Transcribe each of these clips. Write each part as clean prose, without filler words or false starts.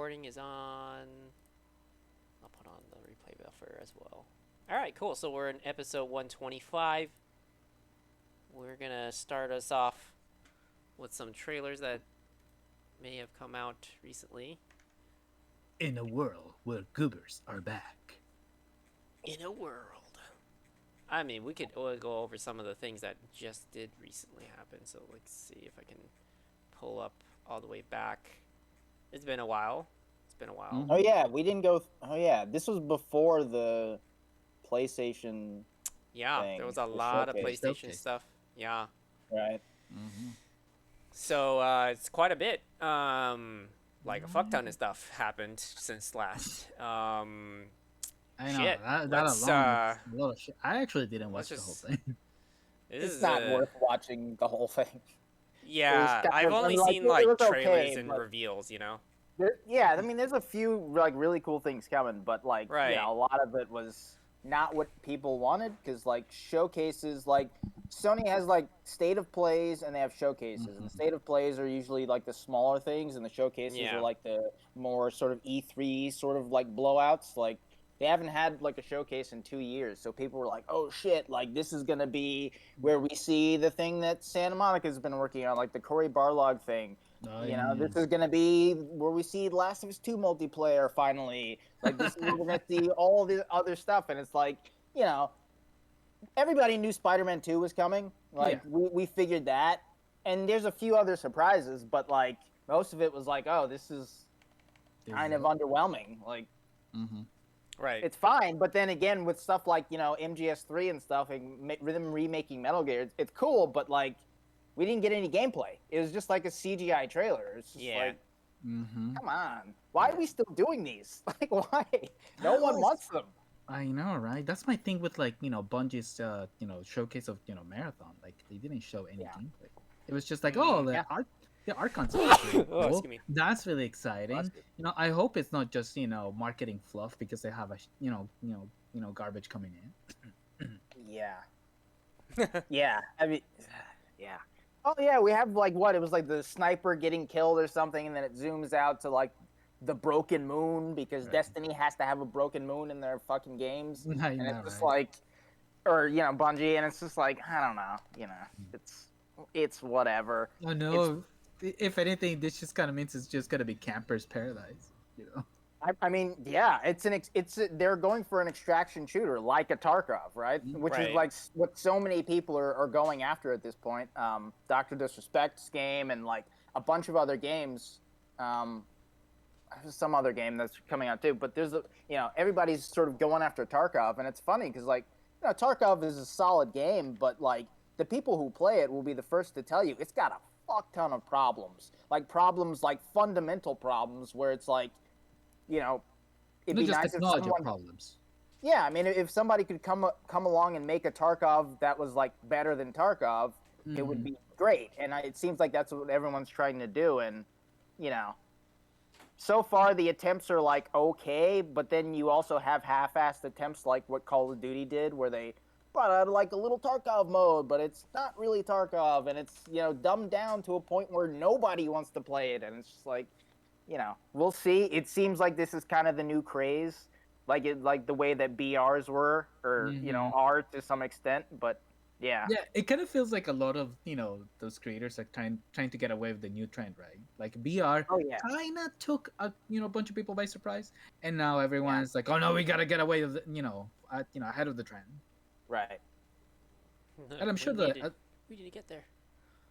recording is on. I'll put on the replay buffer as well. All right, cool. So we're in episode 125. We're gonna start us off with some trailers that may have come out recently. In a world where goobers are back. In a world. I mean, we could go over some of the things that just did recently happen. So let's see if I can pull up all the way back. It's been a while. It's been a while. Oh yeah, we didn't go. Oh yeah, this was before the PlayStation Yeah, thing. there was a the lot of showcase, PlayStation Showcase. stuff. Yeah. right? So it's quite a bit. Like a fuck ton of stuff happened since last. I know Shit. that Let's, alone is a lot of shit. I actually didn't let's watch the whole just- thing. This It's is not worth watching the whole thing. Yeah, kind I've of- only I mean, like, seen it like was trailers okay, and but- reveals. You know. Yeah, I mean, there's a few like really cool things coming, but like, Right. a lot of it was not what people wanted because like showcases, like Sony has like state of plays and they have showcases, and the state of plays are usually like the smaller things, and the showcases Yeah. are like the more sort of E3 sort of like blowouts. Like they haven't had like a showcase in 2 years, so people were like, "Oh shit! Like this is gonna be where we see the thing that Santa Monica's been working on, like the Cory Barlog thing." This is gonna be where we see Last of Us 2 multiplayer finally. Like this is where we're gonna see all the other stuff, and it's like, everybody knew Spider-Man 2 was coming. Like we figured that, and there's a few other surprises, but like most of it was like, oh, this is kind of underwhelming. Like Right. it's fine, but then again, with stuff like MGS3 and stuff, and them remaking Metal Gear, it's cool, but like we didn't get any gameplay. It was just like a CGI trailer. It's just Yeah. like, come on, why are we still doing these? Like, why? No one wants them. I know, right? That's my thing with like Bungie's showcase of Marathon. Like they didn't show any gameplay. It was just like, oh, the art concept is really Oh, cool. excuse me. That's really exciting. I hope it's not just marketing fluff because they have a garbage coming in. Yeah. Yeah. I mean, yeah. Oh yeah, we have like what? It was like the sniper getting killed or something, and then it zooms out to like the broken moon because Right. Destiny has to have a broken moon in their fucking games, I and know, it's just right? like, or Bungie, and it's just like I don't know, it's whatever. Oh no! If anything, this just kind of means it's just gonna be campers' paradise. I mean, yeah, they're going for an extraction shooter like a Tarkov, right? Which Right. is like what so many people are going after at this point. Doctor Disrespect's game and like a bunch of other games. There's some other game that's coming out too, but there's everybody's sort of going after Tarkov, and it's funny because like Tarkov is a solid game, but like the people who play it will be the first to tell you it's got a fuck ton of problems, like fundamental problems where it's like. It'd Not be just nice if technology someone. problems. Yeah, I mean, if somebody could come along and make a Tarkov that was like better than Tarkov, it would be great. And it seems like that's what everyone's trying to do. And so far the attempts are like okay, but then you also have half-assed attempts like what Call of Duty did, where they brought out like a little Tarkov mode, but it's not really Tarkov, and it's dumbed down to a point where nobody wants to play it, and it's just like. We'll see. It seems like this is kind of the new craze, like the way that BRs were, or are to some extent. But yeah, Yeah, it kind of feels like a lot of those creators are trying to get away with the new trend, right? Like BR Oh, yeah. kind of took a bunch of people by surprise, and now everyone's like, oh no, we gotta get away with ahead of the trend. right. And I'm sure we need to get there.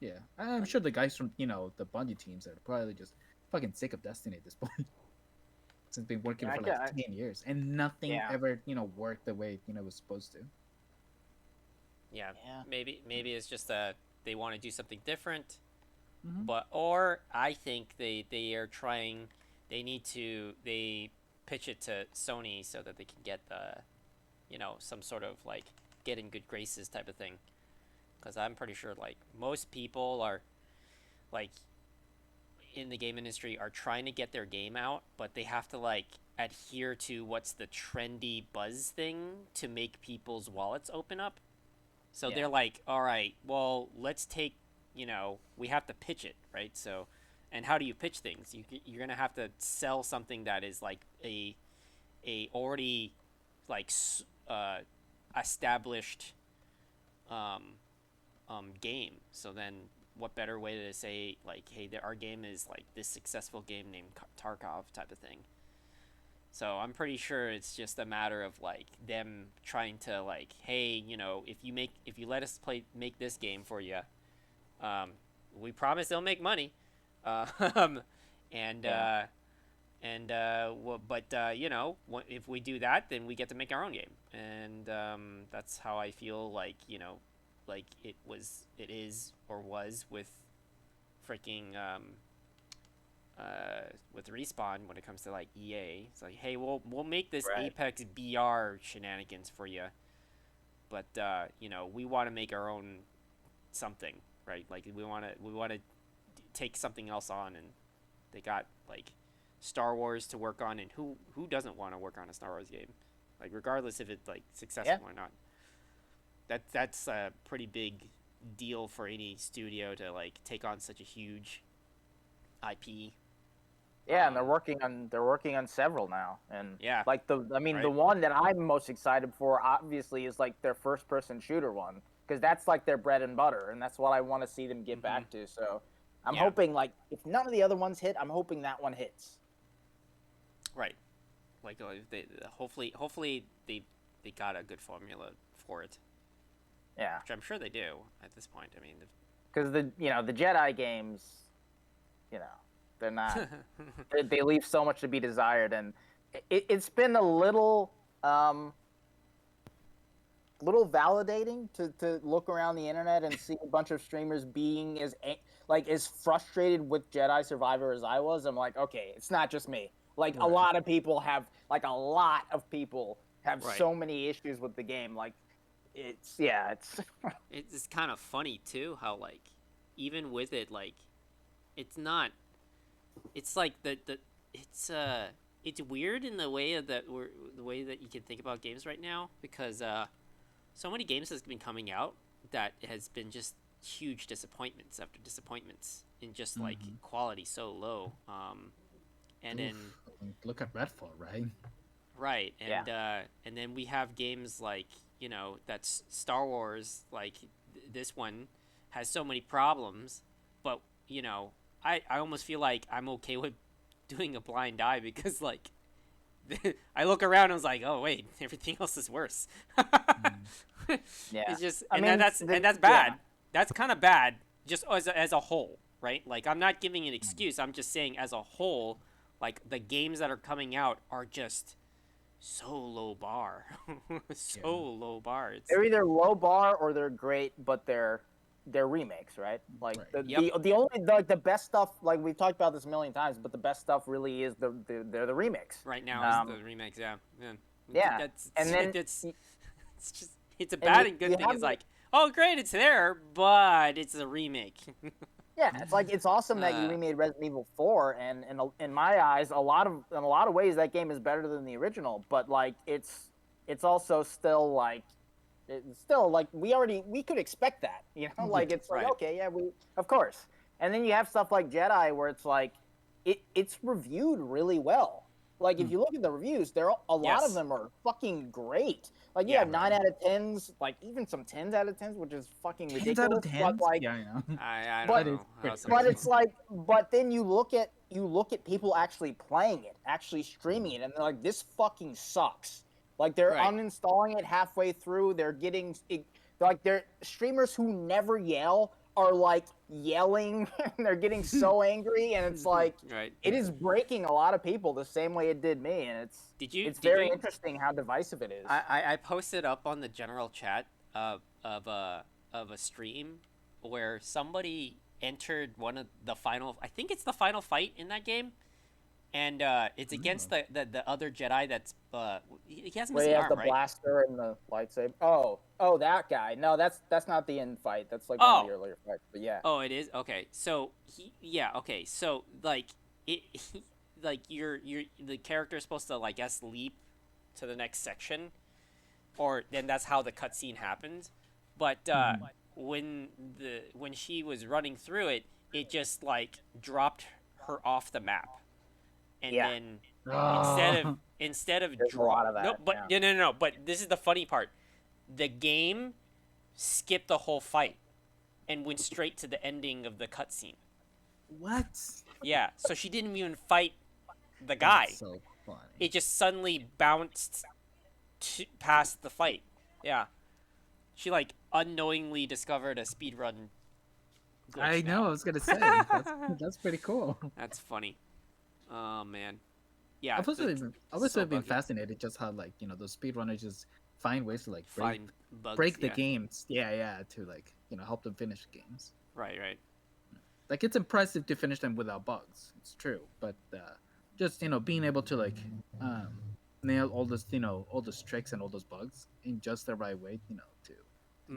yeah, I'm sure the guys from the Bungie teams are probably just fucking sick of Destiny at this point. Since been working for like 10 years and nothing ever worked the way it was supposed to. Yeah. Yeah. Maybe it's just that they want to do something different. Mhm. Or I think they are trying. They pitch it to Sony so that they can get the, some sort of like get in good graces type of thing. Because I'm pretty sure like most people are, like, in the game industry are trying to get their game out, but they have to like adhere to what's the trendy buzz thing to make people's wallets open up. So they're like, all right, well, let's take, we have to pitch it, right? So And how do you pitch things? You're gonna have to sell something that is like a already like established game. So then, what better way to say like, hey, our game is like this successful game named Tarkov type of thing. So I'm pretty sure it's just a matter of like them trying to like, hey, if you let us make this game for you, we promise they'll make money, and if we do that, then we get to make our own game, and that's how I feel like like it is or was with freaking with Respawn when it comes to like EA. It's like, hey, we'll make this Right. Apex BR shenanigans for you, but we want to make our own something, right? Like we want to take something else on, and they got like Star Wars to work on, and who doesn't want to work on a Star Wars game, like regardless if it's like successful or not. That's a pretty big deal for any studio to like take on such a huge IP. Yeah, and they're working on several now, and yeah, like the right. one that I'm most excited for, obviously, is like their first-person shooter one, because that's like their bread and butter, and that's what I want to see them get back to. So, I'm hoping like if none of the other ones hit, I'm hoping that one hits. Right, like hopefully they got a good formula for it. Yeah, which I'm sure they do at this point. I mean, because the Jedi games, they're not. they leave so much to be desired, and it's been a little validating to look around the internet and see a bunch of streamers being as frustrated with Jedi Survivor as I was. I'm like, okay, it's not just me. Like Right. a lot of people have Right. so many issues with the game. Like it's it's kind of funny too how like even with it, like it's not, it's like it's weird in the way that you can think about games right now, because so many games has been coming out that has been just huge disappointments after disappointments in just like quality so low, and then look at Redfall, right? Right, and then we have games like that's Star Wars, like this one has so many problems, but I almost feel like I'm okay with doing a blind eye, because like I look around and I was like, oh wait, everything else is worse. Yeah. It's just, I mean, that's bad. yeah. That's kind of bad, just as a whole, right? Like I'm not giving an excuse. I'm just saying as a whole, like the games that are coming out are just so low bar, low bar. They're either low bar or they're great, but they're remakes, right? Like Yep. the only the best stuff, like we've talked about this a million times, but the best stuff really is they're the remakes. Right now is the remakes, yeah. Yeah, and then it's just, it's a bad and good thing. It's like, oh great, it's there, but it's a remake. Yeah, it's like it's awesome that you remade Resident Evil 4, and in my eyes, in a lot of ways that game is better than the original. But like it's also still like we could expect that, like it's like Right. okay, yeah, of course. And then you have stuff like Jedi where it's like it's reviewed really well. Like if you look at the reviews, a lot of them are fucking great. Like you have 9 out of 10s, like even some 10s out of 10s, which is fucking 10s ridiculous. out of 10s? But like, yeah, I know. I But- don't know. but it's like, but then you look at people actually playing it, actually streaming it, and they're like, this fucking sucks. Like they're Right. uninstalling it halfway through. They're streamers who never yell are like yelling and they're getting so angry, and it's like right. it is breaking a lot of people the same way it did me, and it's very interesting how divisive it is. I posted up on the general chat of a stream where somebody entered one of the final, I think it's the final fight in that game, and it's against the other Jedi that's he has Where missing you have arm, the right? blaster and the lightsaber. Oh, that guy. No, that's not the end fight. That's like one of the earlier fights. But yeah. Oh, it is? Okay. So okay. So like like you're the character is supposed to, like, guess, leap to the next section, or then that's how the cutscene happens. But when she was running through it, it just like dropped her off the map, and Yeah. then Oh. instead of There's a lot of no, that. but Yeah. no. But this is the funny part. The game skipped the whole fight and went straight to the ending of the cutscene. What? Yeah, so she didn't even fight the That's guy. so funny. It just suddenly bounced past the fight. Yeah, she like unknowingly discovered a speedrun glitch. I know. Now. I was gonna say that's pretty cool. That's funny. Oh man. Yeah. I've also So been buggy. fascinated just how like those speedrunners just find ways to like Find bugs. break the Yeah. games. Yeah, to like help them finish games. Right. Like it's impressive to finish them without bugs. It's true, but just being able to like um, nail all those all those tricks and all those bugs in just the right way, to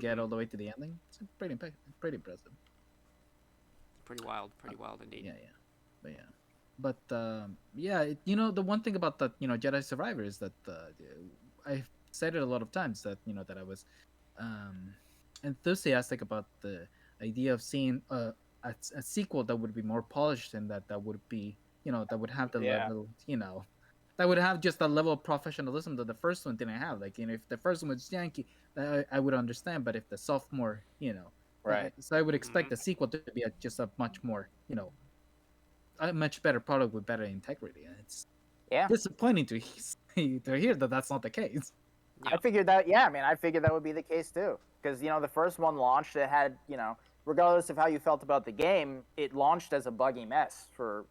get all the way to the ending. It's pretty impressive. Pretty wild indeed. Yeah, but yeah, the one thing about the Jedi Survivor is that I've said it a lot of times that that I was um, enthusiastic about the idea of seeing a sequel that would be more polished and that would be that would have the level that would have just a level of professionalism that the first one didn't have. Like if the first one was janky, I would understand, but if the sophomore, Right. so I would expect the sequel to be just a much more a much better product with better integrity, and it's disappointing to hear that that's not the case. Yeah. I figured that. Yeah, I mean, I figured that would be the case too, because the first one launched. It had regardless of how you felt about the game, it launched as a buggy mess for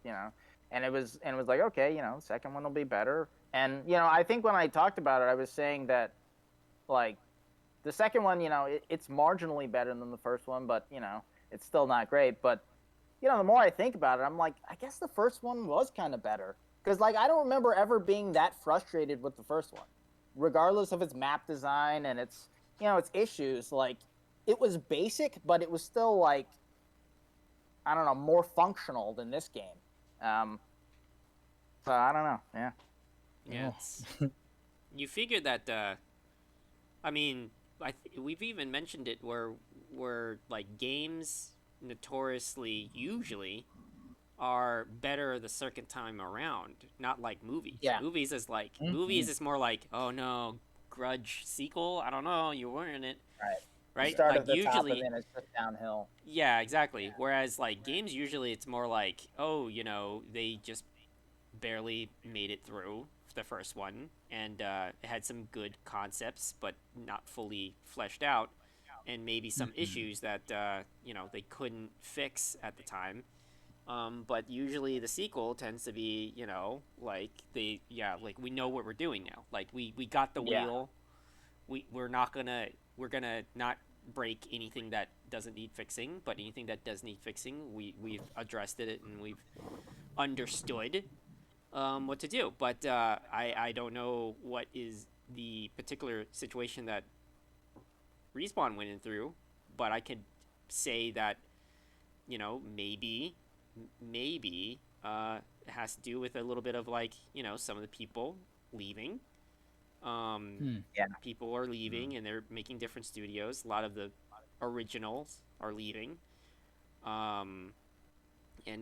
and it was like, okay, the second one will be better. And I think when I talked about it, I was saying that like the second one, it's marginally better than the first one, but it's still not great. But the more I think about it, I'm like, I guess the first one was kind of better, because like I don't remember ever being that frustrated with the first one, regardless of its map design and its its issues. Like it was basic, but it was still like, I don't know, more functional than this game. So I don't know. Yeah. Yeah. You figure that. I mean, we've even mentioned it where like games notoriously usually are better the second time around, not like movies. Yeah. Movies is like movies is more like, oh no, Grudge sequel. I don't know, you weren't in it. Right. Start like at the usually, top and then it's just downhill. Yeah, exactly. Whereas like games usually it's more like, oh, they just barely made it through the first one, and it had some good concepts but not fully fleshed out, and maybe some issues that they couldn't fix at the time. But usually the sequel tends to be like like we know what we're doing now. Like we got the wheel. We're gonna not break anything that doesn't need fixing, but anything that does need fixing, we've addressed it and we've understood what to do. But I don't know what is the particular situation that Respawn went in through, but I could say that maybe it has to do with a little bit of like some of the people leaving. People are leaving and they're making different studios. A lot of the originals are leaving, and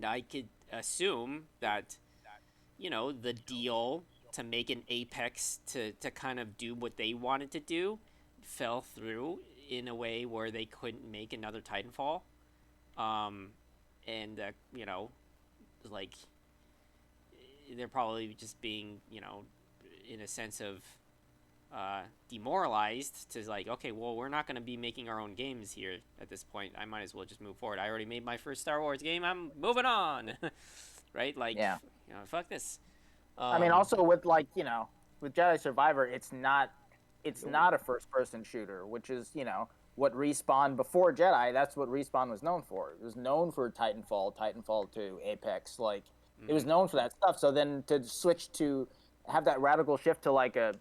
I could assume that the deal to make an Apex to kind of do what they wanted to do fell through in a way where they couldn't make another Titanfall, and like they're probably just being in a sense of demoralized to like, okay, well, we're not going to be making our own games here at this point. I might as well just move forward. I already made my first Star Wars game. I'm moving on. Right? Like, fuck this. I mean, also with like, with Jedi Survivor, it's not a first-person shooter, which is, what Respawn before Jedi, that's what Respawn was known for. It was known for Titanfall, Titanfall 2, Apex, like it was known for that stuff. So then to switch to have that radical shift to like a,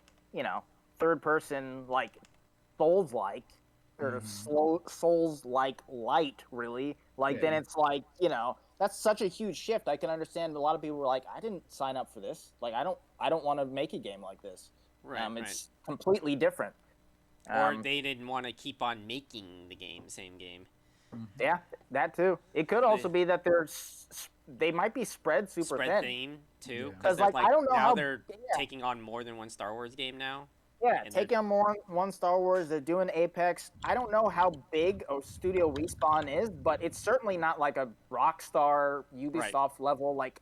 third person like Souls-like or Souls-like light, really, like then it's like, that's such a huge shift. I can understand a lot of people were like, I didn't sign up for this. Like I don't want to make a game like this. It's completely different. Or they didn't want to keep on making the same game. Yeah, that too. It could also be that they might be spread super spread thin. theme too, because like I don't know now how they're taking on more than one Star Wars game now. Yeah, taking on more one Star Wars. They're doing Apex. I don't know how big a studio Respawn is, but it's certainly not like a Rockstar, Ubisoft level, like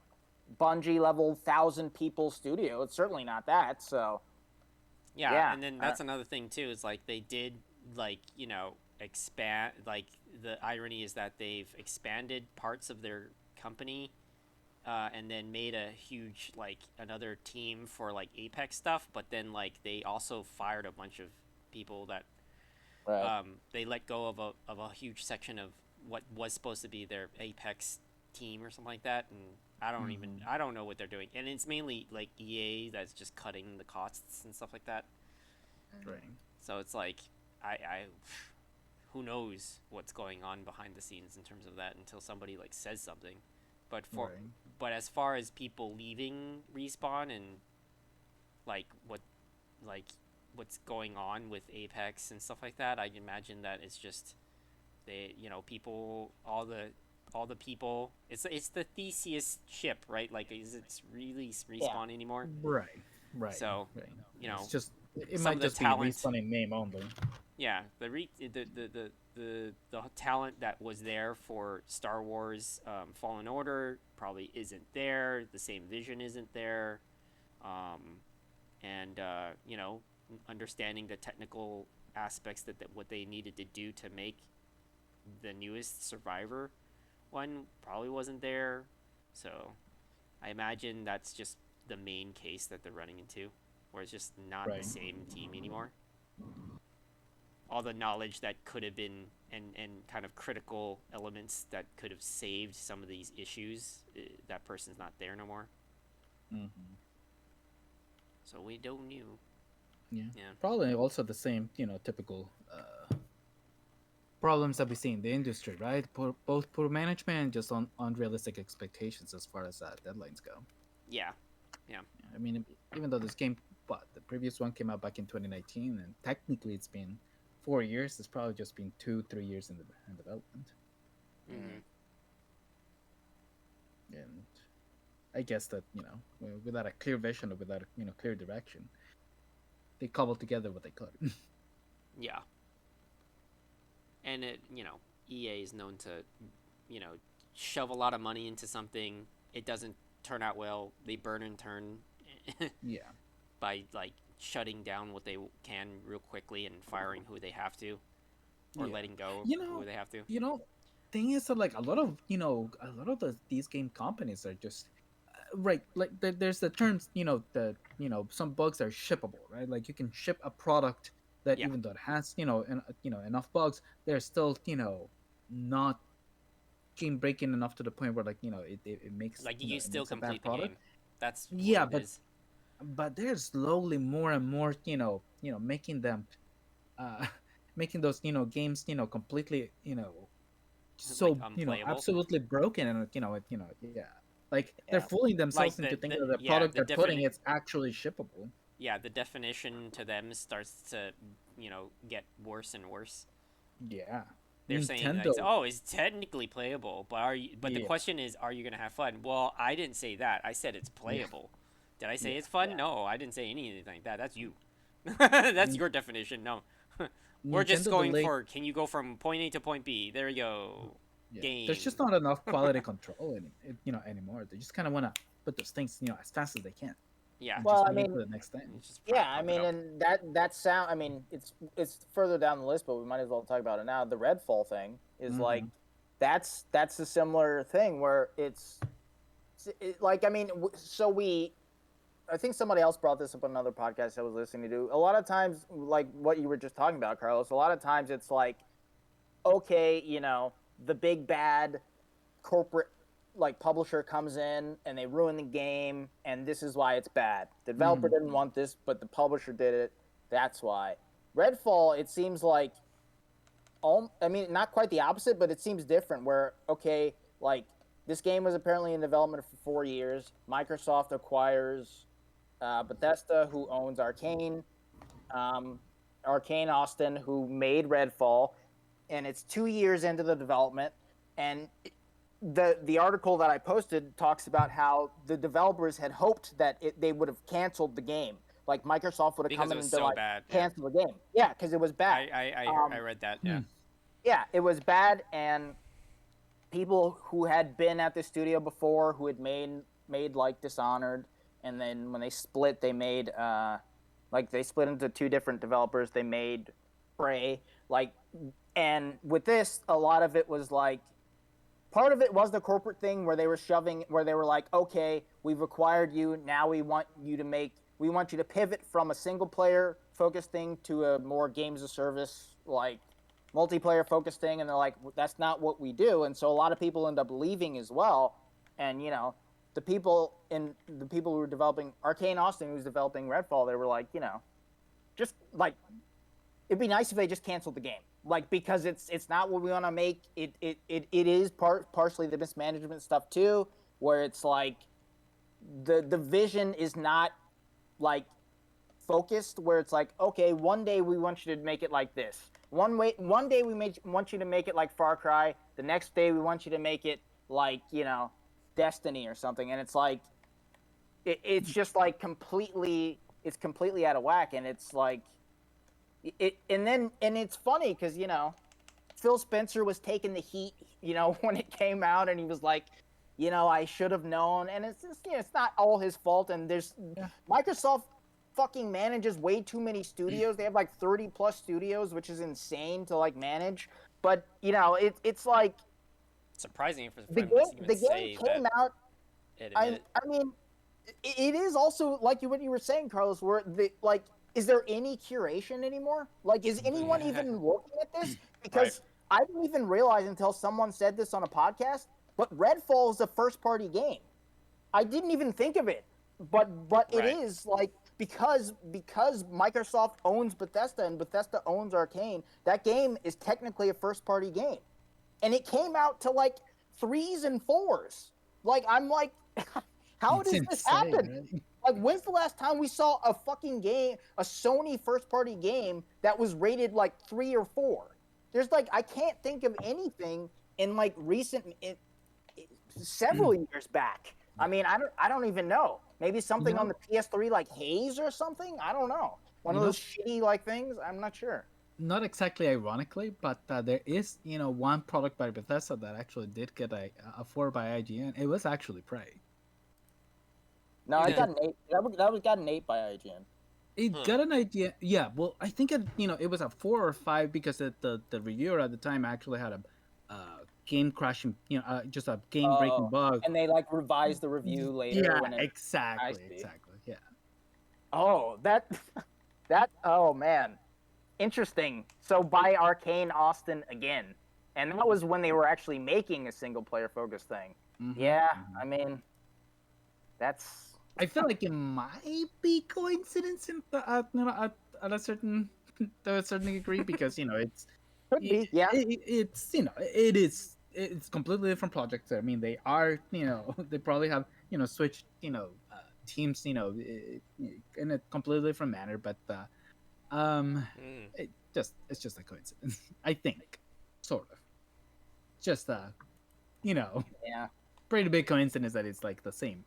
Bungie level, 1,000 people studio. It's certainly not that. So yeah, and then that's another thing too. Is like they did expand. Like the irony is that they've expanded parts of their company, and then made a huge another team for Apex stuff. But then they also fired a bunch of people that they let go of a huge section of what was supposed to be their Apex team or something like that. And I don't know what they're doing. And it's mainly EA that's just cutting the costs and stuff like that. Right. So it's I who knows what's going on behind the scenes in terms of that until somebody says something. But as far as people leaving Respawn and what's going on with Apex and stuff like that, I imagine that it's just people, all the people. It's the Theseus ship, right? Is it really Respawn anymore? Right. So it's just it might just be Respawn in name only. Yeah, the talent that was there for Star Wars Fallen Order probably isn't there. The same vision isn't there, and understanding the technical aspects that what they needed to do to make the newest Survivor one probably wasn't there. So I imagine that's just the main case that they're running into, where it's just not the same team anymore. All the knowledge that could have been and kind of critical elements that could have saved some of these issues, that person's not there no more. So we don't know. Yeah. Probably also the same, typical problems that we see in the industry, right? Both poor management and just unrealistic expectations as far as deadlines go. Yeah. I mean, even though this game, the previous one came out back in 2019, and technically it's been 4 years. It's probably just been 2-3 years in development. And I guess that without a clear vision or without a clear direction, they cobbled together what they could. Yeah. And EA is known to shove a lot of money into something. It doesn't turn out well. They burn and turn. Yeah. By shutting down what they can real quickly and firing who they have to, or letting go who they have to. Thing is that a lot of these game companies are just right. There's the terms some bugs are shippable, right? You can ship a product that even though it has enough bugs, they're still not game breaking enough to the point where it makes you still complete the game. That's but they're slowly more and more making them making those games completely so absolutely broken, and they're fooling themselves into thinking that the product they're putting is actually shippable. Yeah, the definition to them starts to get worse and worse. Yeah, they're saying it's technically playable, but the question is, are you gonna have fun? Well, I didn't say that. I said it's playable. Did I say it's fun? Yeah. No, I didn't say anything like that. That's you. That's your definition. No. We're just going for, can you go from point A to point B? There you go. Yeah. Game. There's just not enough quality control anymore. They just kind of want to put those things, as fast as they can. Yeah. Well, I mean, for the next thing. And that sound. I mean, it's further down the list, but we might as well talk about it now. The Redfall thing is that's a similar thing where I think somebody else brought this up on another podcast I was listening to. A lot of times, like what you were just talking about, Carlos, a lot of times it's okay, the big bad corporate publisher comes in and they ruin the game, and this is why it's bad. The developer didn't want this, but the publisher did it. That's why. Redfall, it seems not quite the opposite, but it seems different where, okay, this game was apparently in development for 4 years. Microsoft acquires Bethesda, who owns Arcane. Arcane Austin, who made Redfall. and it's 2 years into the development, and the article that I posted talks about how the developers had hoped that they would have canceled the game. Like Microsoft would have come in and been cancel the game. Yeah, because it was bad. I read that. Yeah. Yeah, it was bad, and people who had been at the studio before, who had made like Dishonored, and then when they split, they made they split into 2 different developers. They made Prey, and with this, a lot of it was like, part of it was the corporate thing where they were like, okay, we've acquired you, now we want you to pivot from a single player focused thing to a more games of service, like multiplayer focused thing, and they're like, that's not what we do. And so a lot of people end up leaving as well. And the people who were developing Arcane Austin, who was developing Redfall, they were like, just like, it'd be nice if they just canceled the game, like, because it's not what we want to make. It is partially the mismanagement stuff too, where it's like the vision is not like focused, where it's like, okay, one day we want you to make it like this. One day we want you to make it like Far Cry. The next day we want you to make it like, Destiny or something. And it's like, it's just like completely out of whack. And it's like, and it's funny because, Phil Spencer was taking the heat, when it came out, and he was like, I should have known. And it's just, it's not all his fault. And Microsoft fucking manages way too many studios. They have like 30 plus studios, which is insane to like manage. But it's like surprising for the game came out. I mean, it is also like what you were saying, Carlos. Where is there any curation anymore? Like, is anyone even looking at this? Because I didn't even realize until someone said this on a podcast. But Redfall is a first-party game. I didn't even think of it, but it is like. Because Microsoft owns Bethesda and Bethesda owns Arcane, that game is technically a first-party game. And it came out to, like, 3s and 4s. Like, I'm like, how does this happen? Right? Like, when's the last time we saw a fucking game, a Sony first-party game that was rated, like, 3 or 4? There's, like, I can't think of anything in, like, several years back. I mean, I don't even know. Maybe something on the PS3 like Haze or something? I don't know. One of those shitty like things? I'm not sure. Not exactly ironically, but there is, one product by Bethesda that actually did get a 4 by IGN. It was actually Prey. No, it got an 8. That got an 8 by IGN. It got an idea. Yeah, well, I think it was a 4 or 5 because the reviewer at the time actually had a game crashing, just a game breaking bug. And they like revised the review later. Yeah, exactly. Yeah. Oh, that. Oh man, interesting. So by Arcane Austin again, and that was when they were actually making a single player focused thing. Mm-hmm. Yeah, I mean, that's. I feel like it might be coincidence at a certain degree because it's. Could be, yeah. It's completely different projects. I mean, they are, they probably have, switched, teams, in a completely different manner. But it's just a coincidence, I think, sort of. Just pretty big coincidence that it's like the same.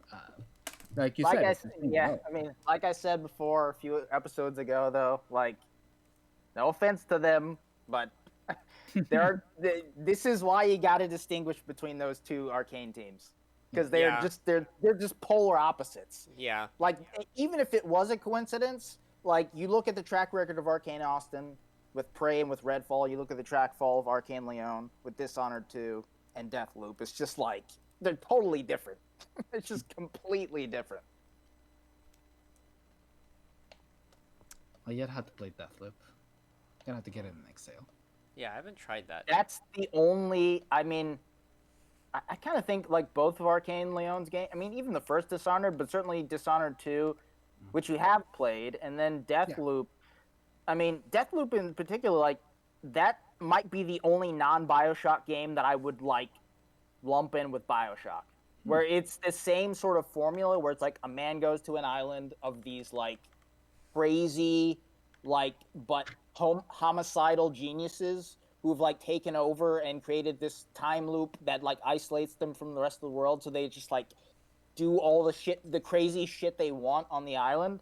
Like you said. I mean, like I said before a few episodes ago, though, like, no offense to them, but. This is why you got to distinguish between those 2 Arcane teams, because they're just polar opposites. Yeah. Like, even if it was a coincidence, like, you look at the track record of Arcane Austin with Prey and with Redfall, you look at the track fall of Arcane Leon with Dishonored 2 and Deathloop. It's just like they're totally different. It's just completely different. I yet had to play Deathloop. Gonna have to get it in the next sale. Yeah, I haven't tried that. That's the only. I mean, I kind of think like both of Arcane Leon's game. I mean, even the first Dishonored, but certainly Dishonored 2, which you have played, and then Deathloop. Yeah. I mean, Deathloop in particular, like that might be the only non-BioShock game that I would like lump in with BioShock, where it's the same sort of formula where it's like a man goes to an island of these like crazy, like but homicidal geniuses who've like taken over and created this time loop that like isolates them from the rest of the world, so they just like do all the crazy shit they want on the island.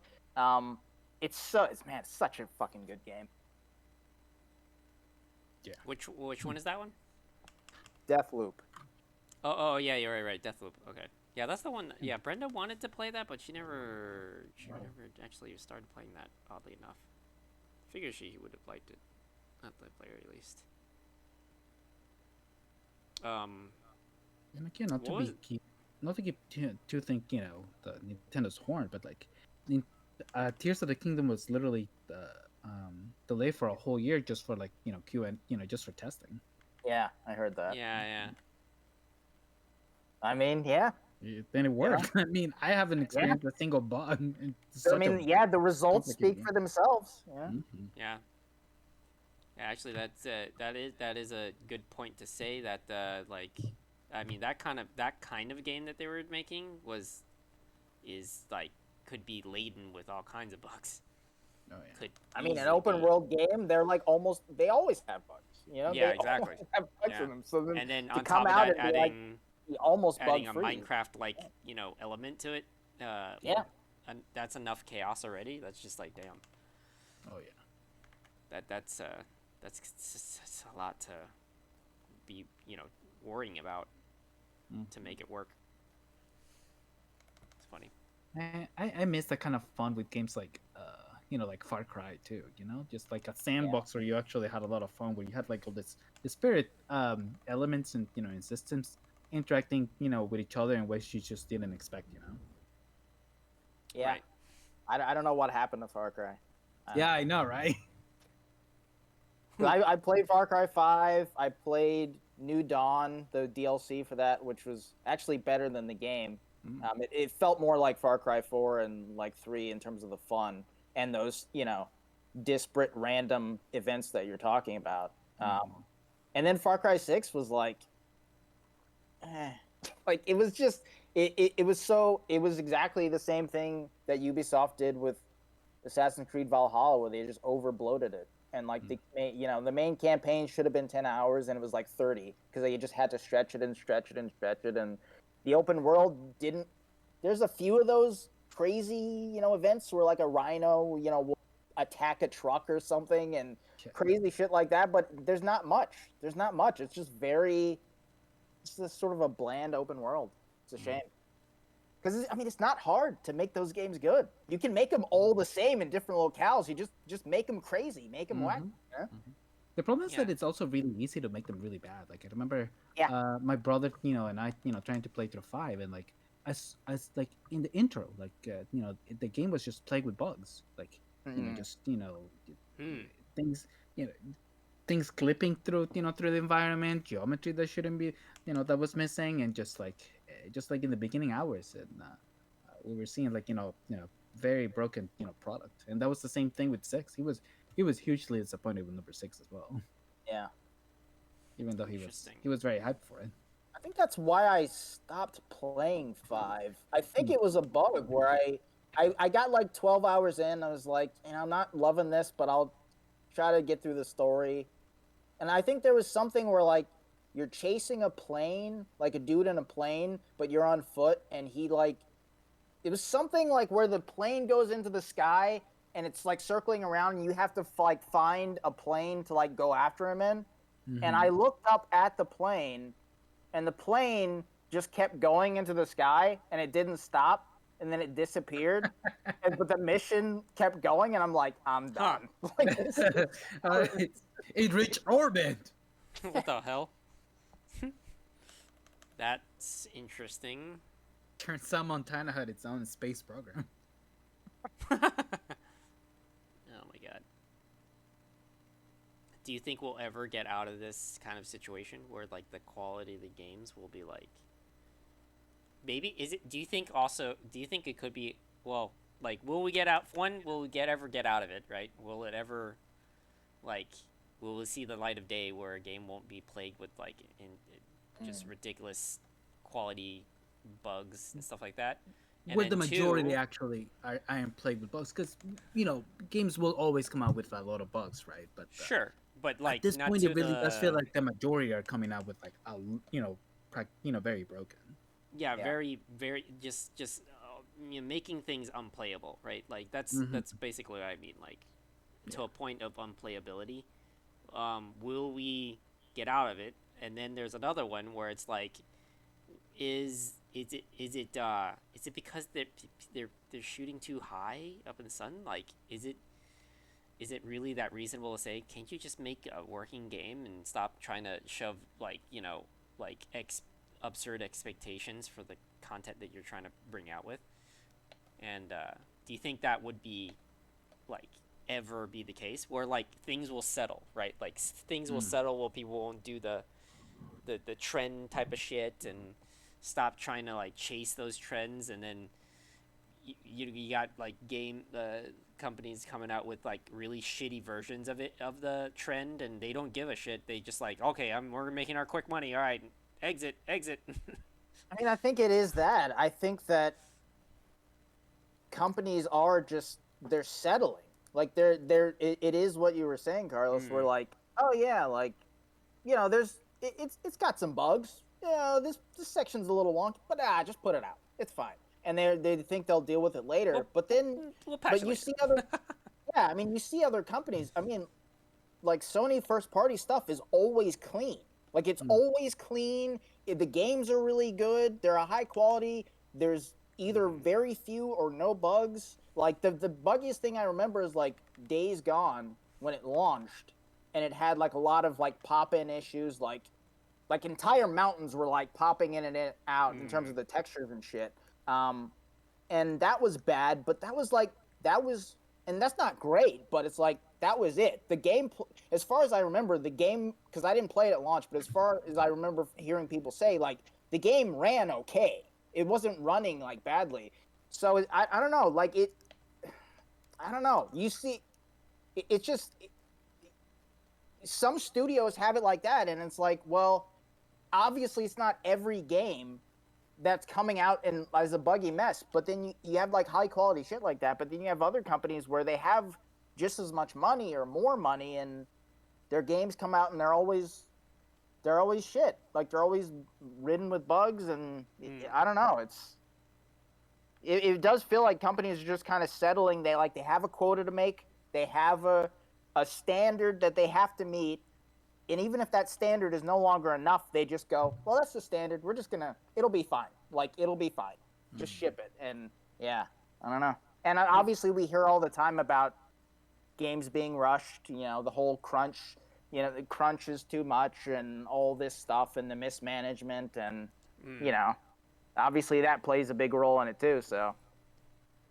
It's such a fucking good game. Yeah. Which one is that one? Deathloop. Oh yeah, you're right. Deathloop. Okay. Yeah, that's the one. Yeah, Brenda wanted to play that, but she never actually started playing that. Oddly enough, figure she would have liked it at the very least. And again, not to keep to think the Nintendo's horn, but like, Tears of the Kingdom was literally delayed for a whole year just for like just for testing. Yeah, I heard that. Yeah. I mean, yeah. Then it worked. Yeah. I mean, I haven't experienced a single bug. I mean, the results speak for themselves. Yeah. Mm-hmm. Yeah. Actually, that is a good point to say that like, I mean, that kind of game that they were making is like could be laden with all kinds of bugs. Oh yeah. I mean, an open world game, they're like they always have bugs. Yeah, they exactly. Have bugs in them. So then, and then to on come top out of that, and adding almost adding a bug-free. Minecraft like element to it. Yeah. And that's enough chaos already. That's just like damn. Oh yeah. That's a lot to be worrying about to make it work. It's funny. I miss that kind of fun with games like like Far Cry too. Just like a sandbox where you actually had a lot of fun, where you had like all this spirit elements and in systems interacting with each other in ways you just didn't expect. Yeah. Right. I don't know what happened to Far Cry. Yeah, I know, right? I played Far Cry 5. I played New Dawn, the DLC for that, which was actually better than the game. It felt more like Far Cry 4 and like 3 in terms of the fun and those, disparate random events that you're talking about. And then Far Cry 6 was like it was just it was exactly the same thing that Ubisoft did with Assassin's Creed Valhalla, where they just over bloated it. And like the main campaign should have been 10 hours and it was like 30 because they just had to stretch it and stretch it and stretch it. And the open world didn't. There's a few of those crazy events where like a rhino will attack a truck or something and crazy shit like that. But there's not much. It's just this sort of a bland open world. It's a shame. Because it's not hard to make those games good. You can make them all the same in different locales. You just make them crazy, make them wacky. Yeah? The problem is that it's also really easy to make them really bad. Like I remember, my brother, and I, trying to play through 5, and like, as like in the intro, like the game was just plagued with bugs. Like things, things clipping through through the environment, geometry that shouldn't be, that was missing, and just like in the beginning hours, and we were seeing like very broken product, and that was the same thing with 6. He was hugely disappointed with number 6 as well. Yeah, even though he was very hyped for it. I think that's why I stopped playing 5. I think it was a bug where I got like 12 hours in. I was like, I'm not loving this, but I'll try to get through the story. And I think there was something where like you're chasing a plane, like a dude in a plane, but you're on foot, and it was something like where the plane goes into the sky and it's like circling around, and you have to like find a plane to like go after him in. Mm-hmm. And I looked up at the plane, and the plane just kept going into the sky, and it didn't stop, and then it disappeared. But the mission kept going, and I'm like, I'm done. Like, it reached orbit. What the hell? That's interesting. Turns out Montana had its own space program. Oh my god. Do you think we'll ever get out of this kind of situation where like the quality of the games will be like maybe do you think it could be, well, like, will we get out ever get out of it, right? Will it ever, like, will we see the light of day where a game won't be plagued with like just ridiculous quality bugs and stuff like that? And where the majority actually are plagued with bugs, because games will always come out with a lot of bugs, right? But sure, but At like this not point, to it really does feel the like the majority are coming out with like very broken. yeah, Yeah. very just making things unplayable, right? Like Hmm. that's basically what I mean. Like to Yeah. a point of unplayability. Will we get out of it? And then there's another one where it's like, is it because they're shooting too high up in the sun? Like, is it really that reasonable to say, can't you just make a working game and stop trying to shove like like absurd expectations for the content that you're trying to bring out with? And do you think that would be like ever be the case where like things will settle, right? Like things will Mm. settle where people won't do the trend type of shit and stop trying to like chase those trends, and then you got like game companies coming out with like really shitty versions of the trend, and they don't give a shit. They just like, okay, we're making our quick money. All right, exit. I mean, I think it is that. I think that companies are just they're settling. Like it is what you were saying, Carlos. We're Mm, like, oh yeah, like there's it's got some bugs. This section's a little wonky, but just put it out. It's fine. And they think they'll deal with it later, we'll we'll patch but it you later. see other yeah, I mean you see other companies. I mean, like Sony first party stuff is always clean. Like it's Mm. always clean. The games are really good. They're a high quality. There's either Mm, very few or no bugs. Like the buggiest thing I remember is like Days Gone when it launched, and it had like a lot of like pop in issues. Like entire mountains were like popping in and out in terms mm, of the textures and shit. Um, and that was bad. But that was, and that's not great. But it's like that was it. The game, as far as I remember, the game because I didn't play it at launch, but as far as I remember hearing people say, like the game ran okay. It wasn't running like badly. So I don't know. Like it, I don't know. You see, it's just some studios have it like that, and it's like, well, obviously it's not every game that's coming out and as a buggy mess. But then you have like high quality shit like that. But then you have other companies where they have just as much money or more money, and their games come out and they're always shit. Like they're always ridden with bugs, and mm. I don't know. It does feel like companies are just kind of settling. They have a quota to make. They have a standard that they have to meet, and even if that standard is no longer enough, they just go, well, that's the standard. We're just gonna, it'll be fine. Like it'll be fine. Just Mm. ship it. And yeah, I don't know. And obviously, we hear all the time about games being rushed. The whole crunch. The crunch is too much, and all this stuff, and the mismanagement, and you Mm. know, obviously that plays a big role in it too. So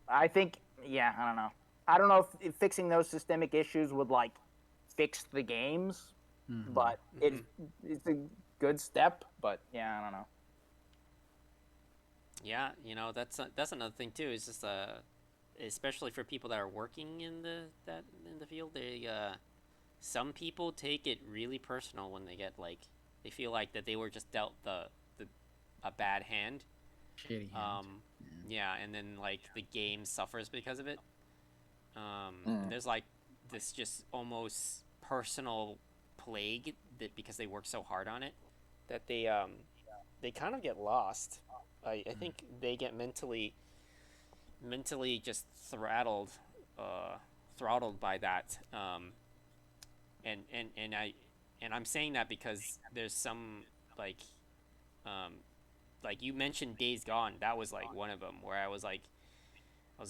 I think, yeah, I don't know. I don't know if fixing those systemic issues would like fix the games, Hmm. but it's a good step. But yeah, I don't know. Yeah, that's another thing too. It's just especially for people that are working in the field, some people take it really personal when they get like they feel like that they were just dealt the a bad hand. Shitty hand. Um, Yeah. yeah, and then like the game suffers because of it. And Mm. there's like this just almost personal plague that because they work so hard on it that they kind of get lost. I Mm. think they get mentally just uh, throttled by that. And I'm saying that because there's some like um, like you mentioned Days Gone. That was like one of them where I was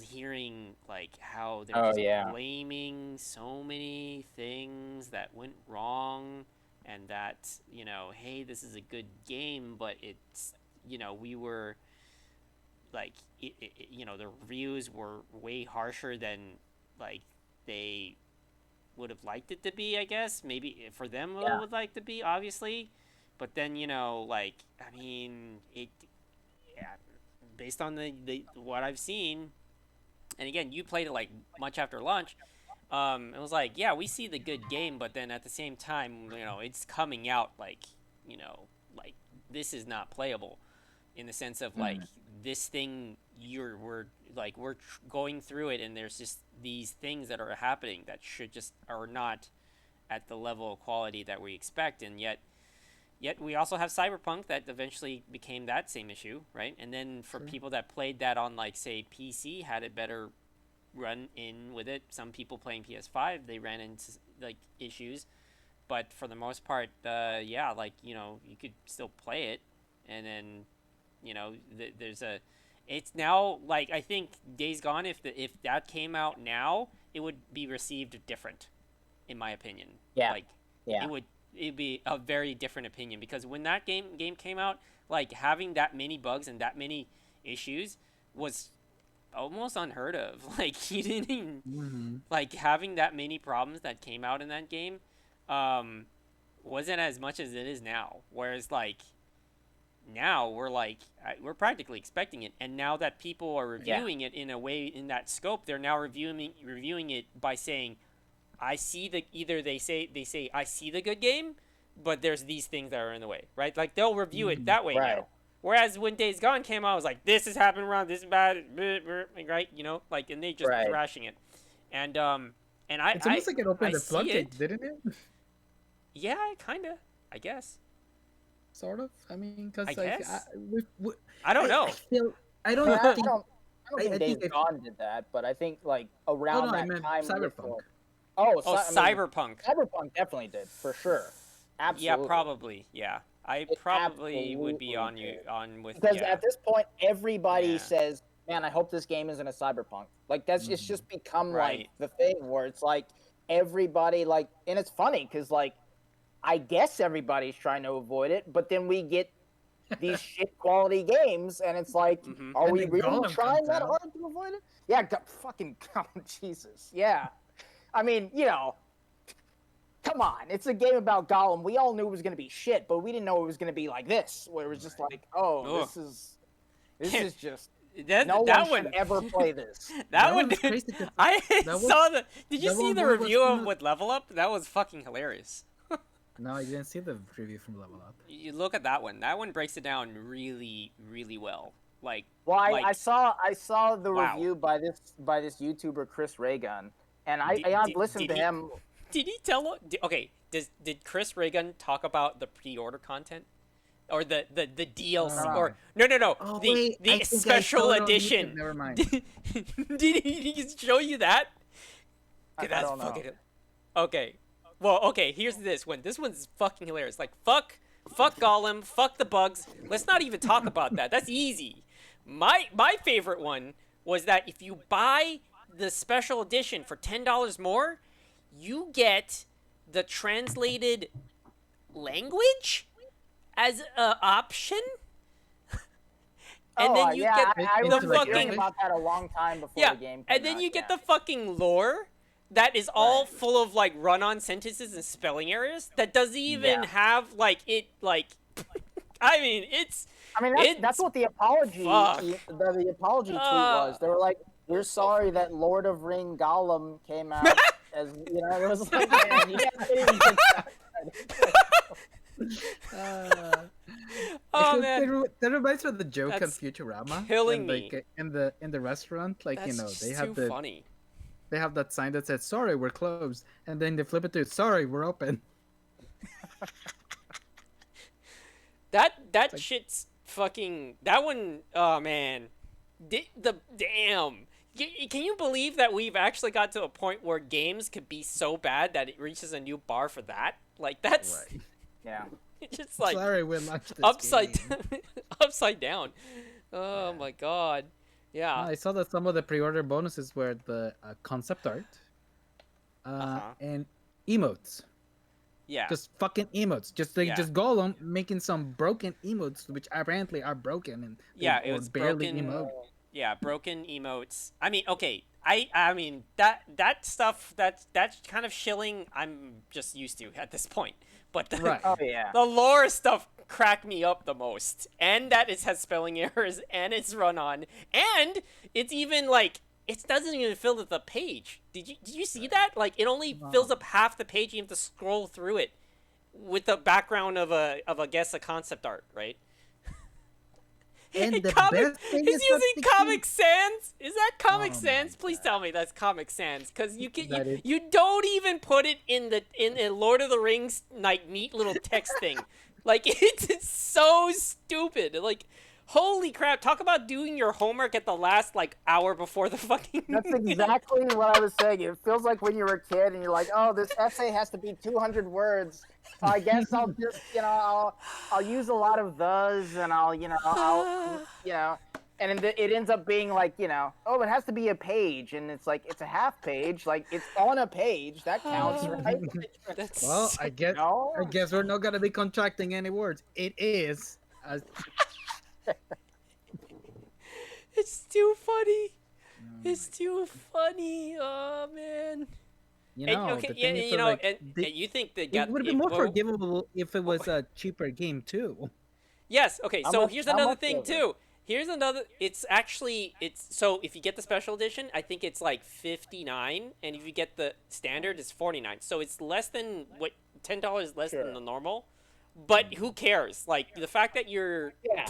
hearing like how they're Oh just yeah. blaming so many things that went wrong, and that hey, this is a good game, but it's we were like the reviews were way harsher than like they would have liked it to be, I guess. Maybe for them Yeah. would like to be, obviously. But then, like, I mean, yeah, based on the what I've seen, and again, you played it like much after launch. It was like, yeah, we see the good game, but then at the same time, it's coming out like, you know, like this is not playable in the sense of like Mm. this thing we're going through it, and there's just these things that are happening that should just are not at the level of quality that we expect, and yet we also have Cyberpunk that eventually became that same issue, right? And then for people that played that on, like, say, PC, had a better run in with it. Some people playing PS5, they ran into, like, issues. But for the most part, yeah, like, you know, you could still play it. And then, you know, there's a... It's now, like, I think Days Gone, if that came out now, it would be received different, in my opinion. Yeah. Like, it'd be a very different opinion, because when that game came out, like, having that many bugs and that many issues was almost unheard of. Like, you didn't even, like, having that many problems that came out in that game wasn't as much as it is now. Whereas, like, now we're practically expecting it, and now that people are reviewing it in a way, in that scope, they're now reviewing it by saying, I see they say I see the good game, but there's these things that are in the way, right? Like, they'll review it that way now. Whereas when Days Gone came out, I was like, this is happening wrong, this is bad, right? You know, like, and they just thrashing it, and it's almost like it opened the floodgates, didn't it? Yeah, kinda, I guess. Sort of. I mean, because I don't know. I don't think Days Gone did that, but I think, like, around that time. Cyberpunk. Cyberpunk. Cyberpunk definitely did, for sure. Absolutely. Yeah, probably. Yeah, I probably would be on with. Because at this point, everybody says, "Man, I hope this game isn't a Cyberpunk." Like, that's it's just become like the thing where it's like everybody, like, and it's funny because, like, I guess everybody's trying to avoid it, but then we get these shit quality games, and it's like, are we really trying that hard to avoid it? Yeah, fucking Jesus. Yeah. I mean, you know, come on. It's a game about Gollum. We all knew it was going to be shit, but we didn't know it was going to be like this, where it was just like, this is just... no one should ever play this. That one, dude, did you see the review of with Level Up? That was fucking hilarious. No, I didn't see the review from Level Up. You look at that one. That one breaks it down really, really well. Like, I saw the review by this YouTuber Chris Raygun, and I listened to him. Did he tell? Okay, did Chris Raygun talk about the pre-order content, or the DLC, or no? Oh, the special edition. Never mind. Did he show you that? I don't know. Okay. Well, okay, here's this one. This one's fucking hilarious. Like, fuck Gollum, fuck the bugs. Let's not even talk about that. That's easy. My favorite one was that if you buy the special edition for $10 more, you get the translated language as an option. And then you get the fucking about that a long time before the game came and then you get the fucking lore that is all full of, like, run-on sentences and spelling errors that doesn't even have, like, it, like, I mean, that's what the apology, the apology tweet was. They were like, we're sorry that Lord of Ring Gollum came out as, you know, it was like, man, you guys didn't even get that. That reminds me of the joke on Futurama. Killing me. In the restaurant, like, that's, you know, they have funny. They have that sign that says, sorry, we're closed. And then they flip it to, sorry, we're open. That shit's fucking... That one... Oh, man. Damn. Can you believe that we've actually got to a point where games could be so bad that it reaches a new bar for that? Like, that's... Right. Yeah. It's just like... Sorry, we launched this upside down. Oh, my God. Yeah, I saw that some of the pre-order bonuses were the concept art and emotes. Yeah, just fucking emotes. Just Gollum making some broken emotes, which apparently are broken and it was barely broken. Emote. Yeah, broken emotes. I mean, okay, I mean that stuff that's kind of shilling. I'm just used to at this point. But the lore stuff cracked me up the most, and that it has spelling errors, and it's run on, and it's even like it doesn't even fill up the page. Did you see that? Like, it only fills up half the page. You have to scroll through it with the background of I guess a concept art, right? And the Comic, best thing he's is that using the Comic game- Sans. Is that Comic Oh Sans? my Please God. tell me that's Comic Sans, because you can That is- you don't even put it in the Lord of the Rings like neat little text thing. Like it's so stupid. Like holy crap! Talk about doing your homework at the last like hour before the fucking. That's exactly what I was saying. It feels like when you were a kid and you're like, "Oh, this essay has to be 200 words. So I guess I'll just, I'll use a lot of those, and and it ends up being like, oh, it has to be a page, and it's like it's a half page, like it's on a page that counts, right? That's Well, so- I guess No? I guess we're not gonna be contracting any words. It is. it's too funny. It's too funny. Oh man. You And, know, okay, the yeah, thing is, you so, know, like, and you think they got it would have it- been more well, forgivable if it was a cheaper game too. Yes. Okay. How So much- here's how another much thing was it? too. Here's another. It's actually so if you get the special edition, I think it's like 59, and if you get the standard, it's 49. So it's less than what $10 less Sure. than the normal. But who cares? Like the fact that you're Yeah.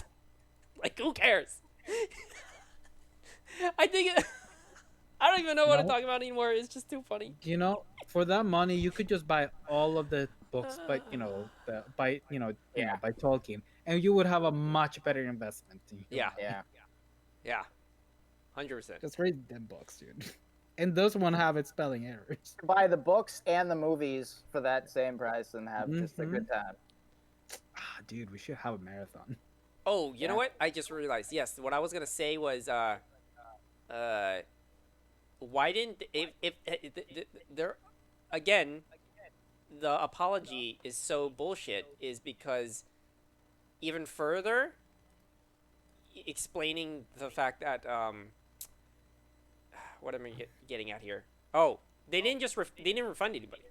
like who cares? I think I don't even know what to No. talk about anymore. It's just too funny. You know, for that money, you could just buy all of the books by Yeah. by Tolkien, and you would have a much better investment. Yeah. Yeah. Yeah. 100%. Just read them books, dude. And those won't have its spelling errors. Buy the books and the movies for that same price and have just a good time. Ah, dude, we should have a marathon. Oh, you know Yeah. what? I just realized. Yes, what I was gonna say was, why didn't if there, again, the apology is so bullshit is because even further explaining the fact that what am I getting at here? Oh, they didn't just they didn't refund anybody.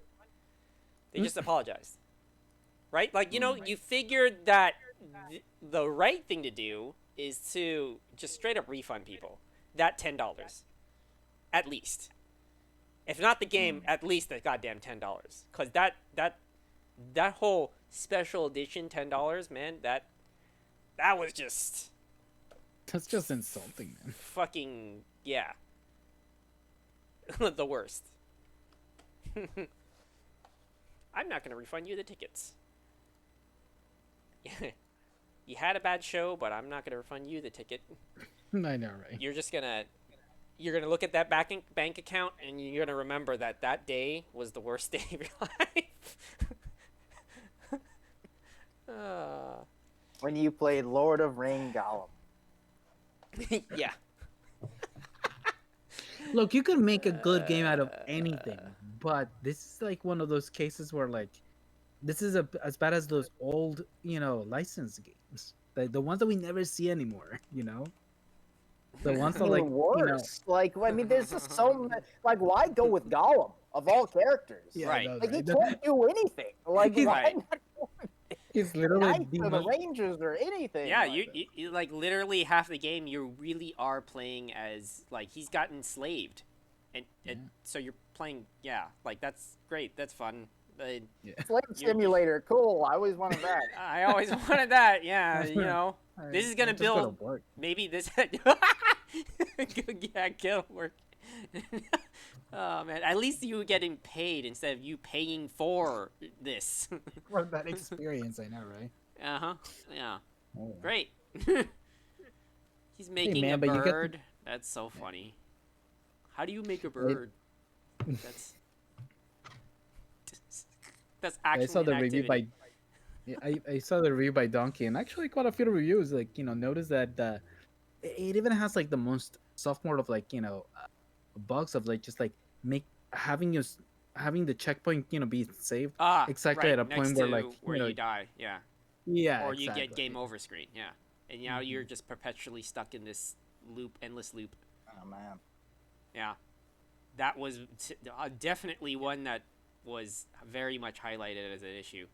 They just apologized. Right? Like, you know, you figured that the right thing to do is to just straight up refund people that $10. At least. If not the game, at least the goddamn $10. Cuz that whole special edition $10, man, that was just That's just insulting, man. fucking yeah. The worst. I'm not going to refund you the tickets. You had a bad show, but I'm not going to refund you the ticket. I know, right? You're gonna look at that bank account and you're gonna remember that day was the worst day of your life. When you played Lord of Ring Gollum. Yeah. Look, you can make a good game out of anything, but this is like one of those cases where like this is as bad as those old, license games, the ones that we never see anymore. The ones that Even worse. Like, I mean, there's just so many. Like, why go with Gollum of all characters? Yeah, Right. no, Like, he right. can't do anything. Like, He's- why Right. not go with It's literally Knights the or the most- Rangers or anything? Yeah, like you like literally half the game you really are playing as like he's gotten enslaved, and so you're playing like that's great, that's fun. Slave you- Simulator, cool. I always wanted that. I always wanted that. Yeah, this is gonna It's just gonna build work. maybe this. Yeah, it'll work. Oh man, at least you were getting paid instead of you paying for this. For that experience, I know, right? Yeah. Oh. Great. He's making man, a but you get to- bird. That's so funny. How do you make a bird? That's I saw actually the an review by. activity. Yeah, I saw the review by Donkey, and actually quite a few reviews. Like, notice that it even has like the most sophomore of like bugs of like just like having the checkpoint be saved exactly right, at a next point where to like where you die, yeah, yeah, or you exactly. get game over screen, yeah, and now you're just perpetually stuck in this endless loop. Oh man. Yeah, that was definitely one that was very much highlighted as an issue.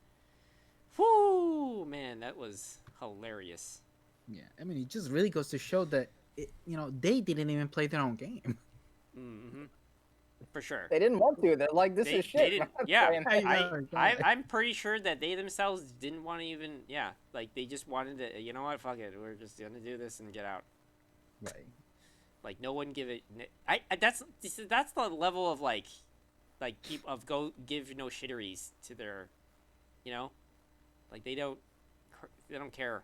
Whoo, man, that was hilarious. Yeah, I mean, it just really goes to show that they didn't even play their own game. Mm-hmm. For sure. They didn't want to. They're like, this is shit. They didn't. Yeah, I I'm pretty sure that they themselves didn't want to even. Yeah, like they just wanted to. You know what? Fuck it. We're just gonna do this and get out. Right. Like no one give it. That's the level of like keep of go give no shitteries to their, you know, like they don't care.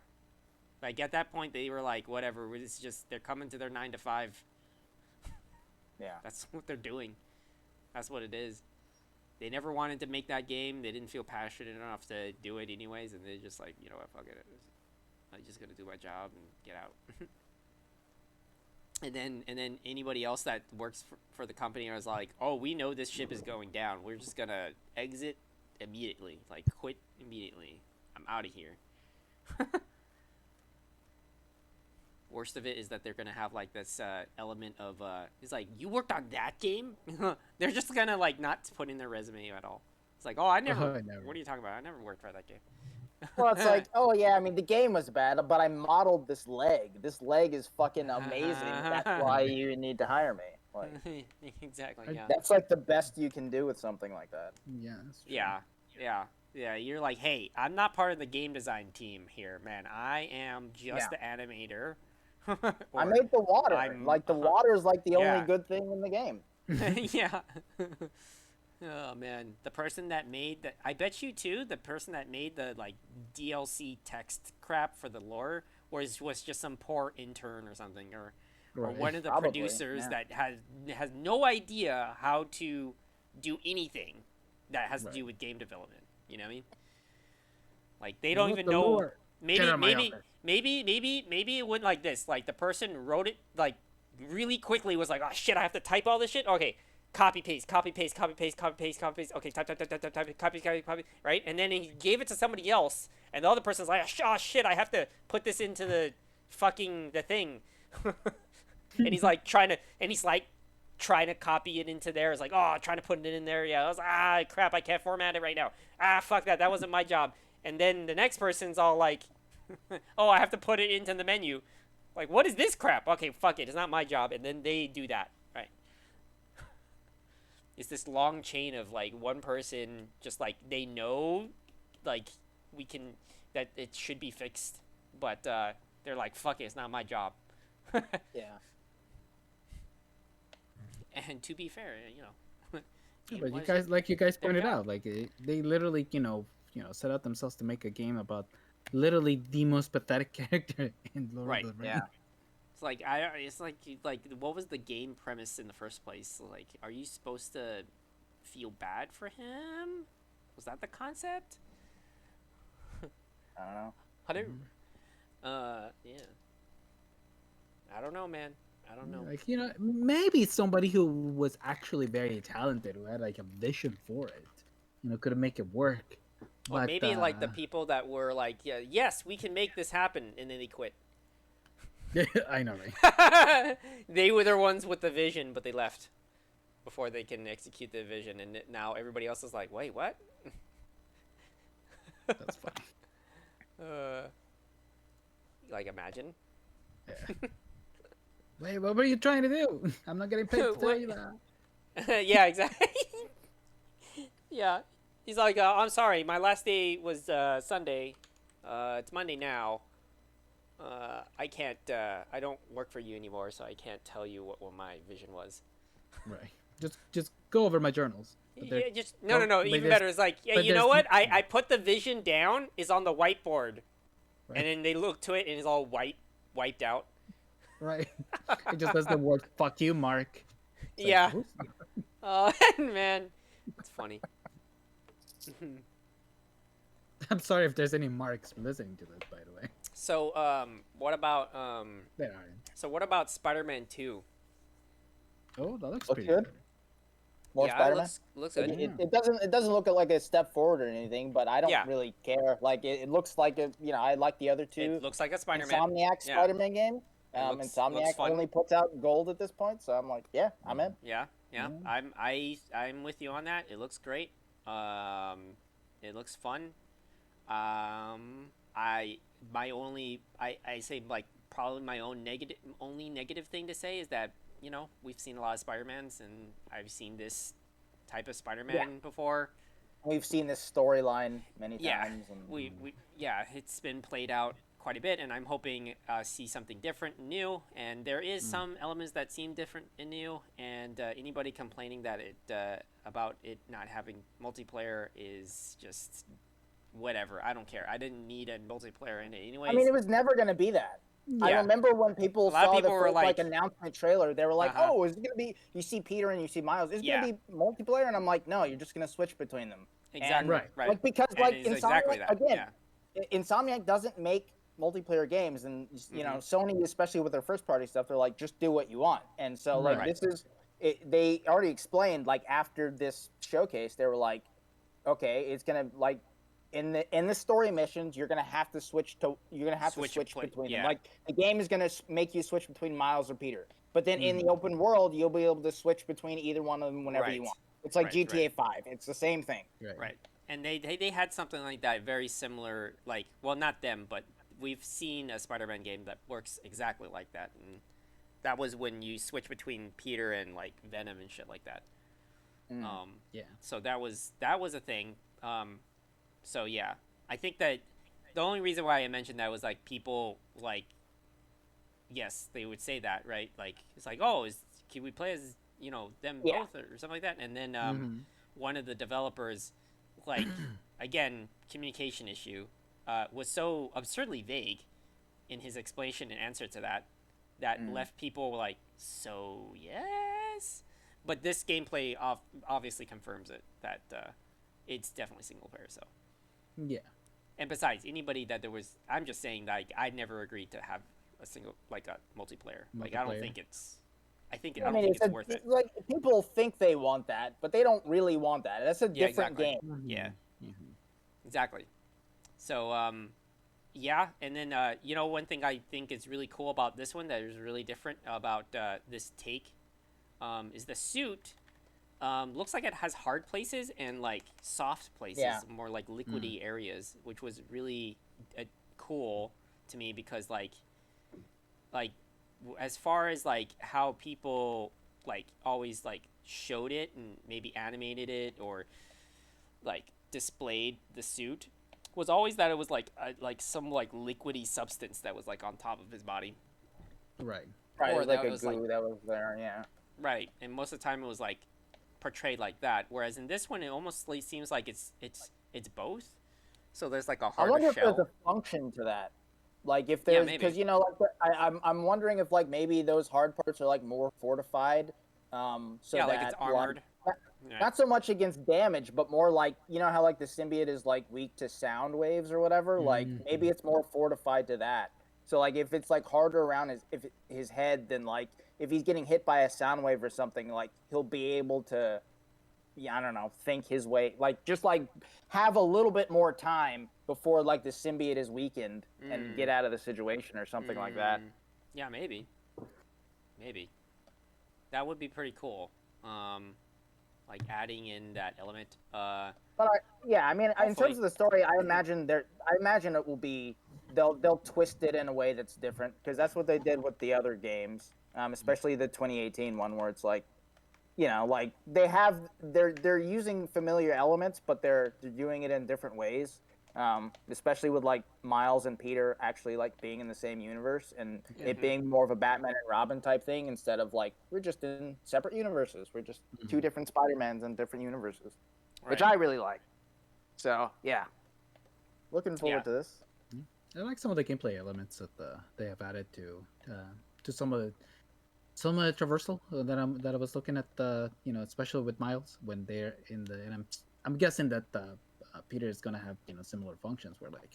Like at that point they were like whatever. It's just they're coming to their 9 to 5. Yeah. That's what they're doing. That's what it is. They never wanted to make that game. They didn't feel passionate enough to do it anyways, and they just like, you know what, fuck it. I'm just gonna do my job and get out. and then anybody else that works for the company was like, oh, we know this ship is going down. We're just gonna exit immediately. Like quit immediately. I'm out of here. Worst of it is that they're gonna have like this element of it's like, you worked on that game. They're just gonna like not put in their resume at all. It's like, oh, I never. What are you talking about? I never worked for that game. Well, it's like, oh yeah, I mean the game was bad, but I modeled this leg. This leg is fucking amazing. That's why you need to hire me. Like, exactly. Yeah. That's like the best you can do with something like that. Yeah. Yeah. You're like, hey, I'm not part of the game design team here, man. I am just the animator. I made the water. Like the water is like the only good thing in the game. Yeah. Oh man, the person that made the, I bet you too, the person that made the like DLC text crap for the lore was just some poor intern or something, or one of the producers that has no idea how to do anything that has to do with game development. You know what I mean? Like they don't even know. Maybe it went like this. Like the person wrote it like really quickly, was like, oh shit, I have to type all this shit. Okay, copy paste. Okay, type, copy, right? And then he gave it to somebody else, and the other person's like, oh shit, I have to put this into the thing. And he's like trying to copy it into there. It's like, oh, trying to put it in there. Yeah, I was like, crap, I can't format it right now. Fuck that. That wasn't my job. And then the next person's all like, oh, I have to put it into the menu. Like, what is this crap? Okay, fuck it. It's not my job. And then they do that, right? It's this long chain of, like, one person just, like, they know, like, that it should be fixed. But they're like, fuck it. It's not my job. Yeah. And to be fair, you know. But you guys pointed out, like, they literally, set out themselves to make a game about literally the most pathetic character in Lord of the Rings. Yeah. It's like what was the game premise in the first place? Like, are you supposed to feel bad for him? Was that the concept? I don't know. Yeah. I don't know, man. I don't know. Like, maybe somebody who was actually very talented, who had like a vision for it, could have make it work. Or maybe like the people that were like, yeah, yes, we can make this happen, and then they quit. I know, right? They were the ones with the vision, but they left before they can execute the vision, and now everybody else is like, wait, what? That's funny. Like, imagine. Yeah. Wait, what were you trying to do? I'm not getting paid to tell you that. Yeah, exactly. Yeah. He's like, I'm sorry, my last day was Sunday. It's Monday now. I can't, I don't work for you anymore, so I can't tell you what my vision was. Right. Just go over my journals. Yeah, no, even better. It's like, yeah, you know what? I put the vision down, is on the whiteboard. Right. And then they look to it, and it's all wiped out. Right. It just does the word, fuck you, Mark. It's yeah. Oh, man. It's funny. I'm sorry if there's any Marks listening to this, by the way. So, what about There aren't. So what about Spider-Man 2? Oh, that looks pretty good. More Spider-Man. Looks good. It doesn't look like a step forward or anything, but I don't really care. Like it looks like I like the other two. It looks like a Spider-Man. Insomniac Spider-Man game. Insomniac only puts out gold at this point, so I'm like, yeah, I'm in. Yeah. Mm-hmm. I'm with you on that. It looks great. It looks fun. I say like probably my only negative thing to say is that you know, we've seen a lot of Spider-Mans, and I've seen this type of Spider-Man before. We've seen this storyline many Yeah, times. And it's been played out quite a bit, and I'm hoping see something different and new. And there is some elements that seem different and new. And anybody complaining that it about it not having multiplayer is just whatever. I don't care. I didn't need a multiplayer in it anyways. I mean, it was never going to be that. Yeah. I remember when people saw the first like announcement trailer, they were like, "Oh, is it going to be?" You see Peter and you see Miles. Is it going to be multiplayer? And I'm like, "No, you're just going to switch between them." Exactly. And, right. Like, because and like Insomniac exactly again, Insomniac doesn't make multiplayer games, and you know Sony, especially with their first party stuff, they're like, just do what you want. And so like this is they already explained, like after this showcase, they were like, okay, it's gonna like in the story missions, you're gonna have to switch between them. Like the game is gonna make you switch between Miles or Peter, but then in the open world, you'll be able to switch between either one of them whenever you want. It's like GTA 5. It's the same thing. Right. And they had something like that, very similar. Like, well, not them, but we've seen a Spider-Man game that works exactly like that, and that was when you switch between Peter and like Venom and shit like that. So that was a thing. So yeah, I think that the only reason why I mentioned that was like people like, yes, they would say that, right? Like it's like, oh, can we play as them both or something like that? And then one of the developers, like again, communication issue, was so absurdly vague in his explanation and answer to that left people like, so yes. But this gameplay obviously confirms it that it's definitely single player. So yeah. And besides, anybody that I'm just saying that I'd never agreed to have a single a multiplayer. Like I don't think it's. I think it's worth it. Like people think they want that, but they don't really want that. That's a different game. Yeah, exactly. So and then one thing I think is really cool about this one that is really different about this take is the suit. Looks like it has hard places and like soft places, more like liquidy areas, which was really cool to me because like as far as like how people like always like showed it and maybe animated it or like displayed the suit was always that it was like some like liquidy substance that was like on top of his body. Right. Or like a goo that was there, yeah. Right, and most of the time it was like portrayed like that. Whereas in this one, it almost seems like it's both. So there's like a harder shell. I wonder if there's a function to that. Like if there's because I'm wondering if like maybe those hard parts are like more fortified. So like it's armored. Not so much against damage, but more like how like the symbiote is like weak to sound waves or whatever. Like maybe it's more fortified to that. So like if it's like harder around his head, then like if he's getting hit by a sound wave or something, like he'll be able to, I don't know, think his way, like just like have a little bit more time before like the symbiote is weakened and get out of the situation or something like that. Yeah, maybe. That would be pretty cool. Like adding in that element. But I mean, in terms of the story, I imagine it will be they'll twist it in a way that's different because that's what they did with the other games, especially the 2018 one where it's like, like they're using familiar elements, but they're doing it in different ways. Especially with like Miles and Peter actually like being in the same universe and it being more of a Batman and Robin type thing instead of like we're just in separate universes. We're just two different Spider-Mans in different universes, which I really like. So yeah, looking forward to this. I like some of the gameplay elements that they have added to some of the traversal that I was looking at especially with Miles when they're in the and I'm guessing that Peter is gonna have similar functions where like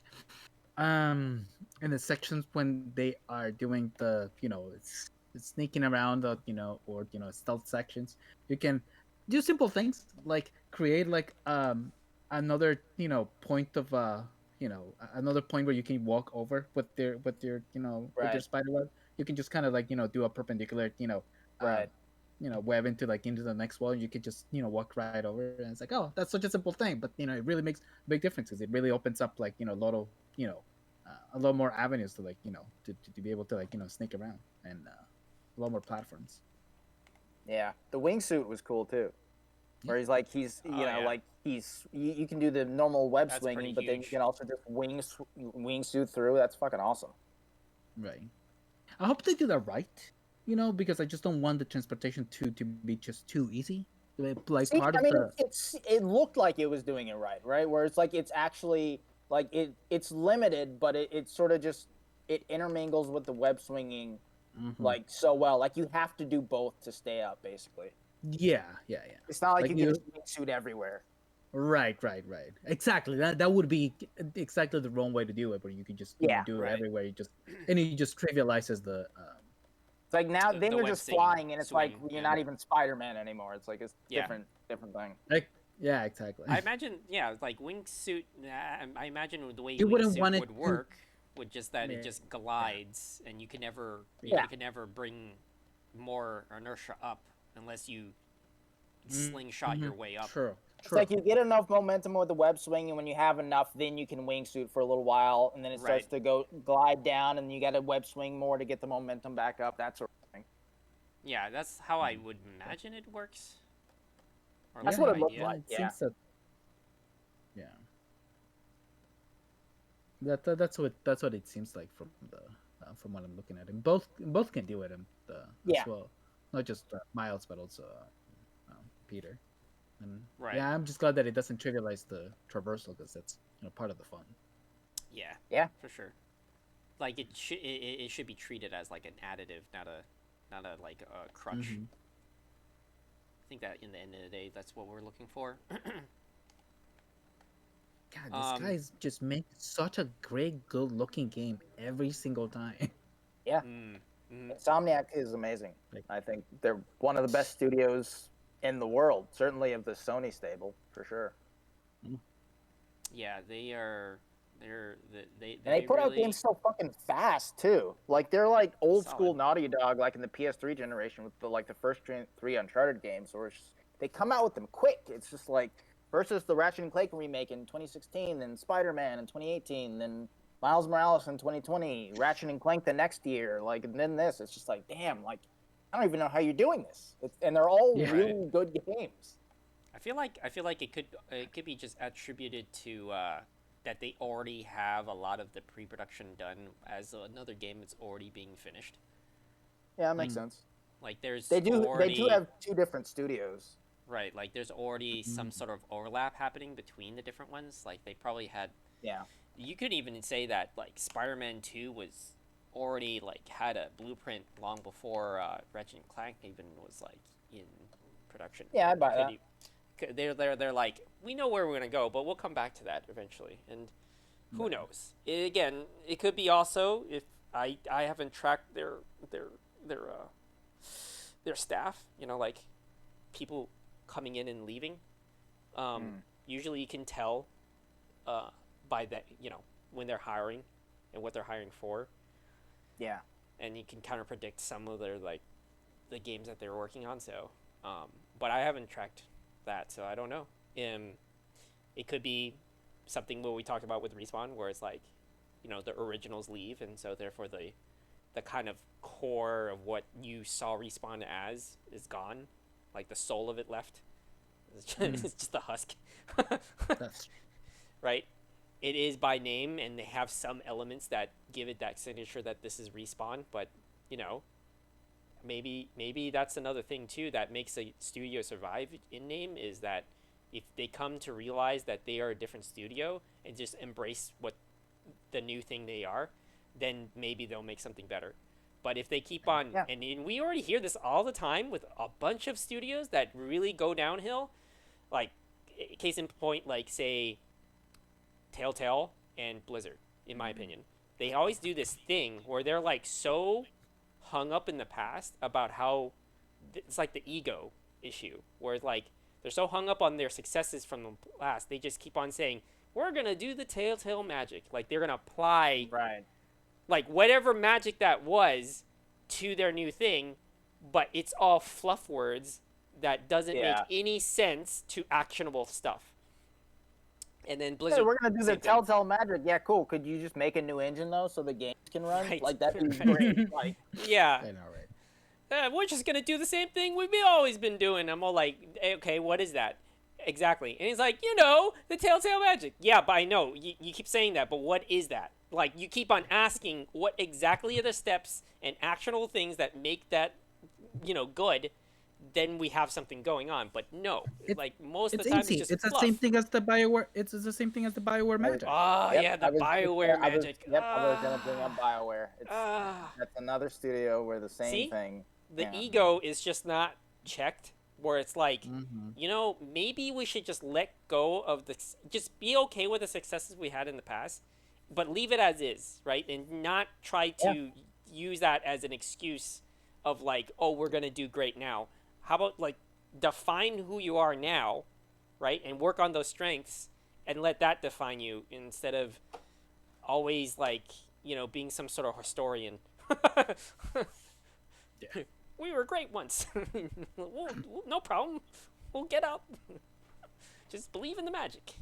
in the sections when they are doing the it's sneaking around or stealth sections, you can do simple things like create like another point of another point where you can walk over with your with your spider web. You can just kind of like do a perpendicular web into the next wall, and you could just walk right over, and it's like, oh, that's such a simple thing, but it really makes a big difference because it really opens up like a lot of a lot more avenues to to be able to sneak around and a lot more platforms. Yeah, the wingsuit was cool too. Where he's like you can do the normal web That's swinging, pretty but then you huge. can also just wingsuit through. That's fucking awesome. Right. I hope they do that right. Because I just don't want the transportation to be just too easy. Like See, part I of mean, the it looked like it was doing it right? Where it's like it's actually like it's limited, but it sort of just it intermingles with the web swinging like so well. Like you have to do both to stay up, basically. Yeah. It's not like you you can just wingsuit everywhere. Right. Exactly. That would be exactly the wrong way to do it, where you can just do it right. everywhere. And it just trivializes the It's like now then you're web just flying, and it's like swing, you're not even Spider-Man anymore. It's like it's Yeah. different thing. yeah, exactly. I imagine, like wingsuit. I imagine the way You wouldn't want wingsuit it would to- work would just that Yeah. it just glides, and you can never bring more inertia up unless you slingshot your way up. True. It's like you get enough momentum with the web swing, and when you have enough, then you can wingsuit for a little while, and then it starts to go glide down, and you got to web swing more to get the momentum back up. That sort of thing. Yeah, that's how I would imagine it works. Or That's like what an it looked idea. like. It Yeah. seems that. Yeah. That's what it seems like from what I'm looking at. And both can do it, as well, not just Miles, but also Peter. And Right. yeah, I'm just glad that it doesn't trivialize the traversal, because that's part of the fun. Yeah, for sure. Like it should be treated as like an additive, not a like a crutch. I think that in the end of the day, that's what we're looking for. God, these guys just make such a great, good-looking game every single time. Yeah. Insomniac is amazing. I think they're one of the best studios in the world, certainly of the Sony stable, for sure. Yeah, they are. They put out games so fucking fast too. Like they're like old school Naughty Dog, like in the PS3 generation with the first 3 Uncharted games, or they come out with them quick. It's just like versus the Ratchet and Clank remake in 2016, then Spider-Man in 2018, then Miles Morales in 2020, Ratchet and Clank the next year, like and then this. It's just like damn, like I don't even know how you're doing this. And they're all really good games. I feel like it could be just attributed to that they already have a lot of the pre-production done as another game that's already being finished. Yeah, that makes sense. Like there's they do have 2 different studios. Right, like there's already some sort of overlap happening between the different ones. Like they probably had. Yeah. You could even say that like Spider-Man 2 was already like had a blueprint long before Ratchet and Clank even was like in production. Yeah, I buy that. They're like, we know where we're gonna go, but we'll come back to that eventually. And who knows? Again, it could be also if I haven't tracked their staff. Like people coming in and leaving. Usually you can tell by that when they're hiring and what they're hiring for. Yeah. And you can kind of predict some of their the games that they're working on. So, but I haven't tracked that, so I don't know. It could be something what we talked about with Respawn, where it's like, the originals leave, and so therefore the kind of core of what you saw Respawn as is gone, like the soul of it left. It's just the husk. Right? It is by name, and they have some elements that give it that signature that this is Respawn, but maybe that's another thing too that makes a studio survive in name, is that if they come to realize that they are a different studio and just embrace what the new thing they are, then maybe they'll make something better. But if they keep on, and we already hear this all the time with a bunch of studios that really go downhill, like case in point, like say Telltale and Blizzard, in my opinion, they always do this thing where they're like so hung up in the past about how it's like the ego issue, where it's like they're so hung up on their successes from the past, they just keep on saying, we're gonna do the Telltale magic, like they're gonna apply like whatever magic that was to their new thing, but it's all fluff words that doesn't make any sense to actionable stuff. And then Blizzard, hey, we're gonna do the Telltale magic. Yeah, cool. Could you just make a new engine though, so the games can run? Right. Like that'd be great. Like, yeah. I know, right? we're just gonna do the same thing we've always been doing. I'm all like, okay, what is that? Exactly. And he's like, the Telltale Magic. Yeah, but I know. You keep saying that, but what is that? Like, you keep on asking what exactly are the steps and actionable things that make that, good, then we have something going on. But no, most of the time easy. it's just It's fluff. the same thing as the BioWare. It's the same thing as the BioWare Magic. Oh, yeah, the BioWare Magic. I was going to bring up BioWare. That's another studio where the same thing. The ego is just not checked, where it's like, maybe we should just let go of just be okay with the successes we had in the past, but leave it as is, right? And not try to use that as an excuse of like, oh, we're going to do great now. How about like define who you are now, right? And work on those strengths and let that define you instead of always like, being some sort of historian. We were great once. No problem. We'll get up. Just believe in the magic.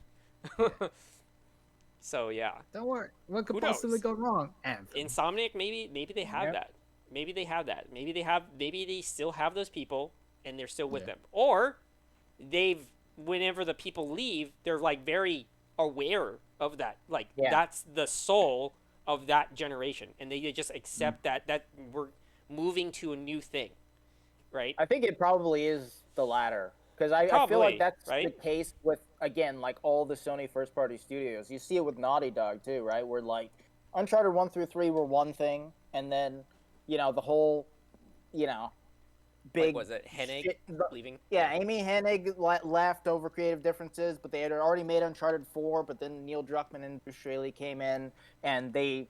So yeah. Don't worry. What could possibly go wrong? Anthem. Insomniac, maybe they have that. Maybe they have that. Maybe they still have those people and they're still with them. Or whenever the people leave, they're like very aware of that. Like that's the soul of that generation. And they just accept that we're moving to a new thing, right? I think it probably is the latter, because I feel like that's the case with, again, like all the Sony first-party studios. You see it with Naughty Dog too, right? Where like Uncharted 1 through 3 were one thing, and then the whole big like, was it Hennig leaving? Yeah, Amy Hennig left over creative differences, but they had already made Uncharted 4, but then Neil Druckmann and Bruce Straley came in, and they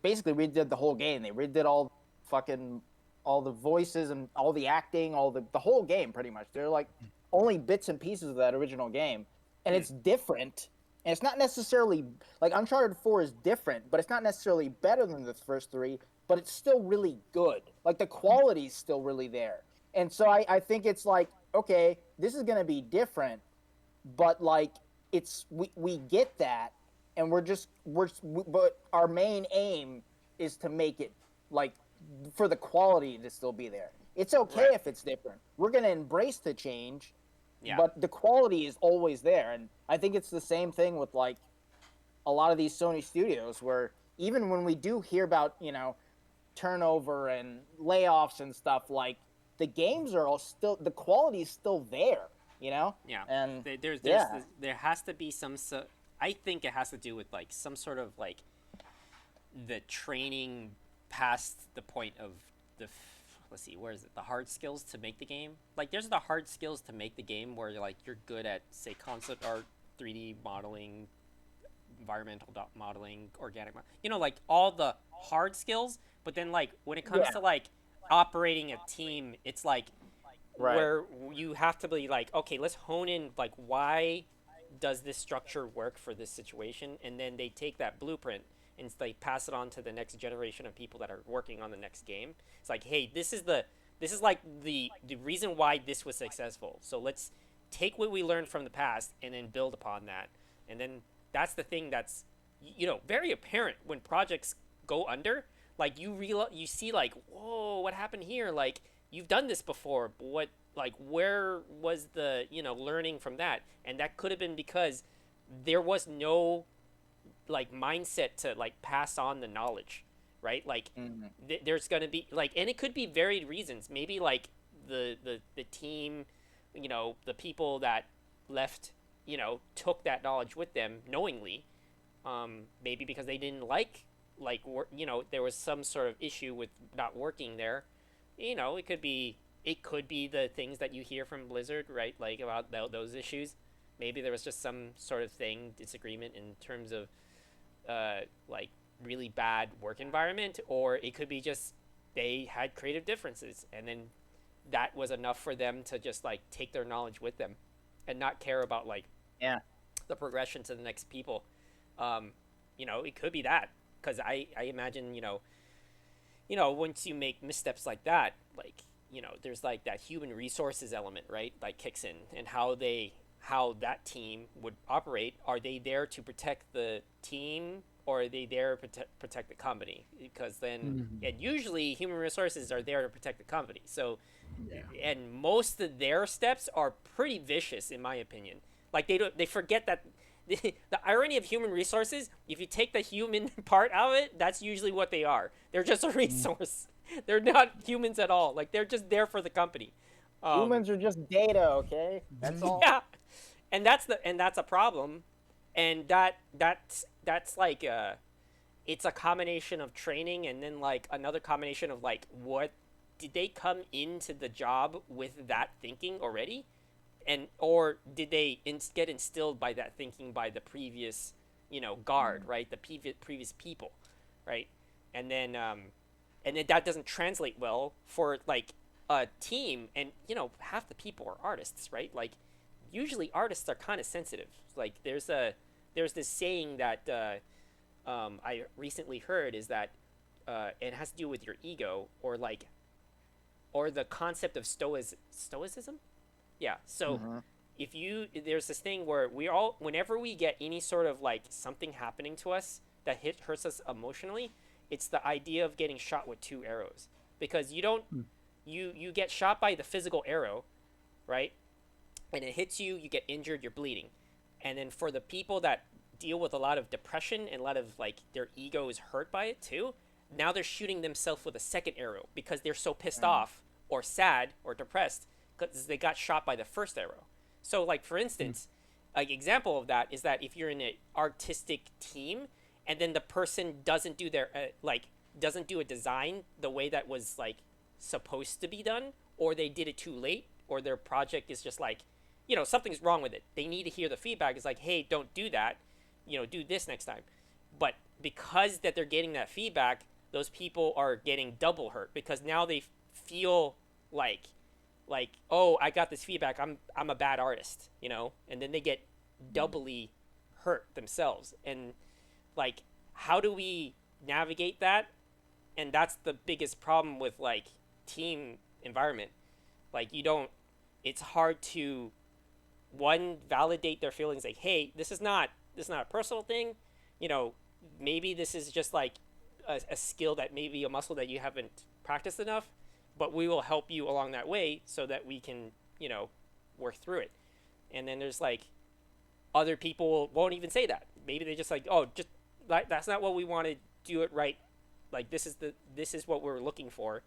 basically redid the whole game. They redid all the voices and all the acting, all the whole game pretty much. They're like only bits and pieces of that original game, and it's different. And it's not necessarily like Uncharted 4 is different, but it's not necessarily better than the first three, but it's still really good. Like the quality's still really there. And so I think it's like, okay, this is gonna be different, but like we get that, and but our main aim is to make it like for the quality to still be there. It's okay if it's different. We're going to embrace the change, but the quality is always there. And I think it's the same thing with like a lot of these Sony studios, where even when we do hear about, turnover and layoffs and stuff, like the games are all still, the quality is still there, Yeah. And there has to be some, I think it has to do with like some sort of like the training past the point of let's see, where is it? The hard skills to make the game. Like there's the hard skills to make the game where you're good at, say, concept art, 3D modeling, environmental modeling, organic, like all the hard skills. But then like when it comes to like operating a team, it's like where you have to be like, okay, let's hone in like why does this structure work for this situation, and then they take that blueprint and they pass it on to the next generation of people that are working on the next game. It's like, hey, this is like the reason why this was successful. So let's take what we learned from the past and then build upon that. And then that's the thing that's very apparent when projects go under. Like you see like, whoa, what happened here? Like you've done this before, but where was the learning from that? And that could have been because there was no like mindset to like pass on the knowledge, right? Like there's gonna be like, and it could be varied reasons. Maybe like the team, the people that left, took that knowledge with them knowingly. Maybe because they didn't there was some sort of issue with not working there. It could be the things that you hear from Blizzard, right? Like about those issues. Maybe there was just some sort of disagreement in terms of like really bad work environment, or it could be just they had creative differences, and then that was enough for them to just like take their knowledge with them and not care about the progression to the next people. It could be that, because I imagine once you make missteps like that, like there's like that human resources element, right, like kicks in, and how that team would operate. Are they there to protect the team or are they there to protect the company? Because then, and usually human resources are there to protect the company. So, and most of their steps are pretty vicious, in my opinion. Like they forget that the irony of human resources, if you take the human part out of it, that's usually what they are. They're just a resource. They're not humans at all. Like they're just there for the company. Humans are just data, okay? That's all. Yeah, and that's a problem, and that's like it's a combination of training and then like another combination of like what did they come into the job with that thinking already, and or did they get instilled by that thinking by the previous guard, right? The previous people, right? And then that doesn't translate well for like a team, and half the people are artists, right? Like usually artists are kind of sensitive. Like there's this saying that I recently heard is that it has to do with your ego or the concept of stoicism. Yeah. So if there's this thing where whenever we get any sort of like something happening to us that hurts us emotionally, it's the idea of getting shot with 2 arrows, because you don't you get shot by the physical arrow, right? And it hits you, you get injured, you're bleeding. And then for the people that deal with a lot of depression and a lot of like their ego is hurt by it too, now they're shooting themselves with a second arrow because they're so pissed off or sad or depressed because they got shot by the first arrow. So like for instance, an example of that is that if you're in an artistic team and then the person doesn't do their doesn't do a design the way that was like supposed to be done, or they did it too late, or their project is just like something's wrong with it, they need to hear the feedback. It's like, hey, don't do that, do this next time. But because that they're getting that feedback, those people are getting double hurt because now they feel like oh, I got this feedback, I'm a bad artist, and then they get doubly hurt themselves. And like, how do we navigate that? And that's the biggest problem with like team environment. Like it's hard to validate their feelings, like, hey, this is not a personal thing, maybe this is just like a skill that maybe a muscle that you haven't practiced enough, but we will help you along that way so that we can work through it. And then there's like other people won't even say that. Maybe they just like, oh, just like, that's not what we want to do it right, like this is what we're looking for,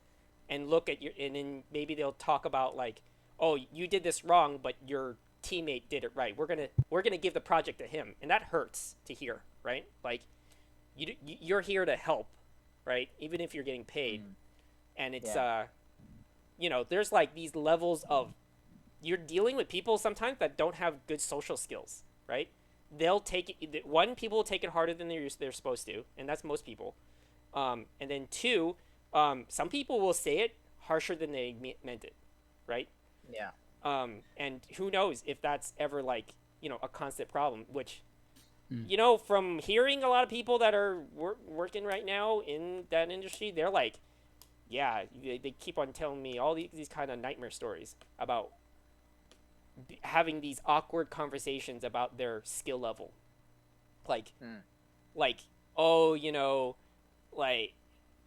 and look at and then maybe they'll talk about like, oh, you did this wrong, but your teammate did it right. We're gonna give the project to him, and that hurts to hear, right? Like you're here to help, right? Even if you're getting paid. And it's there's like these levels of, you're dealing with people sometimes that don't have good social skills, right? They'll take it, people will take it harder than they're supposed to, and that's most people. And then 2, some people will say it harsher than they meant it, right? Yeah. And who knows if that's ever like a constant problem, which from hearing a lot of people that are working right now in that industry, they're like, yeah, they keep on telling me all these kind of nightmare stories about having these awkward conversations about their skill level. Like, oh, like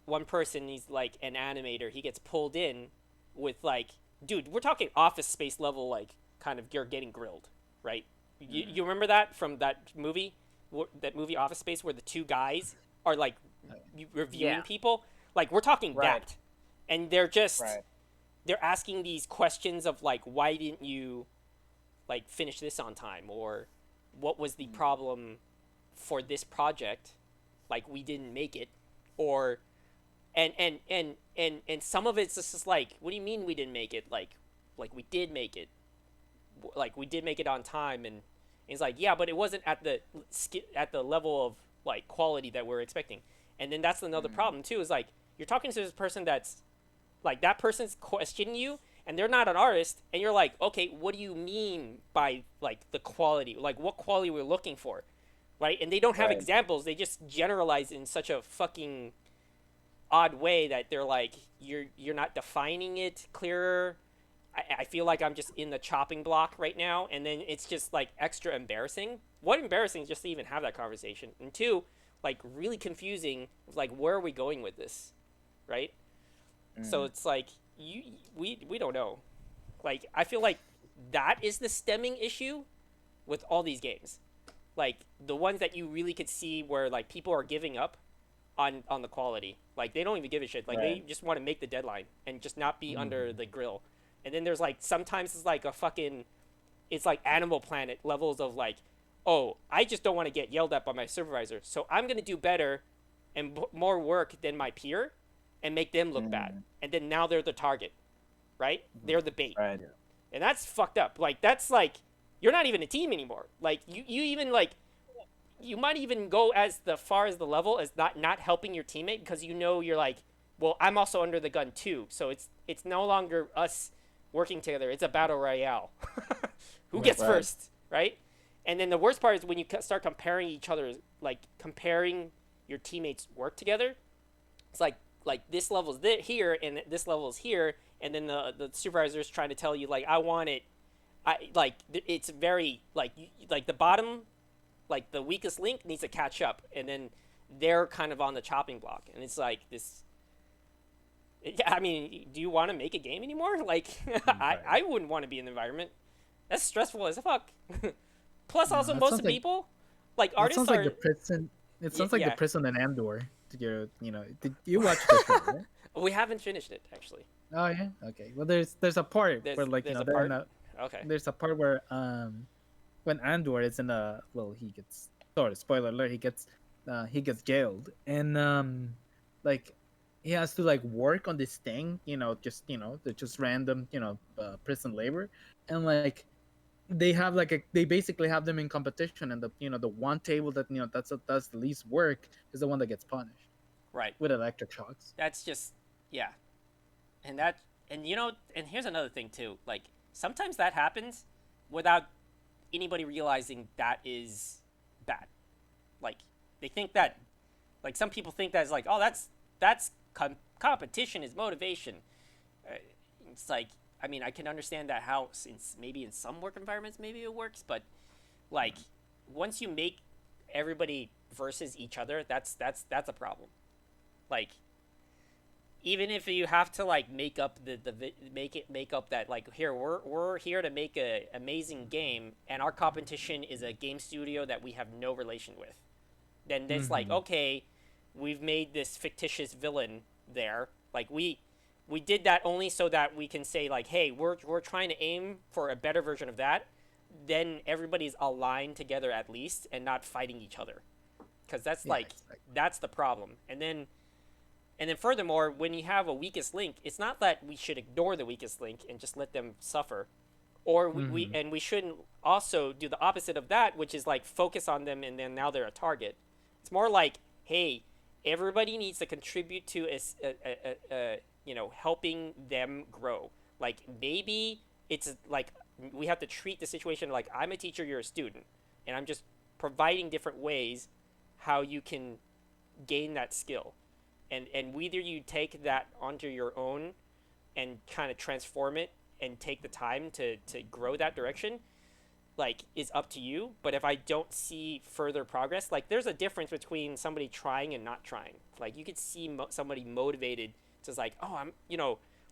one person, he's like an animator, he gets pulled in with like, dude, we're talking Office Space level, like kind of you're getting grilled, right? You remember that from that movie Office Space, where the 2 guys are like reviewing people? Like, we're talking that. And they're just they're asking these questions of like, why didn't you like finish this on time, or what was the problem for this project, like we didn't make it, or and some of it's just like, what do you mean we didn't make it? Like we did make it, like we did make it on time. And it's like, yeah, but it wasn't at the level of like quality that we're expecting. And then that's another problem too, is like, you're talking to this person that's like, that person's questioning you, and they're not an artist, and you're like, okay, what do you mean by like the quality, like what quality we're looking for, right? And they don't have examples. They just generalize in such a fucking odd way that they're like, you're not defining it clearer. I feel like I'm just in the chopping block right now, and then it's just like extra embarrassing. One, embarrassing just to even have that conversation, and 2, like really confusing. Like, where are we going with this, right? So it's like we don't know. Like, I feel like that is the stemming issue with all these games. Like, the ones that you really could see where like people are giving up on the quality. Like, they don't even give a shit. Like, they just want to make the deadline and just not be under the grill. And then there's like sometimes it's like a fucking, it's like Animal Planet levels of like, oh, I just don't want to get yelled at by my supervisor, so I'm gonna do better and more work than my peer, and make them look bad. And then now they're the target, right? They're the bait. Right. And that's fucked up. Like, that's like, you're not even a team anymore. Like, you even like, you might even go as the far as the level as not helping your teammate, because you know you're like, well, I'm also under the gun too. So it's no longer us working together. It's a battle royale. Who gets first, right? And then the worst part is when you start comparing each other, like comparing your teammates' work together. It's like this level's here and this level's here, and then the supervisor is trying to tell you like, I want it. It's very like the bottom, like the weakest link needs to catch up, and then they're kind of on the chopping block, and it's like this. Yeah, I mean, do you want to make a game anymore? Like, I wouldn't want to be in the environment. That's stressful as fuck. Plus, also most of the people, like artists, sounds are. Like the prison. It sounds like the prison in Andor. Did you watch this show? Right? We haven't finished it actually. Oh yeah. Okay. Well, there's a part where like okay. There's a part where when Andor is in a he gets spoiler alert, he gets jailed, and like he has to like work on this thing, just random prison labor, and like they have they basically have them in competition, and the one table that does the least work is the one that gets punished, right, with electric shocks. That's just and here's another thing too, like sometimes that happens without anybody realizing that is bad. Like, they think that, like, some people think that is like, oh, that's competition is motivation. It's like, I mean, I can understand that how maybe in some work environments maybe it works, but like once you make everybody versus each other, that's a problem. Like, even if you have to like make up make up that like, here we're here to make a amazing game, and our competition is a game studio that we have no relation with, then it's like, okay, we've made this fictitious villain there. Like, we did that only so that we can say like, hey, we're trying to aim for a better version of that. Then everybody's aligned together at least, and not fighting each other, because that's that's the problem. And then furthermore, when you have a weakest link, it's not that we should ignore the weakest link and just let them suffer, or we shouldn't also do the opposite of that, which is like focus on them and then now they're a target. It's more like, hey, everybody needs to contribute to helping them grow. Like, maybe it's like we have to treat the situation like, I'm a teacher, you're a student, and I'm just providing different ways how you can gain that skill. And whether you take that onto your own and kind of transform it and take the time to grow that direction, like, is up to you. But if I don't see further progress, like, there's a difference between somebody trying and not trying. Like, you could see somebody motivated to like, oh, I'm,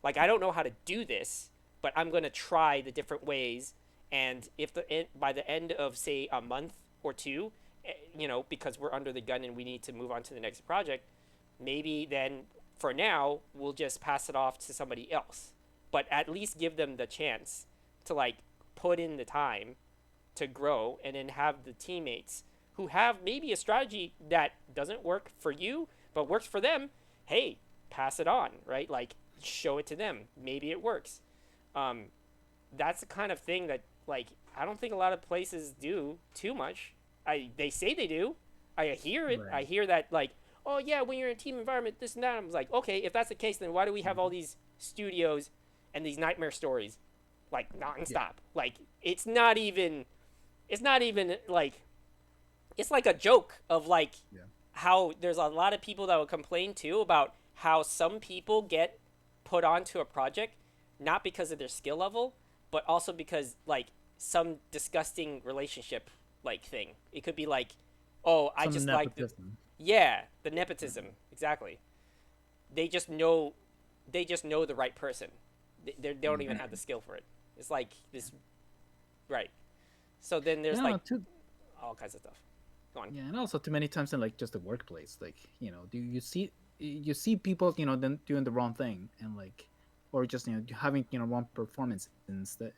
like, I don't know how to do this, but I'm going to try the different ways. And if by the end of, say, a month or two, because we're under the gun and we need to move on to the next project, maybe then for now we'll just pass it off to somebody else, but at least give them the chance to like put in the time to grow, and then have the teammates who have maybe a strategy that doesn't work for you but works for them, hey, pass it on, right? Like, show it to them, maybe it works. That's the kind of thing that, like, I don't think a lot of places do too much. They say they do. I hear it. Right. I hear that, like, oh yeah, when you're in a team environment, this and that. I was like, okay, if that's the case, then why do we have all these studios and these nightmare stories, like, nonstop? Yeah. Like, it's not even like, it's like a joke of like how there's a lot of people that will complain too about how some people get put onto a project not because of their skill level, but also because like some disgusting relationship like thing. It could be like, oh, I just like Yeah, the nepotism, exactly. They just know, the right person. They don't even have the skill for it. It's like this, right? So then there's like too. all kinds of stuff. Go on. Yeah, and also too many times in like just the workplace, like do you see people then doing the wrong thing and like, or just having wrong performance instead,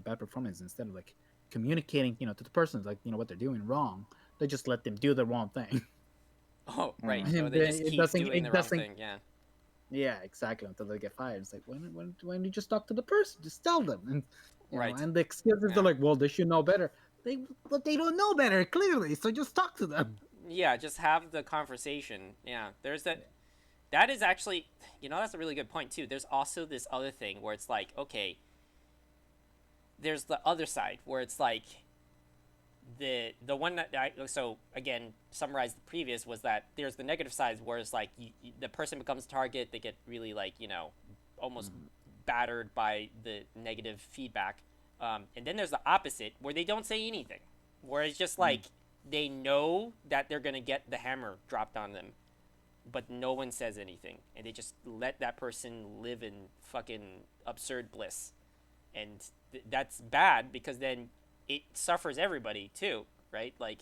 bad performance instead of like communicating to the person like what they're doing wrong. They just let them do the wrong thing. Oh, right. Mm. So And they just it keep doesn't doing it the wrong doesn't thing. Yeah. yeah, exactly, until they get fired. It's like when you just talk to the person, just tell them. And Right. and the excuses Yeah. are like, well, they should know better. But they don't know better, clearly, so just talk to them. Yeah. Just have the conversation. Yeah. There's that. That is actually, that's a really good point too. There's also this other thing where it's like, okay, there's the other side where it's like the one that so again summarize the previous was that there's the negative sides where it's like the person becomes a target, they get really like almost battered by the negative feedback, and then there's the opposite where they don't say anything, where it's just like they know that they're gonna get the hammer dropped on them, but no one says anything, and they just let that person live in fucking absurd bliss, and that's bad because then it suffers everybody too, right? Like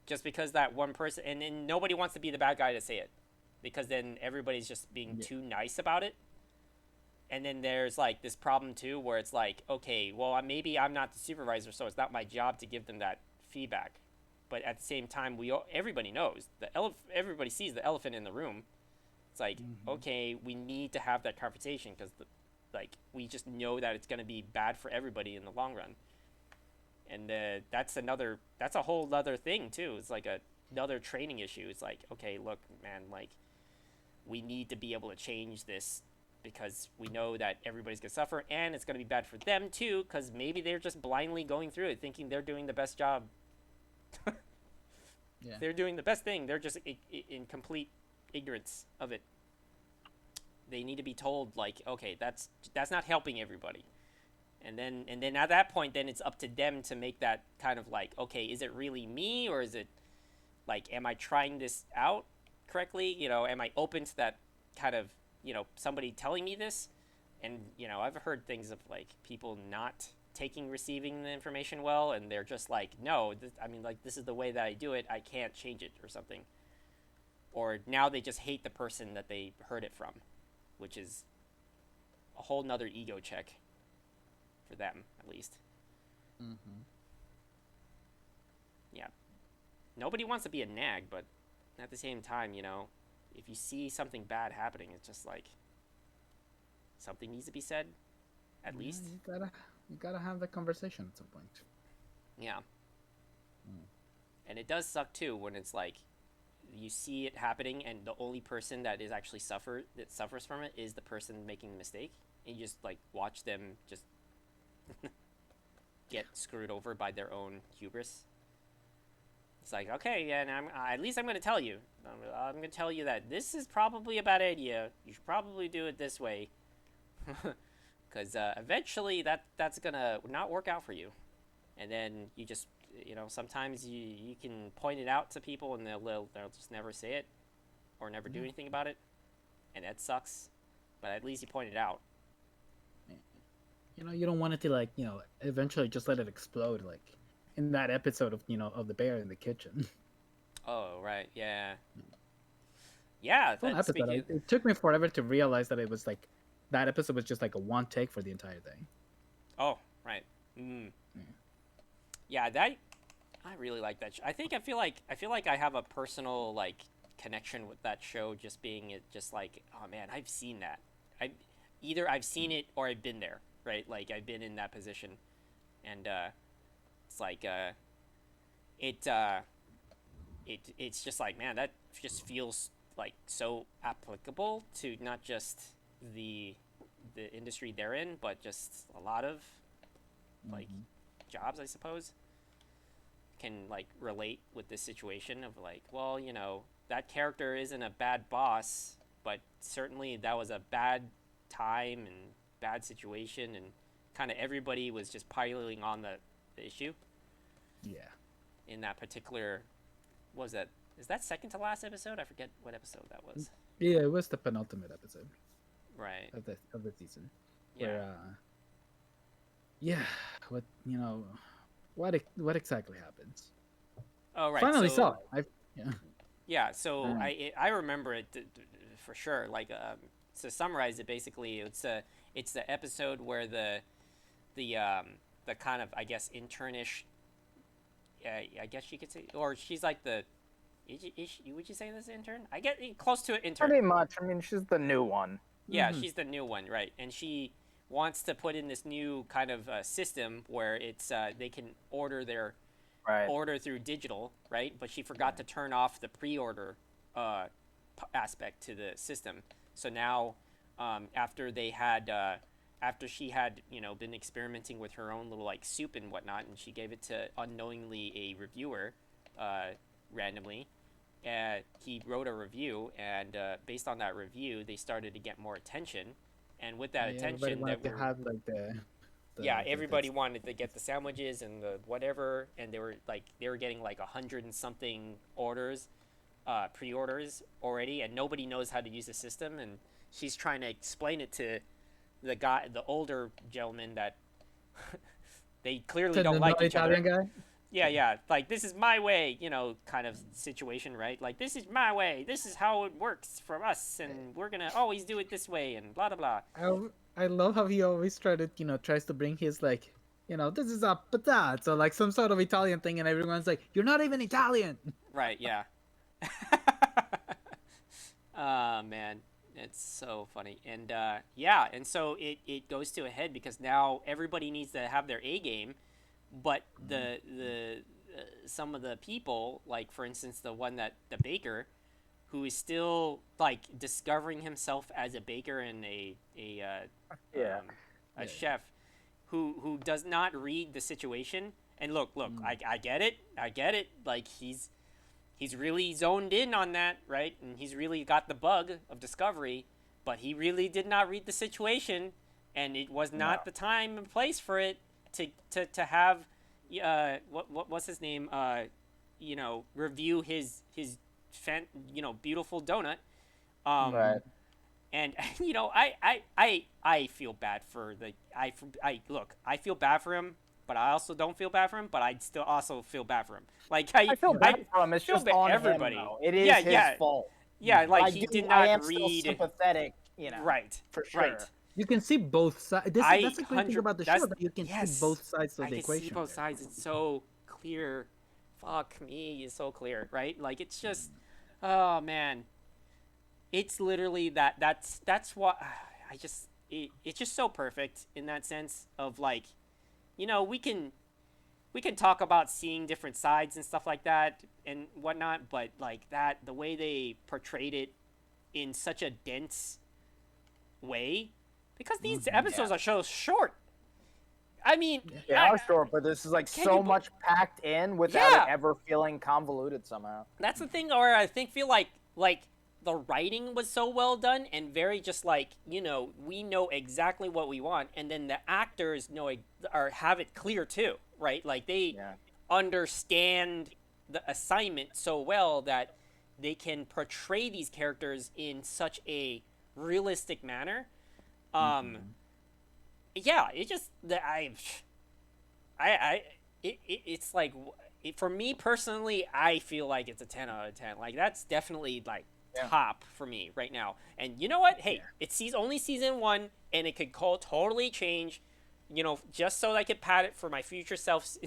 just because that one person, and then nobody wants to be the bad guy to say it, because then everybody's just being too nice about it. And then there's like this problem too, where it's like, okay, well, maybe I'm not the supervisor, so it's not my job to give them that feedback. But at the same time, everybody knows everybody sees the elephant in the room. It's like, okay, we need to have that conversation because, like, we just know that it's going to be bad for everybody in the long run. And that's a whole other thing too. It's like another training issue. It's like, okay, look, man, like, we need to be able to change this because we know that everybody's going to suffer and it's going to be bad for them too because maybe they're just blindly going through it thinking they're doing the best job. Yeah. They're doing the best thing. They're just in complete ignorance of it. They need to be told, like, okay, that's not helping everybody. And then at that point, then it's up to them to make that kind of like, okay, is it really me, or is it like, am I trying this out correctly? Am I open to that kind of, somebody telling me this? And I've heard things of like people not receiving the information well, and they're just like, no, this is the way that I do it. I can't change it or something. Or now they just hate the person that they heard it from, which is a whole nother ego check for them, at least. Yeah. Nobody wants to be a nag, but at the same time, if you see something bad happening, it's just like something needs to be said, at least. You gotta have that conversation at some point. Yeah. And it does suck too when it's like you see it happening and the only person that is actually suffers from it is the person making the mistake, and you just like watch them just get screwed over by their own hubris. It's like, okay, yeah, and at least I'm going to tell you. I'm going to tell you that this is probably a bad idea. You should probably do it this way. Because eventually that's going to not work out for you. And then you just, sometimes you can point it out to people and they'll just never say it or never do anything about it. And that sucks. But at least you pointed it out. You don't want it to like, eventually just let it explode like in that episode of, of the bear in the kitchen. Oh, right. Yeah. Yeah. Fun episode. It took me forever to realize that it was like, that episode was just like a one take for the entire thing. Oh, right. Yeah, I really like that. I feel like I have a personal like connection with that show, just being it, just like, oh man, I've seen that. I've seen it or I've been there, right? Like I've been in that position, and it's like it's just like, man, that just feels like so applicable to not just the industry they're in, but just a lot of like jobs, I suppose, can like relate with this situation of like, well, that character isn't a bad boss, but certainly that was a bad time and bad situation, and kind of everybody was just piling on the issue. Yeah. In that particular, what was that, Is that second to last episode? I forget what episode that was. Yeah, it was the penultimate episode. Right. Of the season. Yeah. Where, yeah. What exactly happens? Oh right. Finally so, saw it. Yeah. Yeah. So Alright. I remember it for sure. Like to summarize it, basically, it's the episode where the kind of, I guess, internish. I guess you could say, or she's like the. Would you say this intern? I get close to an intern. Pretty much. I mean, she's the new one. Yeah, she's the new one, right? And she wants to put in this new kind of system where it's they can order their order through digital, right? But she forgot to turn off the pre-order aspect to the system. So now, after she had been experimenting with her own little like soup and whatnot, and she gave it to unknowingly a reviewer, randomly. He wrote a review, and based on that review, they started to get more attention. And with that attention, everybody wanted to get the sandwiches and the whatever, and they were getting like 100 and something orders, pre-orders already, and nobody knows how to use the system. And she's trying to explain it to the older gentleman that they clearly don't like each other. Guy? Yeah, like, this is my way, kind of situation, right? Like, this is my way, this is how it works for us, and we're gonna always do it this way, and blah, blah, blah. I love how he always tries to bring his, like, this is a patat, so, like, some sort of Italian thing, and everyone's like, you're not even Italian! Right, yeah. Man, it's so funny. And, and so it goes to a head, because now everybody needs to have their A game. But the some of the people, like, for instance, the baker, who is still like discovering himself as a baker and a chef, who does not read the situation. And look, I get it. Like, he's really zoned in on that, right? And he's really got the bug of discovery, but he really did not read the situation, and it was not the time and place for it. To have what's his name review his beautiful donut, right. And I feel bad for I feel bad for him, but I also don't feel bad for him, but I still also feel bad for him. Like, I feel bad for him. It's just on everybody. Him, it is his fault. Yeah, like, he did not read. Still sympathetic, right, for sure. Right. You can see both sides. That's the great thing about the show, that you can see both sides of the equation. I can see both sides. It's so clear. Fuck me, it's so clear, right? Like, it's just, oh man, it's literally that's what it's just so perfect in that sense of, like, we can talk about seeing different sides and stuff like that and whatnot, but like that, the way they portrayed it in such a dense way. Because these episodes are so short. I mean, they are short, but this is like so much packed in without it ever feeling convoluted somehow. That's the thing, or I feel like the writing was so well done and very just like, we know exactly what we want, and then the actors have it clear too, right? Like, they understand the assignment so well that they can portray these characters in such a realistic manner. Yeah, it just it's like, for me personally, I feel like it's a 10 out of 10. Like, that's definitely like top for me right now. And you know what? Hey, it's only season 1, and it could totally change. Just so I could pad it for my future self.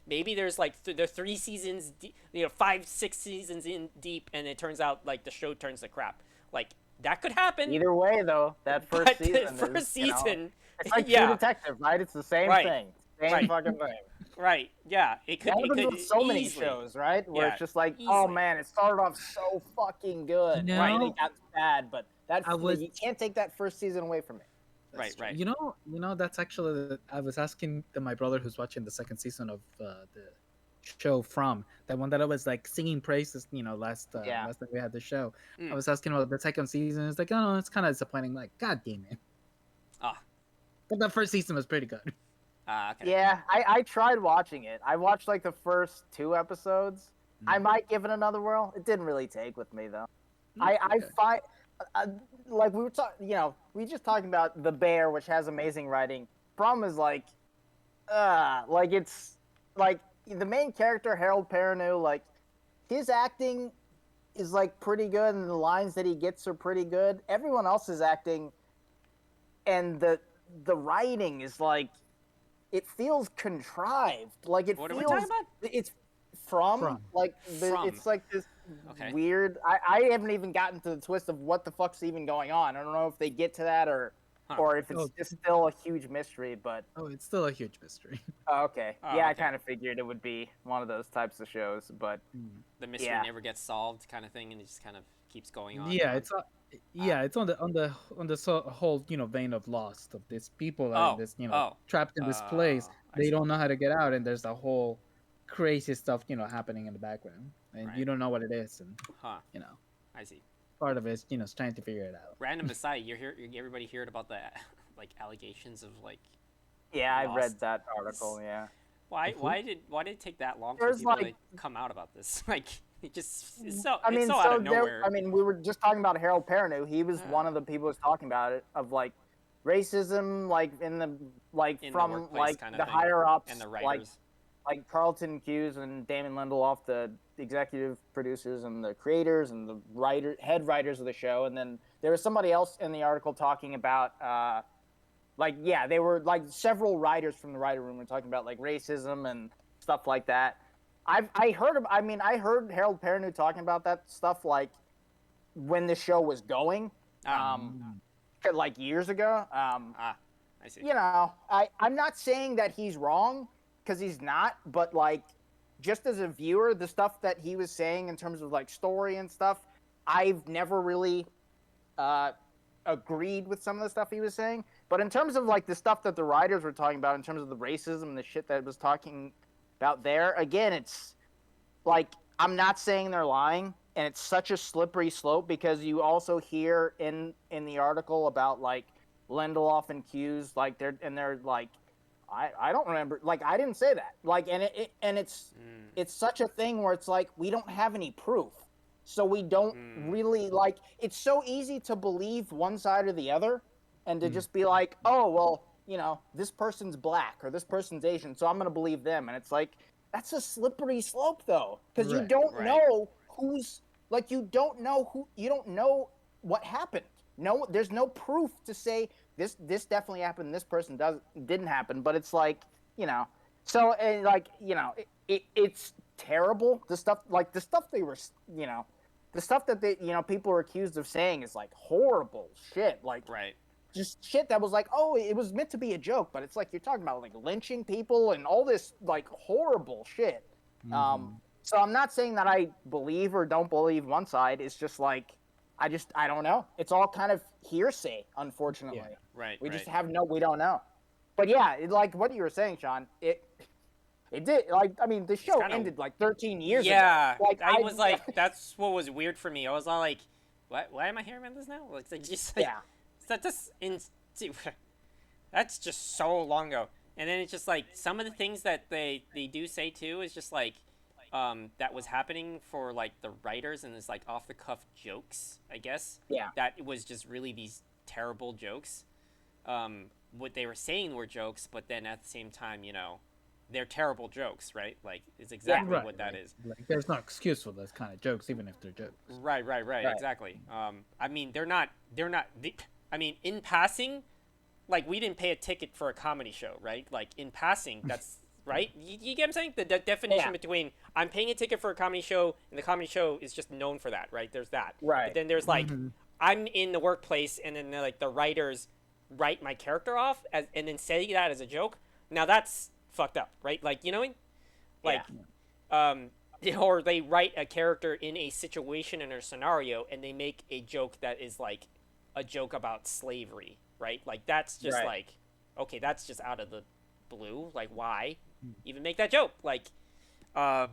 Maybe there's like the 3 seasons, 5-6 seasons in deep, and it turns out like the show turns to crap. Like, that could happen. Either way, though, that first season, it's like True Detective, right? It's the same thing, same fucking thing. Right? Yeah, it could. That happens with so many shows, right? Where it's just like, oh man, it started off so fucking good, right? And it got bad, but you can't take that first season away from it. Right. That's actually, I was asking my brother who's watching the second season of the show From, that one that I was like singing praises, last time we had the show. I was asking about the second season. It's like, oh, it's kind of disappointing. Like, god damn it. But the first season was pretty good. Okay. Yeah, I tried watching it. I watched like the first 2 episodes, I might give it another whirl. It didn't really take with me though. I Okay. find like we were talking, we just talking about The Bear, which has amazing writing. Problem is like it's like the main character Harold Perrineau, like his acting is like pretty good, and the lines that he gets are pretty good. Everyone else's acting and the writing is like it feels contrived. Like it What are feels we talking about? it's From. like From. it's like this Okay. weird. I haven't even gotten to the twist of what the fuck's even going on. I don't know if they get to that Huh. or if it's Oh. just still a huge mystery. But Oh, it's still a huge mystery. okay, Oh, yeah, I okay. kind of figured it would be one of those types of shows. But The mystery Yeah. never gets solved, kind of thing, and it just kind of keeps going on. Yeah, and it's it's on the whole vein of Lost, of these people are in Oh, this oh, trapped in this place. I They see. don't know how to get out, and there's a whole crazy stuff happening in the background, and Right. you don't know what it is, and Huh. you know I see. part of it is trying to figure it out. Random aside, everybody heard about the like allegations of like yeah, I Lost? read that article. Yeah. why did it take that long There's, for people like- to come out about this? Like it's so I mean, it's so so out of nowhere. I mean, we were just talking about Harold Perrineau. He was one of the people who was talking about it of like racism, like in the In the from workplace like kinda the thing, higher ups, and the like writers. Carlton Cuse and Damon Lindelof, the executive producers and the creators and the head writers of the show, and then there was somebody else in the article talking about they were like several writers from the writer room were talking about like racism and stuff like that. I heard Harold Perrineau talking about that stuff like when the show was going, like years ago. I see. I'm not saying that he's wrong because he's not, but like just as a viewer, the stuff that he was saying in terms of like story and stuff, I've never really agreed with some of the stuff he was saying. But in terms of like the stuff that the writers were talking about, in terms of the racism and the shit that was talking about there, again, it's like I'm not saying they're lying, and it's such a slippery slope because you also hear in the article about like Lindelof and Cuse, like they're like, I don't remember, like I didn't say that, like, and it's such a thing where it's like we don't have any proof, so we don't really like. It's so easy to believe one side or the other, and to just be like, oh well, this person's black or this person's Asian, so I'm gonna believe them, and it's like that's a slippery slope though, because you don't know who's like you don't know what happened. No, there's no proof to say this definitely happened. This person didn't happen, but it's like so it's terrible. The stuff they were the stuff that they people were accused of saying is like horrible shit. Like just shit that was like, oh, it was meant to be a joke, but it's like you're talking about like lynching people and all this like horrible shit. So I'm not saying that I believe or don't believe one side. It's just like I don't know. It's all kind of hearsay, unfortunately. Yeah, we just we don't know. But yeah, like what you were saying, Sean, it did, like, I mean, the show ended like 13 years ago. Yeah, Like, I was like, that's what was weird for me. I was all like, why am I hearing about this now? Like, just like, yeah. That's just so long ago. And then it's just like some of the things that they do say too is just like that was happening for like the writers, and it's like off the cuff jokes, I guess. Yeah. That it was just really these terrible jokes. What they were saying were jokes, but then at the same time, they're terrible jokes, right? Like it's exactly what that is. Like, there's no excuse for those kind of jokes, even if they're jokes. Right. Exactly. I mean, they're not. I mean, in passing, like we didn't pay a ticket for a comedy show, right? Like in passing, that's right. You get what I'm saying? The definition between I'm paying a ticket for a comedy show and the comedy show is just known for that, right? There's that. Right. But then there's like I'm in the workplace, and then like the writers write my character off and then say that as a joke. Now that's fucked up, right? Like like or they write a character in a situation in a scenario and they make a joke that is like a joke about slavery, right? Like that's just like, okay, that's just out of the blue. Like why even make that joke? Like and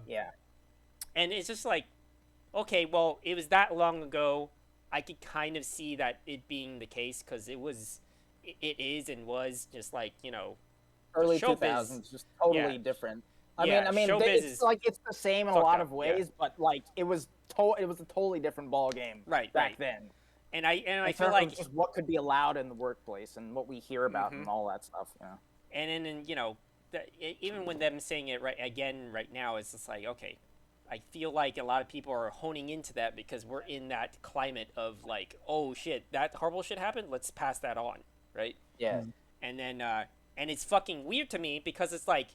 it's just like, okay, well, it was that long ago. I could kind of see that it being the case because it is and was just like, early 2000s, just totally different. I mean, it's like it's the same in a lot of ways, but like it was a totally different ball game back then. And I feel like just what could be allowed in the workplace and what we hear about and all that stuff. And then you know, even when them saying it right now, it's just like, okay, I feel like a lot of people are honing into that because we're in that climate of like, oh shit, that horrible shit happened. Let's pass that on, right? Yeah. And then and it's fucking weird to me because it's like,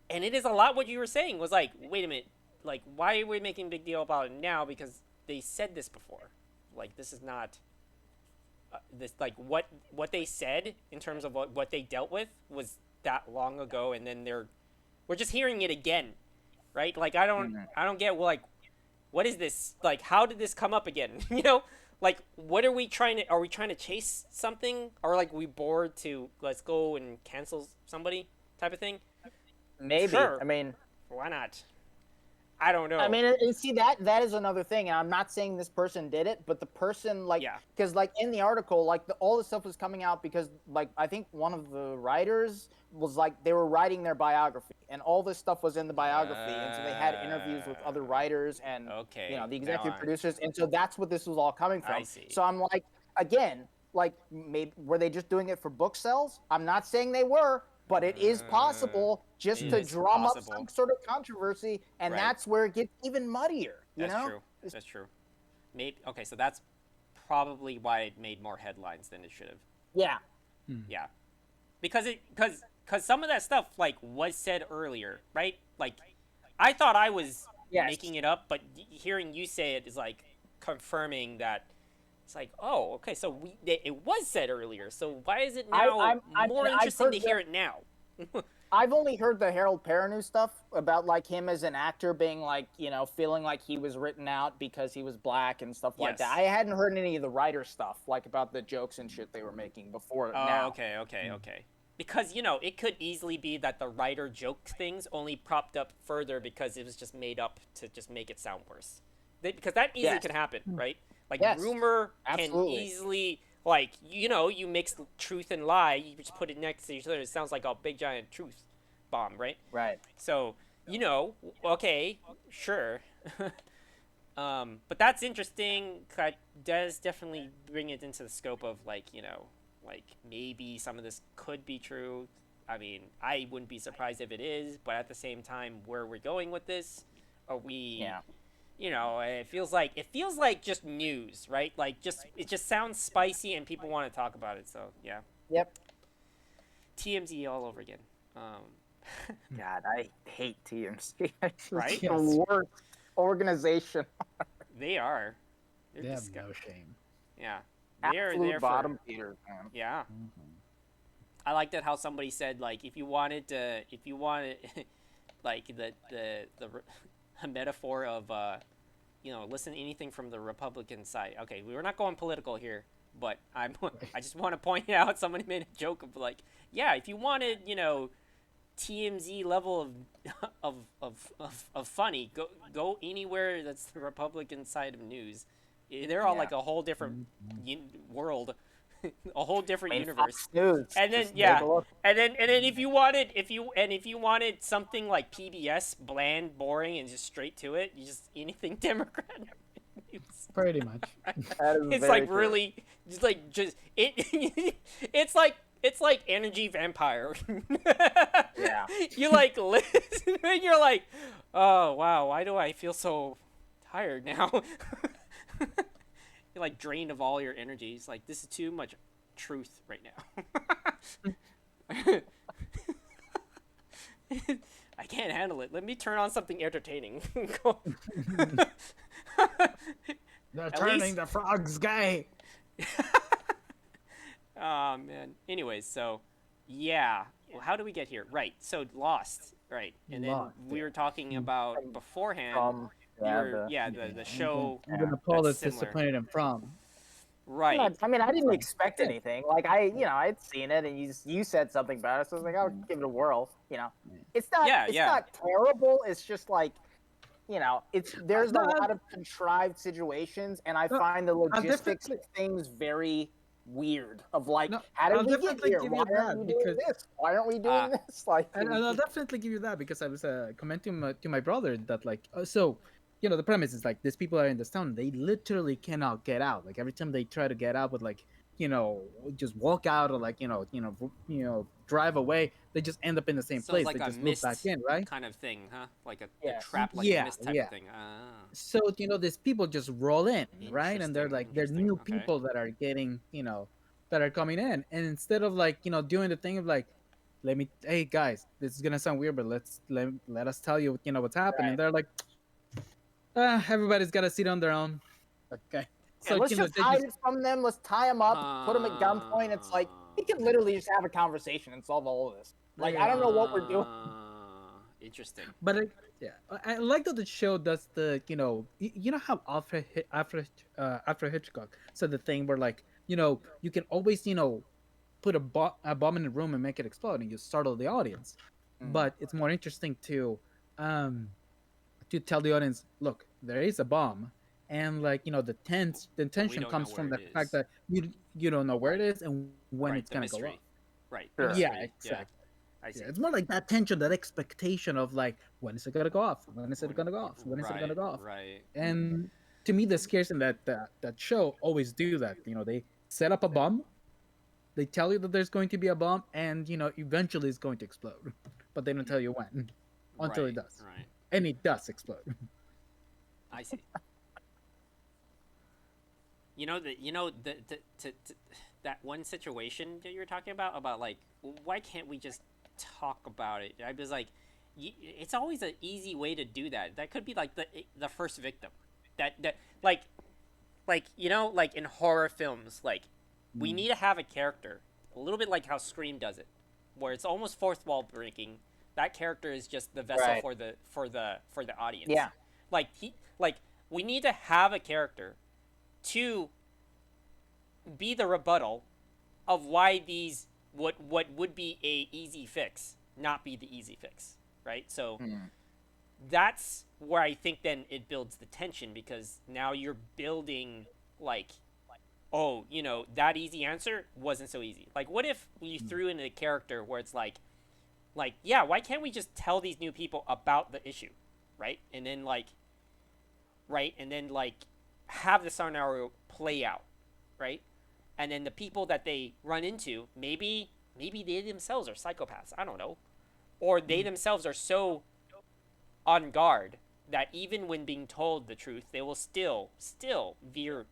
and it is a lot what you were saying was like, wait a minute, like why are we making a big deal about it now? Because they said this before. Like this is not this like what they said in terms of what they dealt with was that long ago, and then we're just hearing it again, right? Like I don't get, well, like what is this, like how did this come up again? You know, like what are we trying to chase something, or like we bored to let's go and cancel somebody type of thing? Maybe. Sure. I mean, why not? I don't know. I mean, see, that is another thing, and I'm not saying this person did it, but the person, like, because like in the article, like all this stuff was coming out because like I think one of the writers was like they were writing their biography, and all this stuff was in the biography, and so they had interviews with other writers and you know the executive producers, and so that's what this was all coming from. I see. So I'm like, again, like maybe were they just doing it for book sales? I'm not saying they were. But it is possible just to drum up some sort of controversy, and that's where it gets even muddier. That's true. That's true. Maybe okay, so that's probably why it made more headlines than it should have. Yeah. Yeah. Because some of that stuff like was said earlier, right? Like I thought I was making it up, but hearing you say it is like confirming that. It's like, oh, okay, so it was said earlier, so why is it now more interesting to hear it now? I've only heard the Harold Perrineau stuff about, like, him as an actor being, like, you know, feeling like he was written out because he was black and stuff like that. I hadn't heard any of the writer stuff, like, about the jokes and shit they were making before now. Okay. Because, you know, it could easily be that the writer joked things only propped up further because it was just made up to just make it sound worse. Because that easily can happen, right? Like, rumor can easily, like, you know, you mix truth and lie, you just put it next to each other, it sounds like a big giant truth bomb, right? Right. So, you know, okay, sure. But that's interesting. That does definitely bring it into the scope of, like, you know, like, maybe some of this could be true. I mean, I wouldn't be surprised if it is, but at the same time, where we're going with this, are we... Yeah. You know, it feels like just news, right? Like it just sounds spicy and people want to talk about it. So yeah. Yep. TMZ all over again. God, I hate TMZ. Right? The worst organization. They are. They have no shame. Yeah. Absolute bottom feeders, man. Yeah. I liked it how somebody said, like, if you wanted like a metaphor of you know, listen to anything from the Republican side. Okay, we're not going political here, but I just want to point out somebody made a joke of like, yeah, if you wanted, you know, TMZ level of funny, go anywhere that's the Republican side of news. They're all like a whole different world. A whole different universe. And then and then if you wanted something like PBS, bland, boring, and just straight to it, you just anything Democrat news. Pretty much. It's like true. Really just it's like Energy Vampire. Yeah. You like listen and you're like, oh wow, why do I feel so tired now? You're like drained of all your energy. It's like, this is too much truth right now. I can't handle it. Let me turn on something entertaining. They're turning the frogs gay. Oh man. Anyways, so yeah. Well, how do we get here? Right. So Lost. Right. And then we were talking about beforehand. The show. I'm gonna pull this disappointed and from. Right. I mean, I didn't expect anything. Like I'd seen it, and you said something about it, so I was like, I'll give it a whirl. You know, it's not not terrible. It's just like, you know, there's a lot of contrived situations, and I find the logistics of things very weird. Of like, No, how did I'll we get definitely here? give Why you that aren't we doing because this? Why aren't we doing this? Like, and I'll definitely give you that because I was commenting to my brother that like so the premise is like these people are in this town, they literally cannot get out. Like every time they try to get out with like just walk out or like drive away, they just end up in the same So it's place. like They a just loop back mist in, right? kind of thing, huh? Like a yes. trap, like a mist type of thing. Ah, So these people just roll in, right? And they're like they're interesting. new Okay. people that are getting that are coming in, and instead of like doing the thing of like hey guys, this is gonna sound weird, but let us tell you what's happening. Right. They're like, everybody's got to sit on their own. Okay, Yeah, so let's just hide it from them. Let's tie them up, put them at gunpoint. It's like we can literally just have a conversation and solve all of this. Like I don't know what we're doing. Interesting. But I like that the show does the how after Hitchcock said the thing where like you can always put a bomb in a room and make it explode and you startle the audience, but it's more interesting to tell the audience, look, there is a bomb, and like the tension comes from the fact that you don't know where it is and when it's gonna go off. Right. Sure. Yeah, exactly. I see. Yeah, it's more like that tension, that expectation of like, when is it gonna go off? When is it gonna go off? When is it gonna go off? Right. And to me, the scares in that show always do that. They set up a bomb, they tell you that there's going to be a bomb, and eventually it's going to explode, but they don't tell you when until it does. Right. And it does explode. I see. That one situation that you were talking about like, why can't we just talk about it? I was like, it's always an easy way to do that. That could be like the first victim. That like like in horror films, like we need to have a character a little bit like how Scream does it, where it's almost fourth wall breaking. That character is just the vessel for the audience. Yeah. Like we need to have a character to be the rebuttal of why these what would be a easy fix not be the easy fix, right? So that's where I think then it builds the tension, because now you're building like, oh, that easy answer wasn't so easy. Like, what if you threw in a character where it's like, yeah, why can't we just tell these new people about the issue, right? And then have the scenario play out, right? And then the people that they run into, maybe they themselves are psychopaths. I don't know. Or they themselves are so on guard that even when being told the truth, they will still veer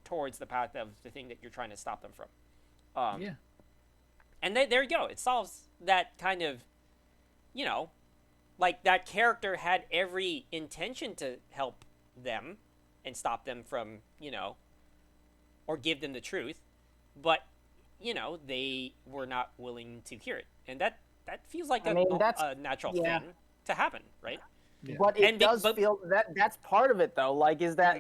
towards the path of the thing that you're trying to stop them from. Yeah. And there you go. It solves that kind of, like that character had every intention to help them and stop them from, or give them the truth. But, they were not willing to hear it. And that feels like a natural thing to happen, right? Yeah. But it does feel that's part of it, though. Like, is that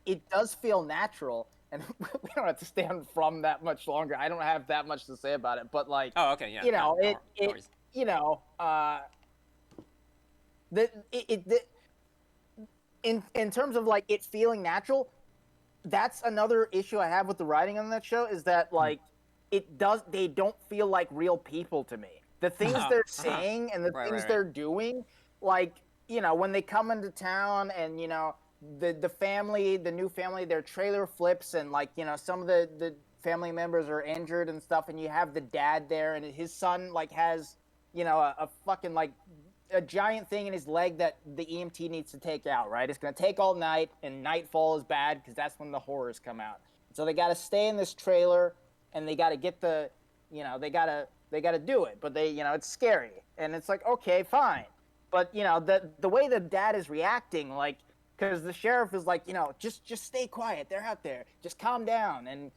it does feel natural. And we don't have to stay on from that much longer. I don't have that much to say about it. But, like, oh, okay, yeah. In terms of, like, it feeling natural, that's another issue I have with the writing on that show, is that like they don't feel like real people to me. The things they're saying and the things they're doing, like, when they come into town and the new family, their trailer flips and like some of the family members are injured and stuff, and you have the dad there and his son like has a fucking like a giant thing in his leg that the EMT needs to take out, right? It's going to take all night, and nightfall is bad because that's when the horrors come out. So they got to stay in this trailer, and they got to get they got to do it. But it's scary. And it's like, okay, fine. But, the way the dad is reacting, like, because the sheriff is like, just stay quiet. They're out there. Just calm down. And,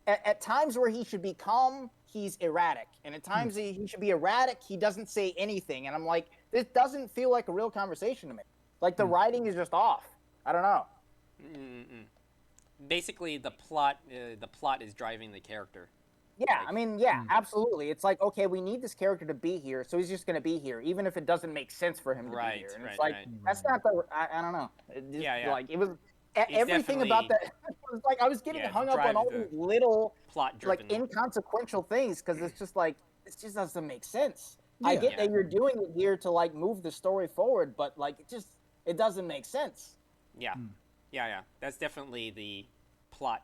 at times where he should be calm, he's erratic. And at times he should be erratic, he doesn't say anything. And I'm like, this doesn't feel like a real conversation to me. Like, the writing is just off. I don't know. Basically, the plot is driving the character. Yeah, I mean, absolutely. It's like, okay, we need this character to be here, so he's just going to be here, even if it doesn't make sense for him to be here. And it's like, that's not the, I don't know. Like, it was, everything about that I was getting hung up on all these little like inconsequential things because it's just like it just doesn't make sense. Yeah. I get that you're doing it here to like move the story forward, but like it doesn't make sense. Yeah, yeah. That's definitely the plot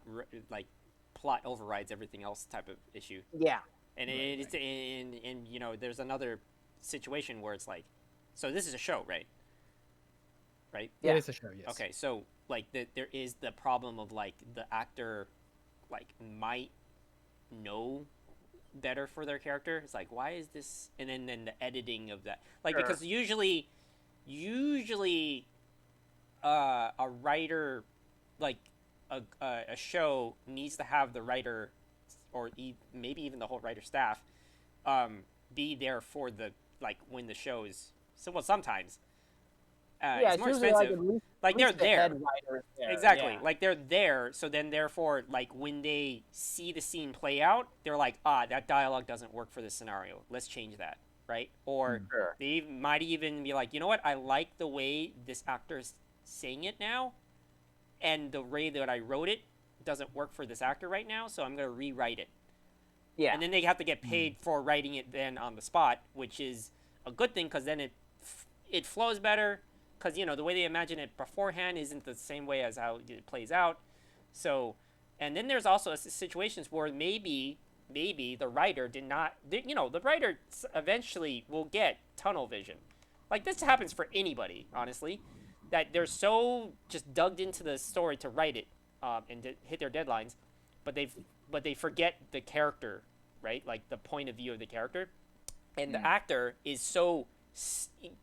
overrides everything else type of issue. Yeah, and it's and you know there's another situation where it's like, so this is a show, right? Right. Yeah, it's a show. Yes. Okay, so like there is the problem of like the actor, like might know better for their character. It's like, why is this? And then the editing of that, like because usually a writer, like a show needs to have the writer or maybe even the whole writer staff be there for the like when the show is sometimes it's more expensive like they're there. Exactly. Like they're there, so then therefore like when they see the scene play out they're like, that dialogue doesn't work for this scenario, let's change that, right? Or they might even be like, you know what, I like the way this actor is saying it now, and the way that I wrote it doesn't work for this actor right now, so I'm going to rewrite it. Yeah. And then they have to get paid for writing it then on the spot, which is a good thing because then it flows better, because, you know, the way they imagine it beforehand isn't the same way as how it plays out. So, and then there's also situations where maybe the writer did not, you know, the writer eventually will get tunnel vision. Like, this happens for anybody, honestly, that they're so just dug into the story to write it and to hit their deadlines, but they forget the character, right? Like, the point of view of the character. And the actor is so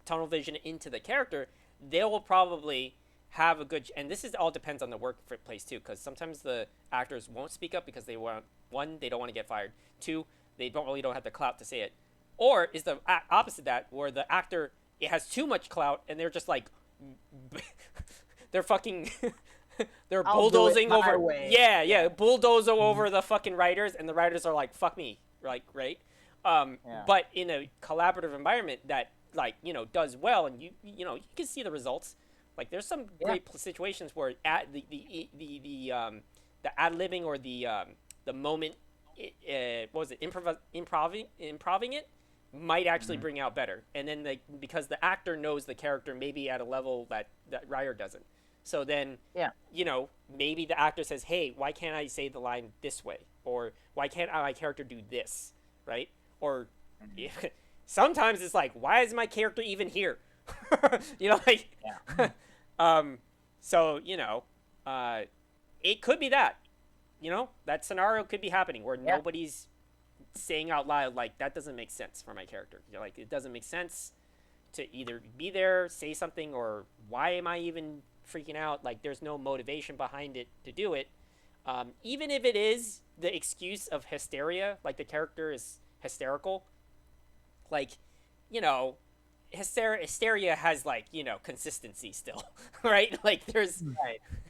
tunnel vision into the character, they will probably have a good, and this is all depends on the workplace too, because sometimes the actors won't speak up because they want, one, they don't want to get fired, two, they don't have the clout to say it, or is the opposite of that, where the actor, it has too much clout and they're just like they're fucking they're bulldozing over bulldoze over the fucking writers, and the writers are like, fuck me, like, right? But in a collaborative environment that, like, you know, does well, and you know, you can see the results. Like, there's some great situations where the ad-libbing or the moment, what was it, improving it might actually bring out better. And then because the actor knows the character maybe at a level that writer doesn't. So then, you know, maybe the actor says, hey, why can't I say the line this way? Or why can't my character do this, right? Or sometimes it's like, why is my character even here? You know, like, so, you know, it could be that, you know, that scenario could be happening where nobody's saying out loud, like, that doesn't make sense for my character. You know, like, it doesn't make sense to either be there, say something, or why am I even freaking out? Like, there's no motivation behind it to do it. Even if it is the excuse of hysteria, like the character is hysterical, like, you know, hysteria has, like, you know, consistency still, right? Like, there's,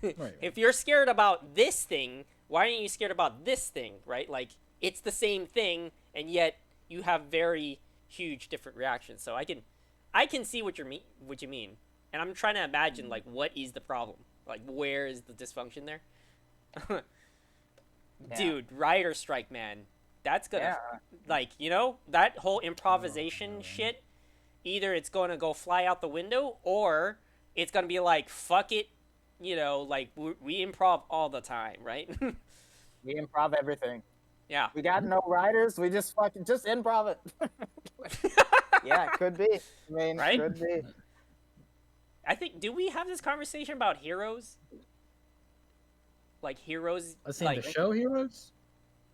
if you're scared about this thing, why aren't you scared about this thing, right? Like, it's the same thing, and yet you have very huge different reactions. So I can see what you mean, and I'm trying to imagine, like, what is the problem? Like, where is the dysfunction there? Dude, writer strike, man. That's gonna, like, you know, that whole improvisation shit, either it's gonna go fly out the window, or it's gonna be like, fuck it, you know, like, we improv all the time, right? We improv everything. Yeah. We got no writers, we just improv it. Yeah, could be. I mean, right? Could be. I think, do we have this conversation about Heroes? Like, Heroes? Like the show Heroes?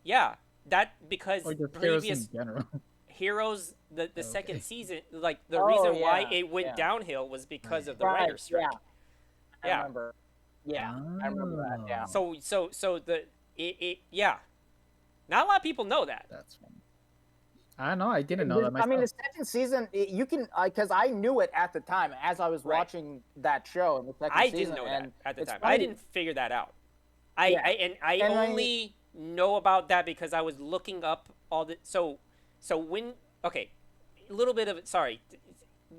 Yeah. That, because previous in general. Heroes, the second season, like, the reason why it went downhill was because of the writer's strike. I remember. Yeah, I remember that, yeah. So not a lot of people know that. That's funny. I know, I didn't know that myself. I mean, the second season, you can, because I knew it at the time as I was watching that show in the second season. I didn't know that at the time. I didn't figure that out. I only know about that because I was looking up all the, so when, okay, a little bit of it, sorry,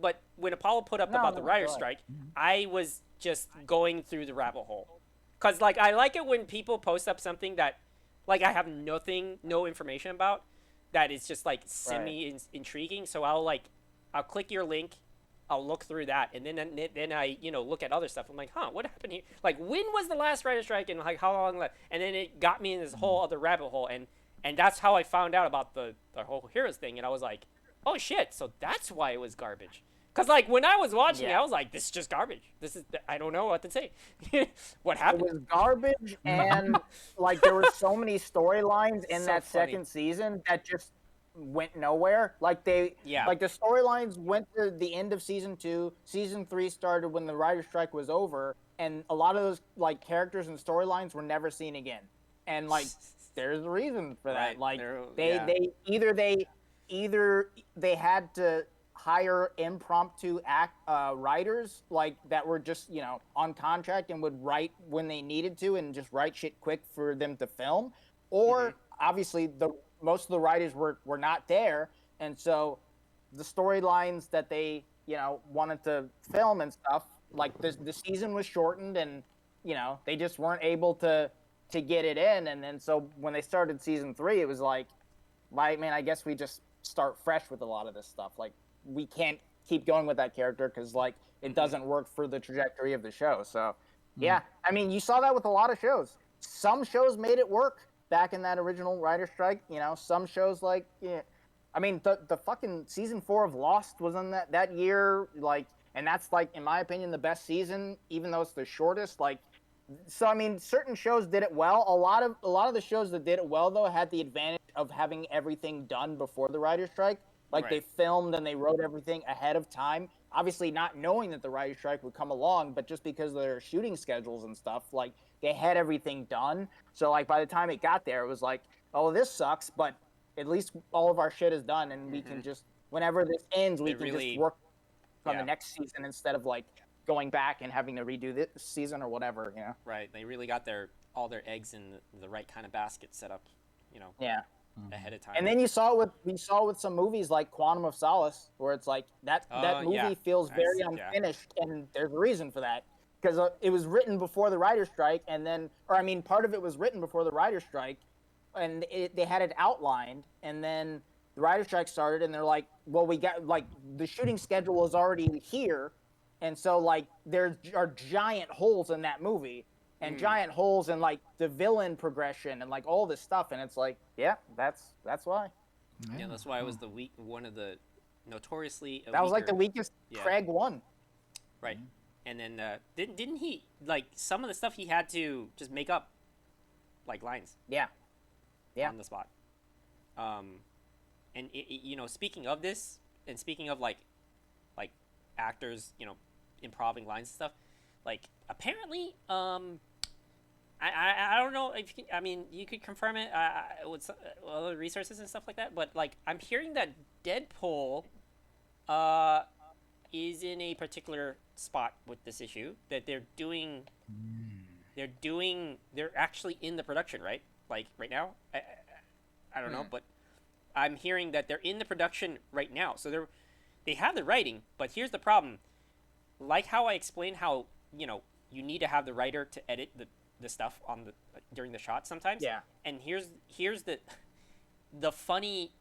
but when Apollo put up about the writer's strike, I was just going through the rabbit hole. Cause like I like it when people post up something that, like I have no information about, that is just like semi intriguing. So I'll click your link, I'll look through that, and then I look at other stuff. I'm like, what happened here? Like, when was the last writer strike, and like how long? And then it got me in this whole other rabbit hole, and that's how I found out about the whole Heroes thing, and I was like, oh shit, so that's why it was garbage. Cause like when I was watching it, I was like, this is just garbage. I don't know what to say. What happened? It was garbage, and like there were so many storylines in that second season that just went nowhere. Like the storylines went to the end of season 2. Season 3 started when the writer's strike was over, and a lot of those like characters and storylines were never seen again. And like there's a reason for that. Like they either had to hire impromptu writers like that were just on contract and would write when they needed to and just write shit quick for them to film, or obviously most of the writers were not there, and so the storylines that they wanted to film and stuff, like the season was shortened, and they just weren't able to get it in. And then so when they started season 3, it was like, I guess we just start fresh with a lot of this stuff. Like, we can't keep going with that character because like it doesn't work for the trajectory of the show. So yeah, I mean, you saw that with a lot of shows. Some shows made it work back in that original writer strike. Some shows like I mean, the fucking season 4 of Lost was in that year, like, and that's like, in my opinion, the best season, even though it's the shortest. Like, so I mean, certain shows did it well. A lot of the shows that did it well though had the advantage of having everything done before the writer's strike. Like they filmed and they wrote everything ahead of time, obviously not knowing that the writer's strike would come along, but just because of their shooting schedules and stuff, like they had everything done. So like by the time it got there, it was like, oh, this sucks, but at least all of our shit is done, and we can just, whenever this ends, we can just work on the next season instead of like going back and having to redo this season or whatever, Right. They really got all their eggs in the right kind of basket set up, ahead of time. And then we saw with some movies like Quantum of Solace, where it's like that movie feels very unfinished, and there's a reason for that, because it was written before the writer's strike, part of it was written before the writer's strike, and they had it outlined, and then the writer's strike started, and they're like, well, we got like the shooting schedule is already here, and so like there are giant holes in that movie. And giant holes in like the villain progression and like all this stuff, and it's like, that's why. Yeah, that's why it was one of the notoriously. That was like the weakest Craig one. Right, and then didn't he, like, some of the stuff he had to just make up, like lines. Yeah. On the spot. And speaking of this, and speaking of like actors, improving lines and stuff, like apparently, I don't know if you can, I mean, you could confirm it with other resources and stuff like that, but like I'm hearing that Deadpool is in a particular spot with this issue that they're actually in the production, right? Like right now, I don't know, but I'm hearing that they're in the production right now. So they have the writing, but here's the problem. Like how I explained how you need to have the writer to edit the stuff on during the shot sometimes. Yeah. And here's the funny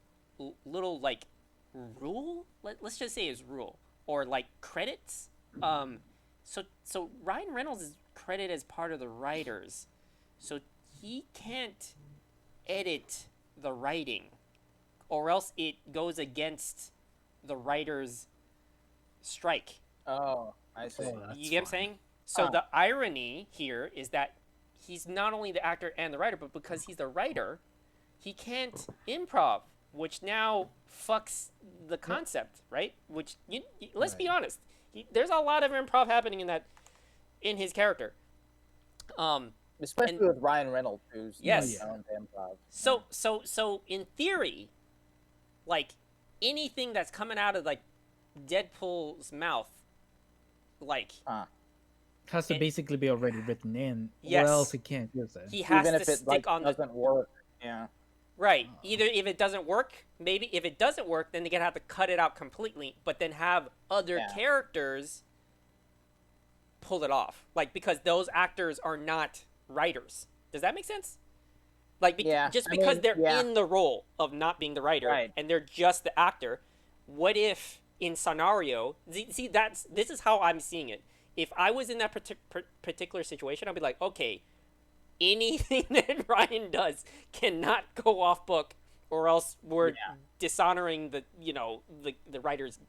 little like rule. Let's just say is rule or like credits. So Ryan Reynolds is credited as part of the writers, so he can't edit the writing, or else it goes against the writers' strike. Oh, I see. You get what I'm saying? So the irony here is that he's not only the actor and the writer, but because he's the writer, he can't improv, which now fucks the concept, right? Which let's be honest, there's a lot of improv happening in his character. Especially with Ryan Reynolds, who's known to improv. So in theory, like anything that's coming out of like Deadpool's mouth, like has to basically be already written in, or else he can't use it. He has even to if it stick on doesn't work. Yeah. Right. Either if it doesn't work, maybe if it doesn't work, then they're gonna have to cut it out completely, but then have other characters pull it off. Like, because those actors are not writers. Does that make sense? Like, just because they're in the role of not being the writer and they're just the actor, what if in scenario? See, this is how I'm seeing it. If I was in that particular situation, I'd be like, okay, anything that Ryan does cannot go off book, or else we're dishonoring the the writers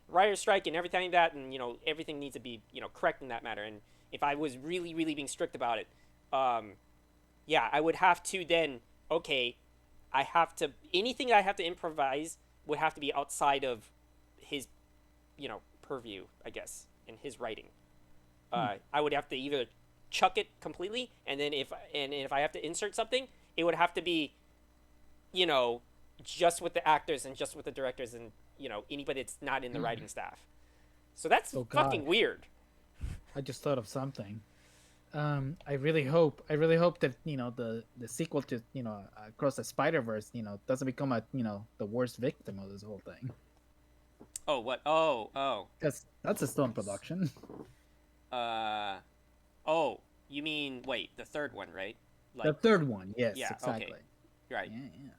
writer's strike and everything like that, and everything needs to be correct in that matter. And if I was really being strict about it, I would have to then I have to anything I have to improvise would have to be outside of his purview, I guess, in his writing. I would have to either chuck it completely, and then if I have to insert something, it would have to be just with the actors and just with the directors and anybody that's not in the writing staff. So that's fucking weird. I just thought of something. I really hope that the sequel to Across the Spider-Verse doesn't become the worst victim of this whole thing. Oh, what? Oh. That's still in production. Oh, you mean the third one, right? The third one, yes, exactly. Okay. Right. Yeah.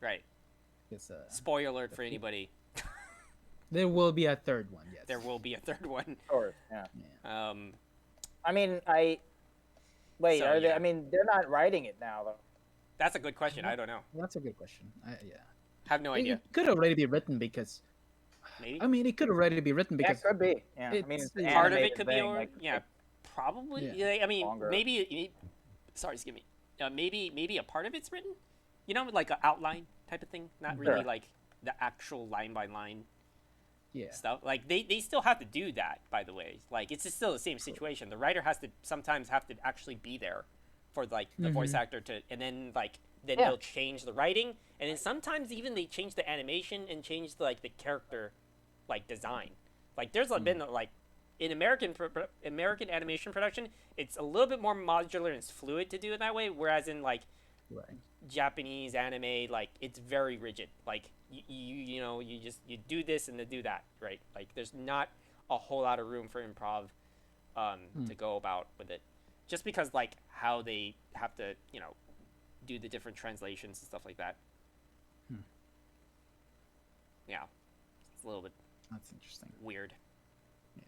Right. Spoiler alert for anybody. There will be a third one. Yes. There will be a third one. Of course. Yeah. I mean, I mean, they're not writing it now, though. That's a good question. I don't know. That's a good question. Have no idea. It could already be written because. Maybe. I mean, it could already be written because. Yeah, it could be. Yeah. I mean, part of it could be over. Probably. Yeah. I mean, longer. Maybe. Sorry, excuse me. Maybe a part of it's written. Like an outline type of thing. Not really like the actual line by line. Stuff. Like they still have to do that, by the way. Like it's still the same situation. The writer has to sometimes have to actually be there for like the voice actor to, and then they'll change the writing, and then sometimes even they change the animation and change the character design. Like there's been in American animation production, it's a little bit more modular and it's fluid to do it that way, whereas in Japanese anime, it's very rigid. Like you do this and then do that, right? Like there's not a whole lot of room for improv to go about with it, just because how they have to do the different translations and stuff like that. Yeah, it's a little bit. That's interesting. Weird. Yeah.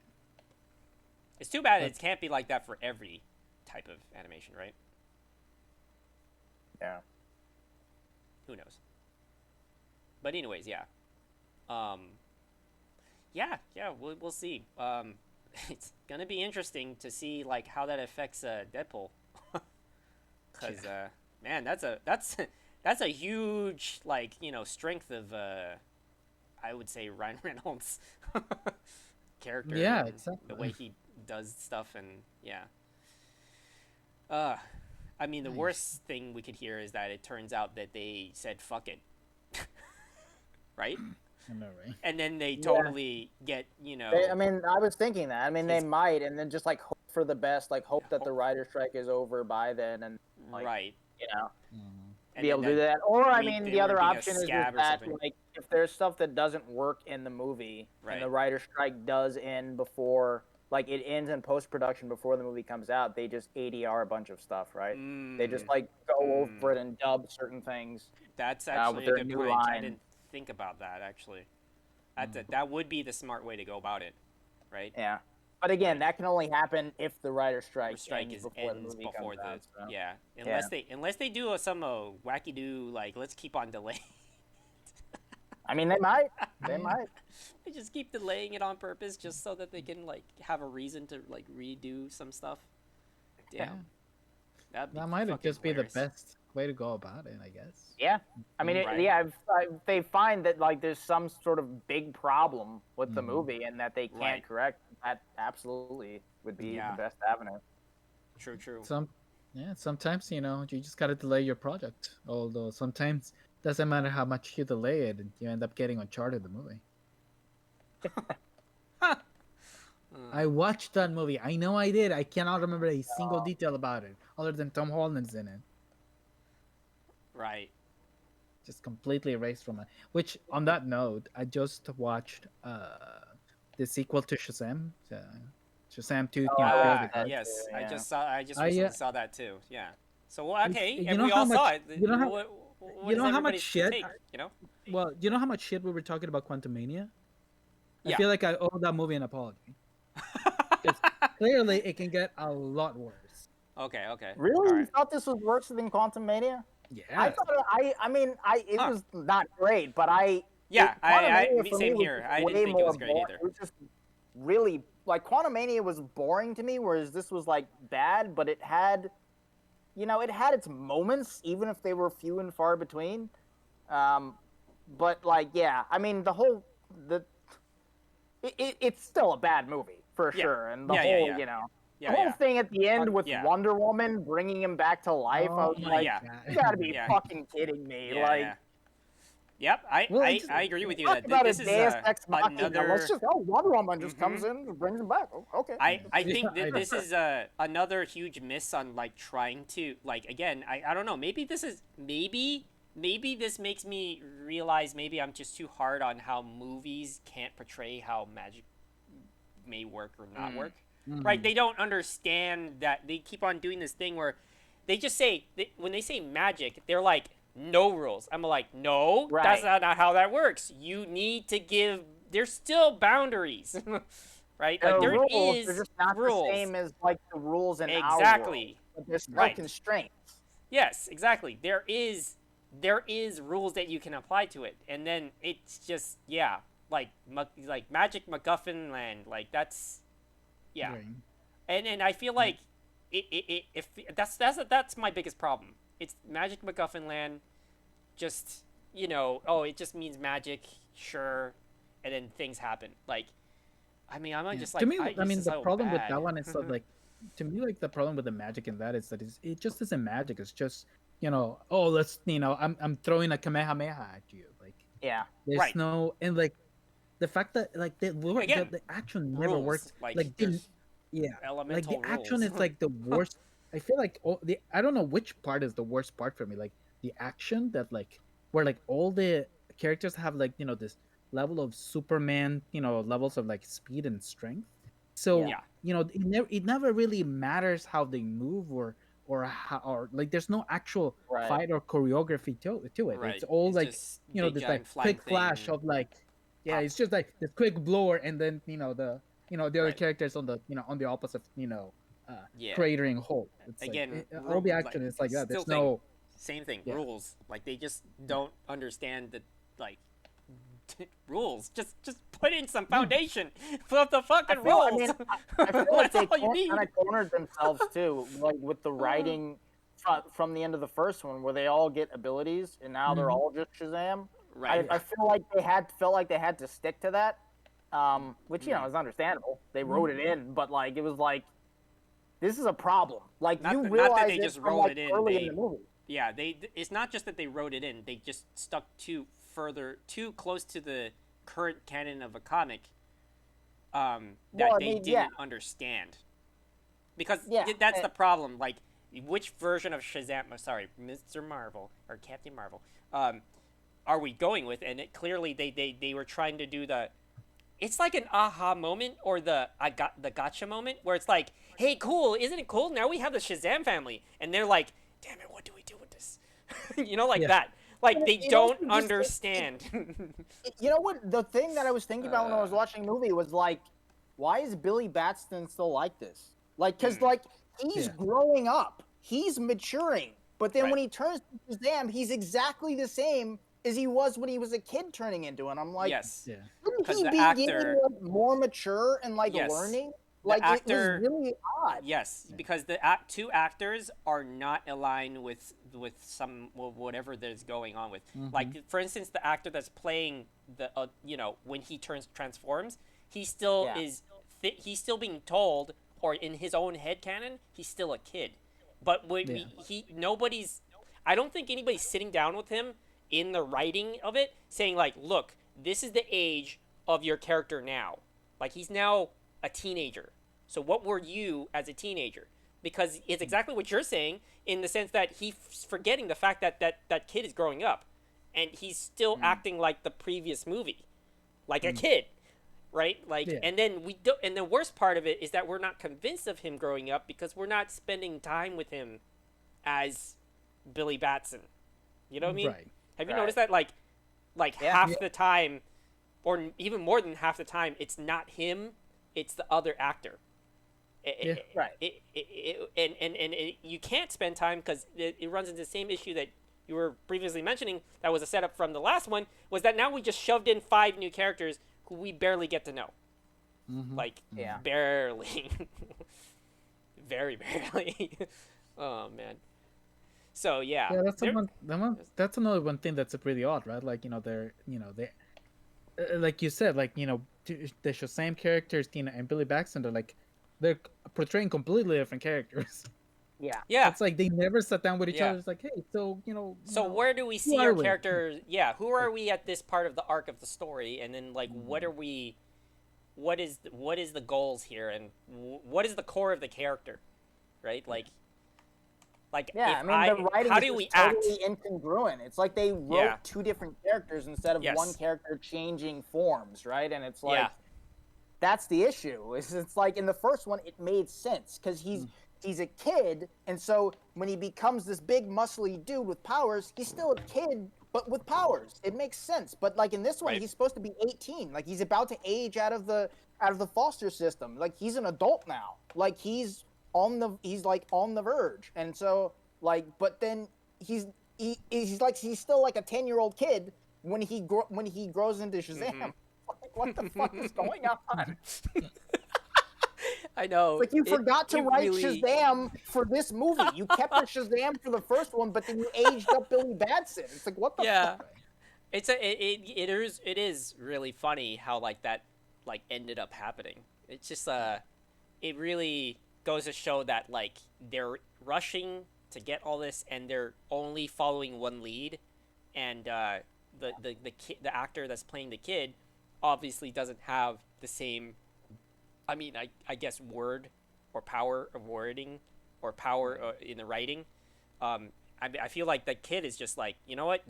It's too bad it can't be like that for every type of animation, right? Yeah. Who knows? But anyways, yeah. We'll see. It's gonna be interesting to see how that affects Deadpool, because man, that's a huge strength of I would say Ryan Reynolds character. Yeah, exactly. The way he does stuff and I mean, the worst thing we could hear is that it turns out that they said fuck it. Right? I know, right? And then they totally get, I mean, I was thinking that. I mean, they might, and then just hope for the best, hope that the writer's strike is over by then, and right. Be able to do that. Or I mean, the other option is that if there's stuff that doesn't work in the movie, and the writer's strike does end before. It ends in post-production before the movie comes out. They just ADR a bunch of stuff, right? They just go over it and dub certain things. That's actually a good point. I didn't think about that actually. That would be the smart way to go about it, right? Yeah, but again, that can only happen if the writer's strike ends before the movie comes out. So. Yeah, unless they do some wacky do let's keep on delaying. I mean, they might. They might. They just keep delaying it on purpose, just so that they can have a reason to redo some stuff. Damn. That might just be the best way to go about it, I guess. Yeah. I mean, if they find that there's some sort of big problem with the movie and that they can't correct, that absolutely would be the best avenue. True. Sometimes you just gotta delay your project. Although sometimes. Doesn't matter how much you delay it, you end up getting Uncharted the movie. I watched that movie. I know I did. I cannot remember a single detail about it, other than Tom Holland's in it. Right. Just completely erased from it. Which, on that note, I just watched the sequel to Shazam, Shazam 2, Oh, you know, Fear of yeah. the Gods. Yes, Yeah. I just I recently saw that too. Yeah. So well, okay, you and know we how all saw much it. you know how What you is know how much everybody's shit take? You know? well, you know how much shit we were talking about Quantumania? I Yeah. feel like I owe that movie an apology. Because clearly it can get a lot worse. Okay. Okay. Really? All You right. thought this was worse than Quantum Mania? Yeah. I thought it Huh. was not great, but Yeah. Quantumania for me Same was here. just I didn't way think it more was great boring. either. It was just really like Quantumania was boring to me, whereas this was like bad, but it had, it had its moments, even if they were few and far between. But like, yeah, I mean, it's still a bad movie for Yeah. sure, and the Yeah. whole, Yeah. the whole thing at the end with Yeah. Wonder Woman bringing him back to life, I Oh was my like, Yeah. god. you gotta be Yeah. fucking kidding me. Yeah. Like, Yeah. Yep. Well, it's I agree with you talk that about this a is Deus Ex Machina. another. Let's just, Wonder Woman just Mhm. comes in and brings him back. Oh, okay. I think Yeah, I that know. this is another huge miss on like trying to like again I don't know maybe this is maybe this makes me realize maybe I'm just too hard on how movies can't portray how magic may work or not work. Right? They don't understand that they keep on doing this thing where they just say when they say magic, they're like no rules. I'm like, no, that's Right. not how that works. You need to give. There's still boundaries, right? Like there rules is are just not rules. the same as like the rules in our world. Exactly. But there's still Right. constraints. Yes, exactly. There is rules that you can apply to it, and then it's just like Magic MacGuffin Land, like that's Right. and I feel like if that's my biggest problem. It's Magic MacGuffin Land, just it just means magic, sure, and then things happen. Like, I mean, I'm just like To me, this I mean, is the so problem with bad. that one is that, like, to me, like, the problem with the magic in that is that it just isn't magic. It's just, oh, let's, I'm throwing a Kamehameha at you. Like, Yeah. there's Right. no, and like, the fact that, like, Again, the action never rules, works. like, the, there's yeah, like, elemental the action rules. is, like, the worst. I feel like, I don't know which part is the worst part for me. Like, the action that, like, where, like, all the characters have, like, this level of Superman, levels of, like, speed and strength. So, Yeah. it never really matters how they move or how, or like, there's no actual Right. fight or choreography to it. Right. It's all It's like, just this big, like giant flying quick flash thing. of, like, yeah, Pop. it's just like this quick blower, and then the other Right. characters on the on the opposite Yeah. cratering hole. It's Again, like, all the action is like that. still There's no same thing. Yeah. Rules. Like they just don't understand the like rules. Just put in some foundation for the fucking rules. I feel like That's they all you need. kind of cornered themselves too, like with the writing from the end of the first one, where they all get abilities and now they're all just Shazam. Right. I feel like felt like they had to stick to that, which is understandable. They wrote it in, but like it was like, this is a problem. Like Not you that realize they just from, wrote like, it in, early they- in the movie. Yeah, it's not just that they wrote it in, they just stuck too close to the current canon of a comic that Well, I they mean, didn't yeah. understand. Because Yeah, that's the problem. Like, which version of Shazam, sorry, Mr. Marvel or Captain Marvel, are we going with? And clearly they were trying to do it's like an aha moment or the gotcha moment where it's like, hey, cool, isn't it cool? Now we have the Shazam family, and they're like, damn it, what do we do with this? Yeah. that. Like And they it don't also just- understand. You know what? The thing that I was thinking about when I was watching the movie was like, why is Billy Batson still like this? Like, because like he's Yeah. growing up, he's maturing, but then Right. when he turns to Shazam, he's exactly the same as he was when he was a kid turning into it. And I'm like, Yes. yeah. shouldn't 'Cause he the be actor- getting like, more mature and like Yes. learning? The Like actor- it was really odd. Yes, because the two actors are not aligned with some whatever there's going on with. Like for instance, the actor that's playing the when he transforms, he still Yeah. he's still being told, or in his own headcanon, he's still a kid. But nobody's. I don't think anybody's sitting down with him in the writing of it, saying like, look, this is the age of your character now. Like he's now a teenager. So what were you as a teenager? Because it's exactly what you're saying in the sense that he's forgetting the fact that that kid is growing up, and he's still acting like the previous movie, like a kid, right? Like, Yeah. and then we don't. And the worst part of it is that we're not convinced of him growing up because we're not spending time with him as Billy Batson. You know what I mean? Right. Have you Right. noticed that like Yeah. half the time, or even more than half the time, it's not him, it's the other actor. Yeah. Right. You can't spend time because it runs into the same issue that you were previously mentioning. That was a setup from the last one. Was that now we just shoved in 5 new characters who we barely get to know, like Yeah. barely, very barely. Oh man. So yeah. Yeah, that's that's another one thing that's really odd, right? Like, they like you said, like, the Shazam characters, Tina and Billy Baxter, they're portraying completely different characters. Yeah. Yeah. It's like they never sat down with each Yeah. other. It's like, hey, so So where do we see are our we? characters? Yeah, who are we at this part of the arc of the story? And then like, what are we? What is the goals here? And what is the core of the character? Right? Like Yeah, if I mean, the writing how is do we just act? totally incongruent. It's like they wrote Yeah. 2 different characters instead of Yes. one character changing forms, right? And it's like Yeah. that's the issue. It's like in the first one, it made sense because he's a kid, and so when he becomes this big muscly dude with powers, he's still a kid but with powers. It makes sense. But like in this one, Right. he's supposed to be 18. Like he's about to age out of the foster system. Like he's an adult now. Like he's on the verge. And so like, but then he's still like a 10-year-old kid when he grows into Shazam. Like, what the fuck is going on? I know. Like you forgot to write really... Shazam for this movie. You kept the Shazam for the first one, but then you aged up Billy Batson. It's like what the fuck? It is really funny how like that like ended up happening. It's just it really goes to show that like they're rushing to get all this and they're only following one lead, and the actor that's playing the kid obviously doesn't have the same, I mean, I guess word or power of wording or power in the writing. I feel like the kid is just like, you know what,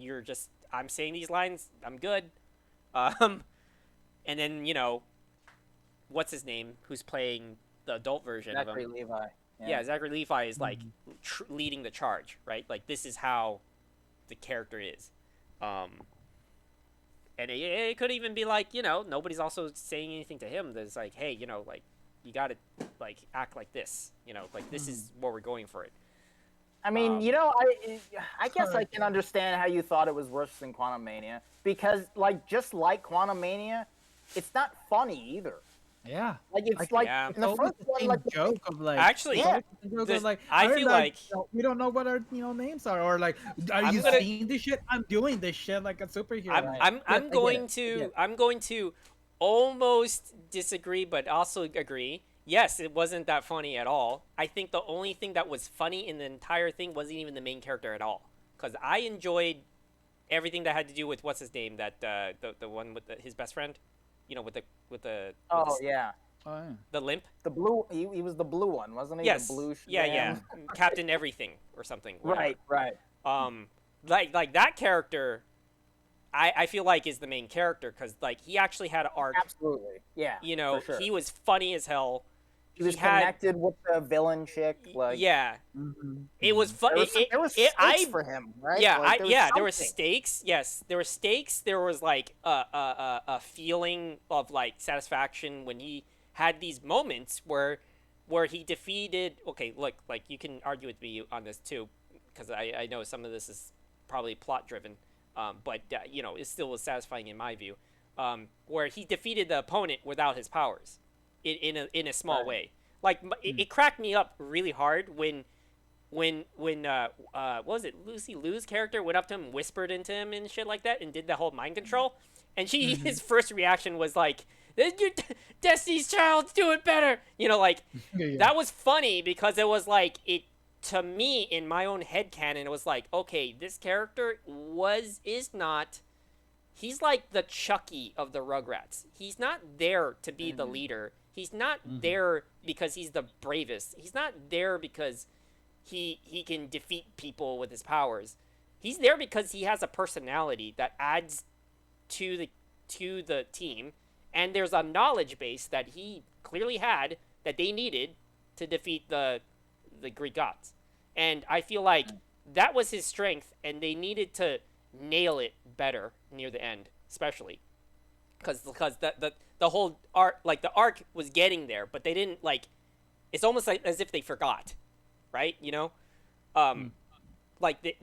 I'm saying these lines, I'm good. And then, what's his name, who's playing the adult version of him? Zachary Levi. Yeah, Zachary Levi is like leading the charge, right? Like this is how the character is. And it could even be like, nobody's also saying anything to him. That's like, hey, like you got to like act like this, like this is what we're going for it. I mean, I guess I can understand how you thought it was worse than Quantum Mania because, like, just like Quantum Mania, it's not funny either. Yeah, like it's like in the first one, like joke of like actually, I feel like we don't know what our names are, or like, are you seeing this shit? I'm doing this shit like a superhero. I'm going to almost disagree, but also agree. Yes, it wasn't that funny at all. I think the only thing that was funny in the entire thing wasn't even the main character at all, because I enjoyed everything that had to do with what's his name, that the one with his best friend. The limp. The blue. He was the blue one, wasn't he? Yes. The blue yeah. Captain Everything or something. Right. Like that character, I feel like is the main character because like he actually had an arc. Absolutely. Yeah. For sure. He was funny as hell. He was connected with the villain chick. Like. Yeah. It was fun. There was stakes for him, right? Yeah. There were stakes. Yes, there were stakes. There was like a feeling of like satisfaction when he had these moments where he defeated. Okay, look, like you can argue with me on this too, because I know some of this is probably plot driven, but it still was satisfying in my view. Where he defeated the opponent without his powers, in a small way. Like it cracked me up really hard when what was it, Lucy Liu's character went up to him and whispered into him and shit like that and did the whole mind control, and his first reaction was like, Destiny's Child's do it better, that was funny because it was like, it to me in my own headcanon it was like, okay, this character he's like the Chucky of the Rugrats. He's not there to be the leader. He's not there because he's the bravest. He's not there because he can defeat people with his powers. He's there because he has a personality that adds to the team, and there's a knowledge base that he clearly had that they needed to defeat the Greek gods. And I feel like that was his strength, and they needed to nail it better near the end, especially because the whole arc, like the arc was getting there, but they didn't like. It's almost like as if they forgot, right? You know, like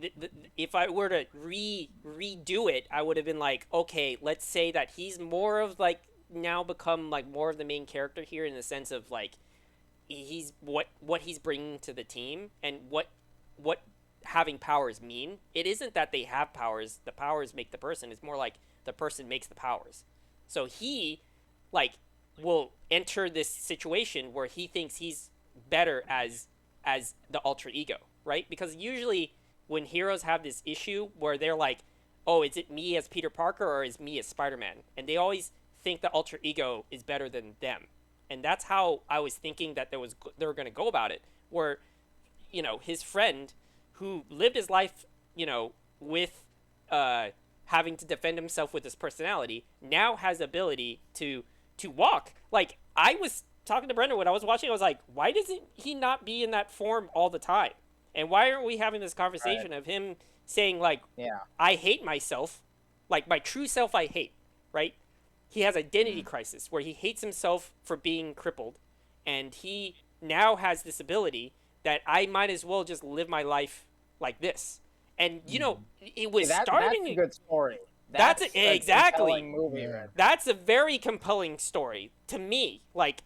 if I were to redo it, I would have been like, okay, let's say that he's more of like now become like more of the main character here in the sense of like he's what he's bringing to the team and what having powers mean. It isn't that they have powers, the powers make the person. It's more like the person makes the powers. So he like will enter this situation where he thinks he's better as the alter ego, right? Because usually when heroes have this issue where they're like, oh, is it me as Peter Parker or is me as Spider-Man? And they always think the alter ego is better than them. And that's how I was thinking that they were going to go about it, where, you know, his friend who lived his life, you know, with having to defend himself with his personality, now has the ability to walk. Like, I was talking to Brendan when I was watching, I was like, why doesn't he not be in that form all the time? And why aren't we having this conversation of him saying, like, I hate myself, like, my true self I hate, right? He has identity crisis where he hates himself for being crippled, and he now has this ability that I might as well just live my life like this. And, you know, it was starting... That's a good story. That's exactly. Movie, right? That's a very compelling story to me. Like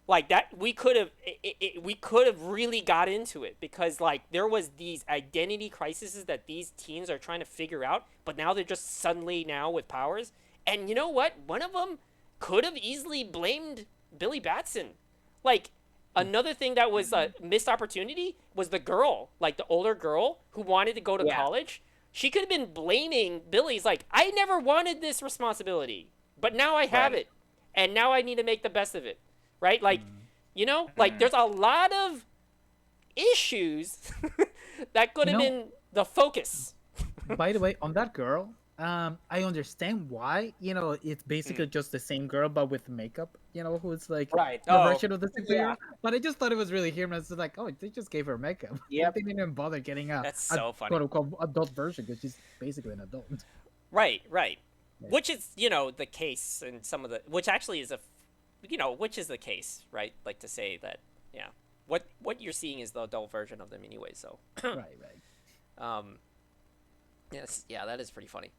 that we could have really got into it because like there was these identity crises that these teens are trying to figure out, but now they're just suddenly now with powers. And you know what? One of them could have easily blamed Billy Batson. Like another thing that was a missed opportunity was the girl, like the older girl who wanted to go to college. She could have been blaming Billy's like, I never wanted this responsibility, but now I have it, and now I need to make the best of it, right? Like, you know, like there's a lot of issues that could have been the focus. By the way, on that girl, I understand why. You know, it's basically just the same girl, but with makeup. You know, who's like the version of the superhero. Yeah. But I just thought it was really humorous. It's like, oh, they just gave her makeup. Yeah, they didn't even bother getting That's so funny. Quote unquote adult version because she's basically an adult. Right. Yeah. Which is, you know, the case in some of the, which actually is which is the case, right? Like to say that, yeah, what you're seeing is the adult version of them anyway. So. Right. Yes. Yeah, that is pretty funny.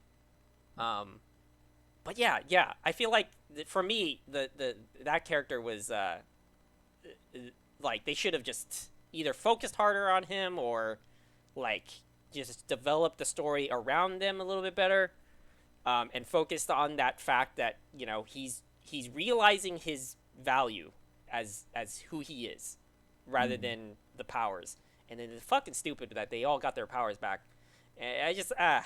But yeah, I feel like for me, that character was, like they should have just either focused harder on him or like just developed the story around them a little bit better, and focused on that fact that, you know, he's realizing his value as who he is rather than the powers. And then it's fucking stupid that they all got their powers back. And I just, yeah.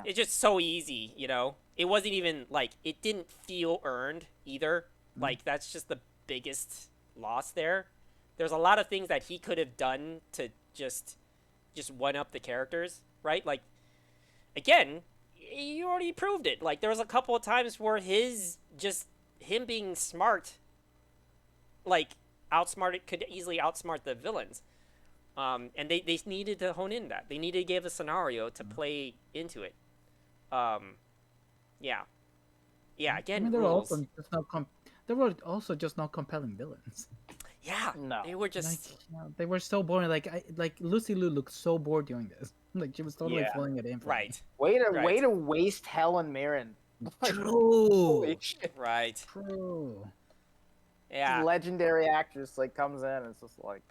It's just so easy, you know? It wasn't even, like, it didn't feel earned either. Like, that's just the biggest loss there. There's a lot of things that he could have done to just one-up the characters, right? Like, again, you already proved it. Like, there was a couple of times where him being smart, like, could easily outsmart the villains. And they needed to hone in that. They needed to give a scenario to play into it. Yeah. Again, I mean, there were also just not compelling villains. Yeah, no, they were just they were so boring. Like Lucy Liu looked so bored doing this. Like she was totally filling it in. Right. Way to waste Helen Mirren. True. Right. True. Yeah. Legendary actress like comes in and it's just like.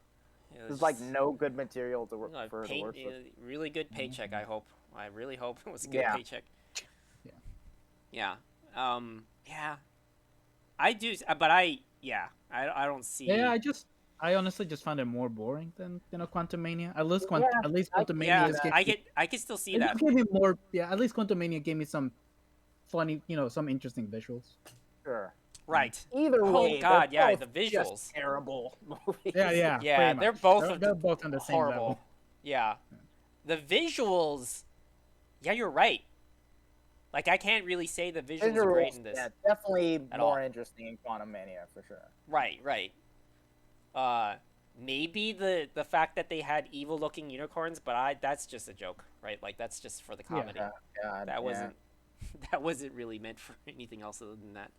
There's like no good material to work for her to work with. Really good paycheck, I hope. I really hope it was a good paycheck. Yeah. I do, but I don't see. Yeah, I honestly just found it more boring than Quantumania. At least Quantumania. I can still see that. Gave me more. Yeah, at least Quantumania gave me some funny, some interesting visuals. Sure. Right. Either way, God, the visuals. Just terrible movies. Yeah. They're both on the same horrible. Level. Yeah, the visuals. Yeah, you're right. Like I can't really say the visuals are great in this. Yeah, definitely more interesting in Quantum Mania for sure. Right. Maybe the fact that they had evil looking unicorns, but that's just a joke, right? Like that's just for the comedy. That wasn't really meant for anything else other than that.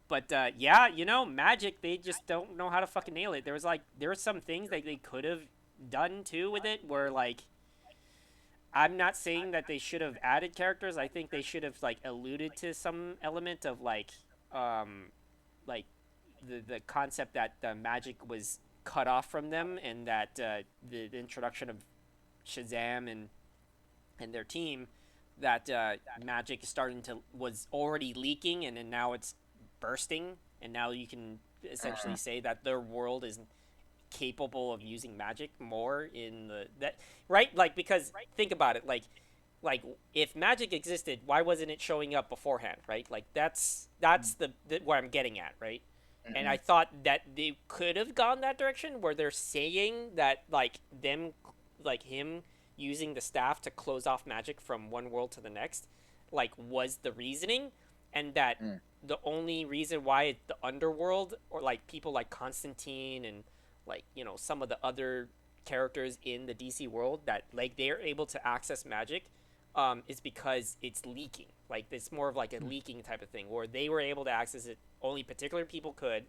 But yeah, Magic, they just don't know how to fucking nail it. There were some things that they could have done too with it where like I'm not saying that they should have added characters. I think they should have like alluded to some element of like the concept that Magic was cut off from them, and that the introduction of Shazam and their team, that Magic was already leaking, and then now it's bursting, and now you can essentially say that their world is capable of using magic more right? Like, because think about it, like if magic existed, why wasn't it showing up beforehand, right? Like that's the where I'm getting at, right? Mm-hmm. And I thought that they could have gone that direction where they're saying that like him using the staff to close off magic from one world to the next, like, was the reasoning, and that the only reason why the underworld, or like people like Constantine and like, some of the other characters in the DC world, that like they're able to access magic is because it's leaking. Like it's more of like a leaking type of thing where they were able to access it, only particular people could,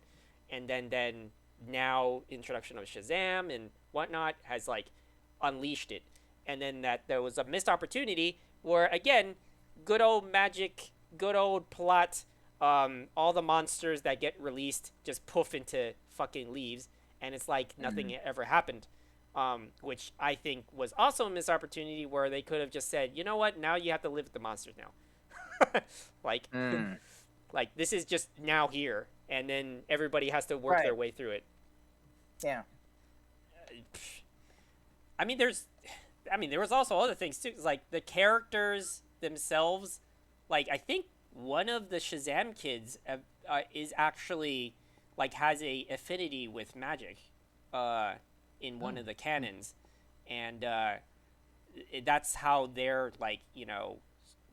and then now introduction of Shazam and whatnot has like unleashed it. And then that there was a missed opportunity where, again, good old magic, good old plot, all the monsters that get released just poof into fucking leaves, and it's like nothing ever happened, which I think was also a missed opportunity where they could have just said, you know what, now you have to live with the monsters now. like this is just now here, and then everybody has to work their way through it. Yeah. I mean, there was also other things too. Like the characters themselves, like I think one of the Shazam kids is actually like has a affinity with magic, in one of the canons, and that's how they're like,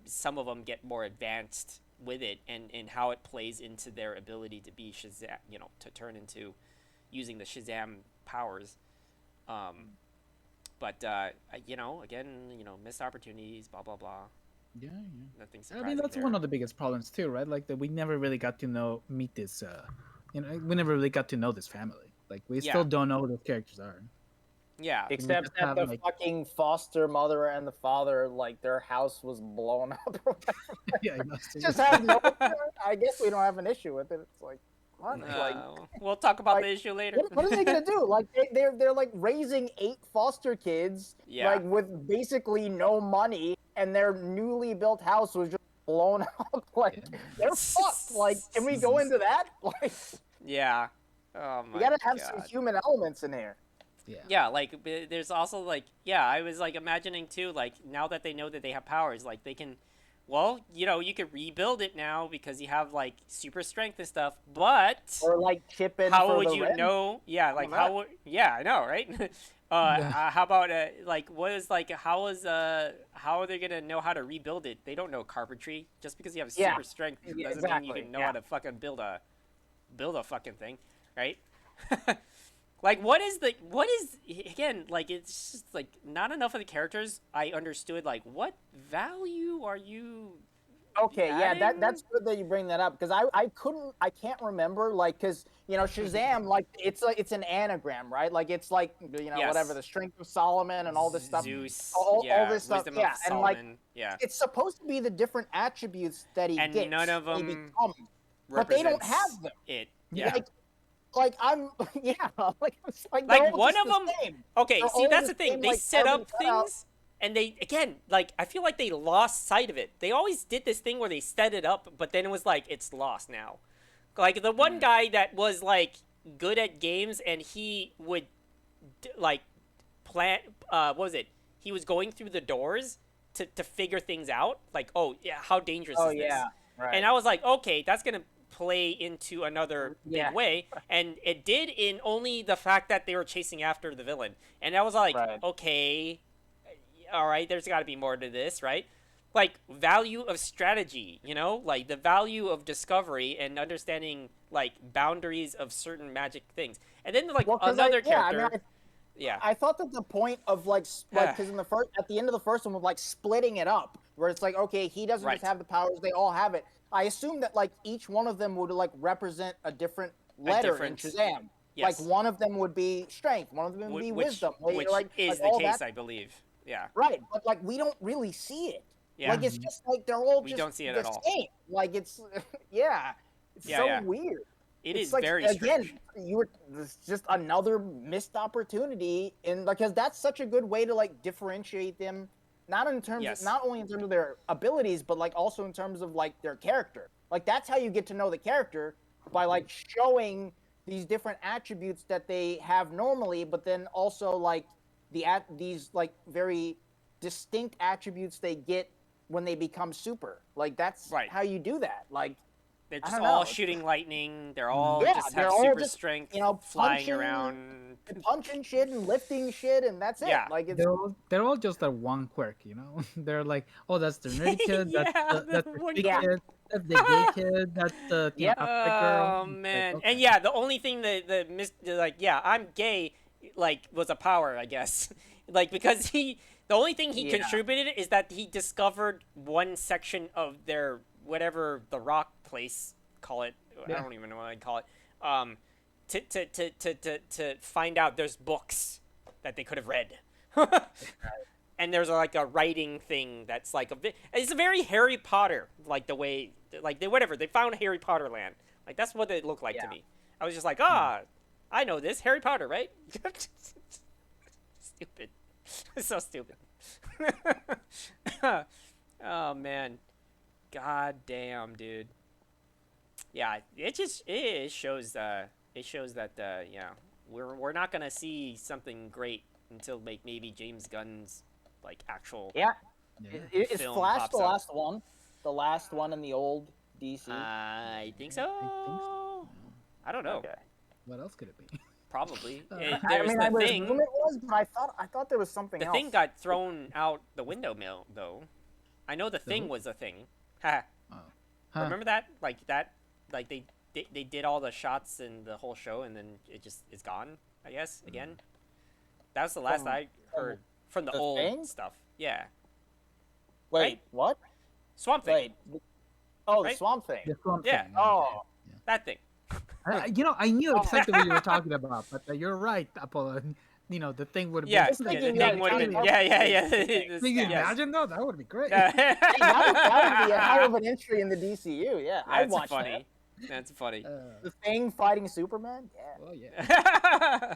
some of them get more advanced with it, and how it plays into their ability to be Shazam, to turn into using the Shazam powers. But again, missed opportunities, blah blah blah. Yeah. Nothing surprising. I mean, that's one of the biggest problems too, right? Like that we never really got to meet this. We never really got to know this family. Like we still don't know who those characters are. Yeah. Except that the fucking foster mother and the father, like their house was blown up. Or yeah, just have no. I guess we don't have an issue with it. It's like. We'll talk about the issue later. What are they gonna do? Like they're like raising 8 foster kids, like with basically no money, and their newly built house was just blown up. Like they're fucked. Like, can we go into that? Like, yeah. Oh my we gotta have some human elements in here. Yeah, like there's also like, I was like imagining too, like now that they know that they have powers, like they can. Well, you could rebuild it now because you have like super strength and stuff, but or like chip in. How would you know? Yeah, like how would? Yeah, I know, right? How about like how are they gonna know how to rebuild it? They don't know carpentry. Just because you have super strength doesn't mean you can know how to fucking build a fucking thing, right? Like what is again, like it's just like not enough of the characters I understood, like what value are you adding? That's good that you bring that up, because I can't remember, like, because Shazam, like it's an anagram, right? Like it's like whatever, the strength of Solomon and all this stuff, Zeus, all this stuff, wisdom of Solomon, and like it's supposed to be the different attributes that he gets, and none of them but they don't have them. Like I'm, like it's like one of them. Okay, see that's the thing. They like, set up things, and they again, like I feel like they lost sight of it. They always did this thing where they set it up, but then it was like it's lost now. Like the one guy that was like good at games, and he would like plan. What was it? He was going through the doors to figure things out. Like, how dangerous is this? Right. And I was like, okay, that's gonna play into another big way, and it did in only the fact that they were chasing after the villain, and I was like, okay, all right, there's got to be more to this, right? like value of strategy, you know, like the value of discovery and understanding like boundaries of certain magic things. And then like another character. I thought that the point of because in the first, at the end of the first one, was like splitting it up, where it's like, okay, he doesn't just have the powers; they all have it. I assume that like each one of them would like represent a different letter in Shazam. Yes. Like one of them would be strength, one of them would be wisdom, which is the case, I believe. Yeah. Right, but like we don't really see it. Yeah. Like it's just like they're all just don't see it the at all. same. Like it's it's so weird. It is like, very strange. It's just another missed opportunity, and because that's such a good way to like differentiate them, not only in terms of their abilities, but like also in terms of like their character. Like that's how you get to know the character, by like showing these different attributes that they have normally, but then also like these like very distinct attributes they get when they become super. Like that's how you do that. Like they're just all shooting lightning. They're all just have super strength, flying around, punching shit and lifting shit, and that's it. Yeah. Like they're all just that one quirk, you know. They're like, oh, that's the nerdy kid, that's the big kid, that's the gay kid, that's the girl. Oh man, like, okay. And the only thing I'm gay, like was a power, I guess, like because the only thing he contributed is that he discovered one section of their whatever the rock place call it. I don't even know what I'd call it. To find out there's books that they could have read, and there's like a writing thing that's like it's a very Harry Potter, like the way like they found Harry Potter land, like that's what it looked like to me. I was just like, I know this Harry Potter, right? Stupid, so stupid. Oh man. God damn, dude. Yeah, it shows that we're not gonna see something great until like maybe James Gunn's like actual Is Flash the last one? The last one in the old DC? I think so. I don't know. Okay. What else could it be? Probably. I assume it was, but I thought there was something else. The thing got thrown out the window mill, though. I know the thing was a thing. Remember that? Like they did all the shots in the whole show, and then it's gone. I guess again. That was the last I heard from the old stuff. Yeah. Wait, right? What? Swamp Thing. Wait. Oh, right? The Swamp Thing. The Swamp Thing. Oh, that thing. I knew exactly what you were talking about, but you're right, Apollo. You know, the thing would have been... the thing would have been... Yeah. Can you imagine, though? That would be great. That would be a hell of an entry in the DCU, yeah. I'd watch that. That's funny. The Thing fighting Superman? Yeah. Oh, yeah.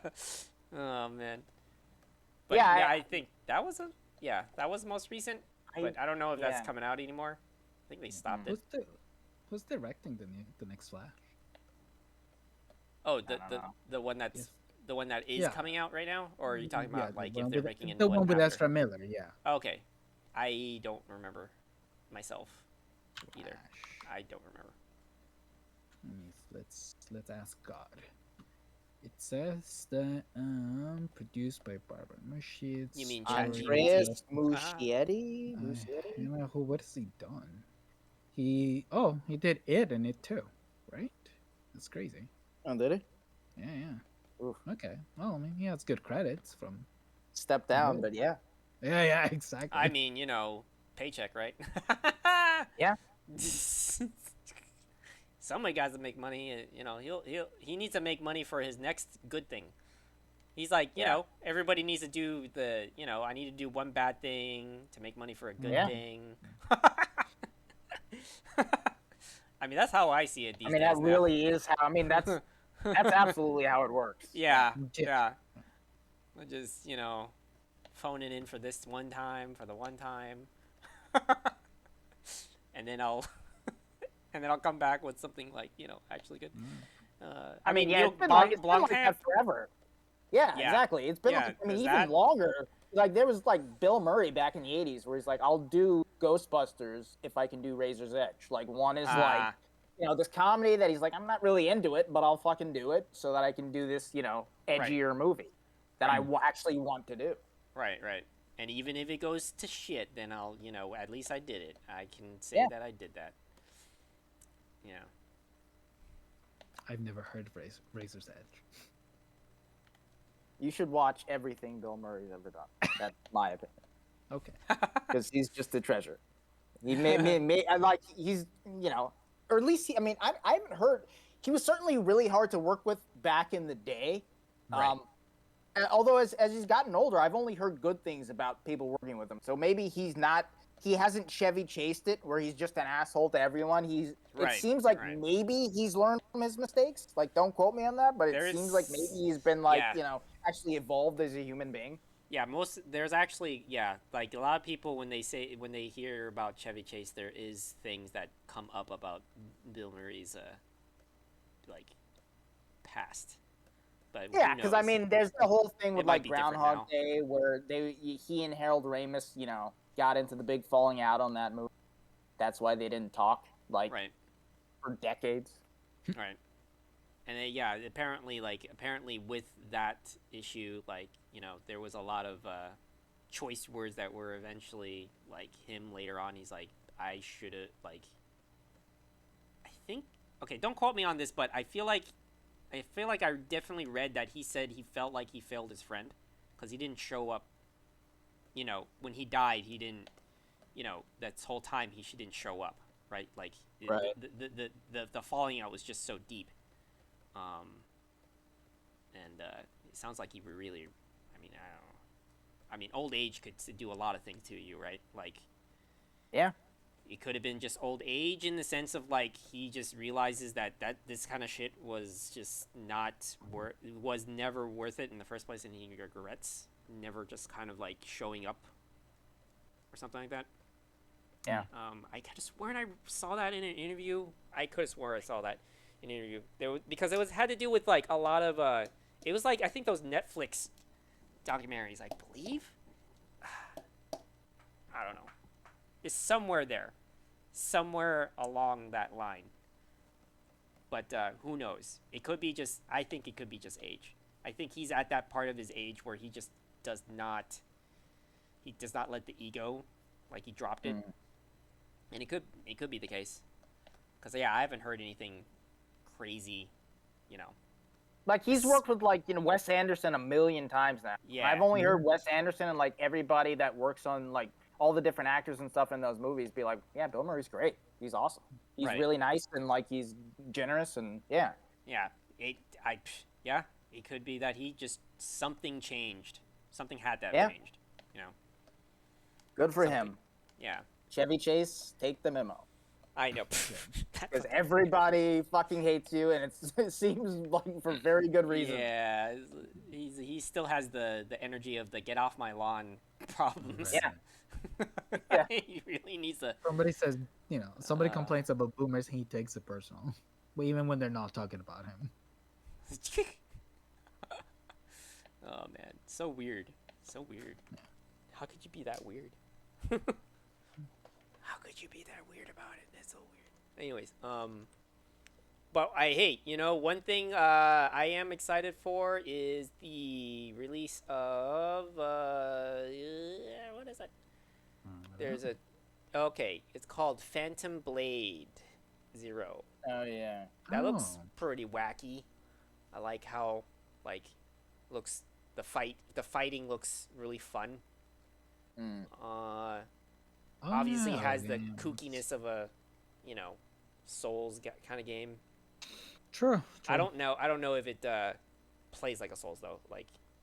Oh, man. But I think that was that was the most recent, but I don't know if that's coming out anymore. I think they stopped it. Who's directing the next Flash? Oh, the one that's... The one that is coming out right now, or are you talking about like if they're making the one with Ezra Miller? Yeah. Okay, I don't remember myself either. I don't remember. Let's ask God. It says that produced by Barbara Muschietti. You mean Andreas Muschietti? What has he done? He did It and It too, right? That's crazy. Oh, did he? Yeah. Oof. Okay. Well, I mean, he has good credits from. Step down, but yeah. Yeah, exactly. I mean, paycheck, right? Yeah. Somebody got to make money. He needs to make money for his next good thing. He's like, everybody needs to do I need to do one bad thing to make money for a good thing. I mean, that's how I see it these days. That really is how. I mean, that's absolutely how it works. Yeah. I just, phone it in for this one time, for the one time. and then I'll come back with something like, actually good. I mean, it's been like that forever. Yeah, exactly. It's been even longer. Like there was like Bill Murray back in the 80s where he's like, I'll do Ghostbusters if I can do Razor's Edge. Like one is like this comedy that he's like, I'm not really into it, but I'll fucking do it so that I can do this, edgier movie that I actually want to do. Right. And even if it goes to shit, then I'll, at least I did it. I can say that I did that. Yeah. I've never heard of Razor's Edge. You should watch everything Bill Murray's ever done. That's my opinion. Okay. Because he's just a treasure. He he's, or at least I haven't heard. He was certainly really hard to work with back in the day. Right. Although as he's gotten older, I've only heard good things about people working with him. So maybe he hasn't Chevy Chased it where he's just an asshole to everyone. It seems like maybe he's learned from his mistakes. Like, don't quote me on that, but it seems like maybe he's been actually evolved as a human being. Yeah, there's actually like a lot of people when they hear about Chevy Chase, there is things that come up about Bill Murray's past. But yeah, because there's the whole thing with Groundhog Day where he and Harold Ramis, got into the big falling out on that movie. That's why they didn't talk for decades. Right. And apparently with that issue, there was a lot of choice words that were eventually him later on. He's like, I should have I think. Okay, don't quote me on this, but I feel like I definitely read that he said he felt like he failed his friend because he didn't show up. When he died, he didn't. That whole time he didn't show up, right? The falling out was just so deep. And it sounds like he really. I don't know. Old age could do a lot of things to you, right? Yeah. It could have been just old age in the sense of he just realizes that this kind of shit was just was never worth it in the first place, and he regrets never just kind of showing up or something like that. Yeah. I could have sworn I saw that in an interview. I could have sworn I saw that in an interview. Because it had to do with a lot of it was I think those Netflix documentaries, I believe. I don't know. It's somewhere there. Somewhere along that line. But who knows? It could be just I think it could be just age. I think he's at that part of his age where he just does not let the ego he dropped it. And it could be the case. Cuz I haven't heard anything crazy, he's worked with Wes Anderson a million times now. Yeah. I've only heard Wes Anderson and everybody that works on all the different actors and stuff in those movies be like, yeah, Bill Murray's great. He's awesome. He's really nice and he's generous and yeah. Yeah. It could be that he just something changed. Something had to have changed. Good for him. Yeah. Chevy Chase, take the memo. I know. Because everybody fucking hates you, and it seems for very good reason. Yeah, he still has the energy of the get off my lawn problems. Yeah. He really needs to. Somebody says, somebody complains about boomers, he takes it personal, even when they're not talking about him. Oh man, so weird. How could you be that weird? How could you be that weird about it? That's so weird. Anyways, but one thing I am excited for is the release of what is it? It's called Phantom Blade 0. Oh yeah. That looks pretty wacky. I like how looks the fighting looks really fun. Obviously has the kookiness of a Souls kind of game. True. I don't know if it plays like a Souls though.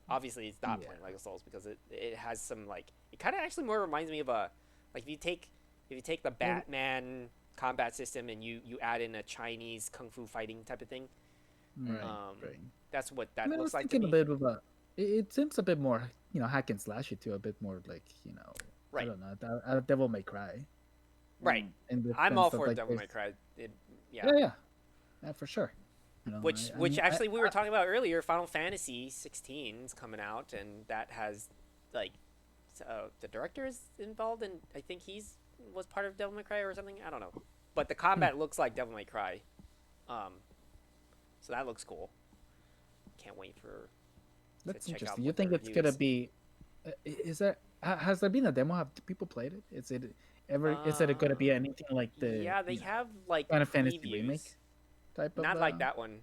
Obviously it's not playing like a Souls because it has some it kind of actually more reminds me of a if you take the Batman combat system and you add in a Chinese kung fu fighting type of thing. Right. That's what that looks like to me. A bit of it seems a bit more hack and slash it to a bit more right. I don't know, Devil May Cry. Right. I'm all for Devil May Cry. Yeah, for sure. Which actually we were talking about earlier. Final Fantasy 16 is coming out, and that has the director is involved, and I think was part of Devil May Cry or something. I don't know, but the combat looks like Devil May Cry, so that looks cool. Can't wait for. That's interesting. You think it's gonna be? Is has there been a demo? Have people played it? Is it ever? Is it going to be anything like the Yeah, they have like Final Fantasy remake previews. type of? Not like that one.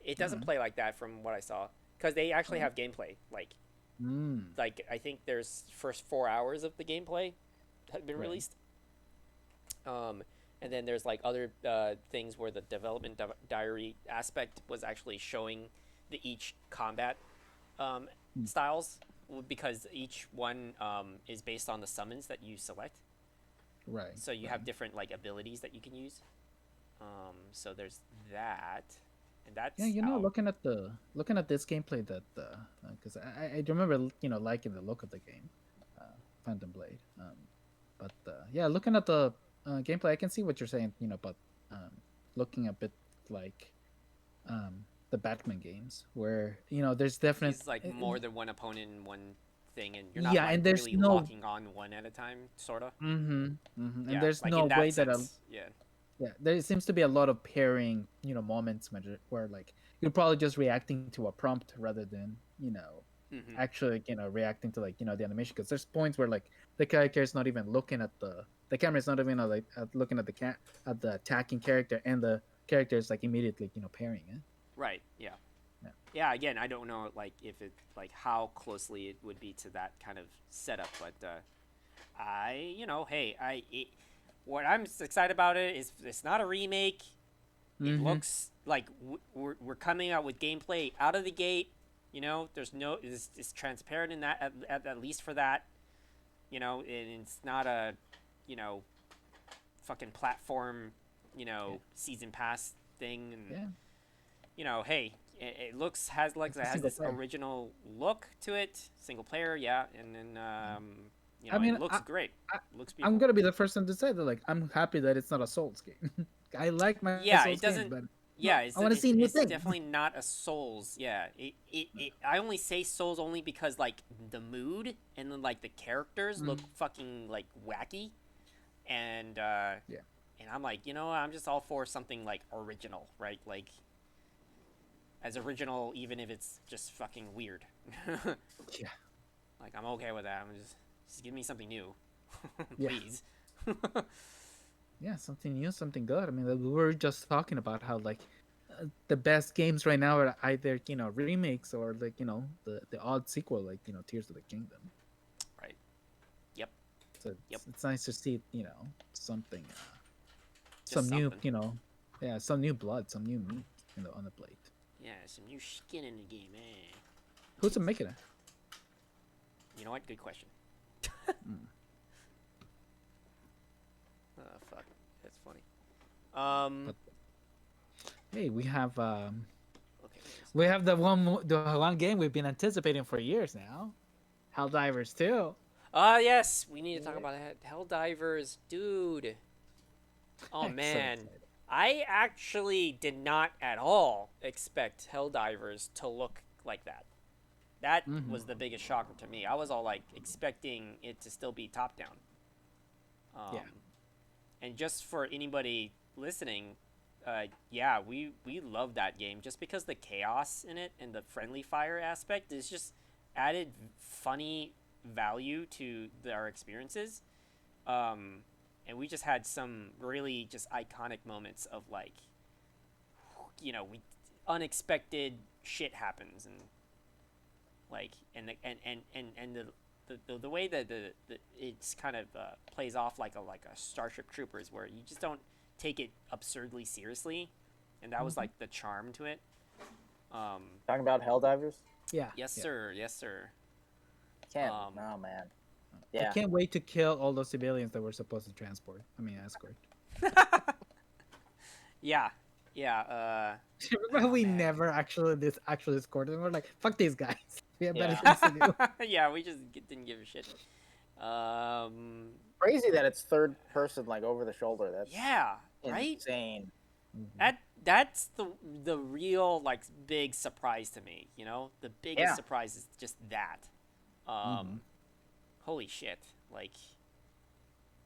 It doesn't play like that from what I saw, because they actually have gameplay. Like I think there's first 4 hours of the gameplay have been released. And then there's like other things where the development diary aspect was actually showing each combat styles, because each one is based on the summons that you select. Right. So you have different like abilities that you can use. So there's that, and that's looking at this gameplay, that because I remember liking the look of the game, Phantom Blade. But looking at the gameplay, I can see what you're saying. But looking a bit like the Batman games, where there's definitely like more than one opponent in one thing, and you're not and there's really no locking on one at a time, sorta. And there's like no in that way sense, there seems to be a lot of pairing moments where like you're probably just reacting to a prompt rather than actually reacting to like the animation, because there's points where like the character is not even looking at the camera is not even like looking at at the attacking character, and the character is like immediately pairing it. Right. Yeah. Again, I don't know like if it like how closely it would be to that kind of setup, but what I'm excited about it is it's not a remake. It looks like we're coming out with gameplay out of the gate. There's no it's transparent in that at least for that. And it's not a fucking platform season pass thing, and hey, it has this original look to it, single player, and then it looks great. Looks beautiful. I'm gonna be the first one to say that like I'm happy that it's not a Souls game. I like my Souls it doesn't. games, but I want to see new things. It's definitely not a Souls. I only say Souls only because like the mood and then like the characters look fucking like wacky, and and I'm like, I'm just all for something like original, right? Like as original, even if it's just fucking weird. Like I'm okay with that. Just give me something new, please. Something new, something good. I mean, we were just talking about how like the best games right now are either remakes or like the odd sequel, like Tears of the Kingdom. Right. Yep. So it's nice to see something, some new some new blood, some new meat on the plate. Yeah, some new skin in the game, man. Who's making it? You know what? Good question. Oh fuck, that's funny. Hey, we have okay. We have the one game we've been anticipating for years now, Helldivers 2. Yes, we need to talk about that. Helldivers, dude. Oh man, I actually did not at all expect Helldivers to look like that. That was the biggest shocker to me. I was all like expecting it to still be top down. And just for anybody listening, we love that game just because the chaos in it and the friendly fire aspect is just added funny value to our experiences. And we just had some really just iconic moments of like, unexpected shit happens, and like the way that it's kind of plays off like a Starship Troopers, where you just don't take it absurdly seriously, and that was like the charm to it. Talking about Helldivers? Yeah. Yes, sir. Yes, sir. Oh man. Yeah. I can't wait to kill all those civilians that we're supposed to escort. Yeah. Remember we never actually escorted them. We're like, fuck these guys. We have better things to do. Yeah, we just didn't give a shit. Crazy that it's third person, like over the shoulder. That's right? Insane. That's the real like big surprise to me. The biggest surprise is just that. Holy shit! Like,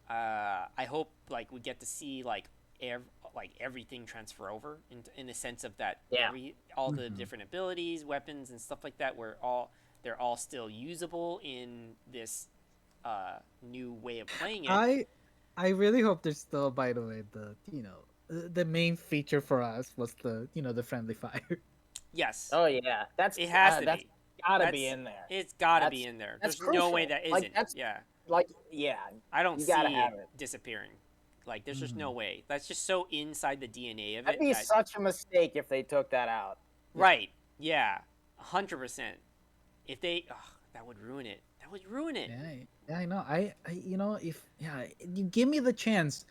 I hope like we get to see like everything transfer over in the sense of that all the different abilities, weapons, and stuff like that, they're all still usable in this new way of playing it. I really hope there's still, by the way, the main feature for us was the friendly fire. Yes. Oh yeah, it has to that's be. gotta be in there. It's gotta be in there. That's There's no way crucial. that Like, isn't. that's Yeah. like yeah, I don't you see gotta it have it. disappearing. Like there's just no way. That's just so inside the DNA of it. That'd be such a mistake if they took that out. Right. Yeah. 100%. If they, that would ruin it. That would ruin it. Yeah, I know. If you give me the chance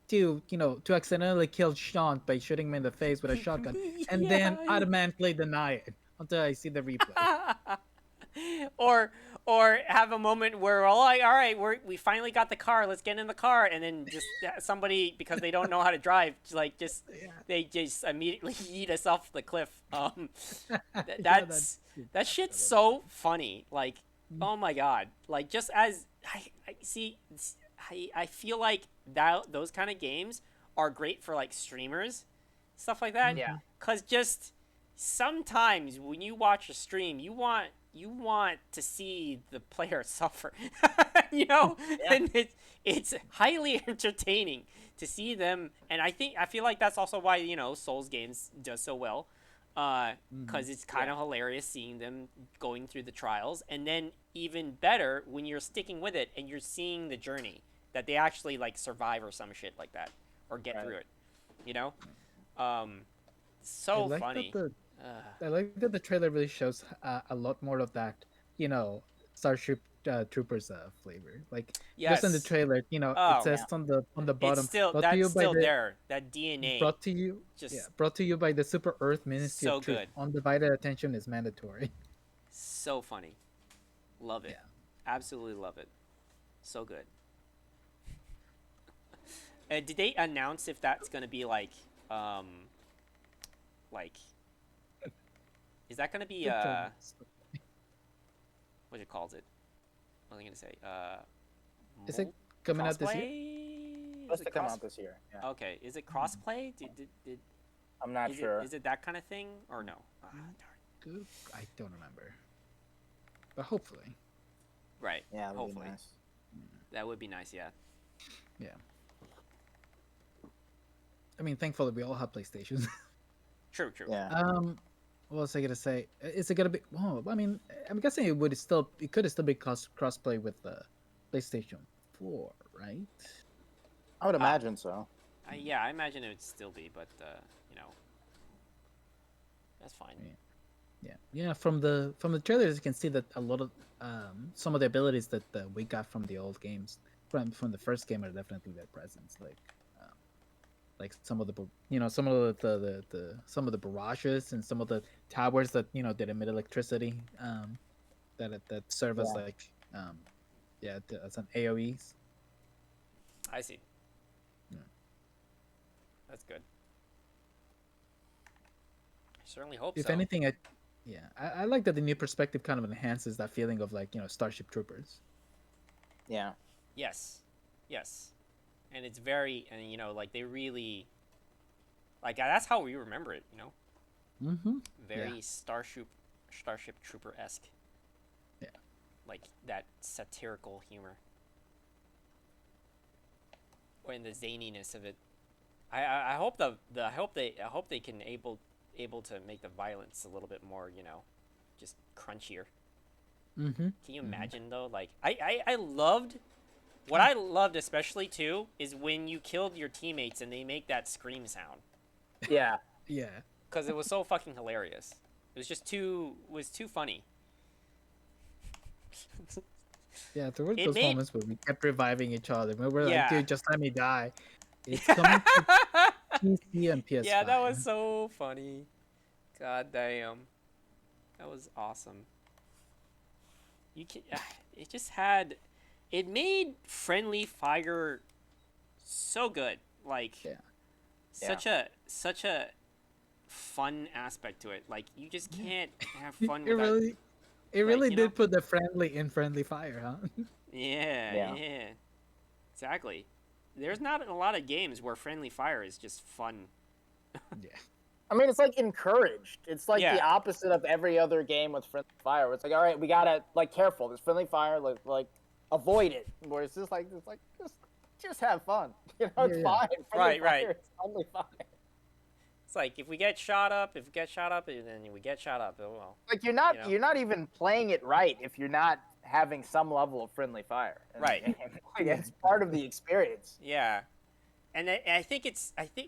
to accidentally kill Sean by shooting him in the face with a shotgun, and then automatically deny it until I see the replay. or have a moment where all right, we finally got the car. Let's get in the car, and then just somebody, because they don't know how to drive, they just immediately yeet us off the cliff. That shit's so funny. Like, oh my god. Like, just as I see, I feel like those kind of games are great for like streamers, stuff like that. Yeah. Cause just sometimes when you watch a stream, you want to see the player suffer, Yeah. and it's highly entertaining to see them. And I feel like that's also why Souls games does so well, because it's kind of hilarious seeing them going through the trials, and then even better when you're sticking with it and you're seeing the journey that they actually like survive or some shit like that, or get through it. So funny. I like that the trailer really shows a lot more of that, Starship Troopers flavor. Like, just in the trailer, it says on the bottom. It's still, that's still there. That DNA. Brought to you by the Super Earth Ministry so of Truth. good. Undivided attention is mandatory. So funny. Love it. Absolutely love it. So good. Did they announce if that's gonna be like, is that gonna be what it calls it? What was I gonna say? Is it coming out this year? It's supposed to come out this year. Yeah. Okay, is it crossplay? Did I'm not sure. Is it that kind of thing or no? Darn. I don't remember, but hopefully. Right. Yeah, hopefully. Be nice. That would be nice. Yeah. Yeah. I mean, thankfully we all have PlayStations. True. Yeah. What was I gonna say? Is it gonna be? Well, I mean, I'm guessing it could still be crossplay with the PlayStation 4, right? I would imagine so. Yeah, I imagine it would still be, but that's fine. Yeah. From the trailers, you can see that a lot of some of the abilities that we got from the old games, from the first game, are definitely their presence. Like some of the some of the barrages and some of the towers that that emit electricity, that serve as as an AOEs. I see. That's good. I certainly hope so. If anything, I like that the new perspective kind of enhances that feeling of like Starship Troopers. Yeah. Yes. And it's very, and like they really, like that's how we remember it, Very Starship Trooper-esque. Yeah. Like that satirical humor. And the zaniness of it. I hope I hope they can able to make the violence a little bit more, just crunchier. Mm-hmm. Can you imagine though? Like I loved. What I loved especially too is when you killed your teammates and they make that scream sound. Yeah. Yeah. Because it was so fucking hilarious. It was just too funny. Yeah, there were those moments where we kept reviving each other. We were like, dude, just let me die. It's coming to PC and PS5. Yeah, that was so funny. God damn. That was awesome. It just had... It made Friendly Fire so good. Like, such a fun aspect to it. Like, you just can't have fun without... It really did put the friendly in Friendly Fire, huh? Yeah. Exactly. There's not a lot of games where Friendly Fire is just fun. Yeah. I mean, it's like encouraged. It's like the opposite of every other game with Friendly Fire. It's like, all right, we gotta careful. There's Friendly Fire, like avoid it. Where it's just like just have fun. You know, it's fine. Right. It's totally fine. It's like if we get shot up, then we get shot up. Oh well. Like you're not even playing it right if you're not having some level of friendly fire. Right. Like, it's part of the experience. Yeah. And I think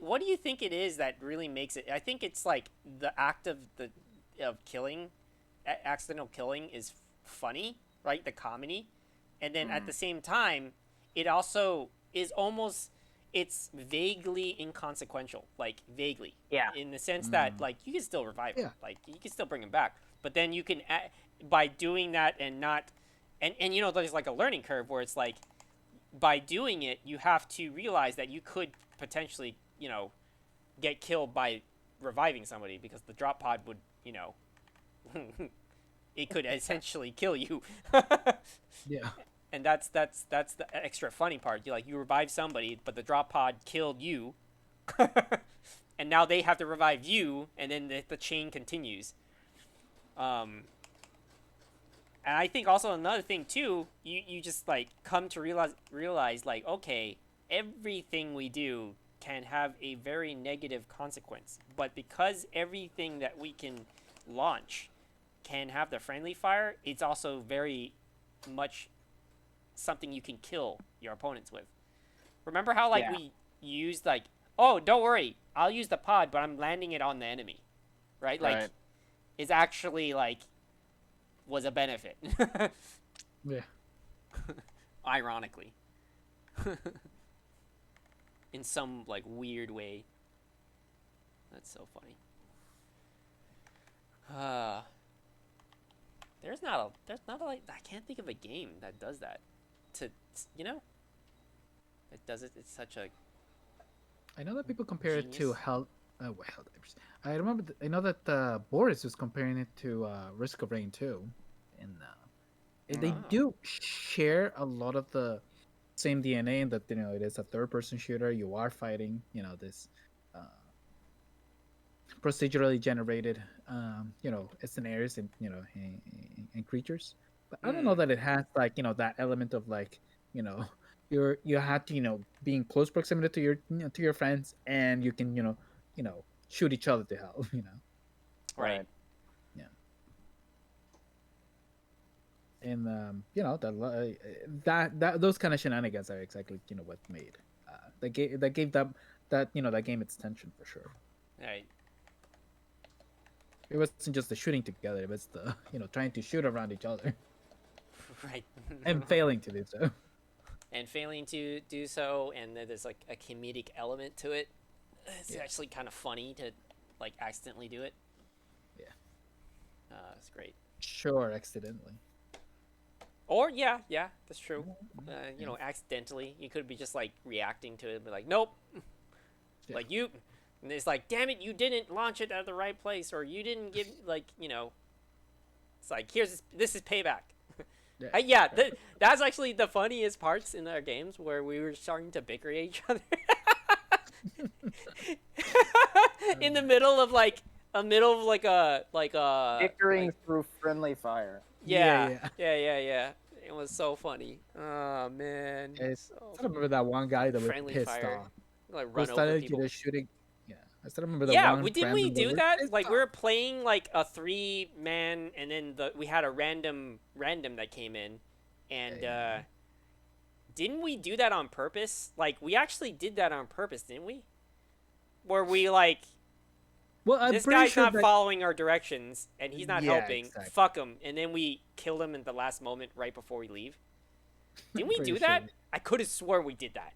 what do you think it is that really makes it? I think it's like the act of killing, accidental killing is funny, right? The comedy, and then at the same time, it also is almost it's vaguely inconsequential, like vaguely. Yeah. In the sense that like you can still revive him, like you can still bring him back, but then you can by doing that and not, and you know there's like a learning curve where it's like. By doing it, you have to realize that you could potentially, you know, get killed by reviving somebody because the drop pod would, you know, it could essentially kill you. Yeah. And that's the extra funny part. You revive somebody, but the drop pod killed you, and now they have to revive you, and then the chain continues. And I think also another thing too, you just like come to realize like, okay, everything we do can have a very negative consequence. But because everything that we can launch can have the friendly fire, it's also very much something you can kill your opponents with. Remember how like we used like, oh, don't worry, I'll use the pod, but I'm landing it on the enemy. Right? Like it's actually like was a benefit. Yeah. Ironically. In some like weird way. That's so funny. There's not like I can't think of a game that does that. It does it. It's such a. I know that people compare it to Genius. Helldivers. I know that Boris was comparing it to Risk of Rain 2, and they do share a lot of the same DNA in that it is a third-person shooter. You are fighting this procedurally generated scenarios and creatures. But I don't know that it has like that element of like you have to be in close proximity to your friends, and you can shoot each other to hell. Right. Yeah. And that those kind of shenanigans are exactly what made that gave that game its tension for sure. Right. It wasn't just the shooting together; it was the trying to shoot around each other Right. and failing to do so. And failing to do so, and then there's like a comedic element to it. It's actually kind of funny to like accidentally do it. Yeah. It's great. Sure, accidentally. Or yeah, that's true. Accidentally, you could be just like reacting to it, and be like, nope, like you. And it's like, damn it, you didn't launch it at the right place, or you didn't give It's like this is payback. That's actually the funniest parts in our games where we were starting to bicker at each other. In the middle of bickering through friendly fire. Yeah. It was so funny. Oh man. I remember that one guy that was Friendly pissed fire. off. Like Who run over started people. shooting. Yeah, I still remember that Yeah, one. didn't we random do was that? pissed Like off. we were playing like a 3-man, and then we had a random that came in, and didn't we do that on purpose? Like we actually did that on purpose, didn't we? Where we like. Well, I'm this pretty guy's sure not that... following our directions, and he's not helping. Exactly. Fuck him, and then we kill him in the last moment right before we leave. Didn't we do that? I could have swore we did that.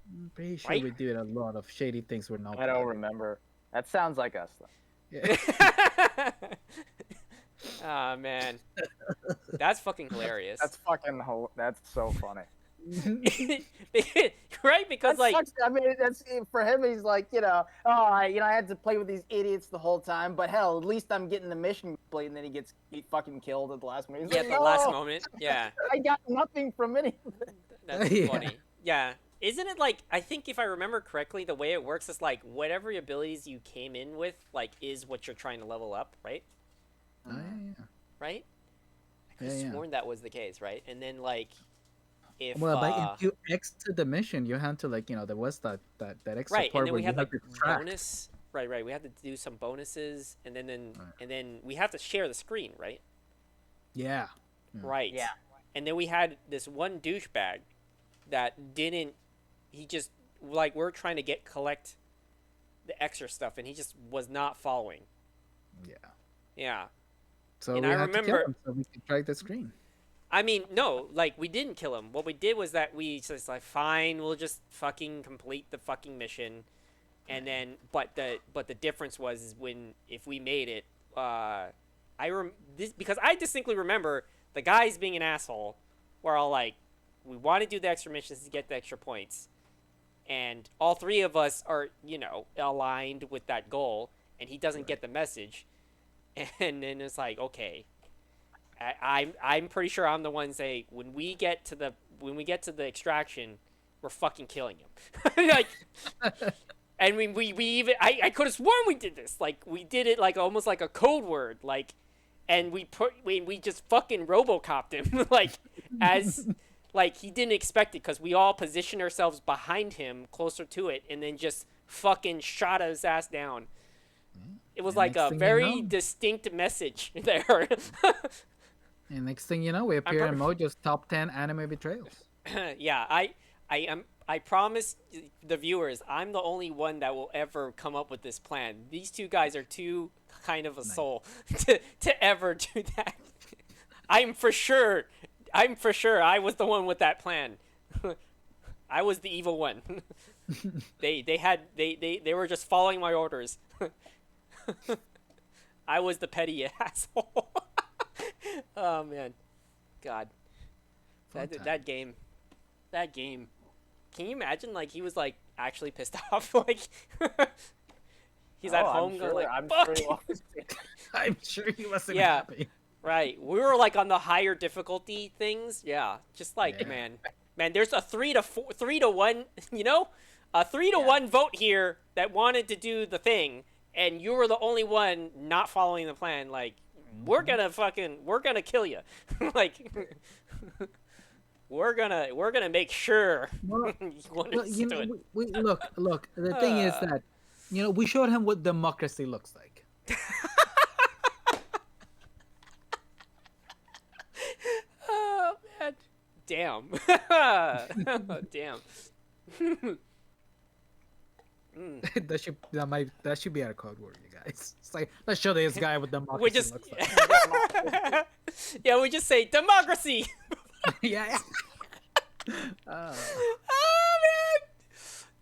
I'm pretty sure Right? we did a lot of shady things we're not. I don't remember. That sounds like us, though. Yeah. Oh man, that's fucking hilarious. That's so funny. Right? Because That like, sucks. I mean, that's for him. He's like, I had to play with these idiots the whole time, but hell, at least I'm getting the mission complete. And then he gets fucking killed at the last minute. He's at like, the last "No, moment, yeah, I got nothing from any of it." that's Yeah. funny. Yeah, isn't it like I think if I remember correctly, the way it works is like whatever abilities you came in with, like, is what you're trying to level up, right? Oh, yeah. Right? I could have Yeah. sworn that was the case, right? And then like, if Well, but if you exit the mission, you have to like there was that extra right, and part then where we you had have like to track. bonus. Right. We had to do some bonuses, and then Right. we have to share the screen, right? Yeah. Right. Yeah. And then we had this one douchebag that didn't. He just like we're trying to collect the extra stuff, and he just was not following. Yeah. Yeah. So And we I had to kill remember. him so we could track the screen. I mean, no, like we didn't kill him. What we did was that we just like, fine, we'll just fucking complete the fucking mission, and then, but the difference was is when if we made it, because I distinctly remember the guys being an asshole. We're all like, we want to do the extra missions to get the extra points, and all three of us are aligned with that goal, and he doesn't get the message, and then it's like, okay. I'm pretty sure I'm the one say when we get to the extraction, we're fucking killing him. Like, and we even I could have sworn we did this. Like we did it like almost like a code word. Like, and we just fucking RoboCopped him. Like as like he didn't expect it because we all positioned ourselves behind him closer to it and then just fucking shot his ass down. It was like a very distinct message there. And next thing you know, we appear in Mojo's top 10 anime betrayals. Yeah, I promise the viewers, I'm the only one that will ever come up with this plan. These two guys are too kind of a soul to ever do that. I'm for sure I was the one with that plan. I was the evil one. They were just following my orders. I was the petty asshole. Oh man, God, that game. Can you imagine? Like he was like actually pissed off. Like he's at home going like, "Fuck." I'm sure he wasn't happy. Right. We were like on the higher difficulty things. Yeah, just like man. There's a 3 to 1. A 3 to 1 vote here that wanted to do the thing, and you were the only one not following the plan. Like. We're gonna kill you. Like we're gonna make sure you understood. Look. The thing is that we showed him what democracy looks like. Oh man, damn, damn. That should be our code word, you guys. It's like, let's show this guy what democracy looks like. Yeah, we just say democracy. Yeah. Oh man,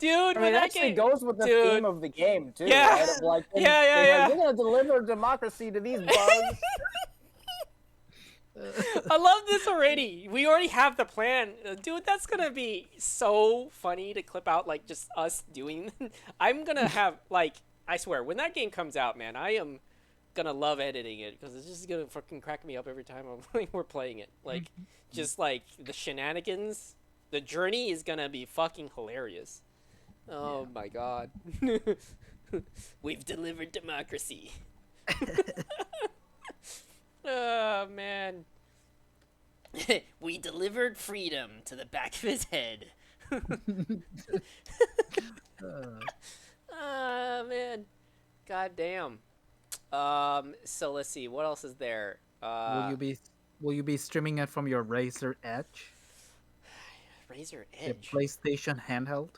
dude. I mean, it actually goes with the theme of the game too. Yeah. Right? Of like, yeah. We're gonna deliver democracy to these bugs. I love this already. We already have the plan. Dude, that's gonna be so funny to clip out, like, just us doing. I'm gonna have, like, I swear, when that game comes out, man, I am gonna love editing it, because it's just gonna fucking crack me up every time we're playing it. Like, just, like, the shenanigans. The journey is gonna be fucking hilarious. Oh, my God. We've delivered democracy. Oh, man. We delivered freedom to the back of his head. Oh, man. God damn. So let's see. What else is there? Will you be streaming it from your Razer Edge? Razer Edge? The PlayStation handheld?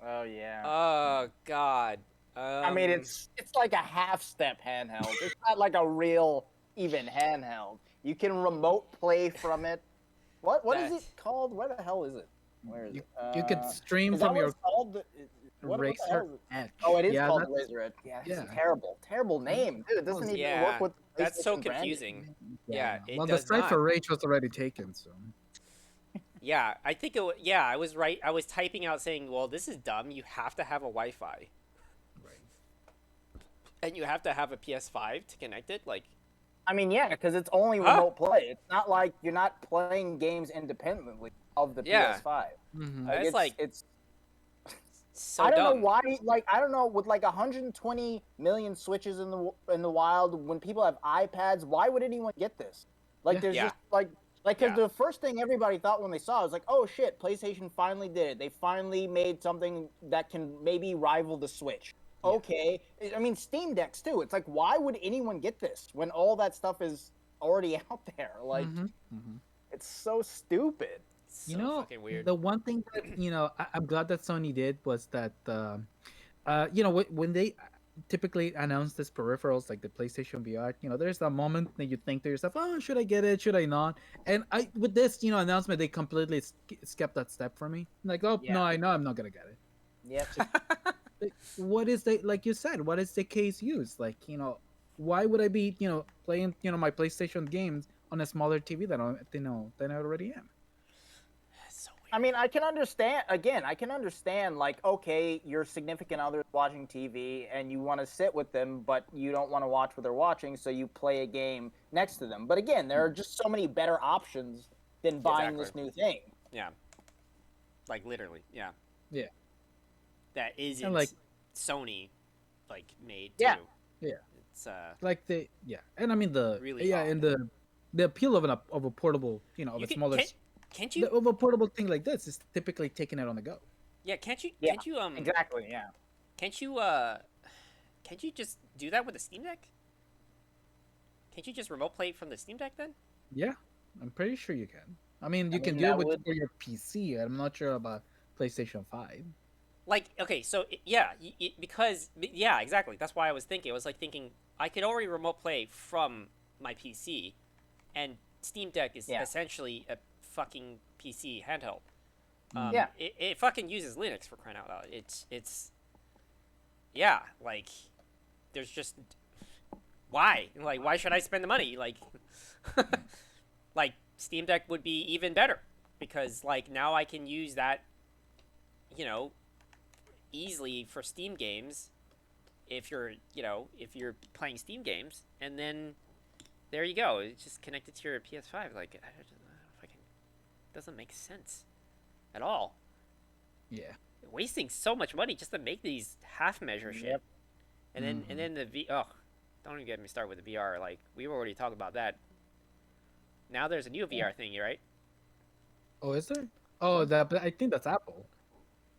Oh, yeah. Oh, God. I mean, it's like a half-step handheld. It's not like a real... even handheld. You can remote play from it. What is it called? Where the hell is it? Where is it? You could stream from your Razer Edge. Oh, it is called Razer Edge. Yeah, it's a terrible name, dude. It doesn't even work with. That's so confusing. Yeah, well, the Stripe for Rage was already taken, so. Yeah, I think it. Yeah, I was right. I was typing out saying, "Well, this is dumb. You have to have a Wi-Fi, right? And you have to have a PS5 to connect it, like." I mean, yeah, because it's only remote play. It's not like you're not playing games independently of the PS5. Mm-hmm. It's so I don't dumb. know why. Like, I don't know, with like 120 million Switches in the wild, when people have iPads, why would anyone get this? Like, there's just like Like, because the first thing everybody thought when they saw it was like, oh shit, PlayStation finally did it. They finally made something that can maybe rival the Switch. Yeah. Okay. I mean, Steam Decks too. It's like, why would anyone get this when all that stuff is already out there? Like, it's so stupid. So fucking weird. The one thing that, I'm glad that Sony did was that, when they typically announce these peripherals like the PlayStation VR, there's that moment that you think to yourself, oh, should I get it? Should I not? And with this, announcement, they completely skipped that step for me. Like, oh, no, I know I'm not going to get it. Yep. What is like you said, what is the case used? Like, why would I be, playing, my PlayStation games on a smaller TV than I already am? I mean, I can understand, like, okay, your significant other watching TV and you want to sit with them, but you don't want to watch what they're watching, so you play a game next to them. But again, there are just so many better options than buying this new thing. Yeah. Like, literally, yeah. Yeah. That isn't Sony, like, made, too. Yeah. It's, like, and I mean, and the appeal of a portable, of a smaller... Can't you? Of a portable thing like this is typically taking it on the go. Yeah, can't you? Exactly. Yeah. Can't you? Can't you just do that with the Steam Deck? Can't you just remote play from the Steam Deck then? Yeah, I'm pretty sure you can. I mean, you can do it with your PC. I'm not sure about PlayStation 5. Like, okay, so exactly. That's why I was thinking. I was like thinking I could already remote play from my PC, and Steam Deck is essentially a fucking PC handheld. It fucking uses Linux, for crying out loud. It's like, there's just, why? Like, why should I spend the money? Like, like, Steam Deck would be even better, because, like, now I can use that, easily for Steam games, if you're playing Steam games, and then there you go. It's just connected to your PS5. Like, doesn't make sense at all. Yeah. Wasting so much money just to make these half measure shit. Yep. And then the don't even get me started with the VR. Like, we already talked about that. Now there's a new VR thing, right? Oh, is there? Oh, but I think that's Apple.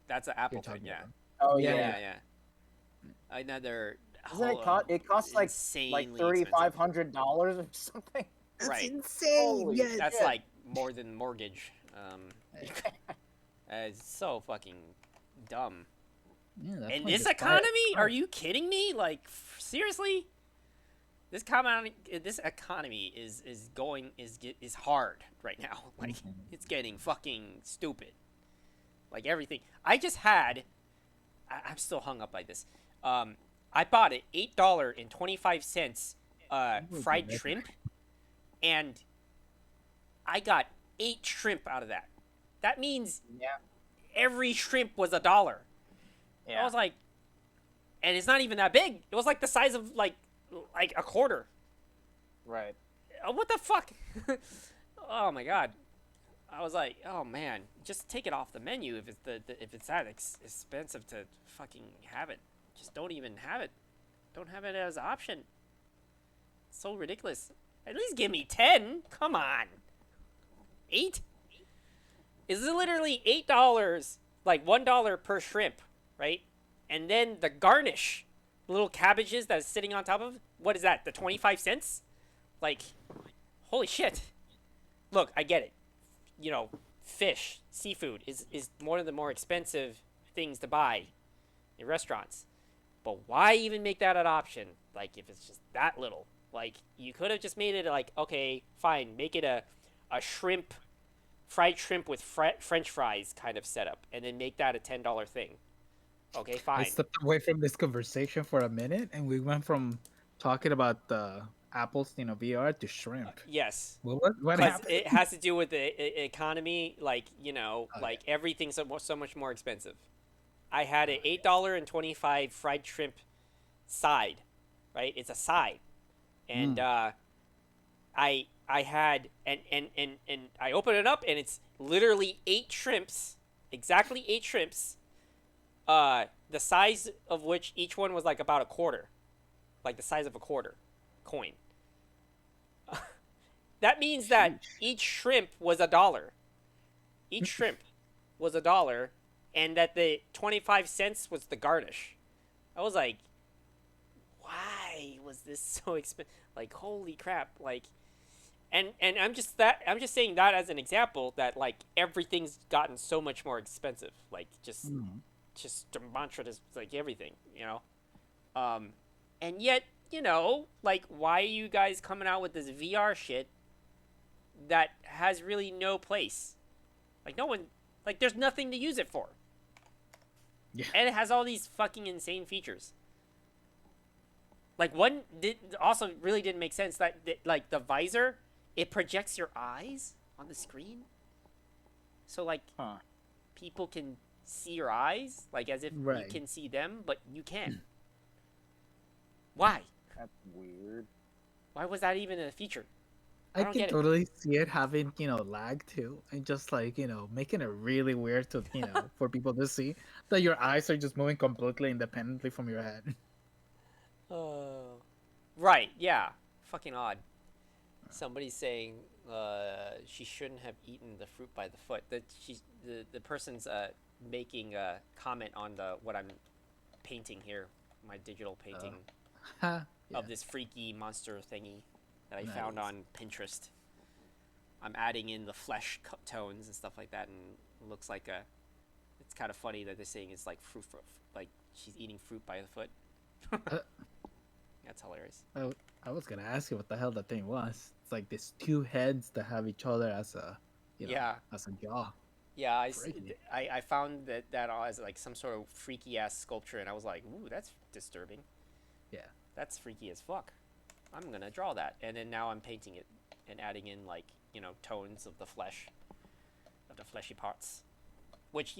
That's an Apple thing, yeah. Oh yeah. Another. It costs like $3,500 or something. That's insane. Yeah, that's like more than mortgage. It's so fucking dumb. Yeah, in this economy, are you kidding me? Like, seriously? This economy is hard right now. Like, it's getting fucking stupid. Like, everything. I'm still hung up by this. I bought it $8.25 fried shrimp, and I got 8 shrimp out of that. That means every shrimp was $1. Yeah. I was like, and it's not even that big. It was like the size of like a quarter. Right. What the fuck? Oh my god. I was like, oh man, just take it off the menu if it's that expensive to fucking have it. Just don't even have it. Don't have it as an option. It's so ridiculous. At least give me 10. Come on. 8? Is literally $8, like $1 per shrimp, right? And then the garnish, little cabbages that's sitting on top of, what is that, the 25 cents? Like, holy shit. Look, I get it. Fish, seafood is one of the more expensive things to buy in restaurants. But why even make that an option? Like, if it's just that little. Like, you could have just made it like, okay, fine, make it a fried shrimp with French fries kind of setup, and then make that a $10 thing. Okay, fine. I stepped away from this conversation for a minute, and we went from talking about the Apple's, VR to shrimp. Yes. What happened? It has to do with the economy, like, like everything's so much more expensive. I had an $8.25 fried shrimp side, right? It's a side. And I had and I open it up, and it's literally 8 shrimps, exactly 8 shrimps, the size of which each one was like about a quarter, like the size of a quarter coin. That means that Sheesh. each shrimp was $1. Each shrimp was $1, and that the 25 cents was the garnish. I was like, why was this so expensive? Like, holy crap! Like, and I'm just saying that as an example that like everything's gotten so much more expensive. Like, just demonstrative, like everything, and yet, like, why are you guys coming out with this VR shit that has really no place? Like, no one, like, there's nothing to use it for. Yeah. And it has all these fucking insane features. Like, one also really didn't make sense that, like, the visor, it projects your eyes on the screen. So, like, people can see your eyes, like, as if you can see them, but you can't. Why? That's weird. Why was that even a feature? I can totally see it having, lag too, and just like, making it really weird to, for people to see that your eyes are just moving completely independently from your head. Right, yeah. Fucking odd. Somebody's saying she shouldn't have eaten the fruit by the foot. The person's making a comment on what I'm painting here, my digital painting of this freaky monster thingy that I found on Pinterest. I'm adding in the flesh tones and stuff like that, and it looks like it's kind of funny that they're saying it's like fruit, like she's eating fruit by the foot. That's hilarious. I was gonna ask you what the hell that thing was. It's like these two heads that have each other as a, as a jaw. Yeah, I found that as like some sort of freaky ass sculpture, and I was like, ooh, that's disturbing. Yeah, that's freaky as fuck. I'm gonna draw that, and then now I'm painting it and adding in like tones of the flesh, of the fleshy parts, which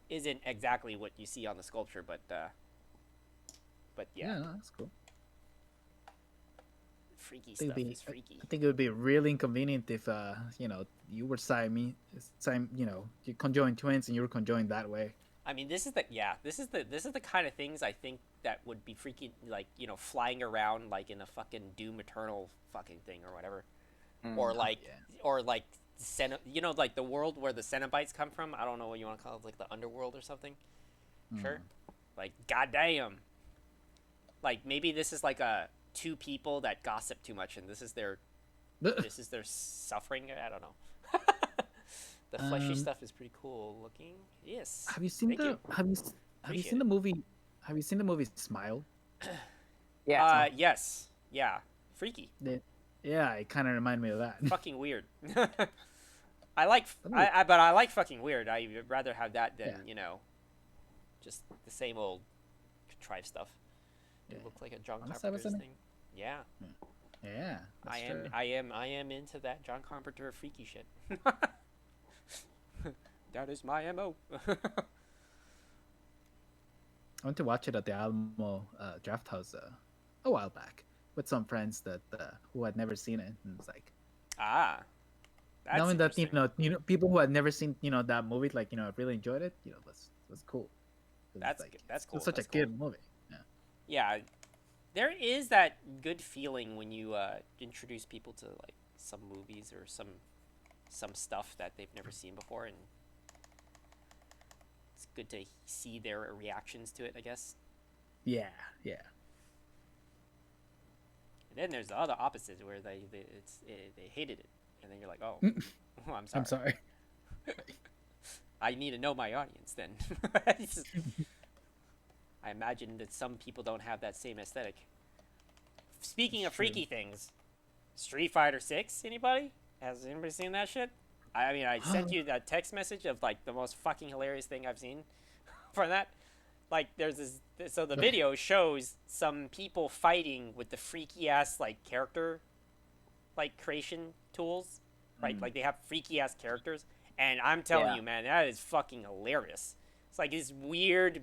isn't exactly what you see on the sculpture, but yeah. Yeah, that's cool. Freaky stuff is freaky. I think it would be really inconvenient if you were you conjoined twins and you were conjoined that way. I mean, this is the kind of things I think that would be freaking, like, flying around like in a fucking Doom Eternal fucking thing or whatever, or like like the world where the Cenobites come from. I don't know what you want to call it, like the underworld or something. Sure, like goddamn. Like maybe this is like two people that gossip too much, and this is their suffering. I don't know. The fleshy stuff is pretty cool looking. Yes. Have you seen Have you seen the movie? Have you seen the movie Smile? Yeah. Yes. Yeah. Freaky. Yeah, it kind of reminded me of that. Fucking weird. I like fucking weird. I'd rather have that than just the same old contrived stuff. It looked like a John Carpenter's thing. Yeah. Yeah. I am into that John Carpenter freaky shit. That is my MO. I went to watch it at the Alamo Draft House a while back with some friends that who had never seen it, and it's like, that's knowing that people who had never seen that movie, like really enjoyed it, was cool. That's cool. It's such a good movie. Yeah. Yeah, there is that good feeling when you introduce people to like some movies or some stuff that they've never seen before, and it's good to see their reactions to it, I guess. Yeah. And then there's the other opposite where they hated it, and then you're like, oh, I'm sorry. I'm sorry. I need to know my audience then. I imagine that some people don't have that same aesthetic. Speaking of freaky things, Street Fighter 6, anybody? Has anybody seen that shit? I mean, I sent you that text message of like the most fucking hilarious thing I've seen for that. Like, there's this. So the video shows some people fighting with the freaky ass like character, like creation tools, right? Like they have freaky ass characters, and I'm telling you, man, that is fucking hilarious. It's like this weird,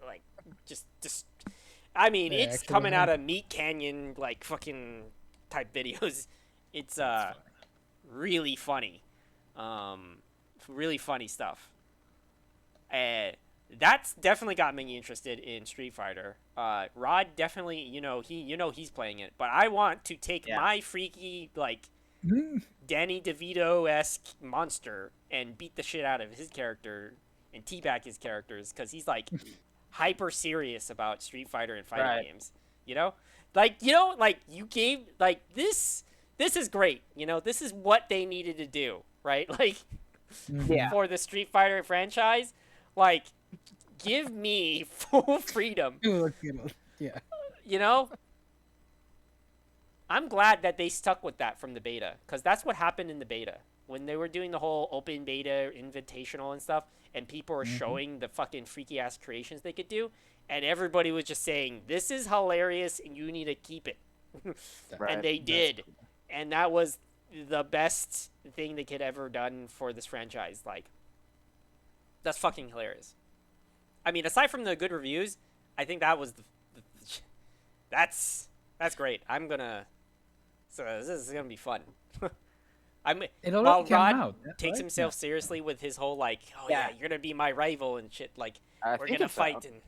like just. I mean, it's coming out of Meat Canyon like fucking type videos. It's really funny, really funny stuff. That's definitely got me interested in Street Fighter. Rod definitely, he's playing it, but I want to take my freaky like Danny DeVito-esque monster and beat the shit out of his character and teabag his characters because he's like hyper serious about Street Fighter and fighting games. You know, like you gave like this. This is great. You know, this is what they needed to do, right? Like, for the Street Fighter franchise, like, give me full freedom. Yeah. You know, I'm glad that they stuck with that from the beta, because that's what happened in the beta when they were doing the whole open beta invitational and stuff, and people were showing the fucking freaky ass creations they could do, and everybody was just saying, "This is hilarious, and you need to keep it," and they did. Cool. And that was the best thing they could ever done for this franchise. Like, that's fucking hilarious. I mean, aside from the good reviews, I think that was that's great. So this is gonna be fun. While Rod takes himself seriously with his whole like, oh yeah, you're gonna be my rival and shit. Like, we're gonna fight and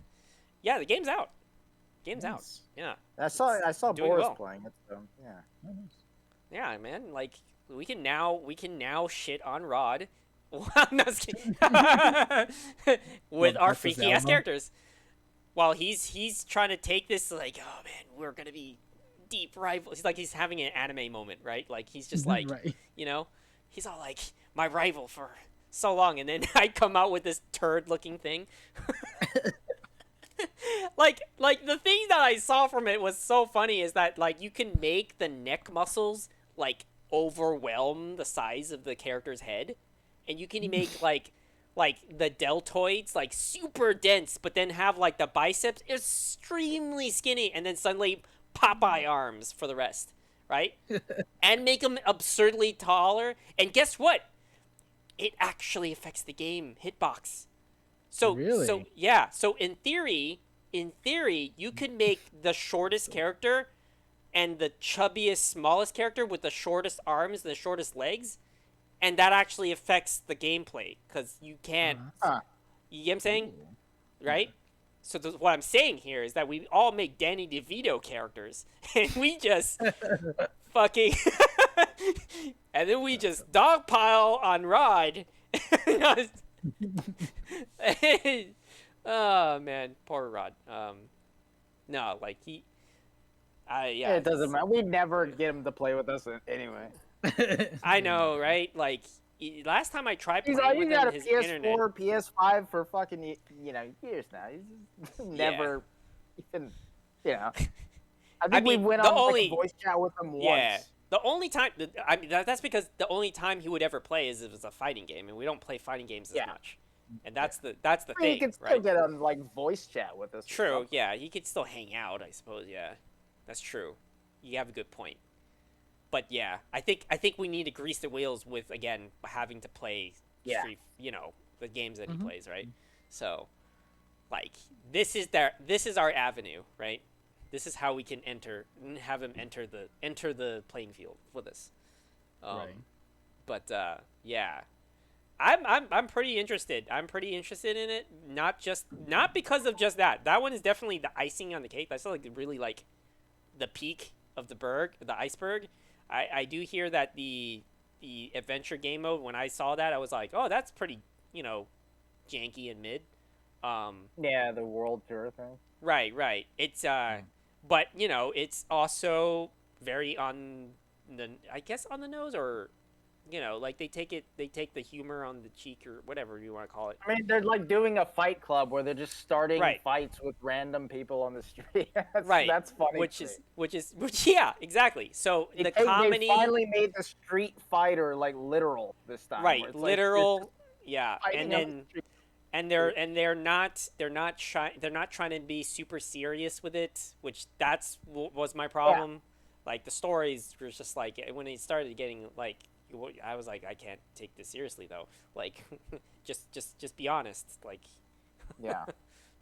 the game's out. Out. Yeah. I saw Boris playing it. So yeah. Yeah, man. Like, we can now shit on Rod. No, with our freaky ass characters. While he's trying to take this like, oh man, we're gonna be deep rivals. He's like, he's having an anime moment, right? Like, he's just like, you know, he's all like, my rival for so long, and then I come out with this turd looking thing. like the thing that I saw from it was so funny is that like you can make the neck muscles like overwhelm the size of the character's head, and you can make like the deltoids like super dense, but then have like the biceps extremely skinny, and then suddenly Popeye arms for the rest, right? And make them absurdly taller. And guess what? It actually affects the game hitbox. So really? So in theory, you could make the shortest character and the chubbiest, smallest character with the shortest arms and the shortest legs, and that actually affects the gameplay because you can't. You get what I'm saying, right? So what I'm saying here is that we all make Danny DeVito characters, and we just fucking, and then we just dogpile on Rod. Oh man, poor Rod. No, like yeah. It doesn't matter. We never get him to play with us anyway. I know, right? Like last time I tried playing with him, his internet. He's got a PS4, PS5 for fucking years now. He's never even, I think we went on like a voice chat with him once. Yeah. The only time, I mean, that's because the only time he would ever play is if it's a fighting game, and we don't play fighting games as much. And that's the thing, he can still get on like voice chat with us. True, yeah, he could still hang out, I suppose. Yeah, that's true. You have a good point. But yeah, I think we need to grease the wheels with again having to play, the games that he plays, right? So, like this is our avenue, right? This is how we can have him enter the playing field with us. Right. But yeah, I'm pretty interested. I'm pretty interested in it. Not because of just that. That one is definitely the icing on the cake. That's like really like the peak of the iceberg. I do hear that the adventure game mode, when I saw that, I was like, oh, that's pretty, janky and mid. Yeah, the world tour thing. Right. It's but it's also very on the nose, or like they take the humor on the cheek or whatever you want to call it. I mean, they're like doing a fight club where they're just starting fights with random people on the street. That's funny. Which yeah, exactly. So the comedy. They finally made the Street Fighter like literal this time. Right, literal. Yeah, and they're not trying to be super serious with it, which was my problem. Yeah. Like the stories were just like when it started getting like. I was like, I can't take this seriously though. Like, just be honest. Like, yeah,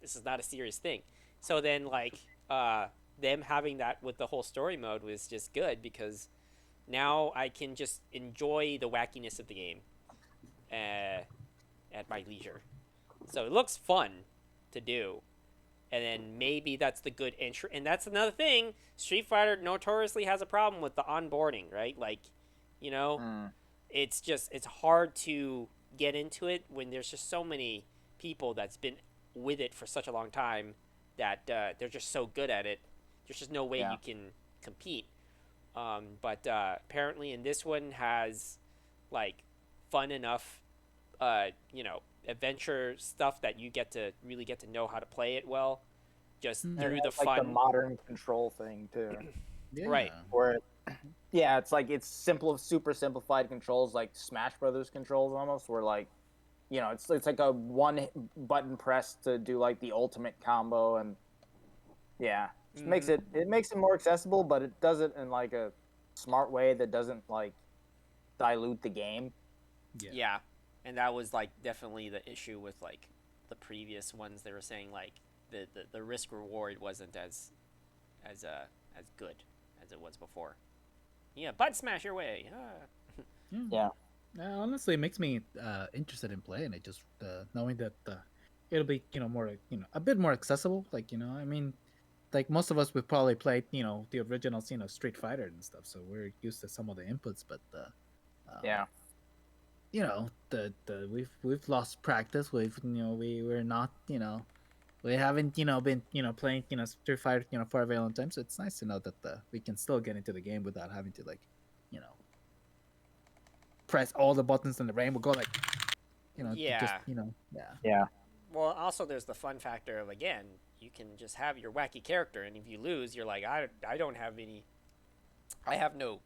this is not a serious thing. So then, like, them having that with the whole story mode was just good because now I can just enjoy the wackiness of the game at my leisure. So it looks fun to do, and then maybe that's the good entry. And that's another thing. Street Fighter notoriously has a problem with the onboarding, right? Like. You know, it's hard to get into it when there's just so many people that's been with it for such a long time that they're just so good at it. There's just no way you can compete. But apparently in this one has like fun enough, adventure stuff that you really get to know how to play it well, just through the fun. Like the modern control thing too. Right. Where it's super simplified controls, like Smash Brothers controls almost, where like, it's like a one button press to do like the ultimate combo, and it makes it more accessible, but it does it in like a smart way that doesn't like dilute the game. Yeah. And that was like definitely the issue with like the previous ones. They were saying like the risk reward wasn't as good as it was before. Yeah, button smash your way. Yeah. Honestly, it makes me interested in playing it. Just knowing that it'll be more a bit more accessible. Like I mean, like most of us would probably play the original Street Fighter and stuff, so we're used to some of the inputs. But we've lost practice. We're not we haven't been playing Street Fighter for a very long time. So it's nice to know that we can still get into the game without having to like press all the buttons in the rainbow, go like just yeah. Well, also there's the fun factor of, again, you can just have your wacky character, and if you lose, you're like, I don't have any, I have no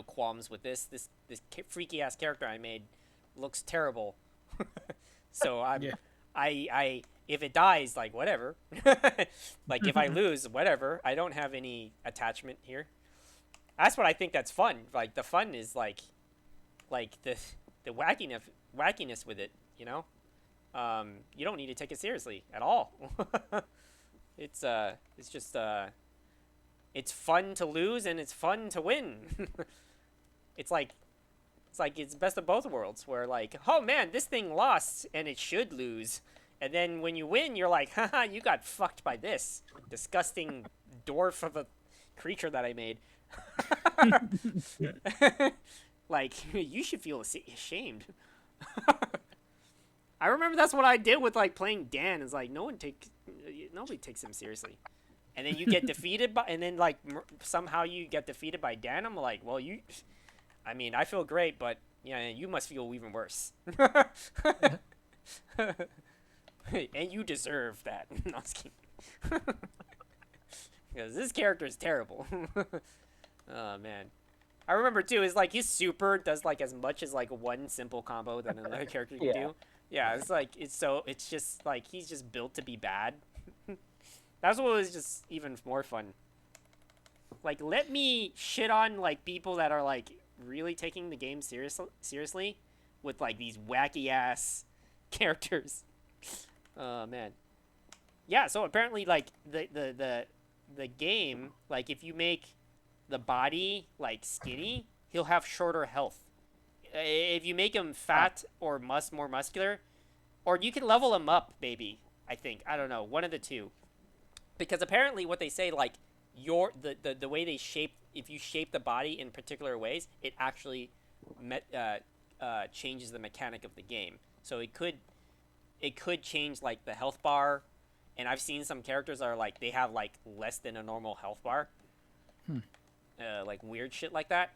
qualms with this freaky ass character I made looks terrible. So I if it dies, like, whatever. Like, if I lose, whatever. I don't have any attachment here. That's what I think that's fun. Like, the fun is like the wackiness with it, you don't need to take it seriously at all. It's just it's fun to lose and it's fun to win. It's best of both worlds, where like, oh man, this thing lost and it should lose. And then when you win, you're like, haha, you got fucked by this disgusting dwarf of a creature that I made. Like, you should feel ashamed. I remember that's what I did with like playing Dan. It's like nobody takes him seriously, and then you get defeated and then like somehow you get defeated by Dan. I'm like, well, I feel great, but you must feel even worse. And you deserve that. No, I'm just kidding. Because this character is terrible. Oh man. I remember too, is like his super does like as much as like one simple combo that another character can do. Yeah, it's just like he's just built to be bad. That's what was just even more fun. Like, let me shit on like people that are like really taking the game seriously with like these wacky ass characters. Oh man. Yeah, so apparently like the game, like if you make the body like skinny, he'll have shorter health. If you make him fat or more muscular, or you can level him up, maybe. I think, I don't know, one of the two. Because apparently what they say, like the way they shape, if you shape the body in particular ways, it actually changes the mechanic of the game. So it could change like the health bar, and I've seen some characters are like they have like less than a normal health bar. Like weird shit like that.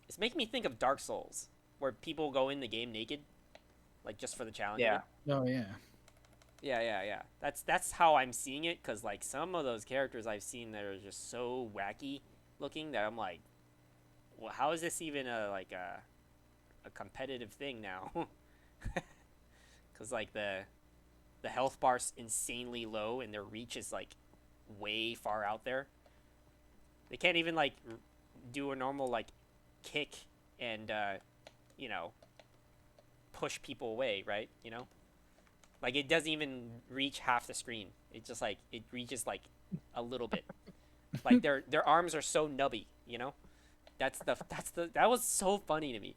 It's making me think of Dark Souls, where people go in the game naked, like just for the challenge. Yeah. Oh yeah. Yeah. That's how I'm seeing it, because like some of those characters I've seen that are just so wacky looking that I'm like, well, how is this even a competitive thing now? Because like the health bar's insanely low and their reach is like way far out there. They can't even like do a normal like kick and push people away, right? Like it doesn't even reach half the screen. It just like it reaches like a little bit. Like their arms are so nubby, that was so funny to me.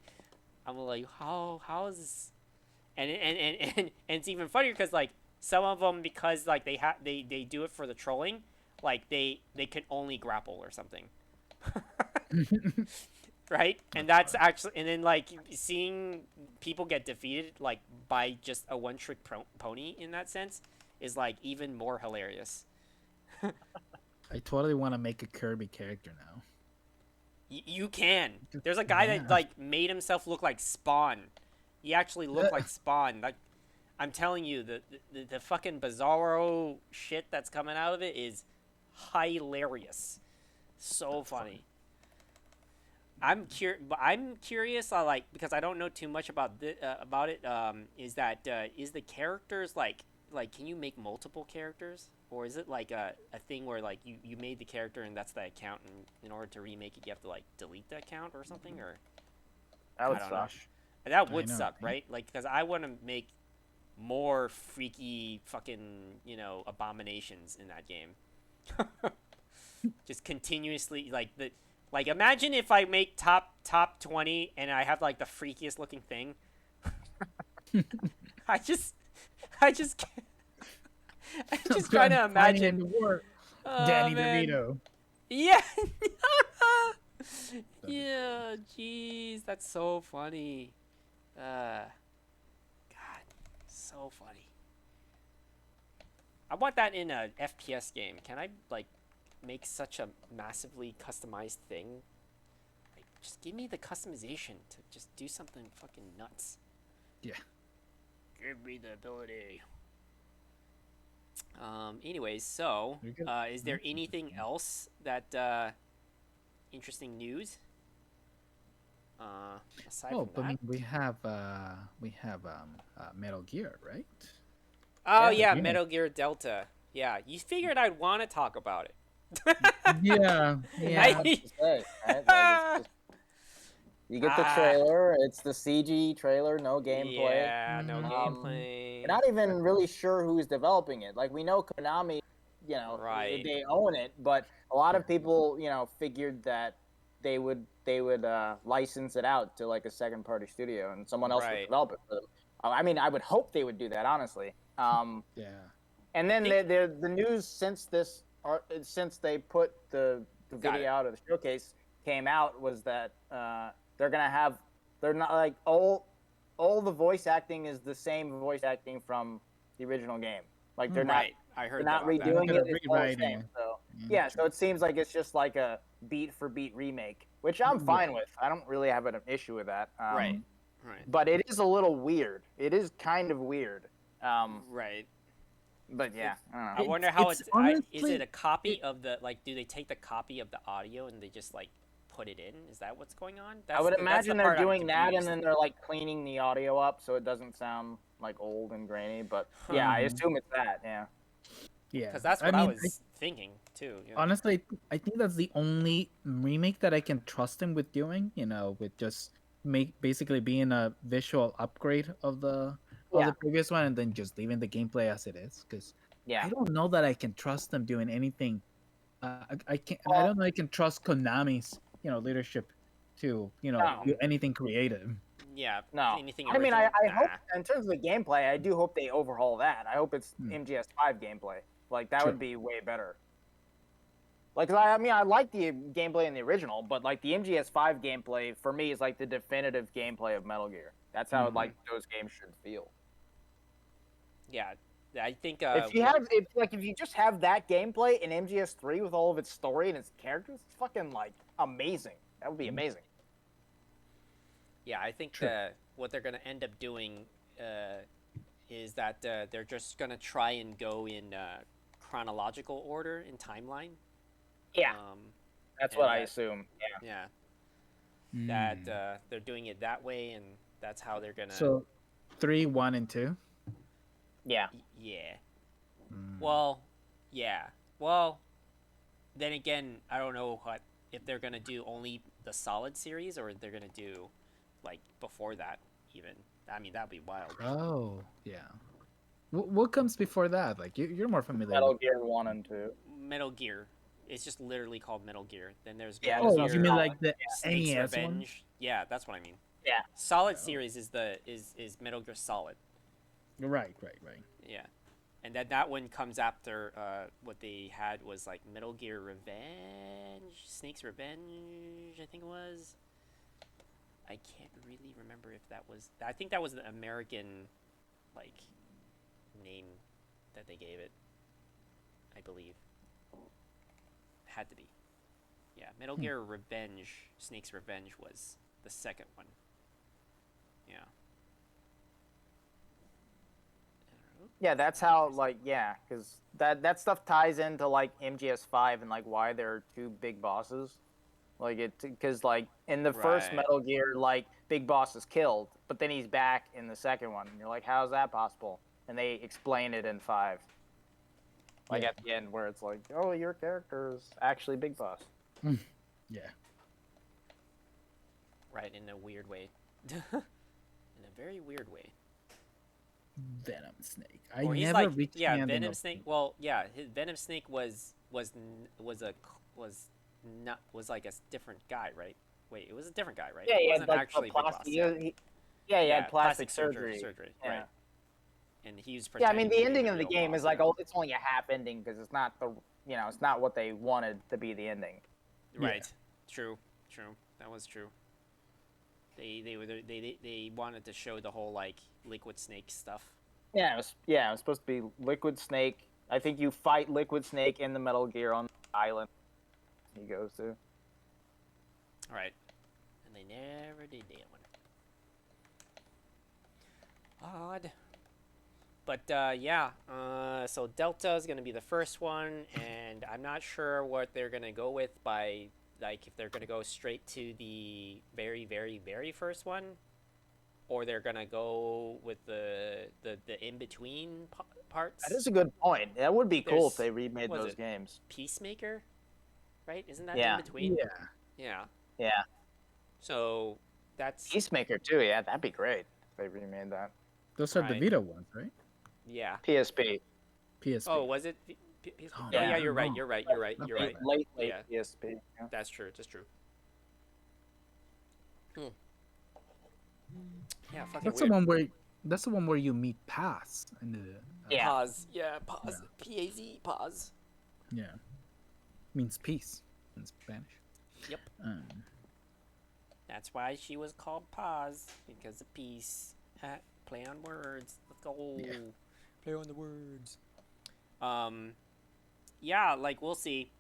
I'm like, how is this? And it's even funnier because like some of them, because like they do it for the trolling, like they can only grapple or something. Right? And that's actually, and then like seeing people get defeated like by just a one-trick pony in that sense is like even more hilarious. I totally want to make a Kirby character now. You can. There's a guy that like made himself look like Spawn. He actually looked like Spawn. Like, I'm telling you, the fucking Bizarro shit that's coming out of it is hilarious. So funny. I'm curious. Like because I don't know too much about it. Is the characters like can you make multiple characters, or is it like a thing where like you made the character and that's the account, and in order to remake it you have to like delete the account or something, or that would suck. That would suck, right? Like because I want to make more freaky fucking abominations in that game. Just continuously like imagine if I make top 20 and I have like the freakiest looking thing. I just can't. I'm just trying to imagine. Danny DeVito. Yeah. Yeah. Jeez, that's so funny. God, so funny. I want that in a FPS game. Can I like make such a massively customized thing? Like, just give me the customization to just do something fucking nuts. Yeah. Give me the ability. Anyways, so is there anything else that interesting news? Aside from that? I mean, we have Metal Gear, right? Oh yeah, Metal Gear Delta. Yeah, you figured I'd want to talk about it. Yeah. You get the trailer. It's the CG trailer, no gameplay. Yeah, no gameplay. We're not even really sure who's developing it. Like, we know Konami, right. they own it, but a lot of people, figured that they would license it out to like a second-party studio and someone else would develop it for them. I mean, I would hope they would do that, honestly. Yeah. And then the news since they put the video out of the showcase came out was that they're not like all the voice acting is the same voice acting from the original game. Like they're not. I heard they're not redoing it. It's all the same. So so it seems like it's just like a beat for beat remake, which I'm fine with. I don't really have an issue with that. Right. But it is a little weird. It is kind of weird. Right. But yeah, I wonder how it's honestly, is it a copy of the like? Do they take the copy of the audio and they just like put it in? Is that what's going on? I would imagine they're doing that, and then they're like cleaning the audio up so it doesn't sound like old and grainy. But yeah, I assume it's that. Yeah. Yeah, because that's what I was thinking too. Honestly, I think that's the only remake that I can trust him with doing. With just basically being a visual upgrade of the previous one, and then just leaving the gameplay as it is. Because I don't know that I can trust them doing anything. I can't. I don't know. I can trust Konami's leadership to do anything creative. Yeah. No. Anything I mean, I hope in terms of the gameplay, I do hope they overhaul that. I hope it's MGS5 gameplay. Like that would be way better. Like, I mean, I like the gameplay in the original, but like the MGS5 gameplay for me is like the definitive gameplay of Metal Gear. That's how like those games should feel. Yeah, I think if you just have that gameplay in MGS3 with all of its story and its characters, it's fucking like amazing. That would be amazing. Yeah, I think what they're gonna end up doing is that they're just gonna try and go in chronological order in timeline. Yeah, that's what I assume. Yeah. That they're doing it that way, and that's how they're gonna. So, 3, 1, and 2. Yeah. Yeah. Well, yeah. Well, then again, I don't know if they're gonna do only the Solid series or they're gonna do like before that even. I mean, that'd be wild. Oh, yeah. What comes before that? Like you're more familiar. Metal Gear 1 and 2. Metal Gear. It's just literally called Metal Gear. Then there's Metal Gear, you mean like the Snake's NES Revenge? one? Yeah, that's what I mean. Yeah. Solid series is Metal Gear Solid. Right. Yeah. And then that one comes after what they had was like Metal Gear Revenge, Snake's Revenge, I think it was. I can't really remember if that was. I think that was the American, like, name that they gave it. I believe. Had to be. Yeah, Metal Gear Revenge, Snake's Revenge was the second one. Yeah. Yeah, that's how, like, yeah, because that stuff ties into, like, MGS5 and, like, why there are two big bosses. Like, because, like, in the first Right. Metal Gear, like, Big Boss is killed, but then he's back in the second one. And you're like, how's that possible? And they explain it in 5. Like, at the end, where it's like, oh, your character is actually Big Boss. Yeah. Right, in a weird way. In a very weird way. Venom Snake. Or he's never like, reached yeah, the ending Venom of- Snake. Well, yeah, his Venom Snake was like a different guy, right? Wait, it was a different guy, right? Yeah, It he wasn't had, like, actually the Big plastic. Boss. Yeah, He had plastic surgery. surgery, Yeah. right? And he was Yeah, I pretending mean, to the be ending of the real game boss, is like, yeah. oh, it's only a half ending because it's not it's not what they wanted to be the ending. Right. True. That was true. They wanted to show the whole like Liquid Snake stuff. Yeah, it was supposed to be Liquid Snake. I think you fight Liquid Snake in the Metal Gear on the island he goes to. Right. And they never did that one. Odd. But yeah, so Delta is going to be the first one, and I'm not sure what they're going to go with by, like, if they're going to go straight to the very, very, very first one, or they're going to go with the in-between parts. That is a good point. That would be cool if There's- they remade what is those it? games. Peacemaker, right? Isn't that Yeah. in between? Yeah. Yeah. Yeah. So that's Peacemaker too. Yeah, that'd be great if they remade that. Those are Right. the Vita ones, right? yeah. PSP. PSP. Oh, was it? Oh, yeah, yeah. you're right. No. You're right. Late Yeah. PSP. Yeah. That's true. Yeah, fucking That's weird. the one where you meet Paz in the Yeah. Pause. Yeah, pause. P-A-Z, pause. yeah. Means peace in Spanish. Yep. That's why she was called Pause, because of peace. Play on words. Let's go. Yeah. Play on the words. Yeah, like, we'll see.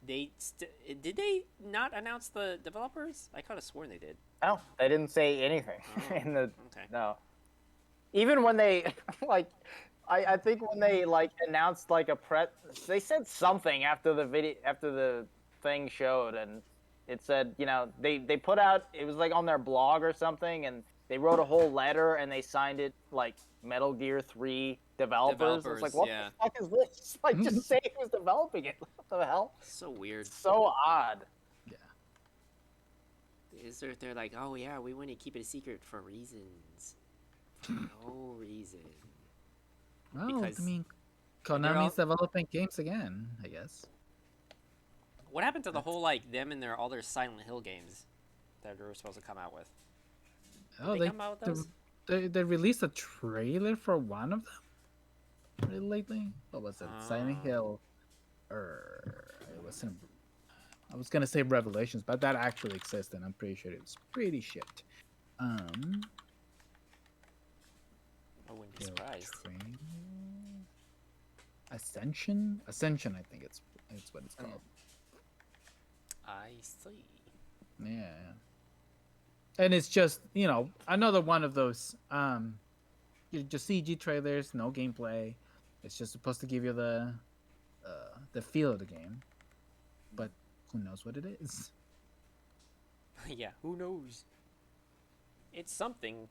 Did they not announce the developers? I could have sworn they did. No, they didn't say anything Oh, in the okay. no. Even when they like, I think when they like announced like they said something after the thing showed, and it said, they put out, it was like on their blog or something, and they wrote a whole letter and they signed it like Metal Gear 3 developers. It's like, what yeah. the fuck is this? Like, just say who's developing it. What the hell? So weird. It's so odd. They're like, oh yeah, we want to keep it a secret for reasons. For no reason. Well, Because I mean, they're Konami's developing games again, I guess. What happened to the whole, like, them and all their Silent Hill games that they were supposed to come out with? Oh, Did they come out with those? they released a trailer for one of them really lately. What was it? Silent Hill, or it wasn't. I was gonna say Revelations, but that actually exists, and I'm pretty sure it was pretty shit. I wouldn't be Hill surprised. trailer? Ascension, I think it's what it's called. I see. Yeah. And it's just, another one of those just CG trailers, no gameplay. It's just supposed to give you the feel of the game. But who knows what it is? Yeah, who knows? It's something.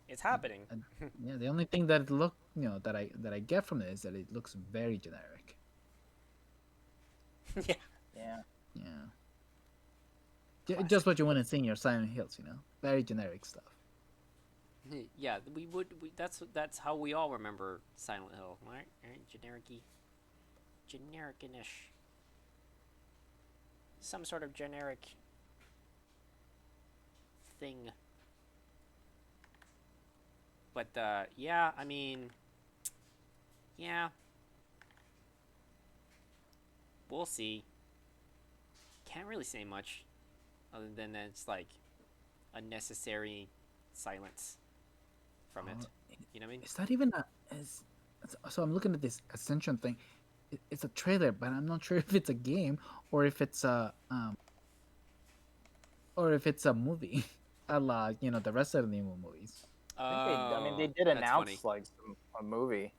It's happening. And, yeah, the only thing that that I get from it is that it looks very generic. Yeah. Yeah. Yeah. Just what you want to see in your Silent Hills, very generic stuff. Yeah, that's how we all remember Silent Hill, right? Generic-y. Generic-ish. Some sort of generic thing. But, yeah, I mean, Yeah, we'll see. Can't really say much, other than that it's like unnecessary silence from it. You know what I mean? Is that even a is so I'm looking at this Ascension thing. It's a trailer, but I'm not sure if it's a game or if it's a movie. A la, the Resident Evil movies. I mean, they Oh, did that's funny. announce like a movie,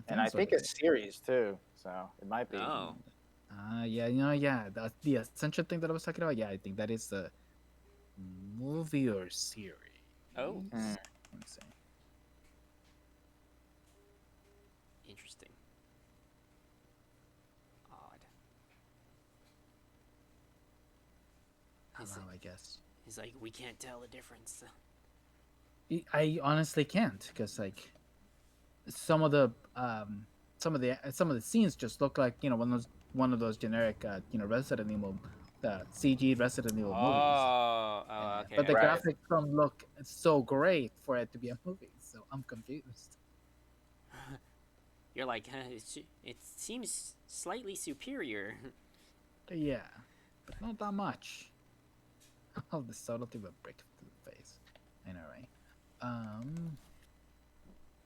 and I that's what think it a is. series too. So it might be. Oh, Yeah, the Ascension thing that I was talking about. Yeah, I think that is a movie or series. oh, Mm. Let me see. interesting. Odd. Hello, I guess. He's like, we can't tell the difference. I honestly can't because like some of the scenes just look like one of those generic Resident Evil CG Resident Evil movies. Oh, okay. But the Right. graphics don't look so great for it to be a movie, so I'm confused. You're like, it seems slightly superior. Yeah, but not that much. Oh, the subtlety of a brick to the face. I know, right?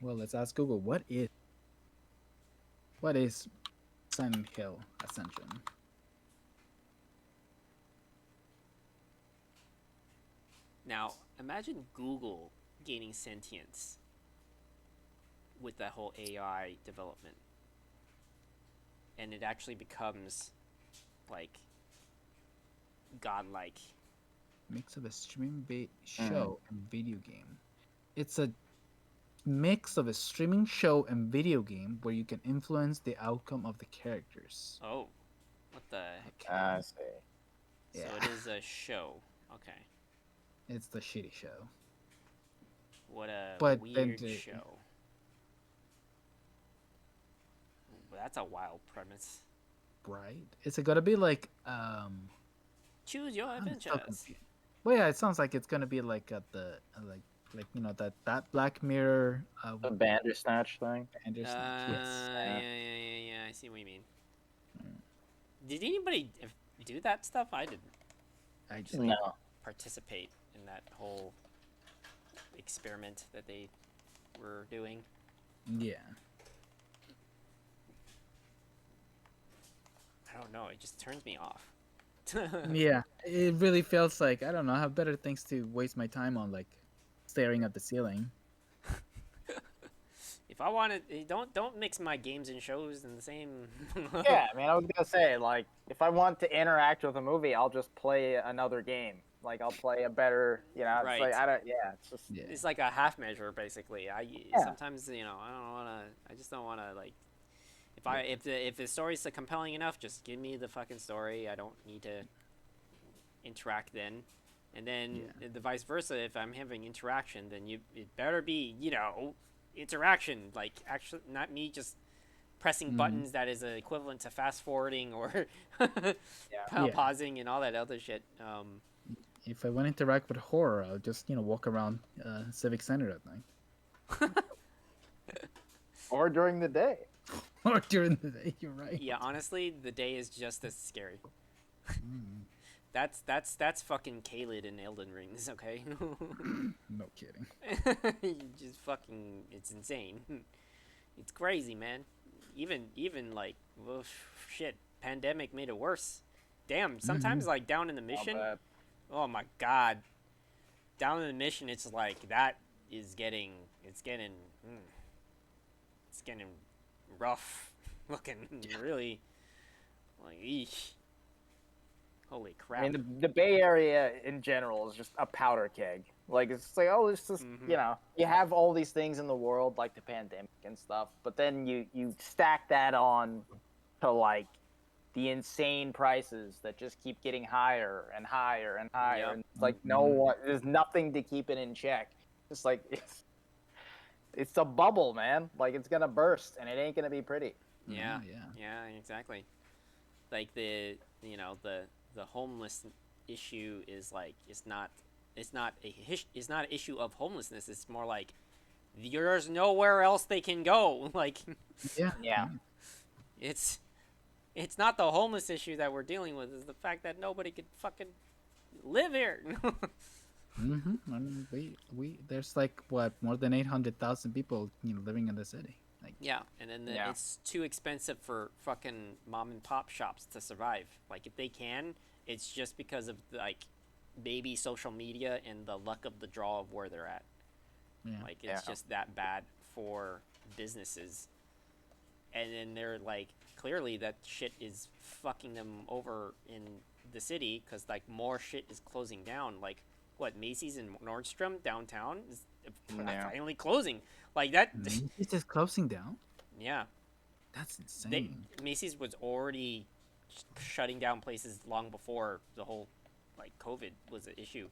Well, let's ask Google. What is Silent Hill Ascension? Now, imagine Google gaining sentience with that whole AI development, and it actually becomes like godlike. Mix of a streaming show and video game. It's a mix of a streaming show and video game where you can influence the outcome of the characters. Oh, what the heck? I see. So Yeah. it is a show. Okay. It's the shitty show. What a But weird show. Well, that's a wild premise. Right? Is it gonna be like Choose your I'm so adventures. confused. Well, yeah, it sounds like it's gonna be like at the that Black Mirror The Bandersnatch thing. Bandersnatch. Yes. Yeah. I see what you mean. Did anybody do that stuff? I didn't I just No. participate in that whole experiment that they were doing. yeah. I don't know. It just turns me off. Yeah, it really feels like I don't know. I have better things to waste my time on, like staring at the ceiling. If I want to, don't mix my games and shows in the same. Yeah, I mean, I was gonna say, like, if I want to interact with a movie, I'll just play another game. Like, I'll play a better, It's Right. like I don't. Yeah, it's just. Yeah. It's like a half measure, basically. Sometimes I don't wanna. I just don't wanna like. If the story's compelling enough, just give me the fucking story. I don't need to interact then. And then the vice versa. If I'm having interaction, then it better be interaction. Like actually, not me just pressing buttons that is equivalent to fast forwarding or pausing and all that other shit. If I want to interact with horror, I'll just walk around Civic Center at night. Or during the day. Or during the day. You're right. Yeah, honestly, the day is just as scary. That's fucking Kaled in Elden Rings, okay? No kidding. Just fucking, it's insane. It's crazy, man. Even like, well, shit, pandemic made it worse. Damn, sometimes like down in the mission. Oh my god, down in the mission, it's like that is getting, it's getting rough looking. Really, like, eesh. Holy crap. I mean, the Bay Area in general is just a powder keg. Like, it's like, oh, it's just, you have all these things in the world, like the pandemic and stuff, but then you stack that on to, like, the insane prices that just keep getting higher and higher and higher. Yep. And it's like, there's nothing to keep it in check. It's like, it's a bubble, man. Like, it's going to burst, and it ain't going to be pretty. Yeah, exactly. Like the homeless issue is like it's not an issue of homelessness. It's more like there's nowhere else they can go. Like, Yeah. it's not the homeless issue that we're dealing with. It's the fact that nobody could fucking live here. And we there's like what more than 800,000 people living in the city. Like Yeah, and then it's too expensive for fucking mom and pop shops to survive. Like if they can, it's just because of like maybe social media and the luck of the draw of where they're at. yeah. Like it's just that bad for businesses. And then they're like clearly that shit is fucking them over in the city because like more shit is closing down. Like what Macy's and Nordstrom downtown is finally closing. Like that. Macy's is closing down. Yeah. That's insane. Macy's was already shutting down places long before the whole like COVID was an issue.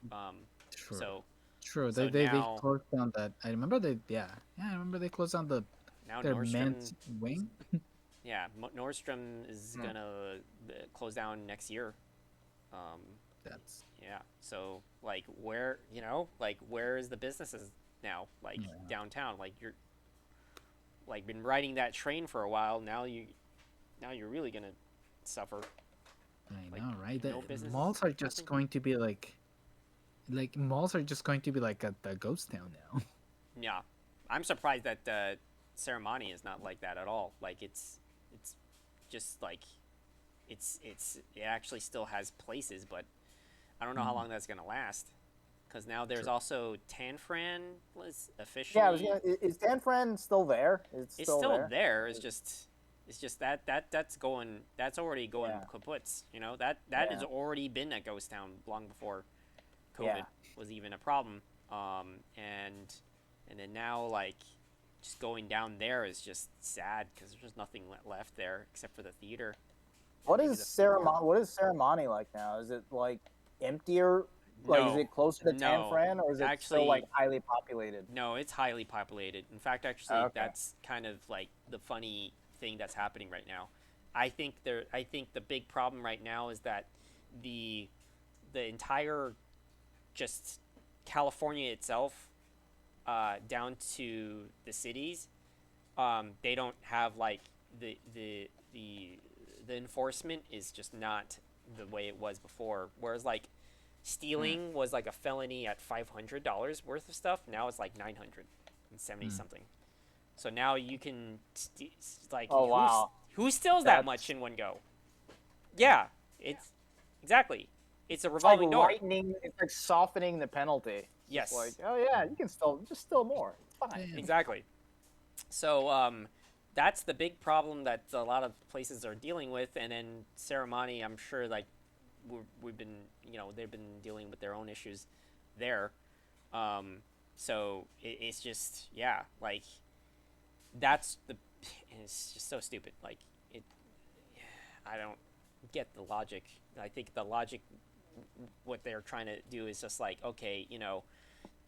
True. So true. so They now, closed down that. I remember I remember they closed down now their Nordstrom, men's wing. yeah, Nordstrom is gonna close down next year. That's Yeah. So like where where is the businesses now? Like downtown. Like you're like been riding that train for a while. Now you're really gonna suffer. I Like, know, right? no The business, malls are just nothing. going to be like malls are just going to be like a ghost town now. Yeah, I'm surprised that Ceremony is not like that at all. Like it's just like it actually still has places, but I don't know how long that's gonna last. Because now there's also Tanfran was officially. Yeah, is Dan Fran still there? It's still there. It's just that's already going kaputs. You know that has already been a ghost town long before COVID was even a problem. And then now like just going down there is just sad because there's just nothing left there except for the theater. What is Ceremony like now? Is it like emptier? Like, is it closer to Tan Fran, or is it still like highly populated? No, it's highly populated. In fact, actually, that's kind of like the funny thing that's happening right now. I think the big problem right now is that the entire just California itself, down to the cities, they don't have like the enforcement is just not the way it was before. Whereas like stealing was like a felony at $500 worth of stuff. Now it's like 970 something. So now you can like who steals that much in one go? Yeah, it's exactly. It's a revolving door. It's like softening the penalty. Yes. It's like, oh yeah, you can steal more. It's fine. Exactly. So that's the big problem that a lot of places are dealing with, and then Ceremony, I'm sure like we've been they've been dealing with their own issues there. So it's just like it's just so stupid. Like I don't get the logic. I think the logic, what they're trying to do is just like, okay,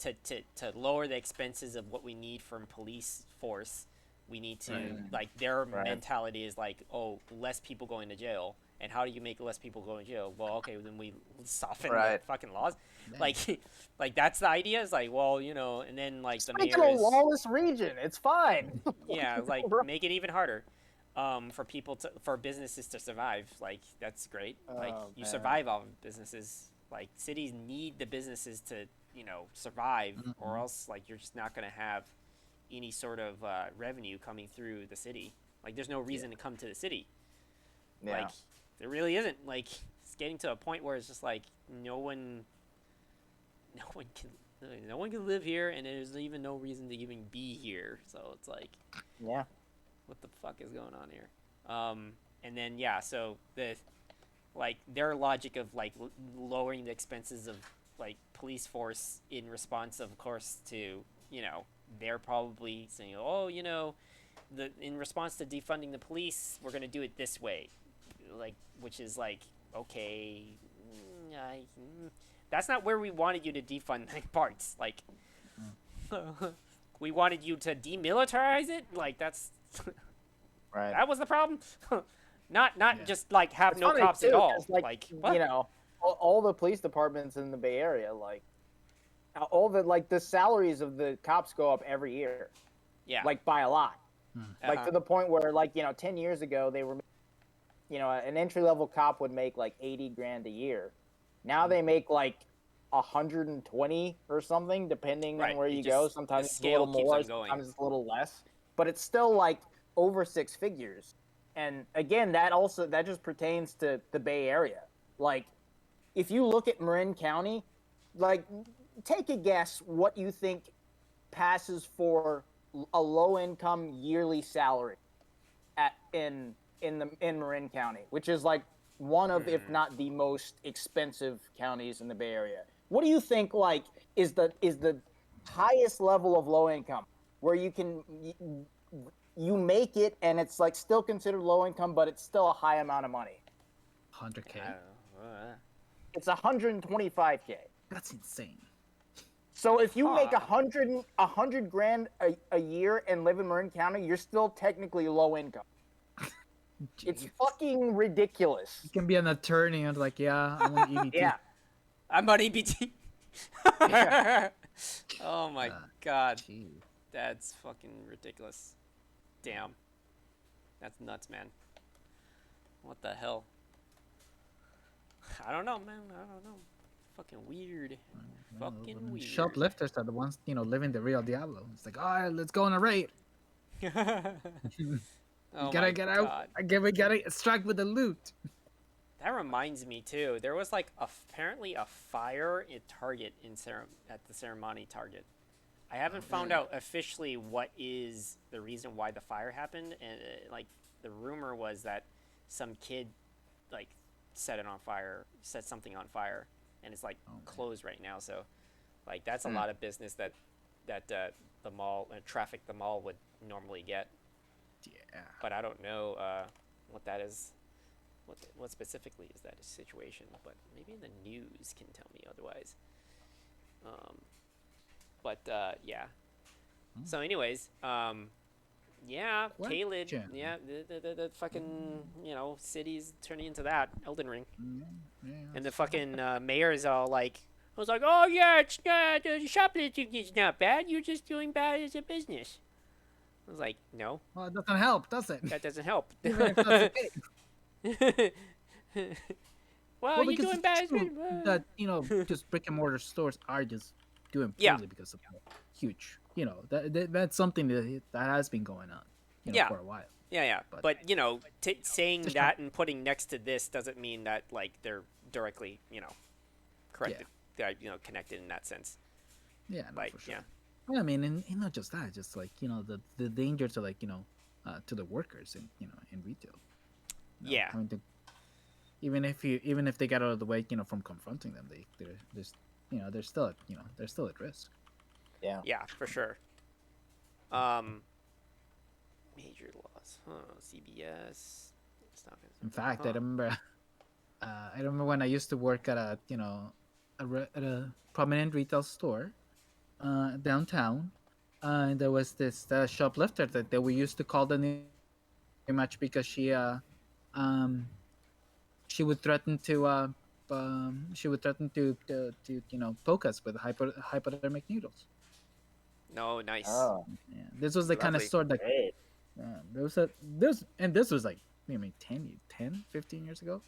to lower the expenses of what we need from police force, we need to like their mentality is like, oh, less people going to jail. And how do you make less people go to jail? Well, okay, then we soften the fucking laws. Like that's the idea. It's like, well, and then like the mayor is a lawless region. It's fine. Yeah, like make it even harder, for businesses to survive. Like that's great. Like you survive off of businesses. Like cities need the businesses to survive, or else like you're just not gonna have any sort of revenue coming through the city. Like there's no reason to come to the city. Yeah. Like there really isn't. Like it's getting to a point where it's just like no one can live here, and there's even no reason to even be here. So it's like, what the fuck is going on here? And then so their logic of like lowering the expenses of like police force in response, of course, to they're probably saying, oh, in response to defunding the police, we're gonna do it this way. Like, which is like, okay, that's not where we wanted you to defund parts. Like, we wanted you to demilitarize it. Like, that's that was the problem. not just like have it's no cops too, at all. Like what? All the police departments in the Bay Area, like, all the like the salaries of the cops go up every year. Yeah. Like by a lot. Like Uh-huh. to the point where like, 10 years ago they were, an entry level cop would make like 80 grand a year. Now they make like 120 or something, depending on Right. where It you just go. the Sometimes it's a scale little keeps more, on going. sometimes it's a little less, but it's still like over six figures. And again, that just pertains to the Bay Area. Like, if you look at Marin County, like, take a guess what you think passes for a low income yearly salary in Marin County, which is like one of, if not the most expensive counties in the Bay Area. What do you think like is the highest level of low income where you make it and it's like still considered low income, but it's still a high amount of money? 100K. I don't know. It's 125K. That's insane. So if you make Huh. 100 grand a year and live in Marin County, you're still technically low income. It's Jeez. fucking ridiculous. You can be an attorney and like, yeah, I want EBT. Yeah. I'm on EBT. Oh my god. Jeez. That's fucking ridiculous. Damn. That's nuts, man. What the hell? I don't know, man. I don't know. Fucking weird. Fucking weird. Shoplifters are the ones, living the real Diablo. It's like, all right, let's go on a raid. Oh gotta my get God. out. We gotta extract with the loot. That reminds me too. There was like apparently a fire at Target at the Ceremony Target. I haven't found out officially what is the reason why the fire happened, and like the rumor was that some kid like set something on fire, and it's like closed right now. So like that's a lot of business that the mall traffic the mall would normally get. Yeah. But I don't know what that is. What specifically is that situation? But maybe in the news can tell me otherwise. Yeah. So, anyways, yeah, Caelid, Question. yeah, the fucking city's turning into that Elden Ring, Yeah. and the fucking mayor is all like, I was like, oh yeah, it's not the shoplifting is not bad. You're just doing bad as a business. I was like, no, Well, it doesn't help, does it? that doesn't help. Even if that's the case. Well, you're because doing it's bad as true business. that just brick and mortar stores are just doing Yeah. poorly because of huge. That's something that has been going on. Yeah. For a while. Yeah. But- But saying Just that and putting next to this doesn't mean that like they're directly, corrected. They're, connected in that sense. Yeah, no, Like, for sure. yeah. Yeah, I mean, and not just that, just like the danger to like to the workers in retail. Yeah. Having to, even if they get out of the way, from confronting them, they're still at risk. Yeah. Yeah, for sure. Major loss, CBS. In fact, I remember, when I used to work at at a prominent retail store, downtown. There was this shoplifter that we used to call the name much because she would threaten to poke us with hypodermic needles. No, nice. Oh, Yeah, this was the kind of Lovely. store that great. this was like 15 years ago.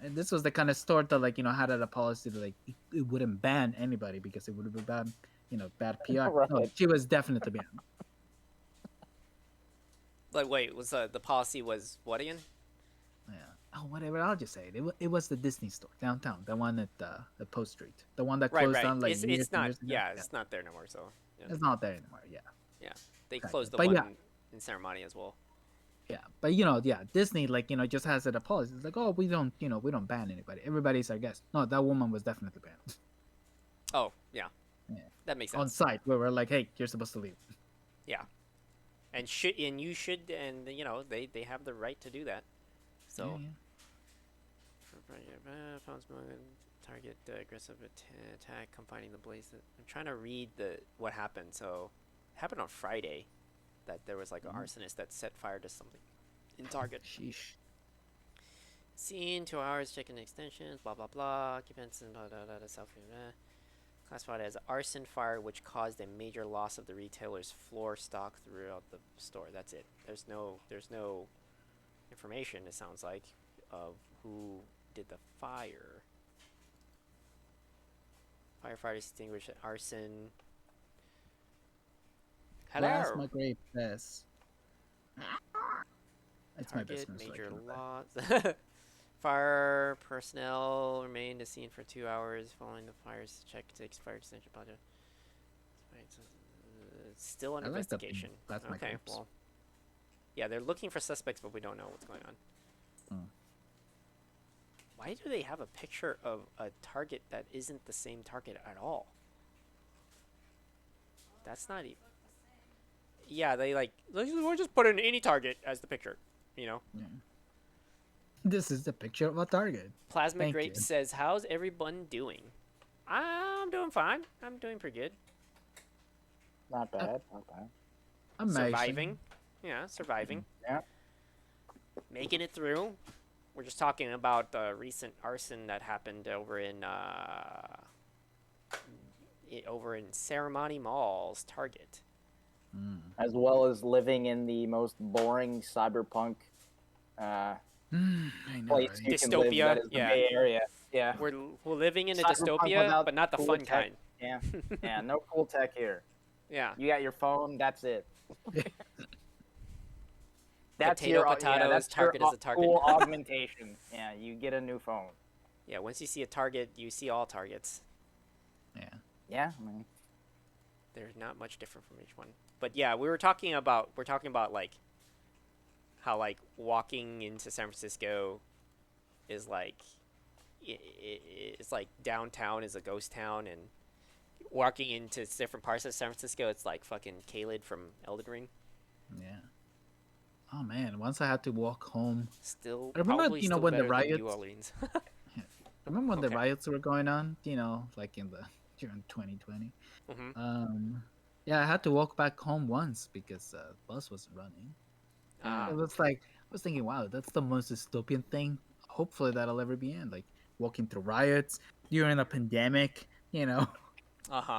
And this was the kind of store that had a policy that it wouldn't ban anybody because it would be bad PR. Right. No, she was definitely banned. Like, wait, was the policy was what again? Yeah. Oh, whatever. I'll just say it. It was the Disney store downtown, the one at the Post Street, the one that closed Right. down like It's years and not. years ago. Yeah, it's not there no more. So yeah, It's not there anymore. Yeah. they exactly. closed the But one yeah. in Ceremony as well. Yeah, but Disney just has it a policy. It's like, oh, we don't ban anybody. Everybody's our guest. No, that woman was definitely banned Oh, yeah. Yeah. That makes on sense. site. Where we're like, hey, you're supposed to leave. And you should, and they have the right to do that. So. Yeah. Target aggressive attack, confining the blaze. I'm trying to read what happened. So, it happened on Friday, that there was like an arsonist that set fire to something in Target. Sheesh. Scene 2 hours checking extensions. Blah blah blah. Occupants and blah blah blah. Self. Classified as arson fire, which caused a major loss of the retailer's floor stock throughout the store. That's it. There's no information. It sounds like of who did the fire. Firefighters extinguished arson. Hello. Plasma grape test. It's my Target business. major loss. Fire personnel remained at the scene for 2 hours following the fires to check to expired extension project. Still under investigation. Okay, well, yeah, they're looking for suspects, but we don't know what's going on. Why do they have a picture of a target that isn't the same target at all? That's not even. Yeah, they we'll just put in any target as the picture, you know. Yeah. This is the picture of a target. Plasma Grape says, "How's everyone doing?" I'm doing fine. I'm doing pretty good. Not bad. Not bad. I'm surviving. Yeah, surviving. Yeah. Making it through. We're just talking about the recent arson that happened over in Ceremony Mall's Target. As well as living in the most boring cyberpunk place you dystopia. Can live, that is the Bay Area. Yeah. We're living in a dystopia, but not the fun kind. Yeah. Yeah, no cool tech here. Yeah. You got your phone, that's it. That's Potato, that's target is a target. Cool augmentation. Yeah, you get a new phone. Yeah, once you see a target, you see all targets. Yeah. Yeah, I mean, they're not much different from each one. But yeah, we're talking about like how like walking into San Francisco is like it's like downtown is a ghost town, and walking into different parts of San Francisco, it's like fucking Caelid from Elden Ring. Yeah. Oh man, once I had to walk home. Still, I remember, probably still when better the riots. than New Orleans. Yeah. Remember when the riots were going on? Like during 2020. Yeah, I had to walk back home once because the bus wasn't running. It was like I was thinking, wow, that's the most dystopian thing. Hopefully that'll ever be in. Like walking through riots during a pandemic. Yeah. In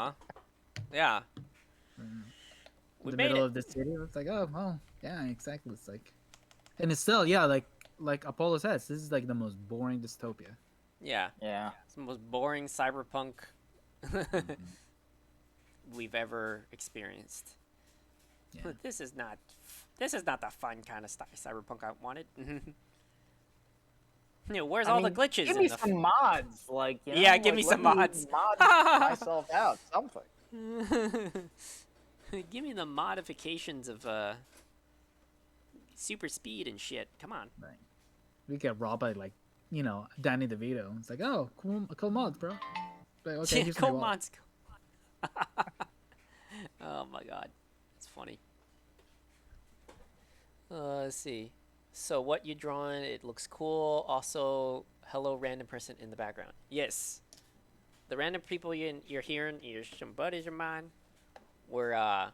the middle of the city, it's like, oh, well, yeah, exactly. It's like, and it's still, yeah, like Apollo says, this is like the most boring dystopia. Yeah. Yeah. It's the most boring cyberpunk we've ever experienced. Yeah. But this is not the fun kind of cyberpunk I wanted. Where's all the glitches? Give me some mods, like give me some mods. Mod myself out, something. Give me the modifications of super speed and shit. Come on. Right. We get robbed by Danny DeVito. It's like, oh, cool mods, bro. Like, okay, yeah, cool mods. Oh my god, it's funny. Let's see. So what you drawing? It looks cool. Also, hello, random person in the background. Yes, the random people you're hearing, you're some buddies of mine. We're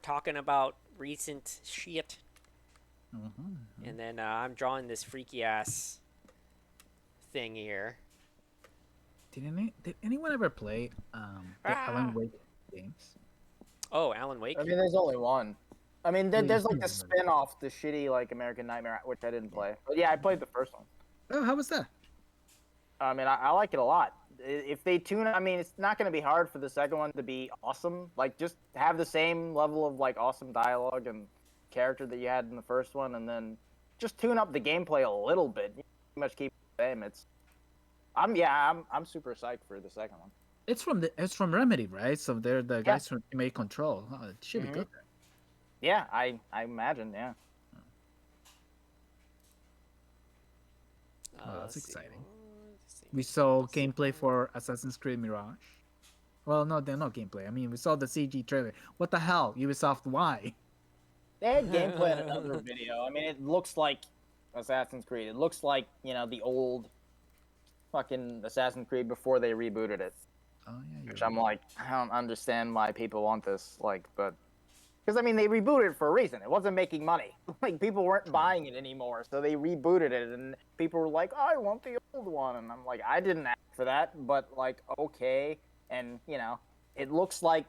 talking about recent shit, and then I'm drawing this freaky ass thing here. Did anyone ever play the Alan Wake games? Oh, Alan Wake. I mean, there's only one. I mean, there's like the spin-off, the shitty like American Nightmare, which I didn't play. But yeah, I played the first one. Oh, how was that? I mean, I like it a lot. If they tune, I mean, it's not going to be hard for the second one to be awesome. Like, just have the same level of like awesome dialogue and character that you had in the first one, and then just tune up the gameplay a little bit. You pretty much keep the same. I'm super psyched for the second one. It's from Remedy, right? So they're the guys who made Control. Oh, it should be good. Yeah, I imagine. Yeah. Oh, that's exciting. We saw gameplay for Assassin's Creed Mirage. Well, no, they're not gameplay. I mean, we saw the CG trailer. What the hell, Ubisoft? Why? They had gameplay in another video. I mean, it looks like Assassin's Creed. It looks like the old fucking Assassin's Creed before they rebooted it. Oh yeah. Which I'm like, I don't understand why people want this. Like, but Because I mean, they rebooted it for a reason. It wasn't making money. Like people weren't buying it anymore, so they rebooted it, and people were like, "I want the old one," and I'm like, "I didn't ask for that, but like, okay." And it looks like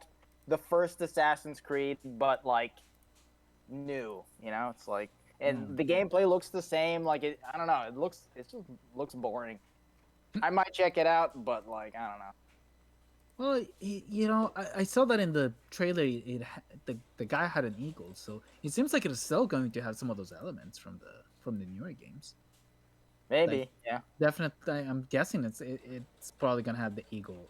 the first Assassin's Creed, but like new. It's like, and the gameplay looks the same. Like I don't know. It just looks boring. I might check it out, but like, I don't know. Well, I saw that in the trailer. The guy had an eagle, so it seems like it's still going to have some of those elements from the newer games. Maybe, like, yeah. Definitely, I'm guessing it's probably gonna have the eagle,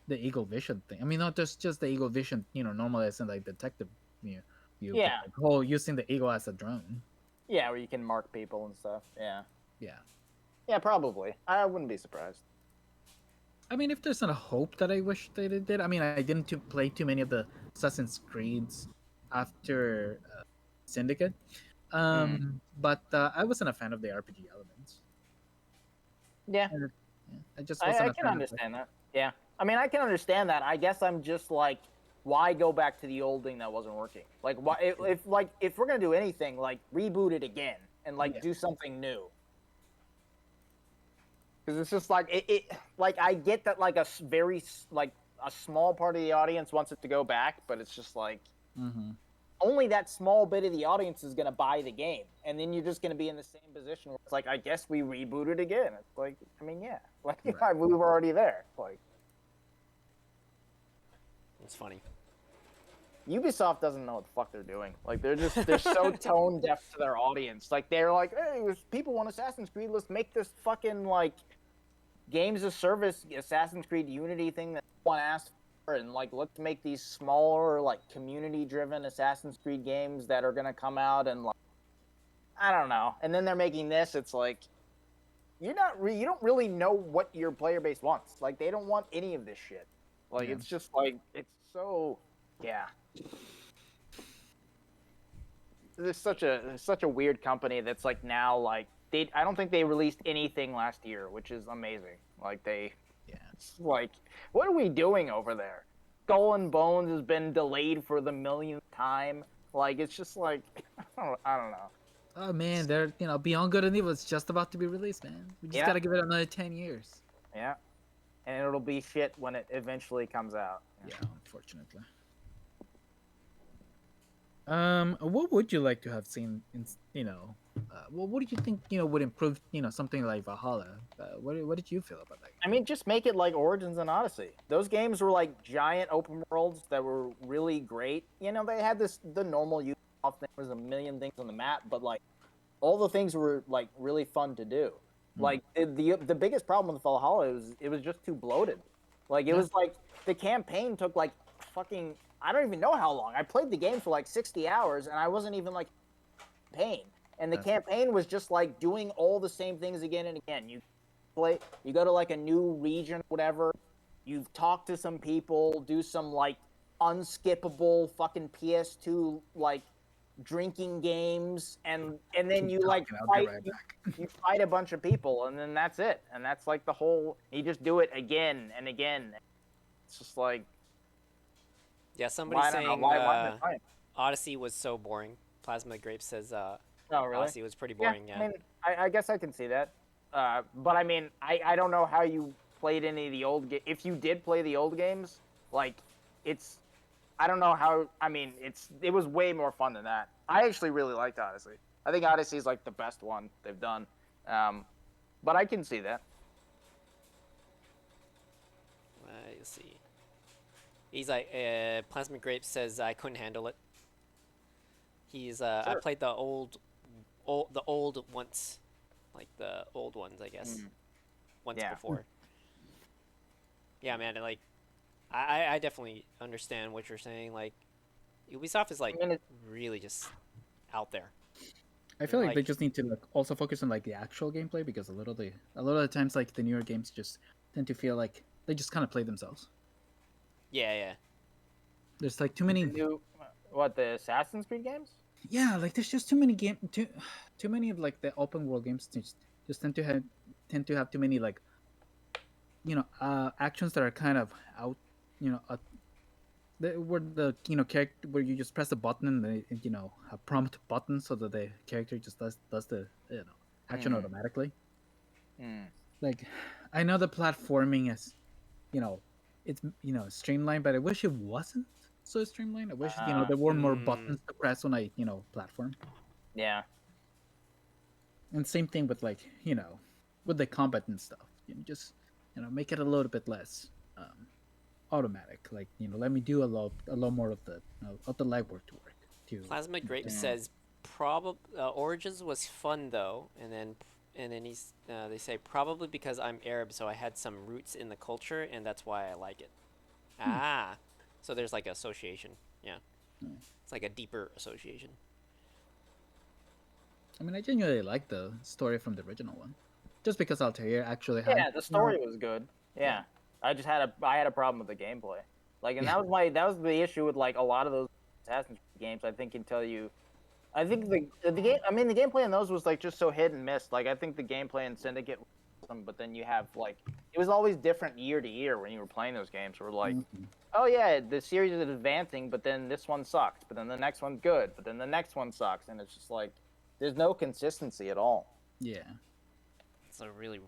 the eagle vision thing. I mean, not just the eagle vision, normally as in like detective view, Yeah. but like whole using the eagle as a drone. Yeah, where you can mark people and stuff. Yeah. Yeah. Yeah, probably. I wouldn't be surprised. I mean, if there's not a hope that I wish they did. I mean, I didn't play too many of the Assassin's Creeds after Syndicate, but I wasn't a fan of the RPG elements. Yeah. I just wasn't. I can understand that. Yeah. I mean, I can understand that. I guess I'm just like, why go back to the old thing that wasn't working? Like, why if we're gonna do anything, like reboot it again and like do something new. Because it's just like it like I get that like a very like a small part of the audience wants it to go back, but it's just like only that small bit of the audience is gonna buy the game, and then you're just gonna be in the same position where it's like, I guess we reboot it again. It's like, I mean, yeah, like right. We were already there. Like, it's funny. Ubisoft doesn't know what the fuck they're doing. Like they're so tone deaf to their audience. Like they're like, hey, if people want Assassin's Creed, let's make this fucking like games of service Assassin's Creed Unity thing that one asked for, and like let's make these smaller like community driven Assassin's Creed games that are gonna come out and like I don't know. And then they're making this. It's like you don't really know what your player base wants. Like they don't want any of this shit. Like it's just like it's so yeah. There's such a weird company that's like now like I don't think they released anything last year, which is amazing. Like it's like what are we doing over there? Skull and Bones has been delayed for the millionth time. Like it's just like I don't know. Oh man, they're Beyond Good and Evil is just about to be released, man. We just gotta give it another 10 years. Yeah, and it'll be shit when it eventually comes out. Yeah, unfortunately. What would you like to have seen what do you think would improve something like Valhalla? What did you feel about that game? I mean, just make it like Origins and Odyssey. Those games were like giant open worlds that were really great. They had the normal Ubisoft thing, was a million things on the map, but like all the things were like really fun to do. Like the biggest problem with Valhalla it was just too bloated. Like it was like the campaign took like fucking I don't even know how long. I played the game for like 60 hours and I wasn't even like campaign. And the campaign was just like doing all the same things again and again. You go to like a new region, whatever. You talk to some people, do some like unskippable fucking PS2 like drinking games, and then you like fight, you fight a bunch of people, and then that's it. And that's like the whole. You just do it again and again. It's just like. Yeah, somebody's saying Odyssey was so boring. Plasma Grape says oh, really? Odyssey was pretty boring, I mean, I guess I can see that. But I mean, I don't know how you played any of the old games. If you did play the old games, like, I don't know how, I mean, it was way more fun than that. I actually really liked Odyssey. I think Odyssey is, like, the best one they've done. But I can see that. Let's see. He's like, Plasma Grape says I couldn't handle it. He's sure. I played the old once, like the old ones, I guess, once before. Yeah, man, like, I definitely understand what you're saying. Like, Ubisoft is like really just out there. I feel like they just need to like also focus on like the actual gameplay, because a lot of the times like the newer games just tend to feel like they just kind of play themselves. Yeah. There's like too many. The Assassin's Creed games? Yeah, like there's just too many too many of like the open world games just tend to have too many like actions that are kind of out where the character where you just press a button and a prompt button so that the character just does the action Mm. automatically. Mm. Like, I know the platforming is, it's streamlined, but I wish it wasn't so streamlined. I wish there were more buttons to press when I platform. Yeah. And same thing with like with the combat and stuff. Just make it a little bit less automatic. Like let me do a lot more of the legwork to work. Plasma Grape says Origins was fun though, and then they say probably because I'm Arab, so I had some roots in the culture, and that's why I like it. Ah, so there's like association. Yeah, it's like a deeper association. I mean, I genuinely like the story from the original one, just because Altair actually had. Yeah, the story was good. Yeah. I just had a problem with the gameplay. Like, and that was the issue with like a lot of those Assassin's Creed games. I think I think the game. I mean, the gameplay in those was like just so hit and miss. Like, I think the gameplay in Syndicate was awesome, but then you have like it was always different year to year when you were playing those games. Where like, oh yeah, the series is advancing, but then this one sucks, but then the next one's good, but then the next one sucks, and it's just like there's no consistency at all. Yeah. It's a really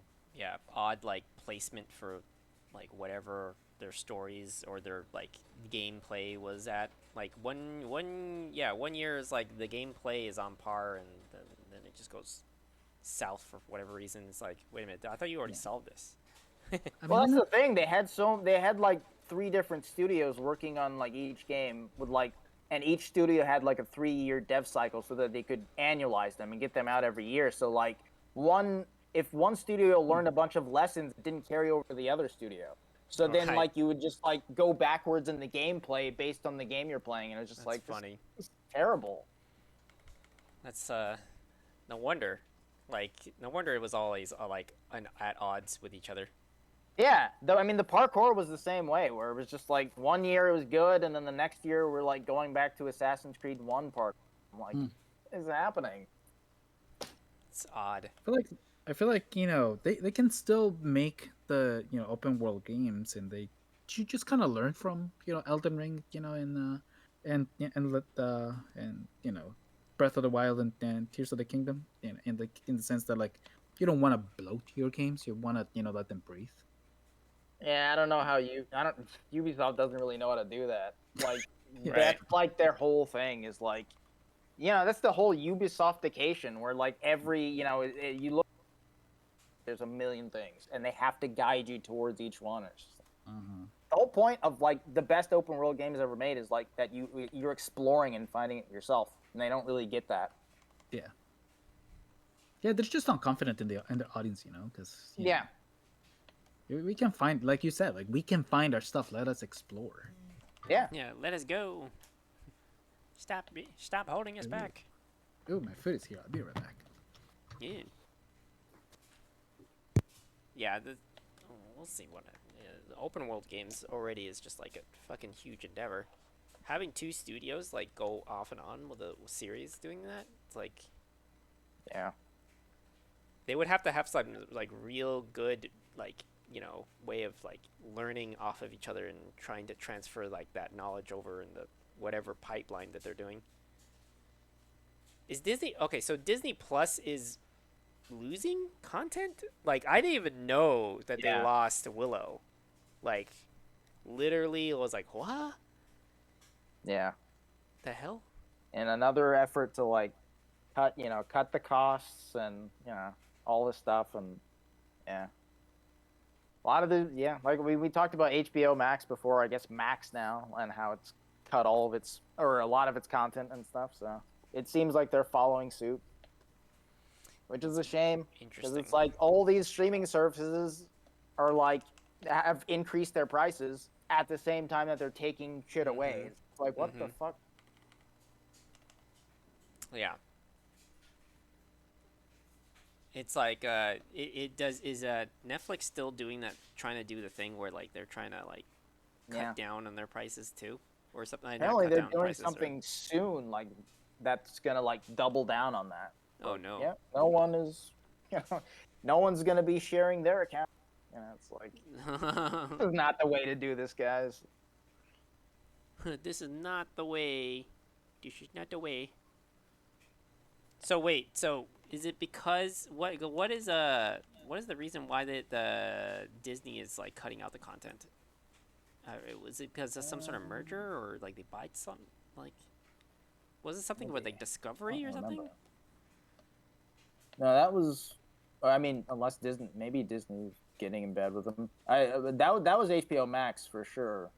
odd like placement for like whatever their stories or their like gameplay was at. Like one year is like the gameplay is on par, and then it just goes south for whatever reason. It's like, wait a minute, I thought you already solved this. Well, that's the thing. They had like 3 different studios working on like each game with like, and each studio had like a 3-year dev cycle so that they could annualize them and get them out every year. So like if one studio learned a bunch of lessons, it didn't carry over to the other studio. So then like you would just like go backwards in the gameplay based on the game you're playing, and it's just That's funny. It's terrible. That's no wonder. Like no wonder it was always like at odds with each other. Yeah, though I mean the parkour was the same way, where it was just like one year it was good, and then the next year we're like going back to Assassin's Creed 1 parkour. I'm like, what is happening? It's odd. I feel like they can still make the open world games, and you just kind of learn from Elden Ring, and Breath of the Wild and Tears of the Kingdom, in the sense that like you don't want to bloat your games, you want to let them breathe. Yeah, I don't know how Ubisoft doesn't really know how to do that. Like that's like their whole thing is like, that's the whole Ubisoftication, where like every you look, there's a million things, and they have to guide you towards each one. The whole point of like the best open world games ever made is like that you're exploring and finding it yourself, and they don't really get that. Yeah, they're just not confident in the audience, because we can find, like you said, like we can find our stuff. Let us explore. Yeah, let us go. Stop holding us back. Ooh, my food is here. I'll be right back. Yeah. Yeah, we'll see what the open world games already is just like a fucking huge endeavor. Having 2 studios like go off and on with a series doing that, it's like, yeah, they would have to have some like real good like way of like learning off of each other and trying to transfer like that knowledge over in the whatever pipeline that they're doing. Is Disney okay? So Disney Plus is losing content? Like I didn't even know that they lost Willow. Like literally it was like, what? Yeah. The hell? And another effort to like cut the costs and all this stuff, and a lot of like we talked about HBO Max before, I guess Max now, and how it's cut all of its or a lot of its content and stuff, so it seems like they're following suit. Which is a shame, because it's like all these streaming services are like have increased their prices at the same time that they're taking shit away. It's like, what the fuck? Yeah. It's like is Netflix still doing that, trying to do the thing where like they're trying to like cut down on their prices too, or something? Apparently they're doing something soon like that's gonna like double down on that. Oh no. Yeah, no one is, no one's gonna be sharing their account. It's like, this is not the way to do this, guys. This is not the way. This is not the way. So wait, so is it because what is the reason why the Disney is like cutting out the content? Was it because of some sort of merger or like they buy some like was it something with like Discovery or something? Remember. No, that was. I mean, unless Disney, maybe Disney's getting in bed with them. That was HBO Max for sure.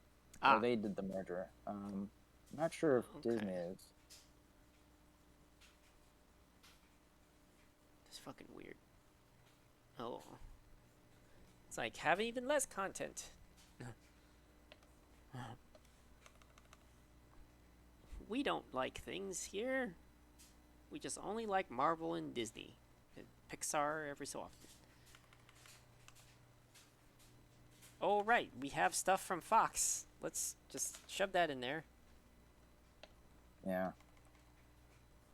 Where they did the merger. I'm not sure if Disney is. It's fucking weird. Oh. It's like having even less content. We don't like things here. We just only like Marvel and Disney. And Pixar every so often. Oh, right. We have stuff from Fox. Let's just shove that in there. Yeah.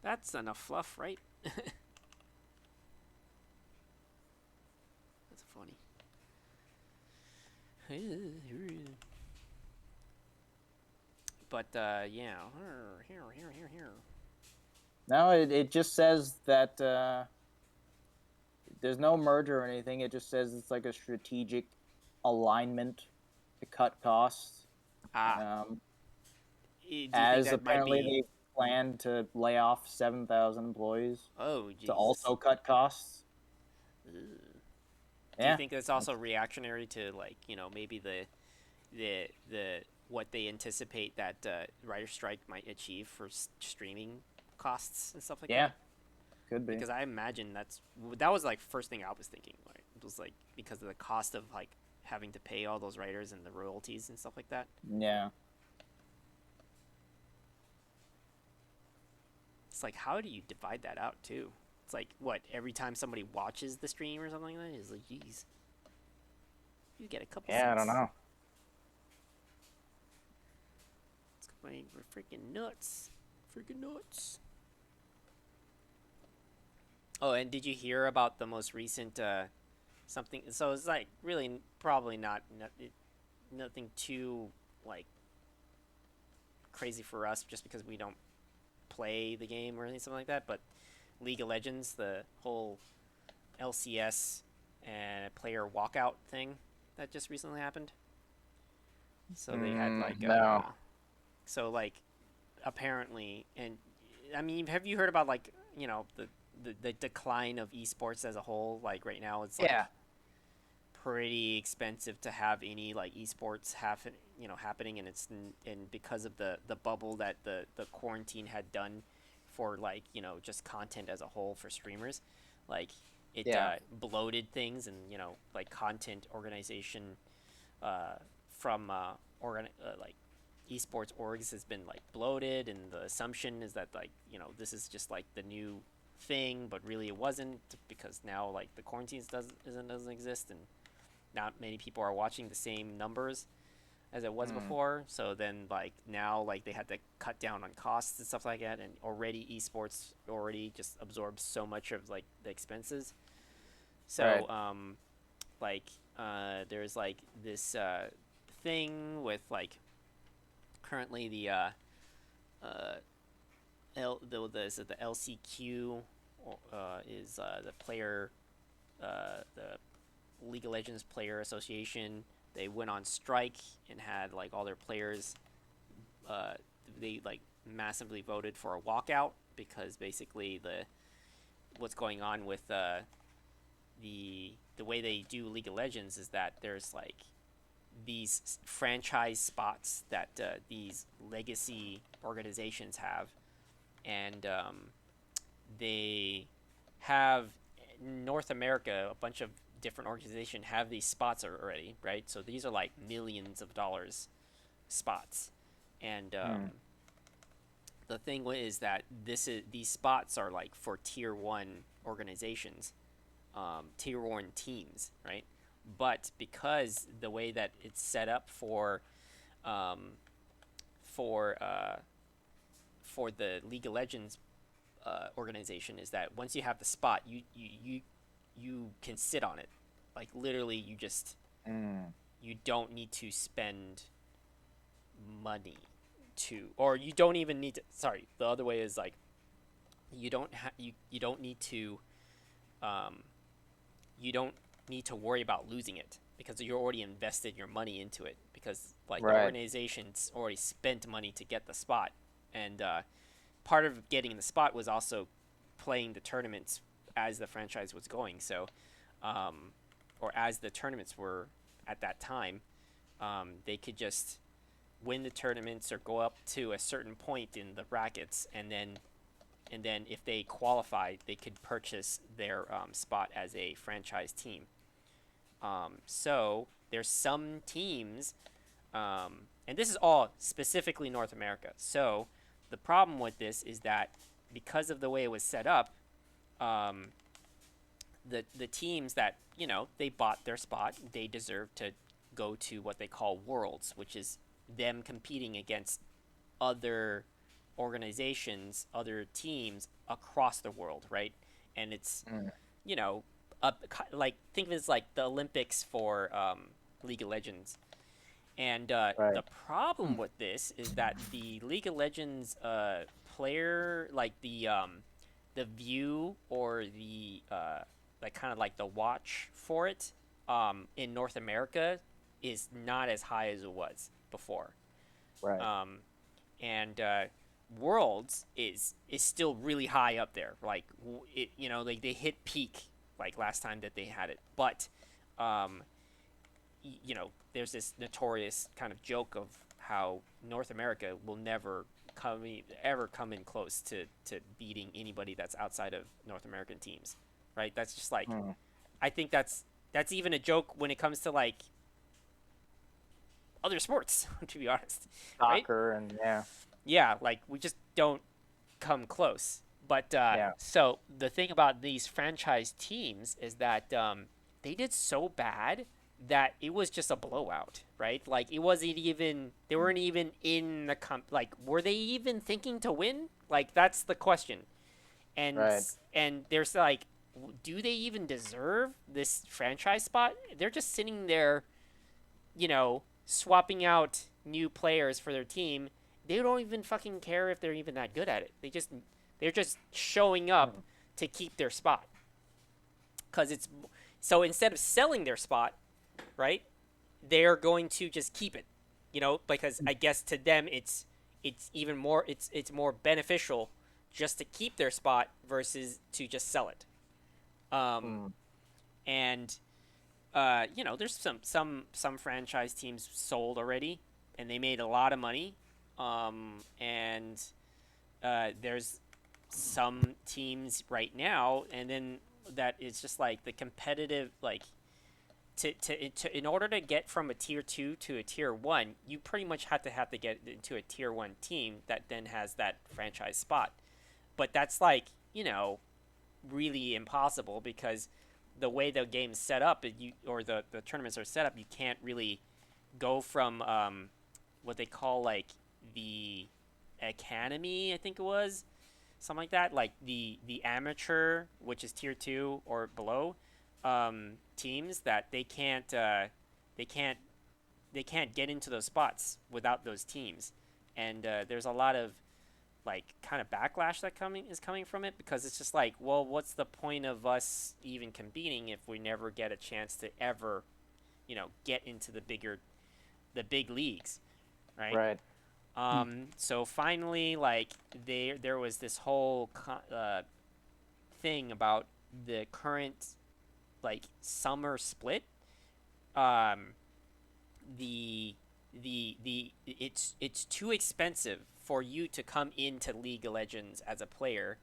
That's enough fluff, right? That's funny. But, yeah. Here. No, it just says that there's no merger or anything. It just says it's like a strategic alignment to cut costs. As apparently they plan to lay off 7,000 employees. Oh, Jesus. To also cut costs. Do you think that's also reactionary to like maybe the what they anticipate that writer strike might achieve for streaming costs and stuff like that? Yeah, could be. Because I imagine that was like first thing I was thinking. Like, it was like because of the cost of like having to pay all those writers and the royalties and stuff like that. Yeah. It's like, how do you divide that out too? It's like, what, every time somebody watches the stream or something like that? It's like, geez, you get a couple cents. I don't know. It's like, we're freaking nuts. Freaking nuts. Oh, and did you hear about the most recent something? So it's like really probably nothing too like crazy for us just because we don't play the game or anything something like that, but League of Legends, the whole LCS and player walkout thing that just recently happened. So they had like no. So like apparently, and I mean, have you heard about like the decline of esports as a whole? Like right now, it's like pretty expensive to have any like esports happening, and and because of the bubble that the quarantine had done for like just content as a whole for streamers, like it bloated things, and like content organization from like esports orgs has been like bloated, and the assumption is that like this is just like the new thing, but really it wasn't, because now like the quarantines doesn't exist, and not many people are watching the same numbers as it was before. So then like now like they had to cut down on costs and stuff like that, and already esports already just absorbs so much of like the expenses. So there's like this thing with like currently the LCQ is the player the League of Legends Player Association. They went on strike and had like all their players they like massively voted for a walkout, because basically what's going on with the way they do League of Legends is that there's like these franchise spots that these legacy organizations have, and they have in North America a bunch of different organizations have these spots already, right? So these are like millions of dollars spots, and the thing is that these spots are like for tier 1 organizations, tier 1 teams, right? But because the way that it's set up for the League of Legends organization is that once you have the spot, you can sit on it. Like literally, you just you don't need to spend money. to, or you don't even need to. Sorry, the other way is like you don't need to you don't need to worry about losing it because you already invested your money into it because like the organization's already spent money to get the spot, and part of getting the spot was also playing the tournaments as the franchise was going. So, or as the tournaments were at that time, they could just win the tournaments or go up to a certain point in the brackets, and then if they qualified, they could purchase their spot as a franchise team. So there's some teams, and this is all specifically North America. So the problem with this is that because of the way it was set up, the teams that they bought their spot, they deserve to go to what they call Worlds, which is them competing against other organizations, other teams across the world, right? And it's like think of it as like the Olympics for League of Legends. And the problem with this is that the League of Legends player, like the view or the like kind of like the watch for it in North America is not as high as it was before. Right. And Worlds is still really high up there. Like it, like they hit peak like last time that they had it, but there's this notorious kind of joke of how North America will never come in close to beating anybody that's outside of North American teams, right? That's just like I think that's even a joke when it comes to like other sports, to be honest. Soccer, right? And yeah, like we just don't come close. But so the thing about these franchise teams is that they did so bad that it was just a blowout, right? Like it wasn't even, they weren't even in the like were they even thinking to win? Like that's the question. And and there's like, do they even deserve this franchise spot? They're just sitting there, swapping out new players for their team. They don't even fucking care if they're even that good at it. They're just showing up to keep their spot. Cuz it's so instead of selling their spot, right? They're going to just keep it. Because I guess to them it's even more it's more beneficial just to keep their spot versus to just sell it. And there's some franchise teams sold already and they made a lot of money. And there's some teams right now, and then that is just like the competitive, like to in order to get from a tier 2 to a tier 1, you pretty much have to get into a tier 1 team that then has that franchise spot. But that's like, really impossible because the way the game's set up, or the tournaments are set up, you can't really go from what they call like the academy, I think it was, something like that, like the amateur, which is tier 2 or below, teams that they can't get into those spots without those teams. And there's a lot of like kind of backlash that is coming from it, because it's just like, well, what's the point of us even competing if we never get a chance to ever get into the big leagues, right? So finally, like there was this whole thing about the current like summer split. It's too expensive for you to come into League of Legends as a player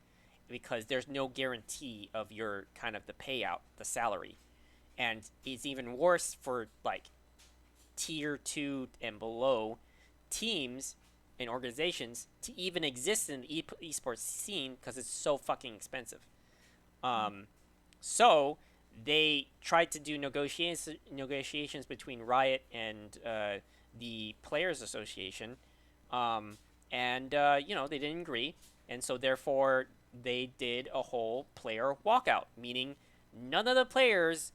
because there's no guarantee of your kind of the payout, the salary, and it's even worse for like tier 2 and below teams and organizations to even exist in the esports scene because it's so fucking expensive. So they tried to do negotiations between Riot and the Players Association, and they didn't agree, and so therefore they did a whole player walkout, meaning none of the players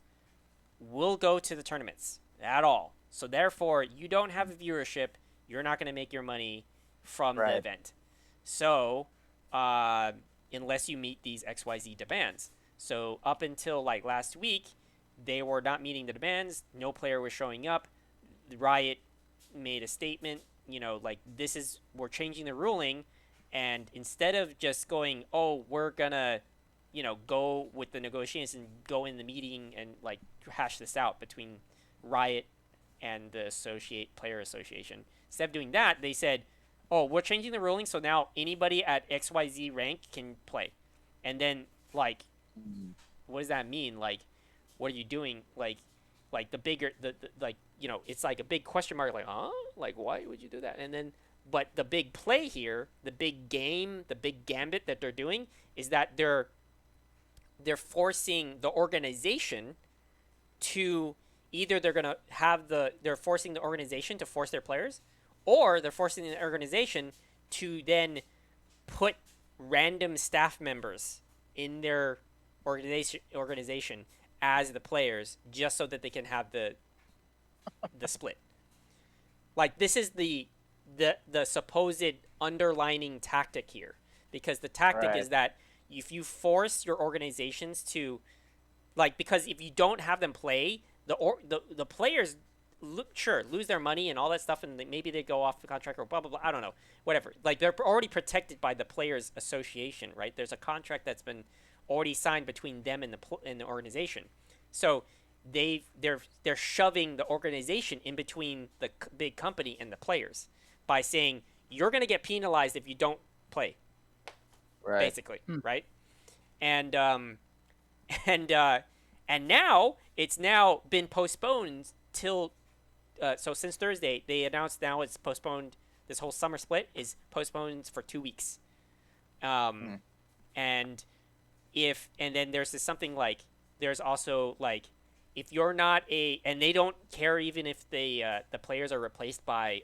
will go to the tournaments at all. So therefore, you don't have a viewership. You're not going to make your money from the event. So, unless you meet these XYZ demands. So up until like last week, they were not meeting the demands. No player was showing up. Riot made a statement, like we're changing the ruling, and instead of just going, oh, we're gonna, go with the negotiations and go in the meeting and like hash this out between Riot and the player association. Instead of doing that, they said, oh, we're changing the ruling, so now anybody at XYZ rank can play. And then, like, what does that mean? Like, what are you doing? Like the bigger, it's like a big question mark, like, huh? Like, why would you do that? And then, but the big play here, the big game, the big gambit that they're doing is that they're forcing the organization to either they're forcing the organization to force their players, or they're forcing the organization to then put random staff members in their organization as the players, just so that they can have the split. Like, this is the supposed underlining tactic here, because the tactic is that if you force your organizations to, like, because if you don't have them play, the players lose their money and all that stuff, and maybe they go off the contract or blah blah blah. I don't know, whatever. Like, they're already protected by the players association, right? There's a contract that's been already signed between them and the organization. So they're shoving the organization in between the big company and the players by saying, you're going to get penalized if you don't play. Right. Basically, right? And now it's now been postponed till so since Thursday they announced now it's postponed. This whole summer split is postponed for 2 weeks. And then there's something like, there's also like, if you're not and they don't care even if the players are replaced by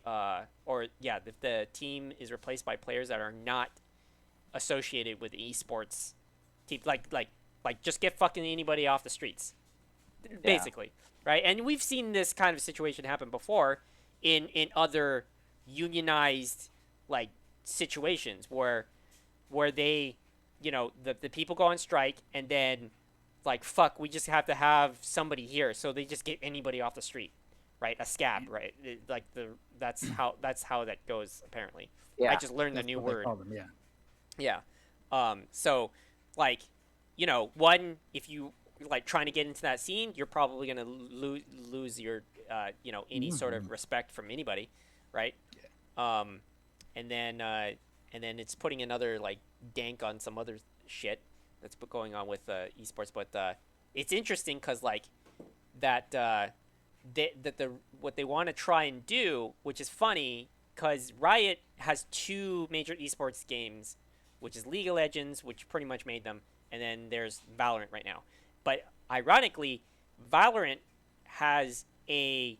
if the team is replaced by players that are not associated with esports team, like just get fucking anybody off the streets, basically, right? And we've seen this kind of situation happen before in other unionized like situations where they, the people go on strike, and then like, fuck, we just have to have somebody here, so they just get anybody off the street, right? A scab, right? Like that's how that goes apparently. I just learned the new word. Yeah. So, like, one, if you like trying to get into that scene, you're probably gonna lose your any sort of respect from anybody, right? And then it's putting another like dank on some other shit that's going on with esports. But it's interesting because like what they want to try and do, which is funny, because Riot has 2 major esports games, which is League of Legends, which pretty much made them, and then there's Valorant right now. But ironically, Valorant has a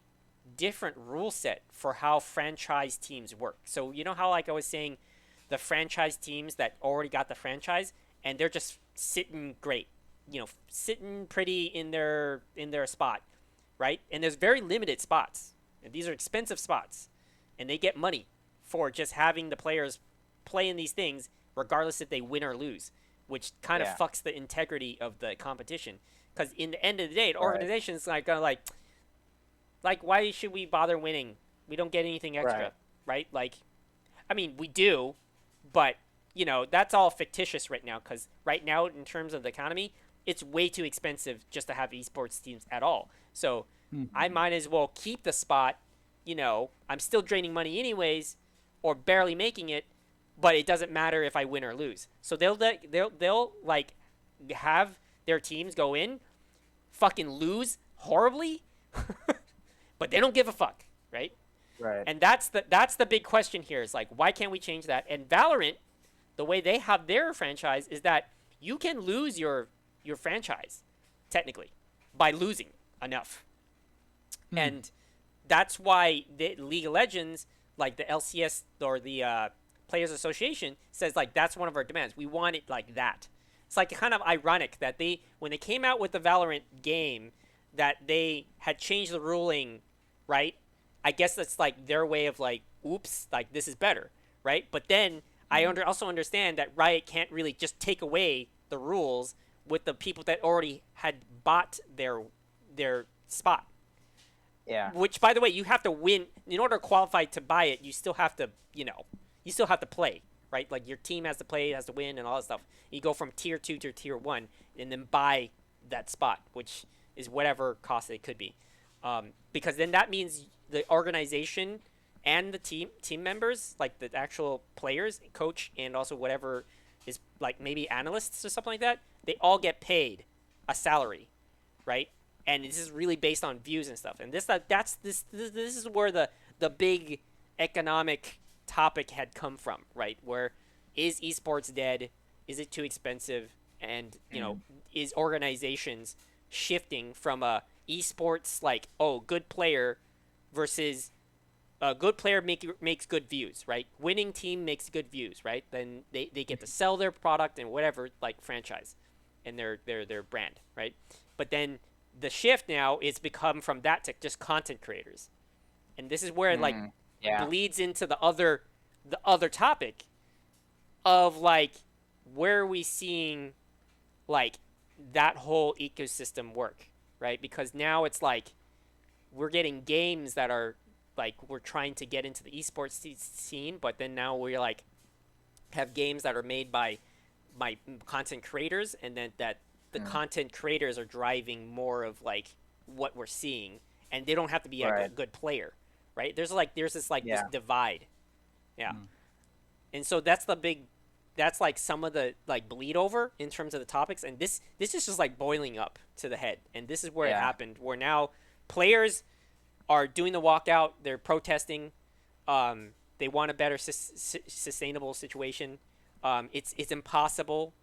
different rule set for how franchise teams work. So you know how, like I was saying, the franchise teams that already got the franchise, and they're just sitting great, sitting pretty in their spot, right? And there's very limited spots, and these are expensive spots, and they get money for just having the players play in these things, regardless if they win or lose, which kind of fucks the integrity of the competition. Because in the end of the day, the organization's like gonna like, why should we bother winning? We don't get anything extra, right? Like, I mean, we do, but that's all fictitious right now. Because right now, in terms of the economy, it's way too expensive just to have esports teams at all. So I might as well keep the spot. I'm still draining money anyways, or barely making it. But it doesn't matter if I win or lose. So they'll like have their teams go in, fucking lose horribly, but they don't give a fuck, right? Right. And that's the big question here, is like, why can't we change that? And Valorant, the way they have their franchise is that you can lose your franchise technically by losing enough. And that's why the League of Legends, like the LCS or the Players Association, says like, that's one of our demands. We want it like that. It's like kind of ironic that when they came out with the Valorant game, that they had changed the ruling, right? I guess that's like their way of like, oops, like this is better, right? But then I also understand that Riot can't really just take away the rules with the people that already had bought their spot. Yeah. Which, by the way, you have to win in order to qualify to buy it. You still have to, you still have to play, right? Like your team has to play, has to win, and all that stuff. You go from tier 2 to tier 1, and then buy that spot, which is whatever cost it could be, because then that means the organization and the team members, like the actual players, coach, and also whatever is like maybe analysts or something like that, they all get paid a salary, right? And this is really based on views and stuff. And this is where the big economic topic had come from, right? Where is esports dead? Is it too expensive? And is organizations shifting from a esports like good player versus a good player makes good views, right? Winning team makes good views, right? Then they get to sell their product and whatever, like franchise and their brand, right? But then the shift now is become from that to just content creators, and this is where it bleeds into the other topic of like where are we seeing like that whole ecosystem work, right? Because now it's like we're getting games that are like we're trying to get into the esports scene, but then now we're like have games that are made by content creators, and then that the content creators are driving more of like what we're seeing, and they don't have to be a good player, right? There's this divide, and so that's like some of the like bleed over in terms of the topics, and this is just like boiling up to the head, and this is where it happened, where now players are doing the walkout, they're protesting, they want a better sustainable situation. It's impossible.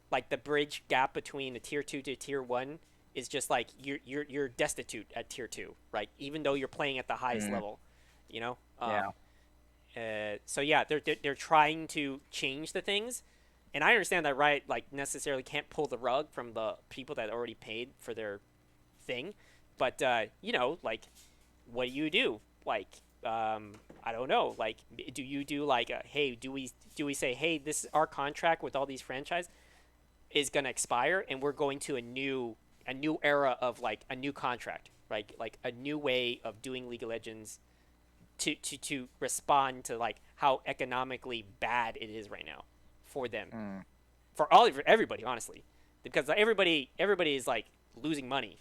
Like the bridge gap between the tier 2 to tier 1 is just like you're destitute at tier 2, right? Even though you're playing at the highest level, so yeah, they're trying to change the things, and I understand that Riot like necessarily can't pull the rug from the people that already paid for their thing, but like what do? Like I don't know. Like, do you do like hey, do we say, hey, this is our contract with all these franchises is gonna expire, and we're going to a new era of like a new contract, right? Like a new way of doing League of Legends to respond to like how economically bad it is right now for them, for everybody, honestly, because everybody is like losing money,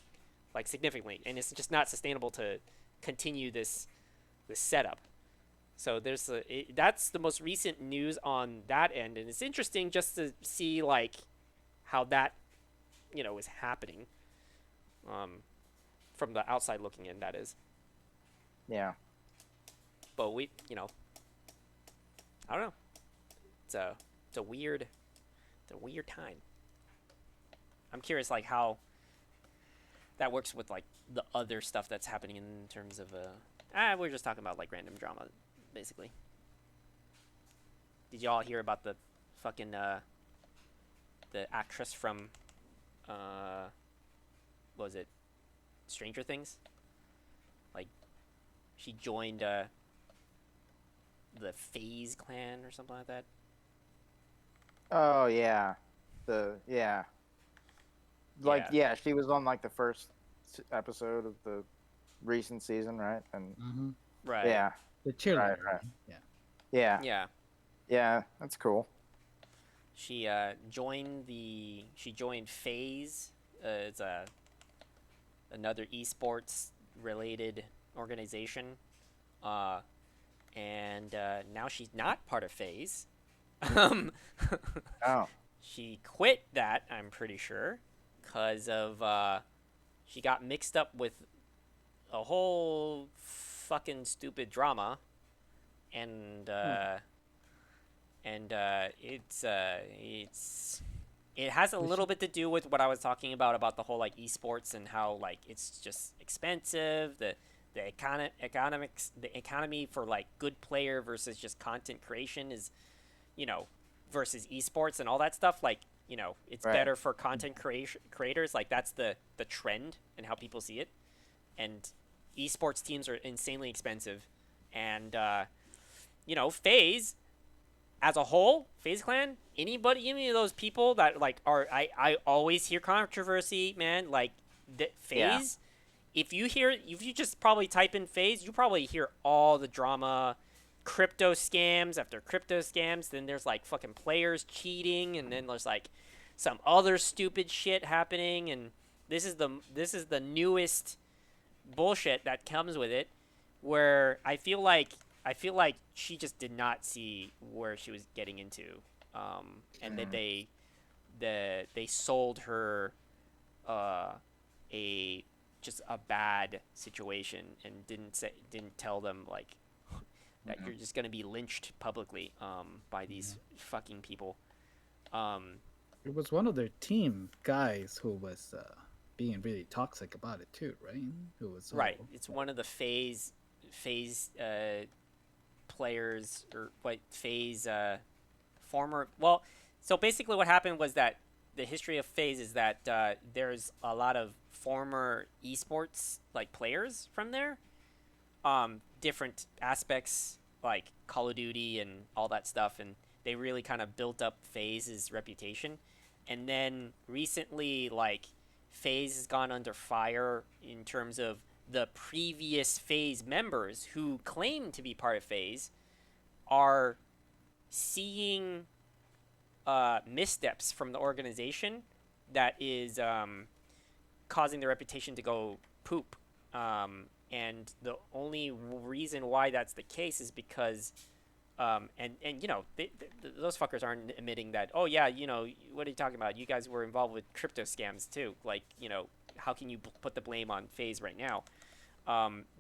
like significantly, and it's just not sustainable to continue this setup. So that's the most recent news on that end, and it's interesting just to see like how that is happening from the outside looking in, that is. But we I don't know, it's a weird time. I'm curious like how that works with like the other stuff that's happening in terms of we're just talking about like random drama basically. Did y'all hear about the fucking the actress from what was it, Stranger Things? Like she joined the FaZe clan or something like that. Oh yeah, she was on like the first episode of the recent season, right? And right, yeah, the cheerleader, right? Yeah, that's cool. She joined FaZe. It's another esports related organization, and now she's not part of FaZe. Oh. She quit that, I'm pretty sure, because of she got mixed up with a whole fucking stupid drama, and it has a little bit to do with what I was talking about the whole like esports and how like it's just expensive, the economy for like good player versus just content creation is, versus esports and all that stuff, like, it's better for content creators, like that's the trend and how people see it, and esports teams are insanely expensive, and FaZe as a whole, FaZe Clan, any of those people that like are I always hear controversy, man. Like the FaZe, if you just probably type in FaZe, you probably hear all the drama, crypto scams after crypto scams. Then there's like fucking players cheating, and then there's like some other stupid shit happening, and this is the newest bullshit that comes with it, where I feel like she just did not see where she was getting into, and that they sold her a bad situation and didn't tell them like that you're just gonna be lynched publicly by these fucking people. It was one of their team guys who was being really toxic about it too, right? Who was right. It's one of the FaZe players or what FaZe former. Well, so basically what happened was that the history of FaZe is that there's a lot of former esports like players from there, different aspects like Call of Duty and all that stuff, and they really kind of built up FaZe's reputation. And then recently, like, FaZe has gone under fire in terms of the previous FaZe members who claim to be part of FaZe are seeing missteps from the organization that is causing their reputation to go poop. And the only reason why that's the case is because and you know, those fuckers aren't admitting that, oh yeah, you know, what are you talking about? You guys were involved with crypto scams too. Like, you know, how can you put the blame on FaZe right now?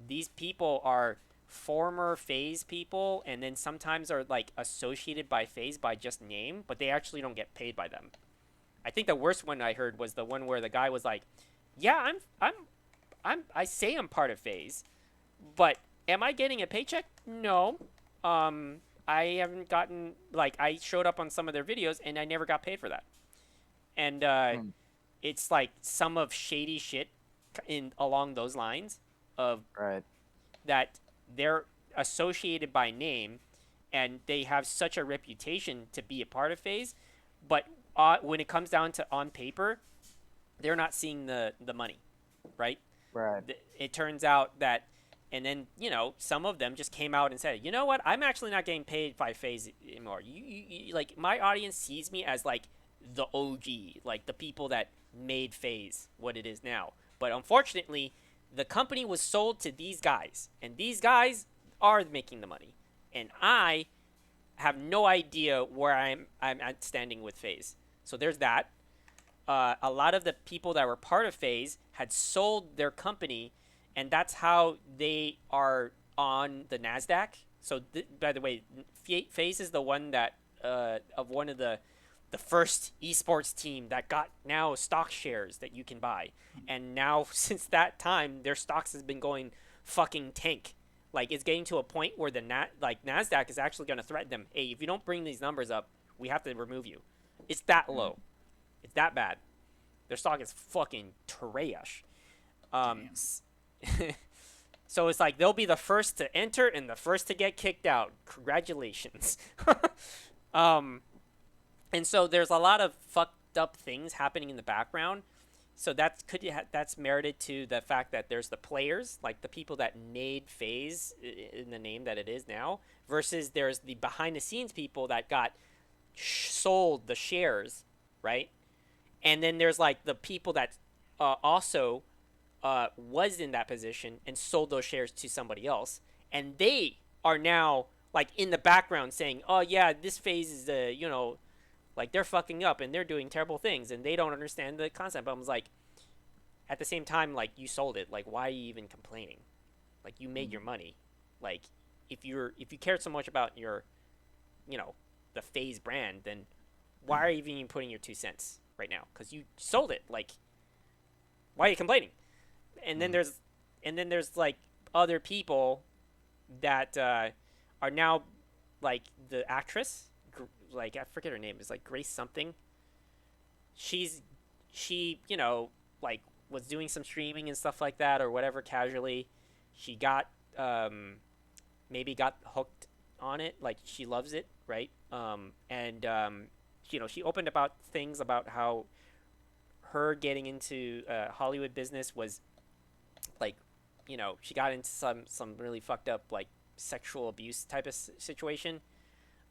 These people are former FaZe people, and then sometimes are like associated by FaZe by just name, but they actually don't get paid by them. I think the worst one I heard was the one where the guy was like, yeah, I say I'm part of FaZe, but am I getting a paycheck? No. I haven't gotten, like, I showed up on some of their videos and I never got paid for that. And it's like some of shady shit along those lines of that they're associated by name and they have such a reputation to be a part of FaZe, but when it comes down to on paper, they're not seeing the money, right? It turns out that. And then, you know, some of them just came out and said, you know what? I'm actually not getting paid by FaZe anymore. You like, my audience sees me as, like, the OG, like, the people that made FaZe what it is now. But unfortunately, the company was sold to these guys. And these guys are making the money. And I have no idea where I'm at standing with FaZe. So there's that. A lot of the people that were part of FaZe had sold their company, and that's how they are on the NASDAQ. So, by the way, FaZe is the one that, of one of the first esports team that got now stock shares that you can buy. And now, since that time, their stocks has been going fucking tank. Like, it's getting to a point where NASDAQ is actually going to threaten them. Hey, if you don't bring these numbers up, we have to remove you. It's that low. It's that bad. Their stock is fucking trash. So it's like they'll be the first to enter and the first to get kicked out. Congratulations. And so there's a lot of fucked up things happening in the background. So that's merited to the fact that there's the players, like the people that made FaZe in the name that it is now, versus there's the behind the scenes people that got sold the shares, right? And then there's like the people that also was in that position and sold those shares to somebody else, and they are now like in the background saying, oh yeah, this FaZe is you know, like they're fucking up and they're doing terrible things and they don't understand the concept. But I was like, at the same time, like, you sold it, like, why are you even complaining? Like, you made your money. Like, if you cared so much about your, you know, the FaZe brand, then why are you even putting your 2 cents right now? Because you sold it. Like, why are you complaining? And then there's like other people that are now, like, the actress, like, I forget her name, it's like Grace something. She you know, like, was doing some streaming and stuff like that or whatever casually. She got maybe got hooked on it, like she loves it, right? And you know, she opened about things about how her getting into Hollywood business was like, you know, she got into some really fucked up like sexual abuse type of situation.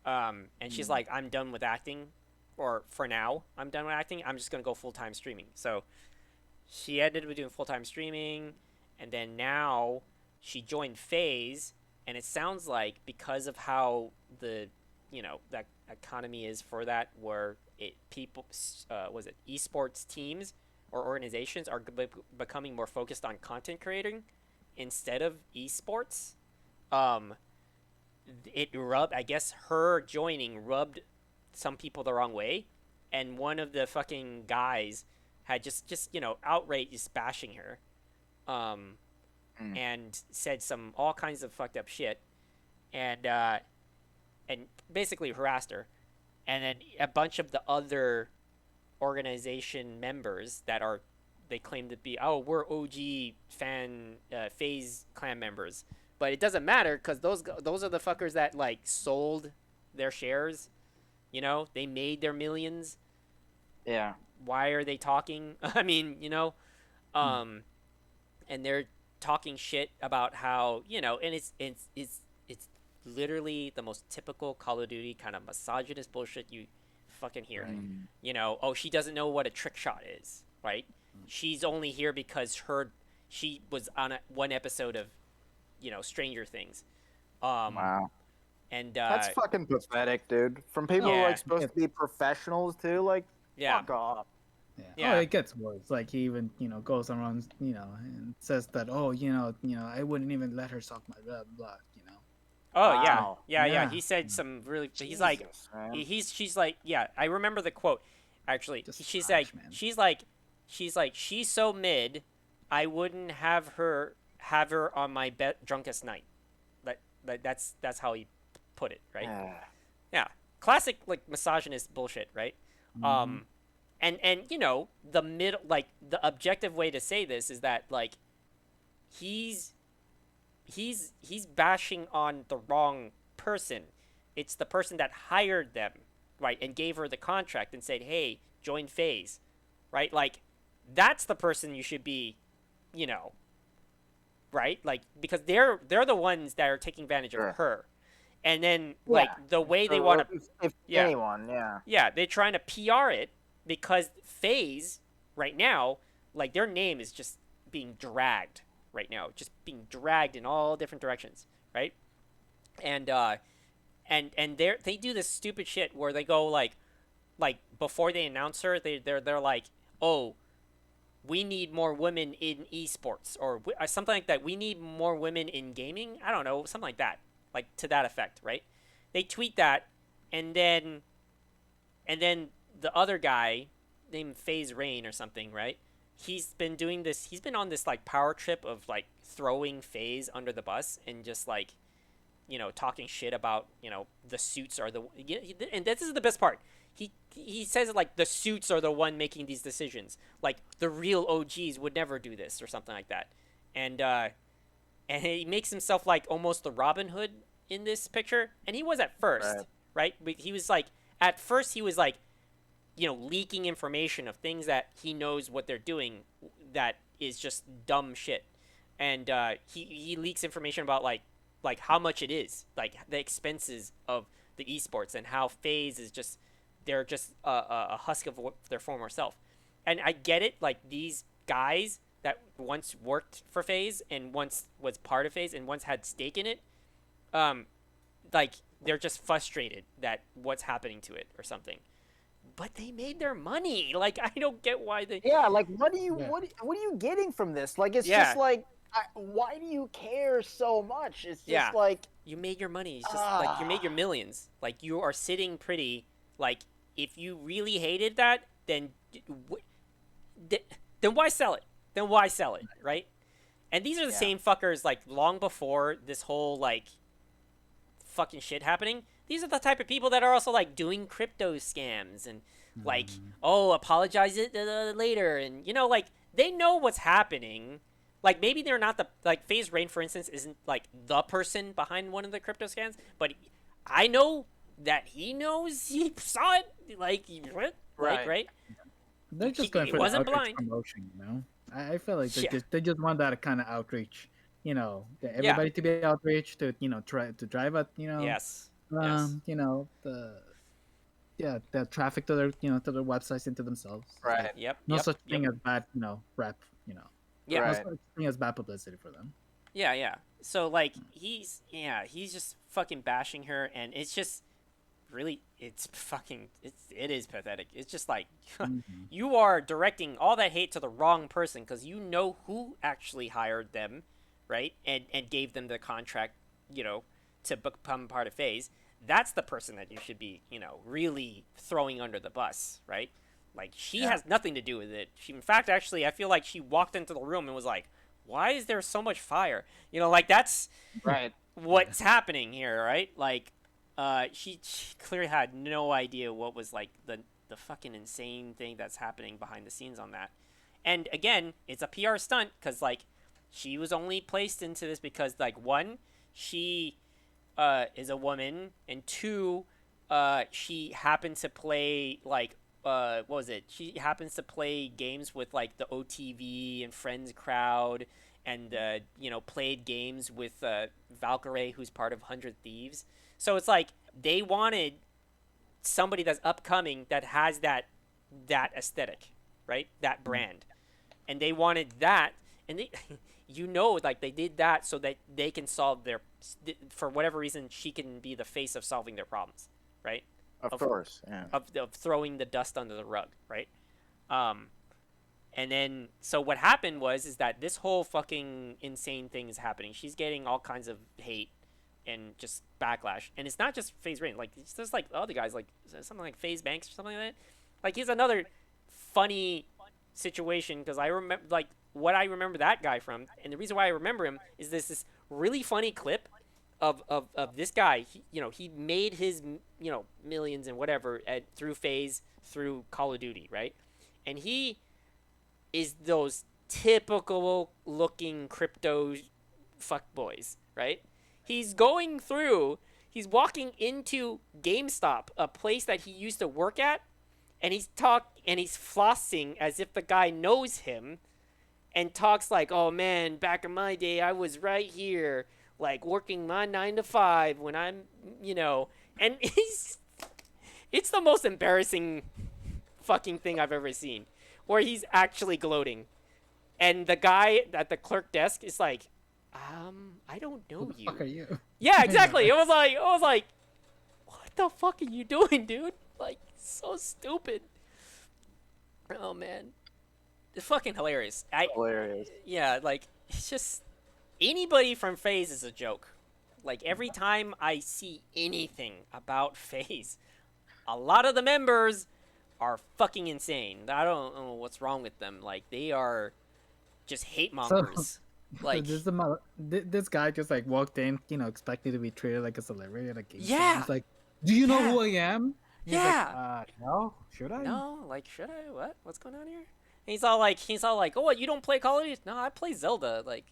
And she's like, I'm done with acting, or for now, I'm done with acting. I'm just gonna go full time streaming. So she ended up doing full time streaming, and then now she joined FaZe, and it sounds like because of how the that economy is for that, where people was it esports teams or organizations are becoming more focused on content creating instead of esports. Um, I guess her joining rubbed some people the wrong way, and one of the fucking guys had just outright just bashing her, and said some all kinds of fucked up shit, and basically harassed her, and then a bunch of the other organization members that are they claim to be, oh, we're OG fan FaZe clan members, but it doesn't matter because those are the fuckers that like sold their shares, they made their millions. Yeah. Why are they talking? I mean, and they're talking shit about how, and it's literally the most typical Call of Duty kind of misogynist bullshit you fucking hear. Oh, she doesn't know what a trick shot is, right? She's only here because she was on one episode of, Stranger Things. Wow. And that's fucking pathetic, dude. From people who are like supposed to be professionals too, like fuck off. Yeah. Oh, it gets worse. Like he even, goes around, and says that, oh, I wouldn't even let her suck my blood. Oh, wow. yeah. He said some really. Jesus, he's like, man. she's like, yeah. I remember the quote. Actually, Just she's trash, like, man. she's like, she's so mid, I wouldn't have her on my drunkest night. That's how he put it, right? Yeah, classic like misogynist bullshit, right? And the middle, like the objective way to say this is that like he's bashing on the wrong person. It's the person that hired them, right, and gave her the contract and said, hey, join FaZe, right? Like that's the person you should be, right? Like because they're the ones that are taking advantage of her. And then like the way they want to if anyone, they're trying to PR it because FaZe right now, like their name is just being dragged right now, just being dragged in all different directions, right? And they do this stupid shit where they go like before they announce her, they're like, oh, we need more women in esports or something like that. We need more women in gaming. I don't know, something like that, like to that effect, right? They tweet that, and then the other guy named FaZe Rain or something, right? He's been doing this. He's been on this like power trip of like throwing FaZe under the bus and just like, talking shit about the suits are the. And this is the best part. He says like the suits are the one making these decisions. Like the real OGs would never do this or something like that. And he makes himself like almost the Robin Hood in this picture. And he was at first, right? But he was like at first he was like, leaking information of things that he knows what they're doing that is just dumb shit. And he leaks information about like how much it is, like the expenses of the esports and how FaZe is just they're just a husk of their former self. And I get it, like these guys that once worked for FaZe and once was part of FaZe and once had stake in it, like they're just frustrated that what's happening to it or something. But they made their money. Like I don't get why they. Yeah, like what are you getting from this? Like it's just like, why do you care so much? It's just like you made your money. It's just like you made your millions. Like you are sitting pretty. Like if you really hated that, then why sell it? Then why sell it, right? And these are the same fuckers. Like long before this whole like fucking shit happening. These are the type of people that are also like doing crypto scams and like, oh, apologize it later. And, like they know what's happening. Like maybe they're not like FaZe Rain, for instance, isn't like the person behind one of the crypto scams. But I know that he knows he saw it. Like what? Right. Like, right? They're just going for the wasn't outreach blind. promotion, you know. I feel like Yeah. they just want that kind of outreach, you know, Yeah. everybody to be outreach to try to drive up, Yes. Yes. the traffic to their to their websites into themselves. Right. Yep. No yep, such yep. thing as bad rep, Yeah. no Right. such thing as bad publicity for them. Yeah, yeah. So like he's just fucking bashing her, and it's just really it is pathetic. It's just like you are directing all that hate to the wrong person because you know who actually hired them, right? And gave them the contract, to become part of FaZe. That's the person that you should be, really throwing under the bus, right? Like she has nothing to do with it. She, in fact, actually, I feel like she walked into the room and was like, "Why is there so much fire?" Like that's Right. what's happening here, right? Like, she clearly had no idea what was like the fucking insane thing that's happening behind the scenes on that. And again, it's a PR stunt because like she was only placed into this because like one, she is a woman, and two, she happened to play like what was it? She happens to play games with like the OTV and Friends crowd, and played games with Valkyrae, who's part of 100 Thieves. So it's like they wanted somebody that's upcoming that has that aesthetic, right? That brand, and they wanted that, and they, like they did that so that they can solve for whatever reason she can be the face of solving their problems, right? Of course, yeah. Of throwing the dust under the rug, right? And then, so what happened is that this whole fucking insane thing is happening. She's getting all kinds of hate and just backlash. And it's not just FaZe Rain. Like, it's just like other guys, like something like FaZe Banks or something like that. Like, he's another funny situation because I remember, like, what I remember that guy from. And the reason why I remember him is this really funny clip of this guy. He made his, millions and whatever through FaZe, through Call of Duty, right? And he is those typical looking crypto fuckboys, right? He's walking into GameStop, a place that he used to work at, and he's flossing as if the guy knows him, and talks like, "Oh man, back in my day, I was right here, like working my 9 to 5 when I'm, and it's the most embarrassing fucking thing I've ever seen, where he's actually gloating, and the guy at the clerk desk is like, I don't know you. What the fuck are you? Yeah, exactly. It was like, what the fuck are you doing, dude? Like, so stupid. Oh man, it's fucking hilarious. Hilarious. Yeah, like it's just anybody from FaZe is a joke. Like every time I see anything about FaZe, a lot of the members are fucking insane. I don't know what's wrong with them. Like they are just hate mongers. Like this guy just like walked in, expecting to be treated like a celebrity at a game. Yeah. He's like, "Do you know who I am?" He's yeah. Like, no. Should I? No. Like, should I? What? What's going on here? And he's all like, "Oh, what? You don't play Call of Duty?" No, I play Zelda. Like,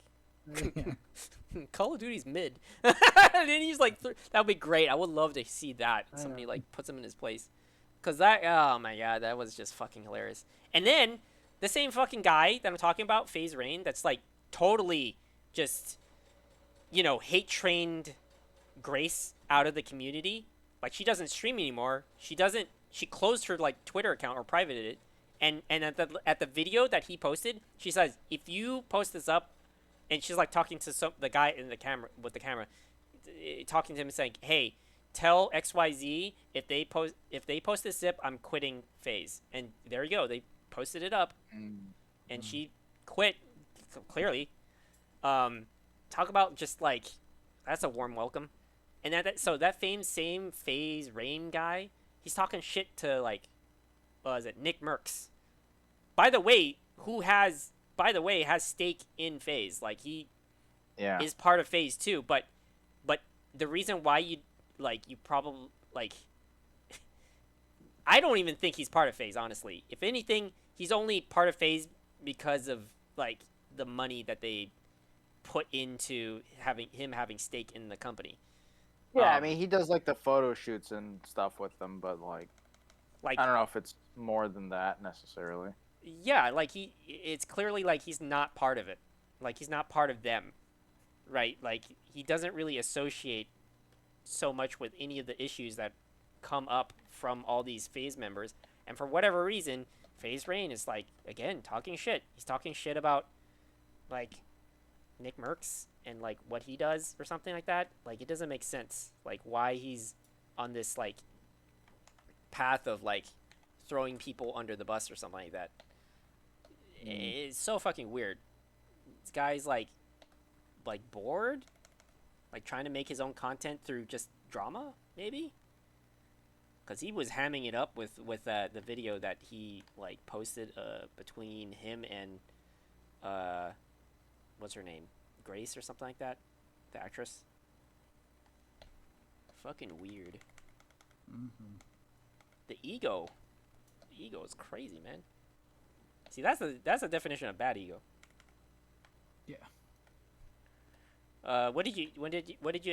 Call of Duty's mid. And then he's like, that would be great. I would love to see that. Somebody like puts him in his place. Cause oh my god, that was just fucking hilarious. And then the same fucking guy that I'm talking about, FaZe Rain, that's like totally just, hate trained Grace out of the community. Like she doesn't stream anymore. She closed her like Twitter account or privated it. And at the video that he posted, she says, if you post this up, and she's like talking to the guy in the camera with the camera, talking to him and saying, "Hey, tell XYZ if they post this zip, I'm quitting FaZe." And there you go. They posted it up, and she quit. Clearly, talk about just like that's a warm welcome. And so that same FaZe Rain guy, he's talking shit to like, what was it, Nick Merckx? By the way, has stake in FaZe. Like he is part of FaZe too. But the reason why you probably like, I don't even think he's part of FaZe, honestly. If anything, he's only part of FaZe because of like the money that they put into having stake in the company. Yeah, I mean, he does like the photo shoots and stuff with them, but like I don't know if it's more than that necessarily. Yeah, like it's clearly like he's not part of it. Like he's not part of them, right? Like he doesn't really associate so much with any of the issues that come up from all these FaZe members. And for whatever reason, FaZe Rain is like, again, talking shit. He's talking shit about like Nick Merckx and like what he does or something like that. Like it doesn't make sense. Like why he's on this like path of like throwing people under the bus or something like that. It's so fucking weird. This guy's like bored, like trying to make his own content through just drama, maybe. Because he was hamming it up with the video that he like posted between him and what's her name, Grace or something like that, the actress. Fucking weird. The ego is crazy, man. See, that's the definition of bad ego. Yeah. What did you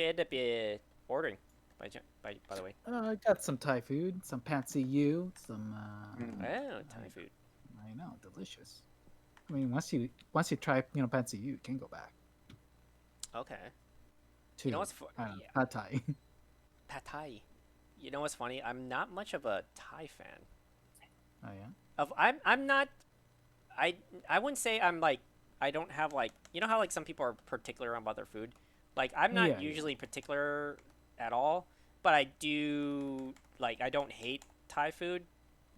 end up ordering? By the way. I got some Thai food, some Patsy U, some. Oh, Thai food. I know, delicious. I mean, once you try, Patsy U, you can go back. Okay. You know what's Pad Thai. Pad Thai. You know what's funny? I'm not much of a Thai fan. Oh yeah. I'm not. I wouldn't say I'm like. I don't have like. You know how like some people are particular about their food. Like I'm not usually particular at all, but I do like. I don't hate Thai food.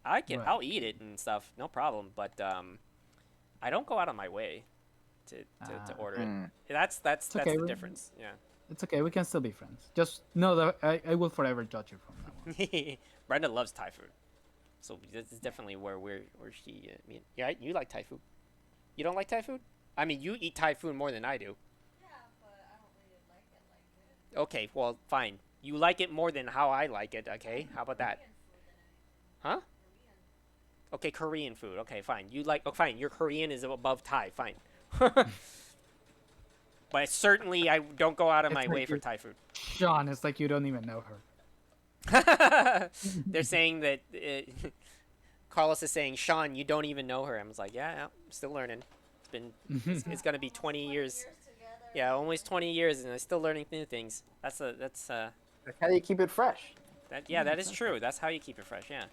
I'll eat it and stuff, no problem. But I don't go out of my way to order it. That's okay. the difference. Yeah. It's okay. We can still be friends. Just know that I will forever judge you from that one. Brenda loves Thai food, so this is definitely where she. Yeah, you like Thai food. You don't like Thai food? I mean, you eat Thai food more than I do. Yeah, but I don't really like it. Okay, well, fine. You like it more than how I like it. Okay, how about that? Huh? Okay, Korean food. Okay, fine. You like? Oh, fine. Your Korean is above Thai. Fine. But certainly, I don't go out of my way for Thai food. Sean, it's like you don't even know her. They're saying that Carlos is saying, Sean, you don't even know her. I was like, yeah, I'm still learning. It's gonna be 20 years. Yeah, almost 20 years, and I'm still learning new things. That's how you keep it fresh. That is true. That's how you keep it fresh. Yeah.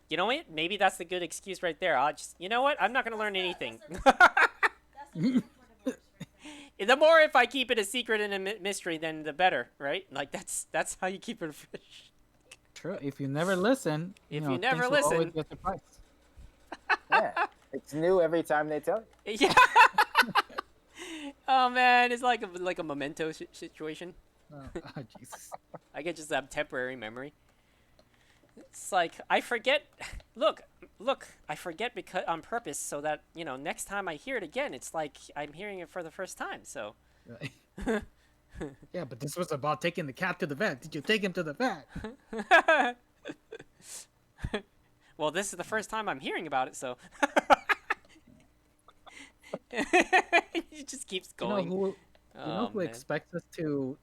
You know what? Maybe that's a good excuse right there. You know what? I'm not gonna learn anything. The more if I keep it a secret and a mystery, then the better, right? Like that's how you keep it fresh. True. If you never listen, you never listen, get surprised. Yeah, it's new every time they tell you. Yeah. Oh man, it's like a memento situation. Oh, Jesus. I could just have temporary memory. It's like I forget. Look, I forget because on purpose, so that next time I hear it again, it's like I'm hearing it for the first time. So. Right. Yeah, but this was about taking the cat to the vet. Did you take him to the vet? Well, this is the first time I'm hearing about it, so. It just keeps going. You know who expects us to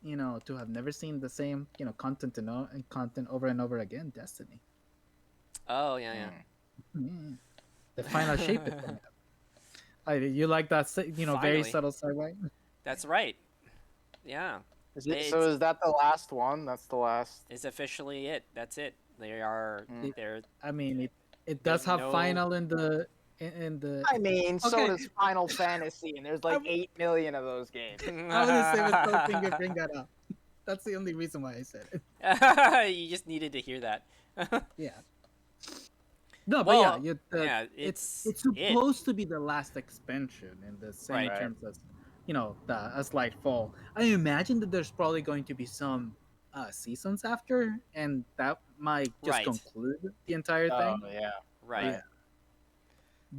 have never seen the same content content over and over again? Destiny. Oh yeah. The final shape. You like that? Very subtle segue. That's right. Yeah. Is that the last one? That's the last. It's officially it. That's it. They are. I mean, it does have final in the. I mean, so does Final Fantasy, and there's like 8 million of those games. I was gonna say, with so finger bring that up. That's the only reason why I said it. You just needed to hear that. Yeah. No, but it's supposed to be the last expansion in the same terms as as Lightfall. I imagine that there's probably going to be some seasons after, and that might just conclude the entire thing. Oh yeah. Right. Yeah.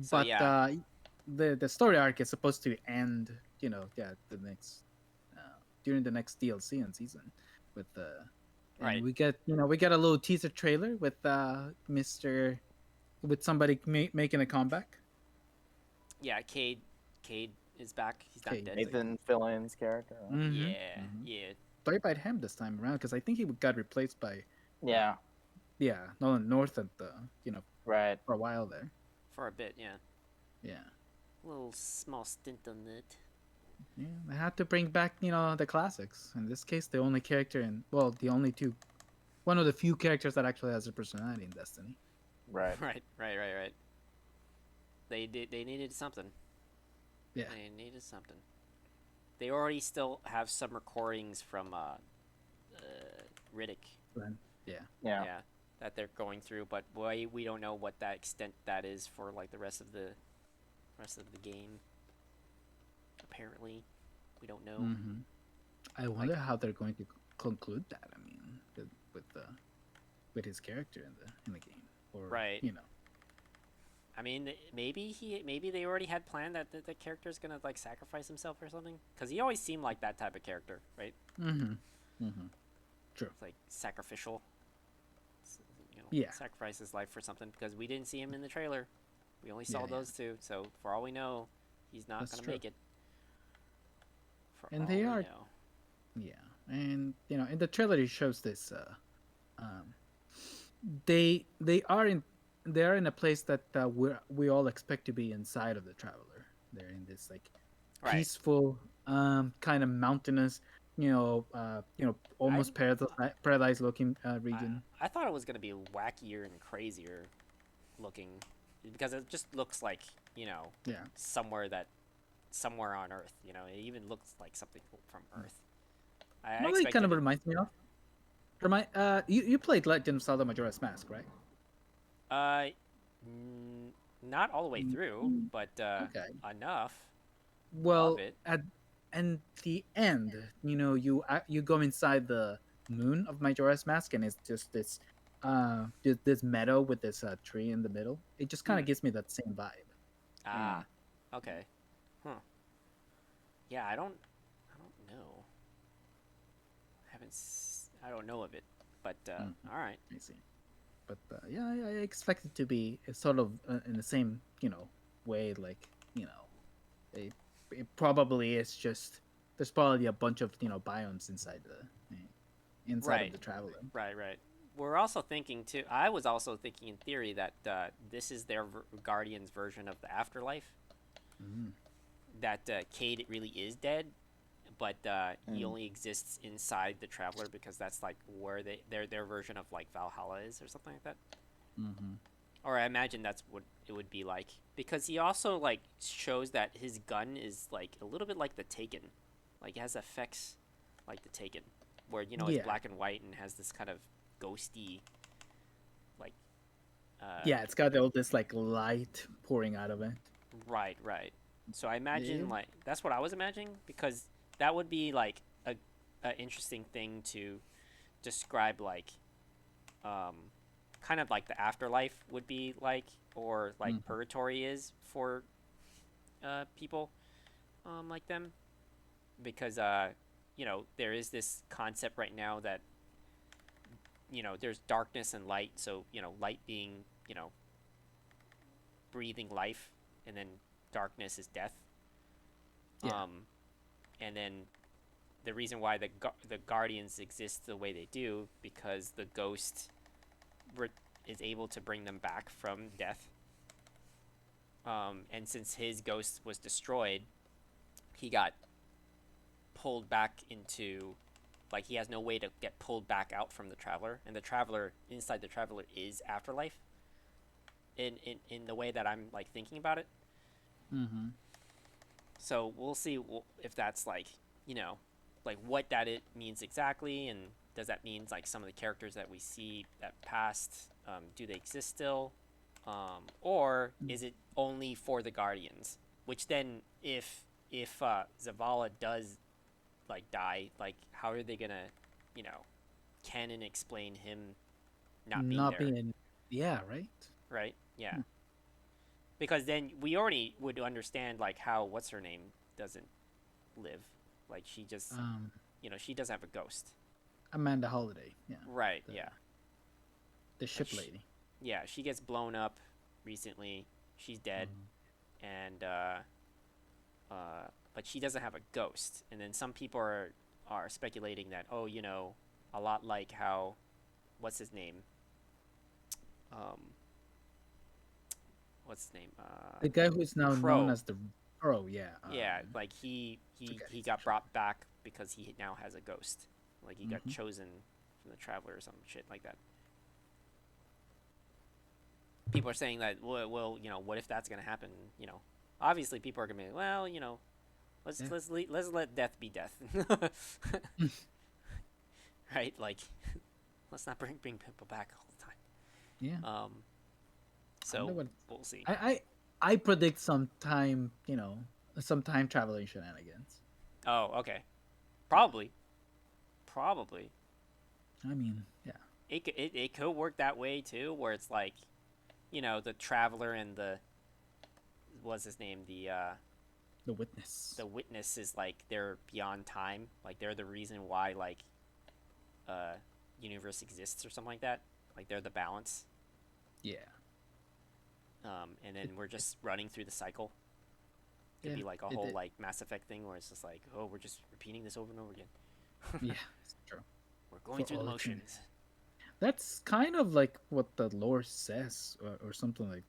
But the story arc is supposed to end, the next during the next DLC and season with and we get a little teaser trailer with somebody making a comeback. Yeah, Cade is back. He's not dead. Nathan Fillion's character. Mm-hmm. Yeah. played by him this time around because I think he got replaced by Yeah. Nolan North at the Right. for a while there. For a bit, yeah. Yeah. A little small stint on it. Yeah, they had to bring back the classics. In this case, the only character the only two, one of the few characters that actually has a personality in Destiny. Right. Right. They needed something. Yeah. They needed something. They already still have some recordings from Riddick. Yeah. That they're going through, but we don't know what that extent that is for like the rest of the game. Apparently, we don't know. Mm-hmm. I wonder how they're going to conclude that. I mean, with his character in the game, or right. I mean, maybe they already had planned that the character is gonna like sacrifice himself or something, because he always seemed like that type of character, right? Mm-hmm. True. It's like sacrificial. Yeah. Sacrifice his life for something, because we didn't see him in the trailer. We only saw Yeah. those two, so for all we know, he's not That's gonna true. make it. For And all they we are- know. Yeah, and in the trailer it shows this. They are in a place that we all expect to be inside of the Traveler. They're in this like Right. peaceful, kind of mountainous, almost paradise looking region. I thought it was gonna be wackier and crazier looking, because it just looks like Yeah. somewhere on Earth. It even looks like something from Earth. I Well, it expected kind of reminds me of. You played Legend of Zelda Majora's Mask, right? Not all the way through, but Okay. enough. Well, of it. at the end, you go inside the moon of Majora's Mask, and it's just this meadow with this tree in the middle. It just kind of gives me that same vibe. Ah, okay. Huh. Yeah, I don't know. I don't know of it, but all right. I see. But yeah, I expect it to be sort of in the same way. Like it probably is just there's probably a bunch of biomes inside Right. of the Traveler. Right. We're also thinking too. I was also thinking in theory that this is their Guardian's version of the afterlife. Mm. That Cade really is dead, but he only exists inside the Traveler, because that's like where their version of like Valhalla is, or something like that. Mm-hmm. Or I imagine that's what it would be like, because he also like shows that his gun is like a little bit like the Taken, like it has effects like the Taken, where Yeah. it's black and white and has this kind of ghosty, like. Yeah, it's got all this like light pouring out of it. Right. So I imagine Yeah. like that's what I was imagining, because that would be like a interesting thing to describe, like kind of like the afterlife would be like, or like Mhm. purgatory is for people like them, because there is this concept right now that there's darkness and light, so light being breathing life, and then darkness is death. Yeah. And then the reason why the Guardians exist the way they do, because the ghost is able to bring them back from death. And since his ghost was destroyed, he got pulled back into, like, he has no way to get pulled back out from the Traveler, and the Traveler, inside the Traveler, is afterlife. In the way that I'm like thinking about it. Mm-hmm. So we'll see if that's like like what that it means exactly, and does that mean like some of the characters that we see that passed, do they exist still, or is it only for the Guardians? Which then, if Zavala does like die, like how are they gonna canon explain him not being there? Yeah, right. Right? Yeah. Because then we already would understand like how what's her name doesn't live, like she just she doesn't have a ghost. Amanda Holiday. Yeah. Right. The- Yeah. The ship lady. Yeah. She gets blown up recently. She's dead, and but she doesn't have a ghost. And then some people are are speculating that, oh, a lot like how, what's his name? Um, what's his name? The guy who's now known Crow. as the Crow, yeah. Yeah, like he forget his got name. brought back because he now has a ghost. Like he got Mhm. chosen from the Traveler or some shit like that. People are saying that, well, what if that's gonna happen? Obviously people are gonna be like, well, let's Yeah. let's let death be death, right? Like, let's not bring people back all the time. Yeah. So what- we'll see. I predict some time traveling shenanigans. Oh, okay. Probably. I mean, yeah. It could work that way too, where it's like, the Traveler and the, what's his name, The Witness. the Witness is like they're beyond time, like they're the reason why like universe exists or something like that. Like they're the balance. Yeah. And then we're just running through the cycle. Could Yeah, be like a it- whole it- like Mass Effect thing where it's just like, oh, we're just repeating this over and over again. Yeah, it's true. We're going For through the all eternity. motions. That's kind of like what the lore says, or something like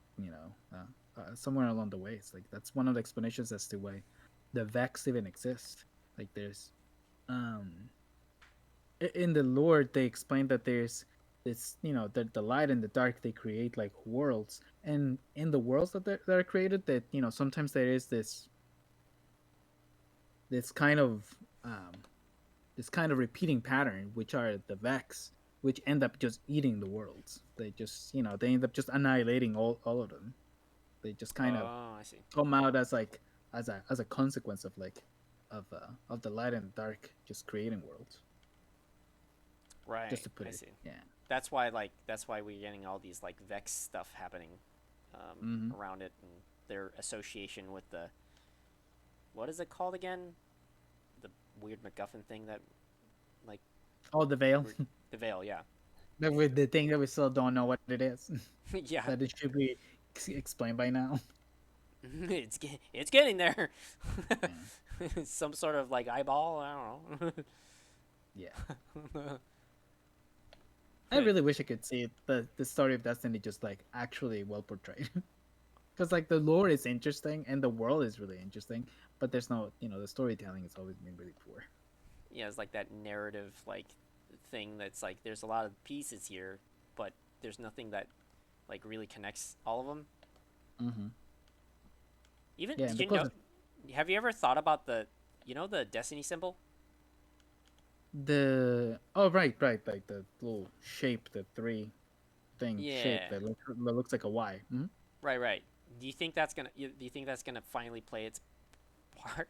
somewhere along the way. It's like that's one of the explanations as to why the Vex even exist. Like there's, in the lore they explain that there's this, the light and the dark, they create like worlds, and in the worlds that are created, that sometimes there is this kind of repeating pattern, which are the Vex, which end up just eating the worlds. They just, they end up just annihilating all of them. They just kind of Oh, I see. come out as like as a consequence of like of the light and the dark just creating worlds. Right. Just to put I it, see. yeah. That's why we're getting all these like Vex stuff happening around it, and their association with the, what is it called again? The weird MacGuffin thing that, like, Oh, the veil. the veil, yeah. The thing that we still don't know what it is. Yeah. That it should be explained by now. It's getting there. Some sort of like eyeball, I don't know. Yeah. I really wish I could see the story of Destiny just like actually well portrayed. Because like the lore is interesting and the world is really interesting, but there's no, the storytelling has always been really poor. Yeah, it's like that narrative like thing that's like there's a lot of pieces here, but there's nothing that like really connects all of them. Mm-hmm. Even Yeah, did you know? Have you ever thought about the Destiny symbol? Right, like the little shape, the three thing shape Yeah. that looks like a Y. Mm-hmm. Right. Do you think that's gonna finally play its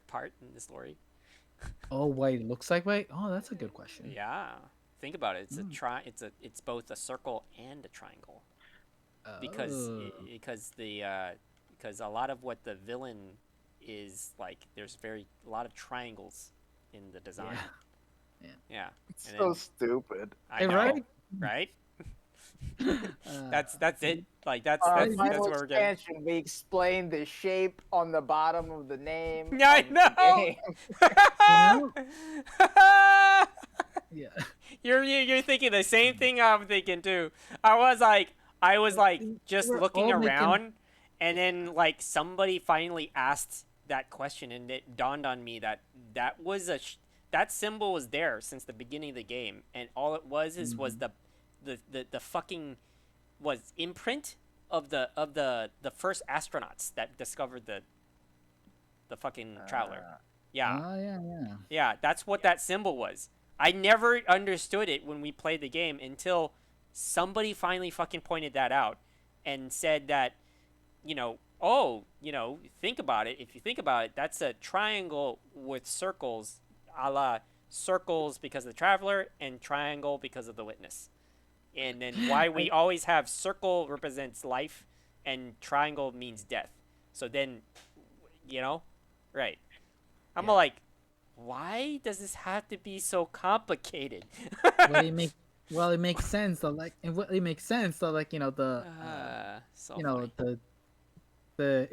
part in the story? Oh, why it looks like Y? Oh, that's a good question. Yeah. Think about it. It's both a circle and a triangle. Because Oh. because a lot of what the villain is like, there's a lot of triangles in the design. Yeah. It's And so then- stupid. I know, Right? right? Uh, That's it. Like that's Final what we're getting. expansion, we explained the shape on the bottom of the name. Yeah, I of the know. game. yeah. You're thinking the same thing I'm thinking too. I was like just We're looking all making- around, and then like somebody finally asked that question, and it dawned on me that that symbol was there since the beginning of the game, and all it was was the fucking was imprint of the first astronauts that discovered the fucking Traveler. Yeah. Oh, yeah. Yeah, that's what that symbol was. I never understood it when we played the game until somebody finally fucking pointed that out and said that, think about it. If you think about it, that's a triangle with circles, a la circles because of the Traveler and triangle because of the Witness. And then why we always have circle represents life and triangle means death. So then, right. I'm like, why does this have to be so complicated? Well, it makes sense. Though, like, it makes sense. Though, like, the So funny. funny. the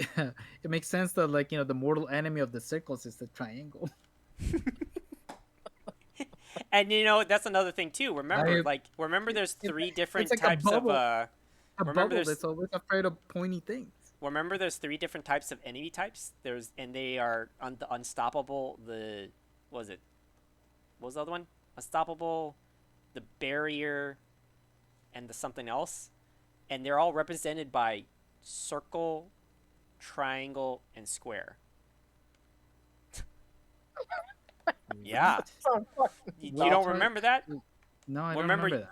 it makes sense that like the mortal enemy of the circles is the triangle. And that's another thing too. Remember there's three different it's like types of a remember bubble that's always afraid of pointy things. remember there's three different types of enemy types. And they are the unstoppable, what was it? What was the other one? Unstoppable, the barrier, and the something else. And they're all represented by circle, triangle, and square. Yeah. You don't remember that? No, I don't remember that.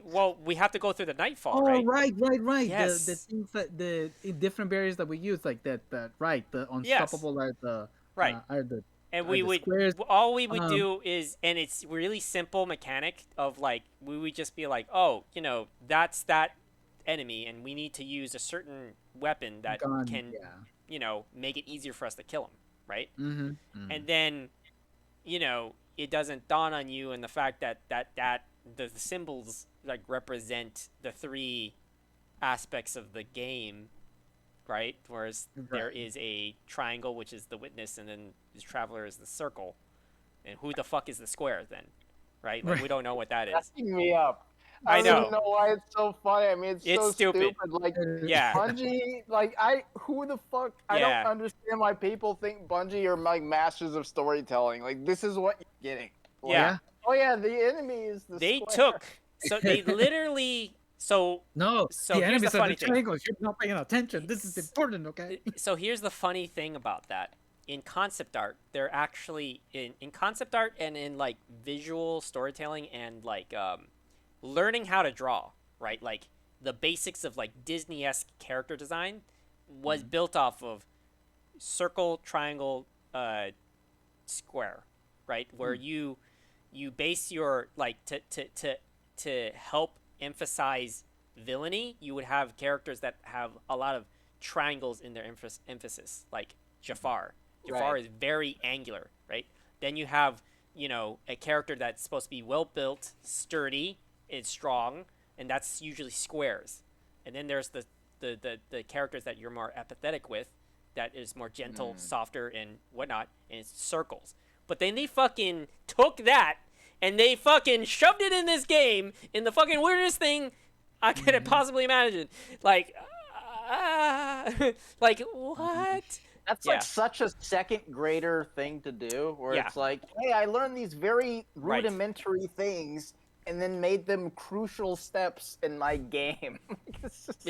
Well, we have to go through the Nightfall, Oh, right? right. Yes. The things that the different barriers that we use, like that. Right. The unstoppable are the right. Are the and are we the would squares. all we would do is, and it's really simple mechanic of like we would just be like, oh, that's that enemy, and we need to use a certain weapon that can make it easier for us to kill him, right? Mm-hmm. And then it doesn't dawn on you and the fact that the symbols like represent the three aspects of the game, right? Whereas there is a triangle, which is the witness, and then the traveler is the circle. And who the fuck is the square then? Right? Like we don't know what that is. Messing me up. I know. don't even know why it's so funny. I mean, it's so stupid. Like, yeah. Bungie, who the fuck? I don't understand why people think Bungie are like masters of storytelling. Like, this is what you're getting. Like, yeah. Oh yeah, the enemy is the square. They literally. So no. So the here's the funny thing. You're not paying attention. This is important, okay? So here's the funny thing about that. In concept art, they're actually in concept art and in like visual storytelling and like learning how to draw, right? Like the basics of like Disney-esque character design was built off of circle, triangle, square, right? Where you base your like to help emphasize villainy, you would have characters that have a lot of triangles in their emphasis, like Jafar. Jafar is very angular, right? Then you have, a character that's supposed to be well built, sturdy, and strong, and that's usually squares. And then there's the characters that you're more apathetic with, that is more gentle, softer, and whatnot, and it's circles. But then they fucking took that and they fucking shoved it in this game in the fucking weirdest thing I could have possibly imagined. Like, like what? That's like such a second grader thing to do, where it's like, hey, I learned these very rudimentary things and then made them crucial steps in my game. It's just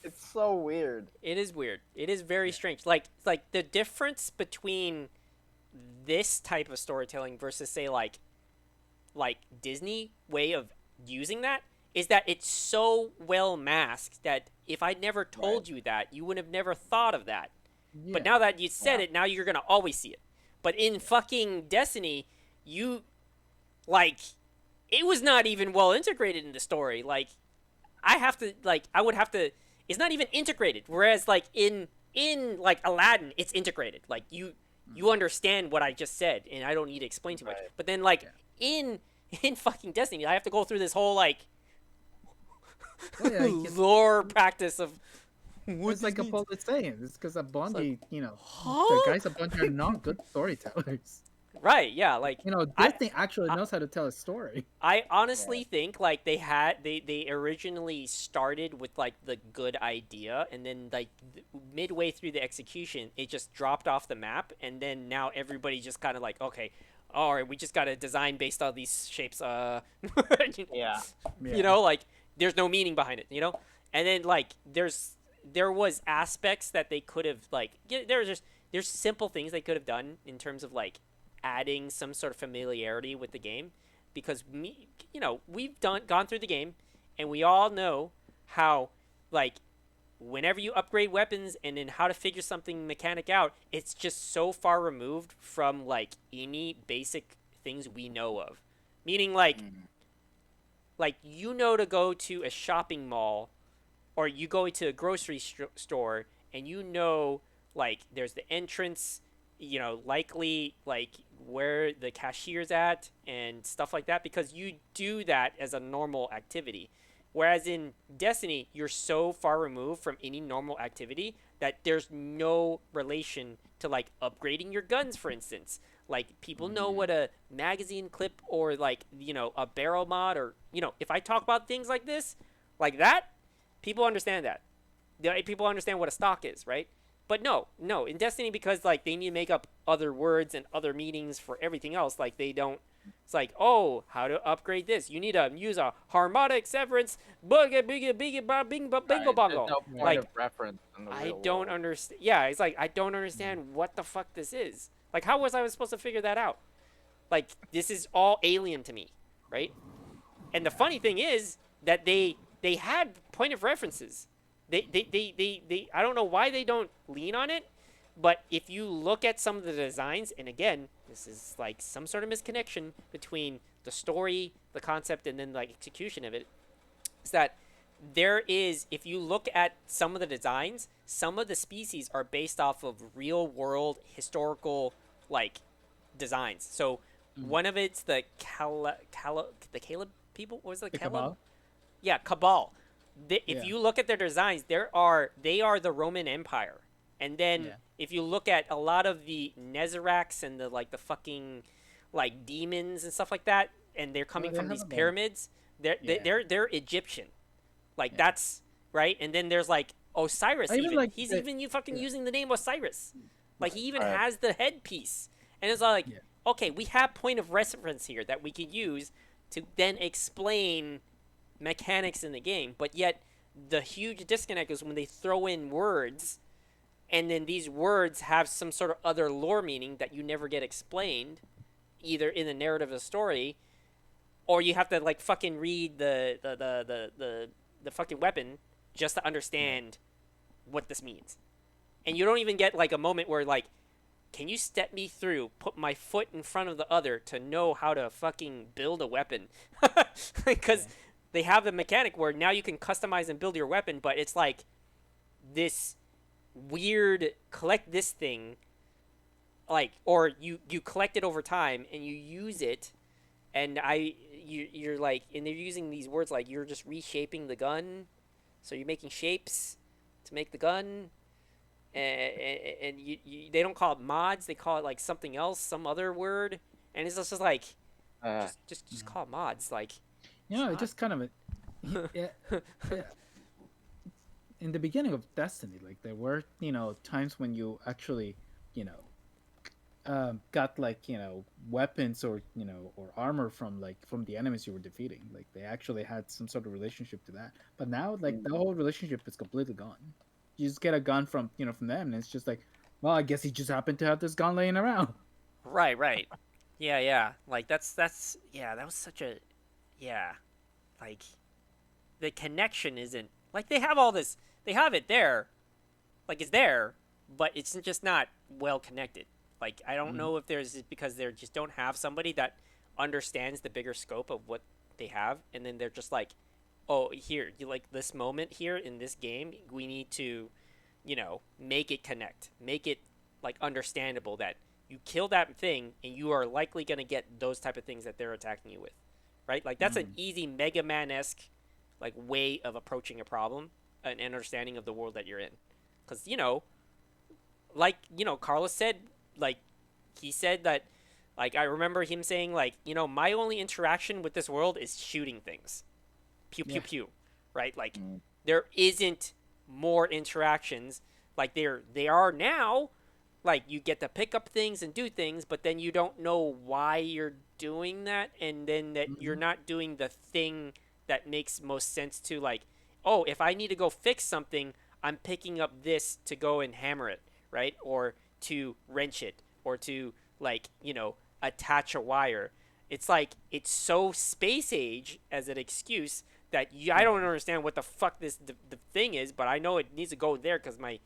it's so weird. It is weird. It is very strange. Like the difference between this type of storytelling versus say like Disney way of using that is that it's so well masked that if I never told you that, you would have never thought of that. Yeah. But now that you said it, now you're going to always see it. But in fucking Destiny, it was not even well integrated in the story. Like, I would have to, it's not even integrated. Whereas, like, in like, Aladdin, it's integrated. Like, you understand what I just said, and I don't need to explain too much. But then, like, in fucking Destiny, I have to go through this whole, like, lore practice of... It's like Apollo is saying. It's because of Bungie, the guys at Bungie are not good storytellers. Right, yeah, like... Disney actually knows how to tell a story. I honestly think, like, they originally started with, like, the good idea, and then, like, midway through the execution, it just dropped off the map, and then now everybody just kind of like, okay, all right, we just got to design based on these shapes, like, there's no meaning behind it, And then, like, there was aspects that they could have, like, there's simple things they could have done in terms of, like, adding some sort of familiarity with the game, because we've gone through the game, and we all know how, like, whenever you upgrade weapons and then how to figure something mechanic out, it's just so far removed from, like, any basic things we know of. Meaning, like, to go to a shopping mall, or you go to a grocery store, and like, there's the entrance, likely, like, where the cashier's at and stuff like that, because you do that as a normal activity. Whereas in Destiny, you're so far removed from any normal activity that there's no relation to like upgrading your guns, for instance. Like people know what a magazine clip or like a barrel mod or if I talk about things like this, like that, people understand that. People understand what a stock is, right? But no, in Destiny, because like they need to make up other words and other meanings for everything else. Like they don't. It's like, oh, how to upgrade this? You need to use a harmonic severance, bingo bongo. No point like of reference in the I real don't world. understand. Yeah, it's like I don't understand what the fuck this is. Like, how was I supposed to figure that out? Like, this is all alien to me, right? And the funny thing is that they had point of references. They I don't know why they don't lean on it, but if you look at some of the designs, and again, this is like some sort of misconnection between the story, the concept, and then like execution of it, is that there is, if you look at some of the designs, some of the species are based off of real world historical like designs. So one of it's the the Caleb people. What was it? The Caleb? Cabal? Yeah, Cabal. If Yeah. you look at their designs, they are the Roman Empire. And then Yeah. if you look at a lot of the Nezeracs and the like the fucking like demons and stuff like that, and they're coming they from have these them. pyramids, they're Egyptian. Like that's right. And then there's like Osiris. I even Even like he's the- even you fucking using the name Osiris. Like he even Right. has the headpiece. And it's like, Yeah. okay, we have point of reference here that we could use to then explain mechanics in the game, but yet the huge disconnect is when they throw in words and then these words have some sort of other lore meaning that you never get explained either in the narrative of the story, or you have to like fucking read the fucking weapon just to understand what this means. And you don't even get like a moment where like, can you step me through, put my foot in front of the other to know how to fucking build a weapon? Because they have the mechanic where now you can customize and build your weapon, but it's like this weird collect this thing, like, or you collect it over time and you use it, and you're like, and they're using these words like you're just reshaping the gun, so you're making shapes to make the gun. And they don't call it mods, they call it like something else, some other word, and it's just like just call it mods, like It just kind of yeah. In the beginning of Destiny, like there were times when you actually got like weapons or or armor from the enemies you were defeating. Like they actually had some sort of relationship to that. But now like the whole relationship is completely gone. You just get a gun from from them, and it's just like, well, I guess he just happened to have this gun laying around. right. Yeah, like that's that was such a like the connection isn't like they have all this, they have it there, like it's there, but it's just not well connected. Like I don't know if there's because they just don't have somebody that understands the bigger scope of what they have, and then they're just like, oh, here, you like this moment here in this game, we need to make it connect, make it like understandable that you kill that thing and you are likely going to get those type of things that they're attacking you with, right? Like that's an easy Mega Man-esque like way of approaching a problem, an understanding of the world that you're in. Because like Carlos said, like he said that, like I remember him saying like my only interaction with this world is shooting things, pew pew pew, right? Like there isn't more interactions like they are now. Like you get to pick up things and do things, but then you don't know why you're doing that, and then that you're not doing the thing that makes most sense to like, oh, if I need to go fix something, I'm picking up this to go and hammer it, right? Or to wrench it, or to like, attach a wire. It's like, it's so space age as an excuse that I don't understand what the fuck the thing is, but I know it needs to go there because my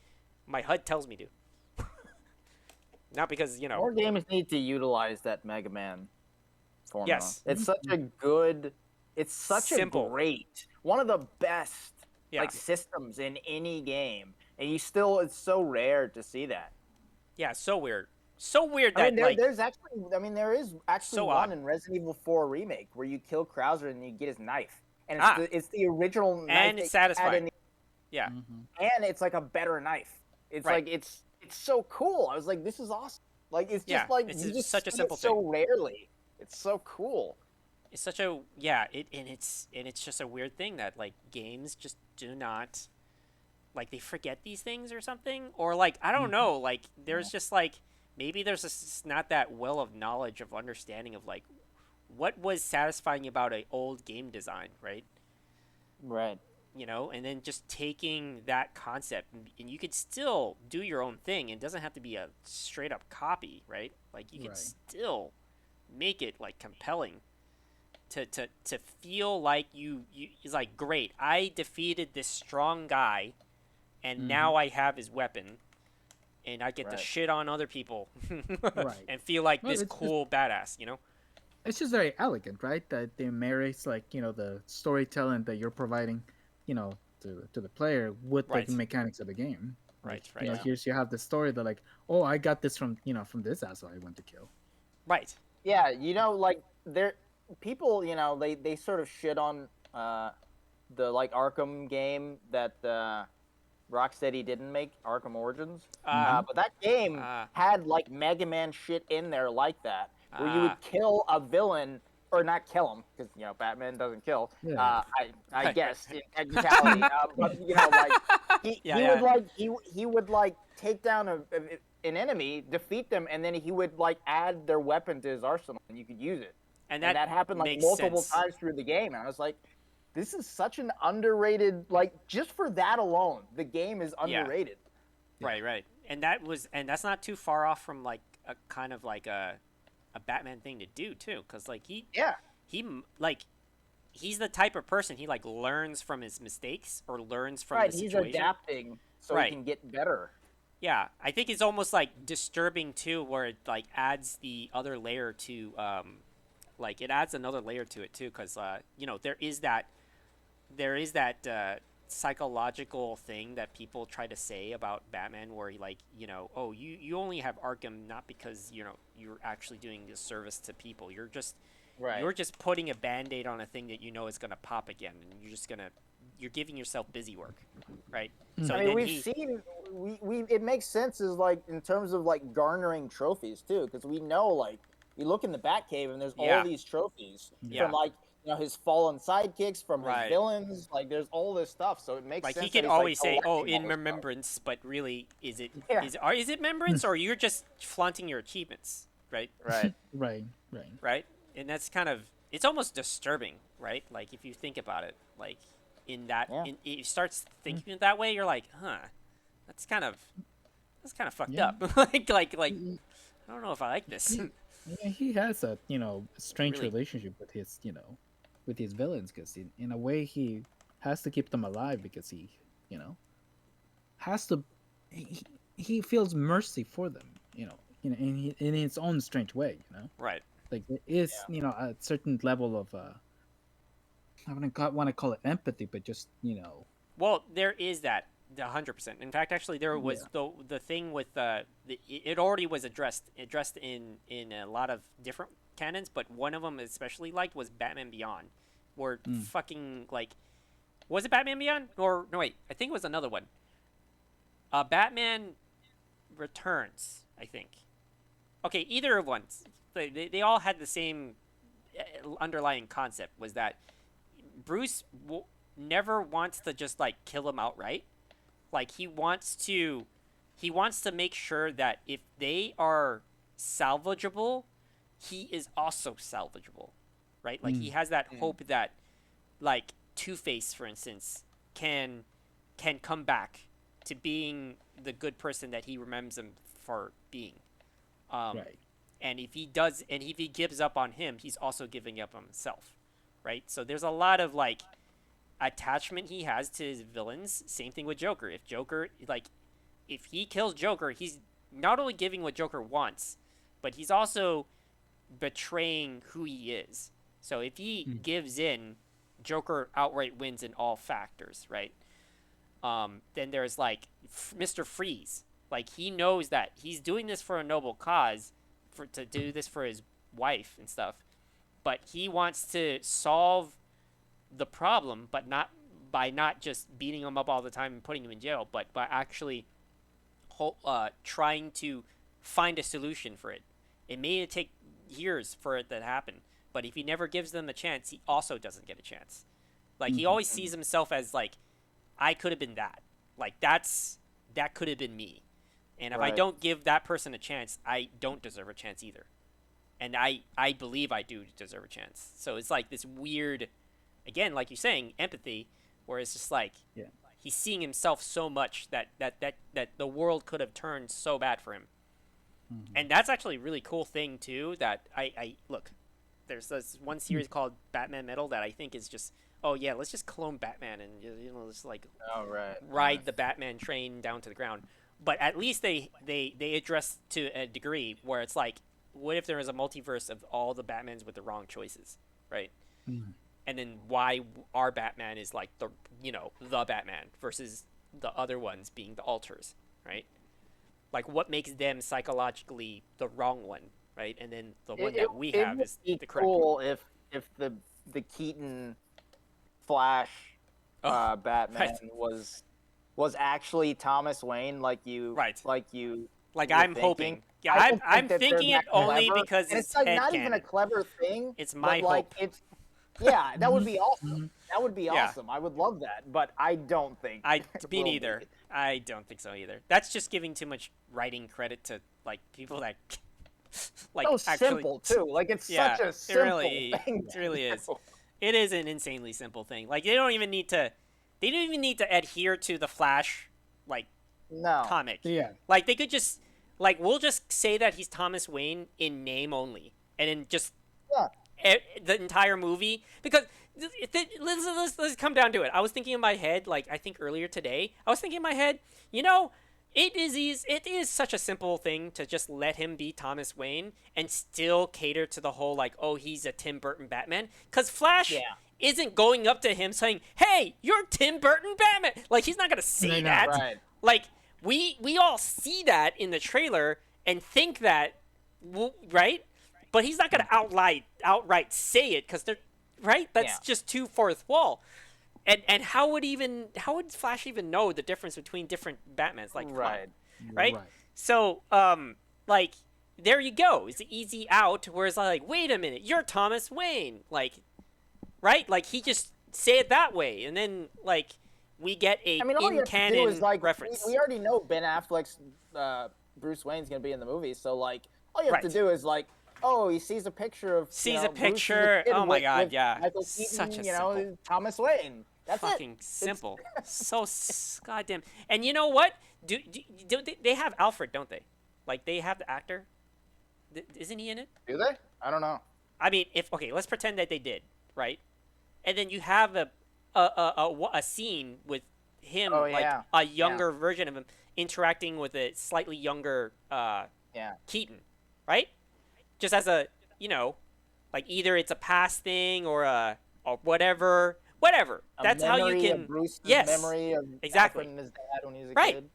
HUD tells me to. Not because, More games need to utilize that Mega Man formula. Yes. It's such a good, it's such Simple. a great, one of the best Yeah. like systems in any game, and it's so rare to see that. Yeah, so weird. So weird that I mean, like there is actually So one odd. in Resident Evil 4 Remake where you kill Krauser and you get his knife, and Ah. it's the original knife and that it's you had satisfying. in Yeah. and it's like a better knife. It's Right. like it's so cool. I was like, this is awesome. Like it's just like it's you just such a see simple it so thing. rarely. It's so cool. It's such a and it's just a weird thing that like games just do not like they forget these things or something, or like I don't know, like there's just like maybe there's just not that well of knowledge of understanding of like what was satisfying about a old game design, right? Right. And then just taking that concept and you could still do your own thing. It doesn't have to be a straight up copy, right? Like you could still make it like compelling to feel like you it's like great. I defeated this strong guy and now I have his weapon and I get to shit on other people and feel like this cool badass, It's just very elegant, right? That it marries like the storytelling that you're providing, to the player with like the mechanics of the game. Right. Here's you have the story that like, oh, I got this from from this asshole I went to kill. Right. Yeah, like people, they sort of shit on the like Arkham game that Rocksteady didn't make, Arkham Origins. But that game had like Mega Man shit in there like that, where you would kill a villain, or not kill him, because Batman doesn't kill. Yeah. I guess in technicality, but like he would like take down an enemy, defeat them, and then he would like add their weapon to his arsenal, and you could use it. And that happened like multiple times through the game, and I was like, this is such an underrated, like, just for that alone, the game is underrated. Yeah. Right. And that's not too far off from like a kind of like a Batman thing to do too, because like he's the type of person he like learns from his mistakes or learns from the situation. He's adapting so he can get better. Yeah, I think it's almost like disturbing too, where it like adds the other layer to like it adds another layer to it too, because there is that psychological thing that people try to say about Batman, where he like oh you only have Arkham not because you're actually doing a service to people. You're just putting a band-aid on a thing that is gonna pop again, and you're giving yourself busy work, right? So I mean, it makes sense as like in terms of like garnering trophies too, because we know like you look in the Batcave and there's all these trophies from like his fallen sidekicks, from his villains, like there's all this stuff, so it makes like sense. He could always say, "Oh, in remembrance," but really, is it remembrance, or you're just flaunting your achievements, right? Right. And that's kind of it's almost disturbing, right? Like if you think about it, like in that, it starts thinking that way. You're like, huh, that's kind of fucked up. like I don't know if I like this. Yeah, he has a strange relationship with his with his villains, because in a way he has to keep them alive, because he has to he feels mercy for them in his own strange way, Right. Like it is a certain level of I wouldn't want to call it empathy, but just well, there is that 100%. In fact, actually, there was the thing with it already was addressed in a lot of different canons, but one of them especially liked was Batman Beyond, where fucking like, was it Batman Beyond, or no wait, I think it was another one. Batman Returns, I think. Okay, either of ones. They all had the same underlying concept, was that Bruce never wants to just like kill him outright. Like he wants to make sure that if they are salvageable, he is also salvageable, right? Like he has that hope that, like Two-Face, for instance, can come back to being the good person that he remembers him for being. Right. And if he gives up on him, he's also giving up on himself, right? So there's a lot of like attachment he has to his villains. Same thing with Joker. If he kills Joker, he's not only giving what Joker wants, but he's also betraying who he is. So if he gives in, Joker outright wins in all factors, right? Then there's like Mr. Freeze. Like he knows that he's doing this for a noble cause, to do this for his wife and stuff, but he wants to solve the problem, but not by just beating him up all the time and putting him in jail, but by actually trying to find a solution for it. It may take years for it to happen, but if he never gives them a chance, he also doesn't get a chance. Like he always sees himself as like, I could have been that. Like that could have been me. And if I don't give that person a chance, I don't deserve a chance either. And I believe I do deserve a chance. So it's like this weird, again, like you're saying, empathy, where it's just like he's seeing himself so much that the world could have turned so bad for him. And that's actually a really cool thing too. That I look, there's this one series called Batman Metal that I think is just, oh yeah, let's just clone Batman and just like ride the Batman train down to the ground. But at least they address to a degree where it's like, what if there was a multiverse of all the Batmans with the wrong choices, right? And then why our Batman is like the Batman versus the other ones being the alters, right? Like what makes them psychologically the wrong one, right? And then the one that we have is the correct cool one. if the Keaton Flash Batman was actually Thomas Wayne, like I'm hoping. Yeah, I'm thinking it only because it's like not even a clever thing. It's my hope. That would be awesome. That would be awesome. I would love that, but I don't think. Me neither. I don't think so either. That's just giving too much writing credit to like people that like so actually simple too. Like it's such a simple thing. It really is. It is an insanely simple thing. Like they don't even need to adhere to the Flash comic. Yeah. Like they could just we'll just say that he's Thomas Wayne in name only, and then just the entire movie, because let's come down to it. I was thinking in my head, like I think earlier today, it is such a simple thing to just let him be Thomas Wayne and still cater to the whole like, oh, he's a Tim Burton Batman, because Flash isn't going up to him saying, hey, you're Tim Burton Batman. Like he's not gonna say that. Right. Like we all see that in the trailer and think that, right? But he's not gonna outright say it, because they're right. That's just too fourth wall. And how would Flash even know the difference between different Batmans? Like right. So like there you go. It's an easy out. Whereas like, wait a minute, you're Thomas Wayne. Like, right? Like he just say it that way, and then like we get a in-canon reference. We already know Ben Affleck's Bruce Wayne's gonna be in the movie, so like all you have to do is like, oh, he sees a picture of Oh my God, Michael Keaton, such a simple. Thomas Wayne. That's fucking simple. So goddamn. And you know what? Do they have Alfred, don't they? Like they have the actor. Isn't he in it? Do they? I don't know. I mean, let's pretend that they did, right? And then you have a scene with him, a younger version of him interacting with a slightly younger Keaton, right? Just as a, like either it's a past thing or whatever. That's how you can. Memory of exactly. Alfred and his dad when he was a kid.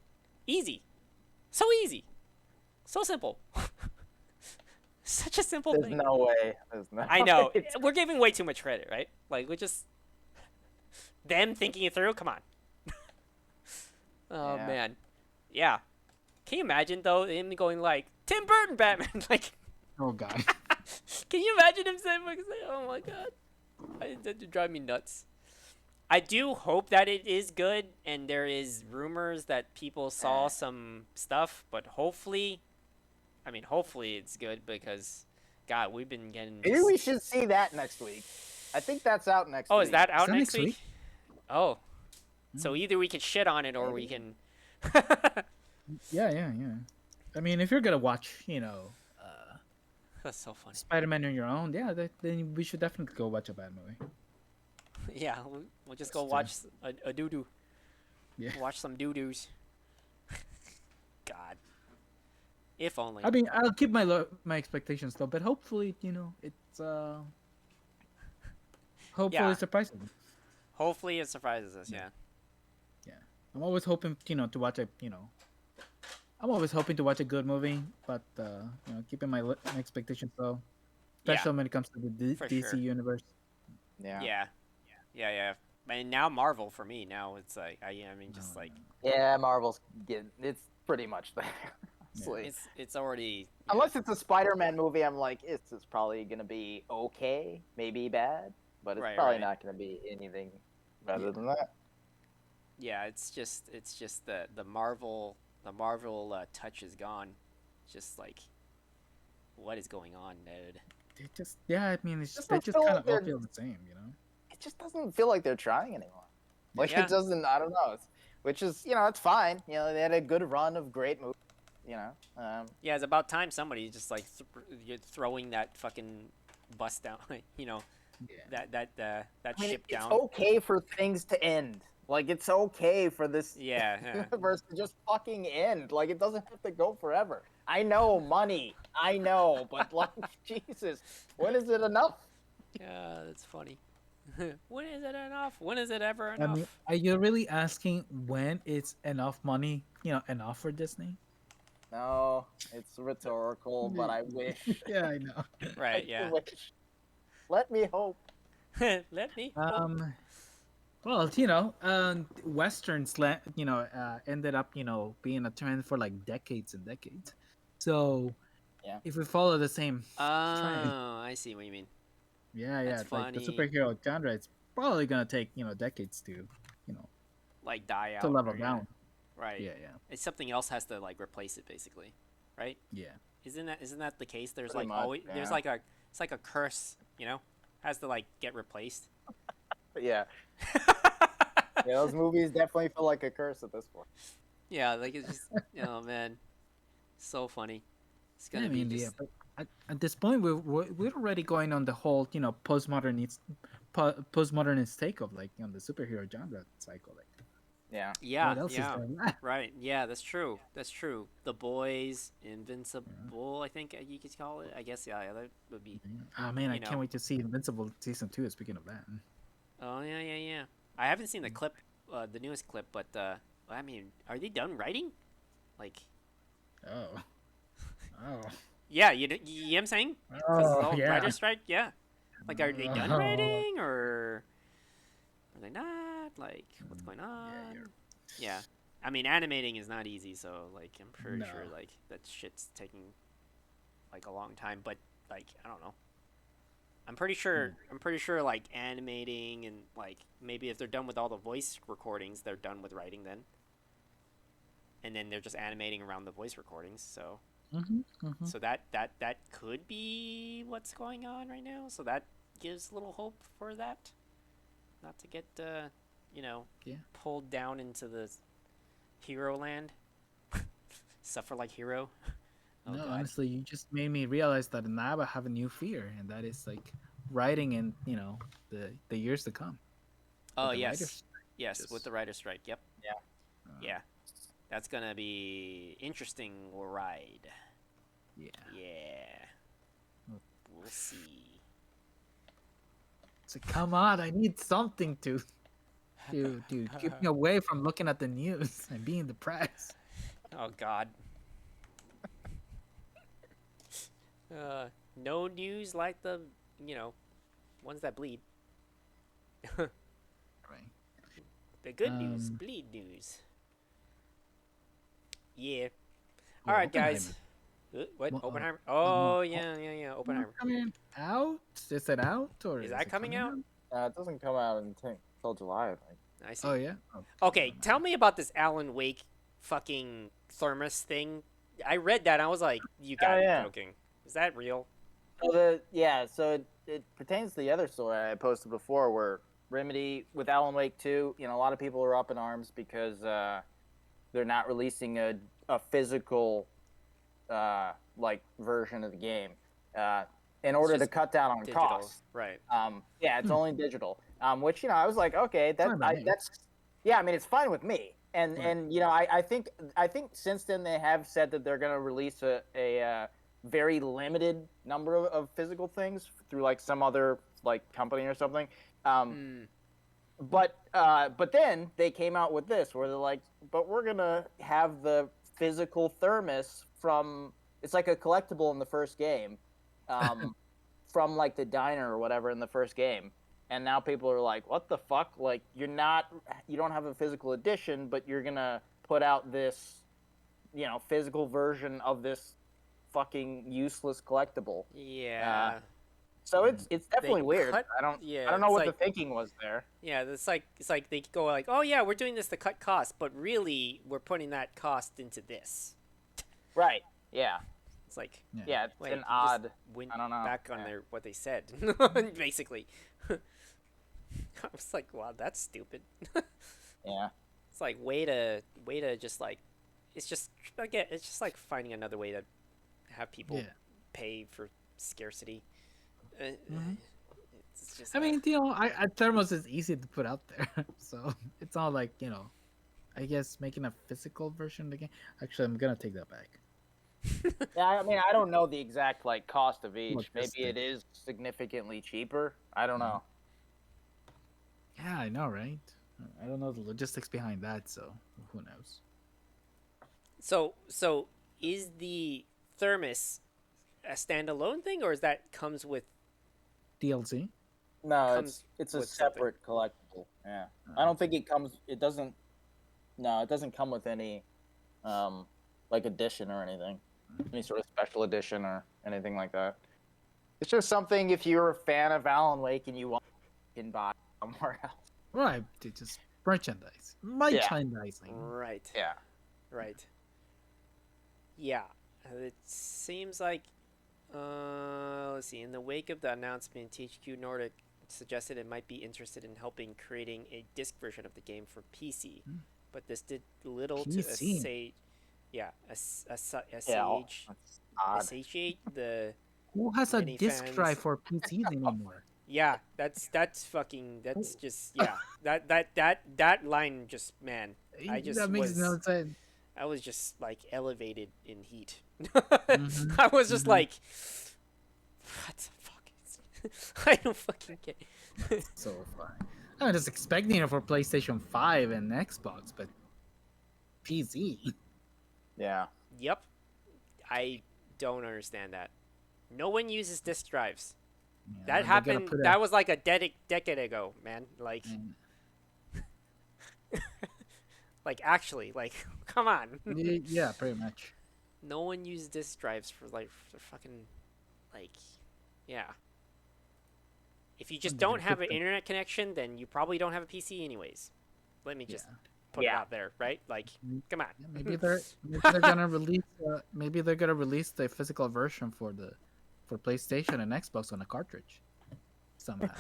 Easy, so easy, so simple. Such a simple thing. There's no way. I know. We're giving way too much credit, right? Like we're just them thinking it through. Come on. Oh man, yeah. Can you imagine though him going like Tim Burton Batman? Like, oh god. Can you imagine him saying, "Oh my god," that drive me nuts. I do hope that it is good, and there is rumors that people saw some stuff, but hopefully it's good, because, God, we've been getting. Maybe we should see that next week. I think that's out next week. Oh, is that out next week? Oh, so either we can shit on it or we can. Yeah. I mean, if you're gonna watch, that's so funny. Spider-Man on your own, then we should definitely go watch a bad movie. Yeah, we'll just go watch a doo-doo. Yeah. Watch some doo-doos. God. If only. I mean, I'll keep my expectations low, but hopefully, it's hopefully it surprises me. Hopefully it surprises us, yeah. Yeah. I'm always hoping, to watch I'm always hoping to watch a good movie, but keeping my expectations low, especially when it comes to the DC universe. Yeah. And now Marvel for me. Now it's like just like. Yeah, Marvel's getting. It's pretty much there. Honestly. It's already Unless it's a Spider-Man movie, I'm like, this is probably gonna be okay, maybe bad, but it's probably not gonna be anything better than that. Yeah, it's just the Marvel touch is gone. Just like, what is going on, dude? I mean, they just kind of all feel the same, you know. It just doesn't feel like they're trying anymore. Like it doesn't. I don't know. Which is, it's fine. They had a good run of great movies. Yeah, it's about time somebody just like you're throwing that fucking bus down. That ship down. It's okay for things to end. Like, it's okay for this universe to just fucking end. Like, it doesn't have to go forever. I know, money. I know, but like, Jesus, when is it enough? Yeah, that's funny. When is it enough? When is it ever enough? I mean, are you really asking when it's enough money? Enough for Disney? No, it's rhetorical, but I wish. Yeah, I know. Right, yeah. Wish. Let me hope. Let me hope. Well, westerns, ended up, being a trend for like decades and decades. So, if we follow the same trend, I see what you mean. Yeah, it's like the superhero genre. It's probably gonna take decades to, like die out to level down. Right. Yeah. It's something else has to like replace it, basically, right? Yeah. Isn't that the case? There's Pretty like much, always there's like it's like a curse, has to like get replaced. Yeah. Yeah, those movies definitely feel like a curse at this point. Yeah, like it's just oh man, so funny. It's gonna be just... but at this point we're already going on the whole postmodernist take of like the superhero genre cycle. Like, yeah, what else is there? Right. Yeah, that's true. The Boys, Invincible, I think you could call it. I guess that would be. Oh man, I can't wait to see Invincible season 2. Speaking of that. Oh yeah. I haven't seen the clip, the newest clip, but I mean, are they done writing? Like. Oh. Yeah, you know what I'm saying? Oh, yeah. Writer's strike, yeah. Like, are they done writing, or are they not? Like, what's going on? Yeah. I mean, animating is not easy, so, like, I'm pretty sure, like, that shit's taking, like, a long time. But, like, I don't know. I'm pretty sure, like, animating and, like, maybe if they're done with all the voice recordings, they're done with writing then. And then they're just animating around the voice recordings, so... So that could be what's going on right now. So that gives a little hope for that, not to get pulled down into the hero land. Suffer like hero. Oh, no, God. Honestly, you just made me realize that now I have a new fear, and that is like writing in the years to come. Oh yes, with the writer's strike. Yep. Yeah. That's gonna be interesting ride. Yeah. We'll see. So come on, I need something to keep me away from looking at the news and being depressed. Oh God. No news like the ones that bleed. Right. The good news, bleed news. Yeah. All right, guys. What? Oppenheimer? Oh, yeah. Oppenheimer. Coming out? Is it out? Or is that coming out? It doesn't come out until July, I think. I see. Oh, yeah? Okay, tell me about this Alan Wake fucking thermos thing. I read that and I was like, you gotta be joking. Is that real? So it pertains to the other story I posted before where Remedy, with Alan Wake 2, a lot of people are up in arms because... they're not releasing a physical version of the game in order to cut down on costs. Right. It's only digital. Which I was like, okay, it's fine with me. And I think since then they have said that they're going to release a very limited number of physical things through like some other like company or something. But then they came out with this where they're like, but we're gonna have the physical thermos from, it's like a collectible in the first game, from like the diner or whatever in the first game, and now people are like, what the fuck? Like you don't have a physical edition, but you're gonna put out this physical version of this fucking useless collectible. Yeah. So it's definitely weird. I don't know what the thinking was there. Yeah, it's like they go like, oh yeah, we're doing this to cut costs, but really we're putting that cost into this. Right. Yeah. It's like it's wait, an odd. went I don't know. back on their what they said, basically. I was like, wow, that's stupid. Yeah. It's like way to just like, it's just again, it's just like finding another way to have people pay for scarcity. It's just I mean, Thermos is easy to put out there, so it's not like I guess making a physical version of the game. Actually, I'm gonna take that back. Yeah, I mean, I don't know the exact cost of each. Maybe it is significantly cheaper. I don't know. Yeah, I know, right? I don't know the logistics behind that, so who knows? So is the Thermos a standalone thing, or is that comes with DLC? No, it's a separate collectible. Yeah, I don't think it comes. It doesn't. No, it doesn't come with any, edition or anything, any sort of special edition or anything like that. It's just something if you're a fan of Alan Wake and you want, you can buy somewhere else. Right, just merchandise. Merchandising. Right. Yeah. Right. Yeah. It seems like, let's see, in the wake of the announcement, THQ Nordic suggested it might be interested in helping creating a disc version of the game for PC, but this did little to assage the who has a many disc fans. drive for PCs anymore? Yeah, that's just that line just that makes no sense. I was just like elevated in heat. I was just like, what the fuck? I don't fucking get it. So far, I'm just expecting it for PlayStation 5 and Xbox, but PC. Yeah. Yep. I don't understand that. No one uses disc drives. Yeah, that happened. That was like a decade ago, man. Like, like actually, like, come on. Yeah, pretty much. No one uses disc drives for fucking, like, yeah. If you just don't have an internet connection, then you probably don't have a PC anyways. Let me just put it out there, right? Like, come on. Yeah, maybe they're gonna release. Maybe they're gonna release the physical version for PlayStation and Xbox on a cartridge somehow.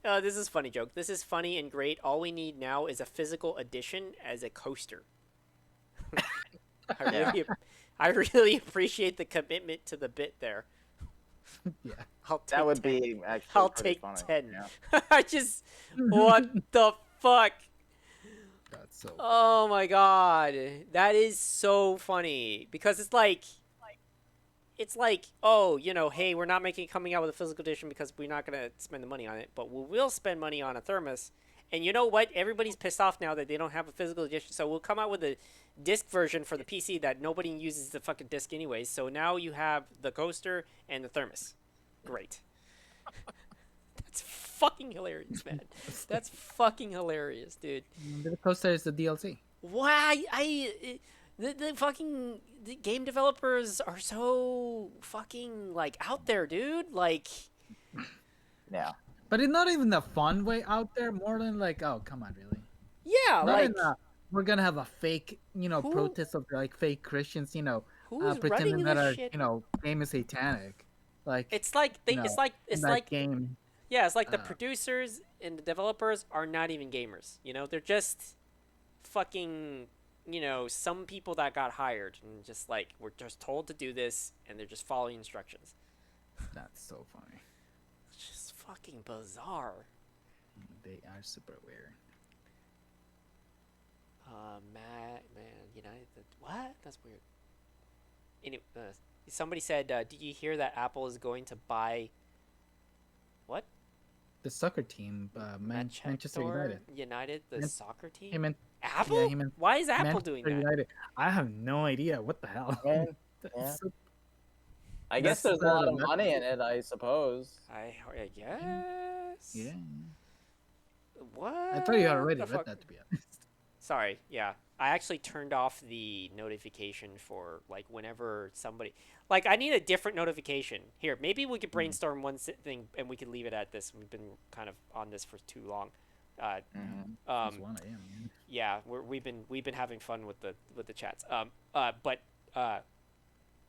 This is a funny joke. This is funny and great. All we need now is a physical edition as a coaster. I really appreciate the commitment to the bit there. Yeah, that would be actually. I'll take funny. 10. Yeah. I just what the fuck? That's so. Oh my god, that is so funny because it's like, oh, hey, we're not coming out with a physical edition because we're not gonna spend the money on it, but we will spend money on a Thermos. And you know what? Everybody's pissed off now that they don't have a physical edition, so we'll come out with a disc version for the PC that nobody uses the fucking disc anyways. So now you have the coaster and the Thermos. Great. That's fucking hilarious, man. That's fucking hilarious, dude. The coaster is the DLC. Why? The game developers are so fucking out there, dude. Like, yeah. But it's not even the fun way out there. More than oh, come on, really? Yeah, we're gonna have a fake, protest of fake Christians, pretending that our, game is satanic. It's like game. Yeah, it's like the producers and the developers are not even gamers. They're just fucking, some people that got hired and just we're just told to do this and they're just following instructions. That's so funny. It's just fucking bizarre. They are super weird. Man, United. What? That's weird. Anyway, somebody said, "Did you hear that Apple is going to buy what? The soccer team, Manchester United. United, the soccer team. He meant Apple. Yeah, he meant Why is Apple Manchester doing that? United. I have no idea. What the hell? Yeah. I guess there's a lot of money in it, I suppose. I guess. Yeah. What? I thought you had already read that, to be honest. Sorry. Yeah. I actually turned off the notification for like whenever somebody like I need a different notification. Here, maybe we could brainstorm one thing and we could leave it at this. We've been kind of on this for too long. Uh, It's 1 a.m. Man. yeah, we've been having fun with the chats. But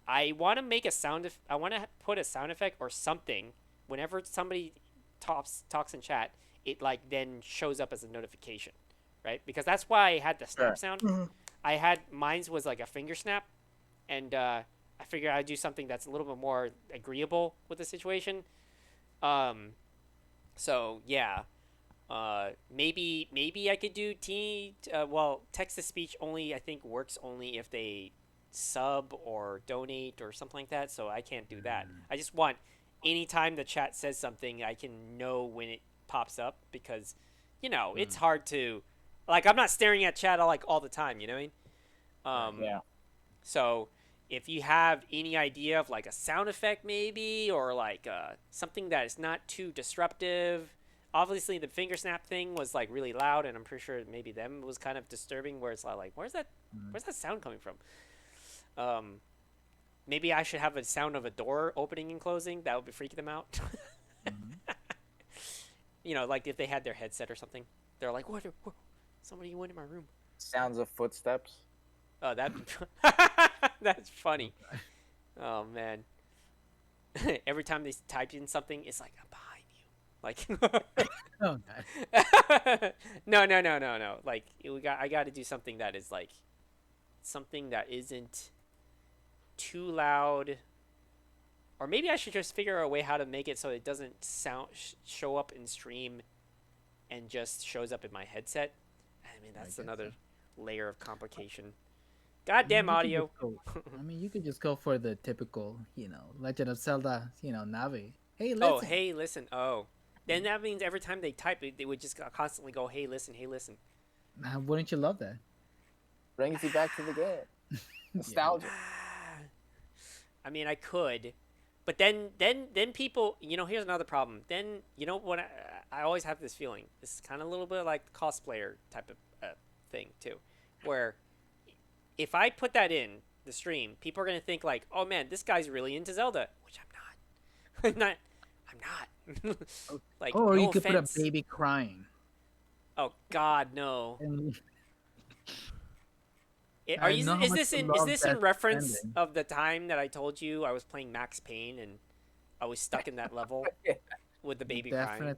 I want to make a sound. I want to put a sound effect or something whenever somebody talks in chat. It like then shows up as a notification, right? Because that's why I had the snap sound. I had mine's was like a finger snap, and I figured I'd do something that's a little bit more agreeable with the situation. So yeah, maybe I could do text to speech only. I think works only if they sub or donate or something like that. So I can't do that. I just want anytime the chat says something, I can know when it pops up because, it's hard to, like, I'm not staring at chat all the time. You know what I mean? Yeah. So if you have any idea of like a sound effect maybe or like something that is not too disruptive. Obviously the finger snap thing was like really loud and I'm pretty sure maybe them was kind of disturbing where it's like where's that sound coming from? Maybe I should have a sound of a door opening and closing. That would be freaking them out. Like if they had their headset or something. They're like, what? Somebody went in my room. Sounds of footsteps. Oh, that's funny. Oh man. Every time they type in something, it's like I'm behind you. Like Oh God. No. Like I got to do something that is like something that isn't too loud. Or maybe I should just figure out a way how to make it so it doesn't show up in stream and just shows up in my headset. I mean, that's another layer of complication. Goddamn audio. You could just go for the typical, Legend of Zelda, Navi. Hey, listen. Oh, hey, listen. Oh. Then that means every time they type it, they would just constantly go, hey, listen, hey, listen. Wouldn't you love that? Brings you back to the game. Nostalgia. I mean, I could. But then people, here's another problem. Then, what I always have this feeling. This is kind of a little bit like the cosplayer type of thing, too. Where if I put that in the stream, people are going to think like, oh, man, this guy's really into Zelda. Which I'm not. I'm not. Like, or no you could offense. put a baby crying. Oh, God, no. Is this in reference of the time that I told you I was playing Max Payne and I was stuck in that level with the baby crying?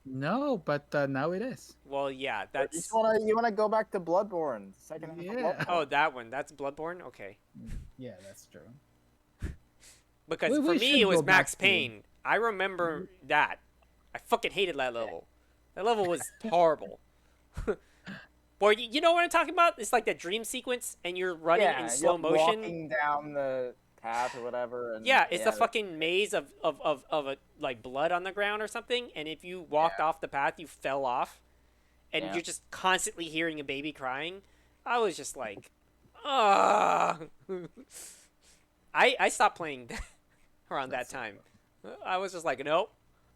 No, but now it is. Well, yeah, that's. You wanna go back to Bloodborne? Second half of Bloodborne. Oh, that one. That's Bloodborne. Okay. Yeah, that's true. Because for me, it was Max Payne. I remember that. I fucking hated that level. That level was horrible. Or you know what I'm talking about? It's like that dream sequence, and you're running in slow motion, walking down the path or whatever. And, it's a fucking maze of like blood on the ground or something. And if you walked off the path, you fell off, and you're just constantly hearing a baby crying. I was just like, ah. I stopped playing around that time. I was just like, nope.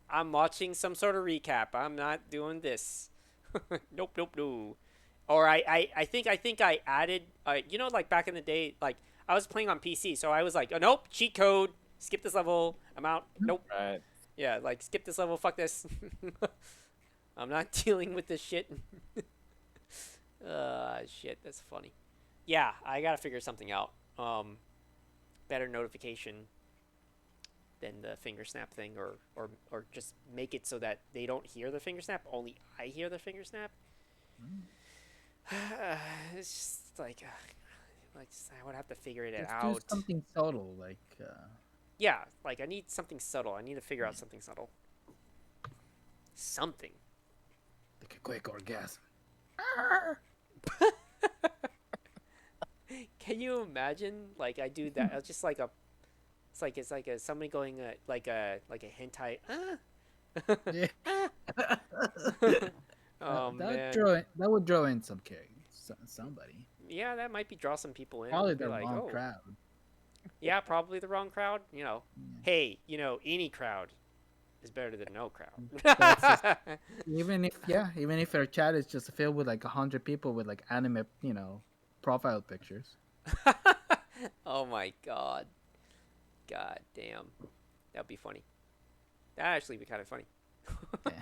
I'm watching some sort of recap. I'm not doing this. Nope. Or I think I added, like back in the day, like I was playing on PC, so I was like, oh, nope, cheat code, skip this level, I'm out, nope. Right. Yeah, like skip this level, fuck this. I'm not dealing with this shit. Shit, that's funny. Yeah, I gotta figure something out. Better notification than the finger snap thing, or just make it so that they don't hear the finger snap, only I hear the finger snap. It's just like I would have to figure it out. Do something subtle, like. Yeah, like I need something subtle. I need to figure out something subtle. Something. Like a quick orgasm. Can you imagine? Like I do that. It's just like a. It's like somebody going like a hentai. Oh man. That would draw in somebody. Yeah, that might draw some people in. Probably the wrong crowd. Yeah, probably the wrong crowd. Hey, any crowd. is better than no crowd. That's just, even if our chat is just filled with like 100 people with like anime, profile pictures. Oh my god. God damn. That'd be funny. That'd actually be kind of funny. Yeah.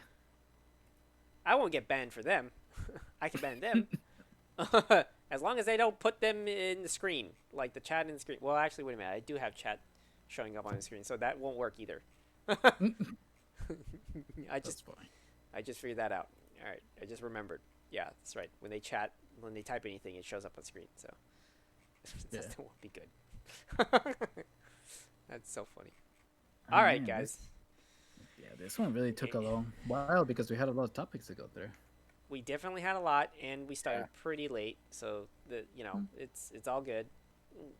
I won't get banned for them. I can ban them. As long as they don't put them in the screen. Like the chat in the screen. Well, actually, wait a minute. I do have chat showing up on the screen, so that won't work either. I just figured that out. All right, I just remembered. Yeah, that's right. When they chat, when they type anything, it shows up on screen. So Yeah. that won't be good. That's so funny. All right, man, guys. This one really took a long while because we had a lot of topics to go through. We definitely had a lot, and we started pretty late. So it's all good.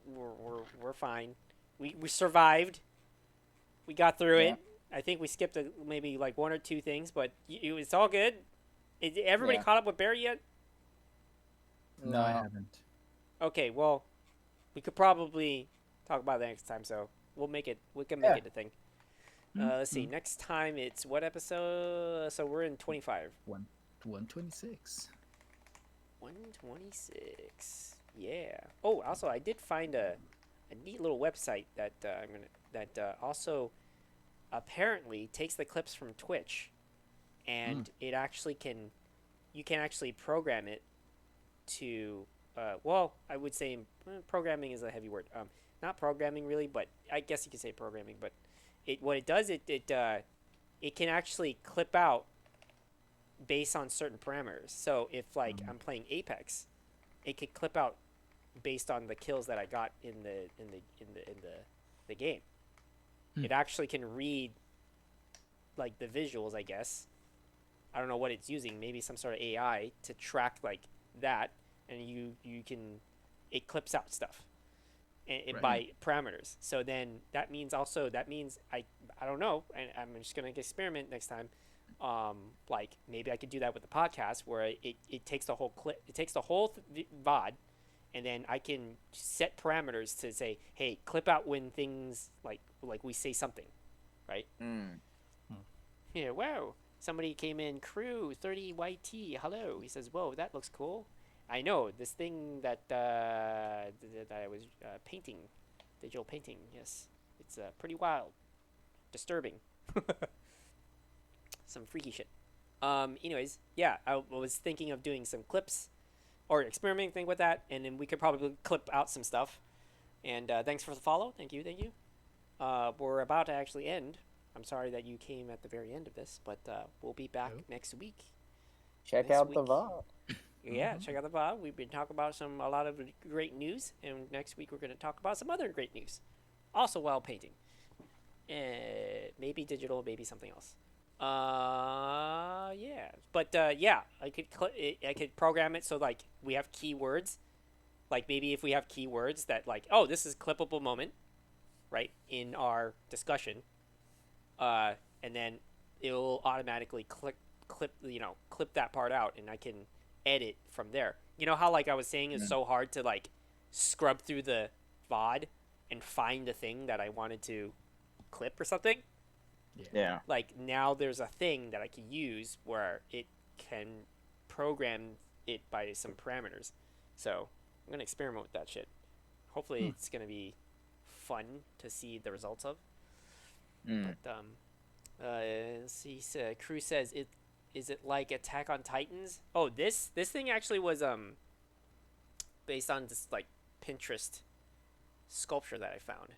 We're fine. We survived. We got through it. I think we skipped maybe like one or two things, but it's all good. Is everybody caught up with Barry yet? No, I haven't. Okay, well, we could probably talk about that next time. So we'll make it. We can make it a thing. Let's see. Next time it's what episode? So we're in 25. 126. 126. Yeah. Oh, also I did find a neat little website that also apparently takes the clips from Twitch, and it actually you can actually program it to well, I would say programming is a heavy word. Not programming really, but I guess you could say programming. But what it does, it can actually clip out based on certain parameters. So if like I'm playing Apex, it could clip out based on the kills that I got in the game. It actually can read like the visuals, I guess. I don't know what it's using, maybe some sort of AI to track like that, and it clips out stuff by parameters. So then that means I don't know, and I'm just gonna experiment next time. Like maybe I could do that with the podcast where it takes the whole clip, it takes the whole VOD, and then I can set parameters to say, hey, clip out when things like we say something, right? Yeah, wow. Somebody came in, crew 30 YT. Hello. He says, whoa, that looks cool. I know this thing that I was painting, digital painting. Yes, it's pretty wild, disturbing, some freaky shit. Anyways, yeah, I was thinking of doing some clips or experimenting with that, and then we could probably clip out some stuff. And thanks for the follow. Thank you. We're about to actually end. I'm sorry that you came at the very end of this, but we'll be back next week. Check out the VOD. Yeah, check out the VOD. We've been talking about a lot of great news, and next week we're going to talk about some other great news. Also while painting. Maybe digital, maybe something else. Yeah. But yeah, I could program it so like we have keywords. Like maybe if we have keywords that like, oh, this is a clippable moment, right, in our discussion. And then it'll automatically clip that part out, and I can edit from there. You know how like I was saying it's so hard to like scrub through the VOD and find the thing that I wanted to clip or something? Yeah. Like now there's a thing that I can use where it can program it by some parameters. So I'm gonna experiment with that shit. Hopefully it's gonna be fun to see the results of. But let's see. Crew says is it like Attack on Titans? Oh, this thing actually was based on this like Pinterest sculpture that I found.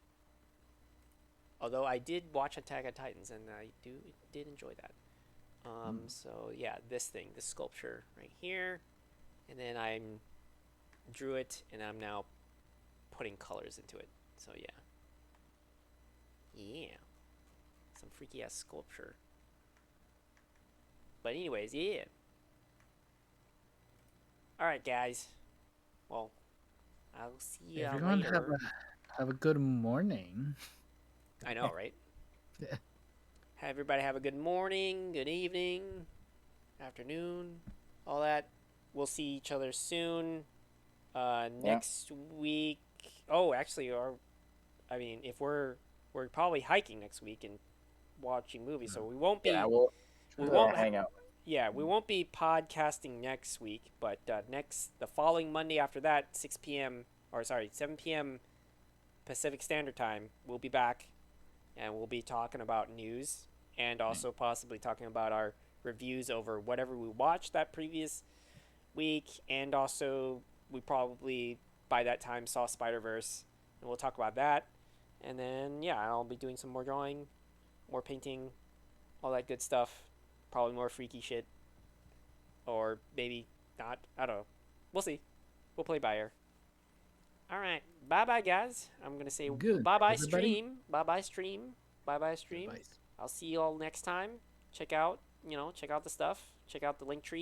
Although I did watch Attack on Titans and I did enjoy that. So yeah, this sculpture right here, and then I drew it and I'm now putting colors into it. So yeah, some freaky ass sculpture. But anyways, yeah. All right, guys. Well, I'll see you Everyone later. have a good morning. I know, right? Yeah. Everybody have a good morning, good evening, afternoon, all that. We'll see each other soon. Next week. Oh, actually, if we're probably hiking next week, and watching movies, so we won't be. Yeah, we won't hang out. Yeah, we won't be podcasting next week, but the following Monday after that, 7 p.m. Pacific Standard Time, we'll be back, and we'll be talking about news and also possibly talking about our reviews over whatever we watched that previous week, and also we probably by that time saw Spider-Verse, and we'll talk about that, and then yeah, I'll be doing some more drawing, more painting, all that good stuff, probably more freaky shit, or maybe not. I don't know. We'll see. We'll play by ear. All right. Bye bye, guys. I'm going to say bye bye stream. Bye bye stream. Bye bye stream. I'll see you all next time. Check out the stuff. Check out the link tree.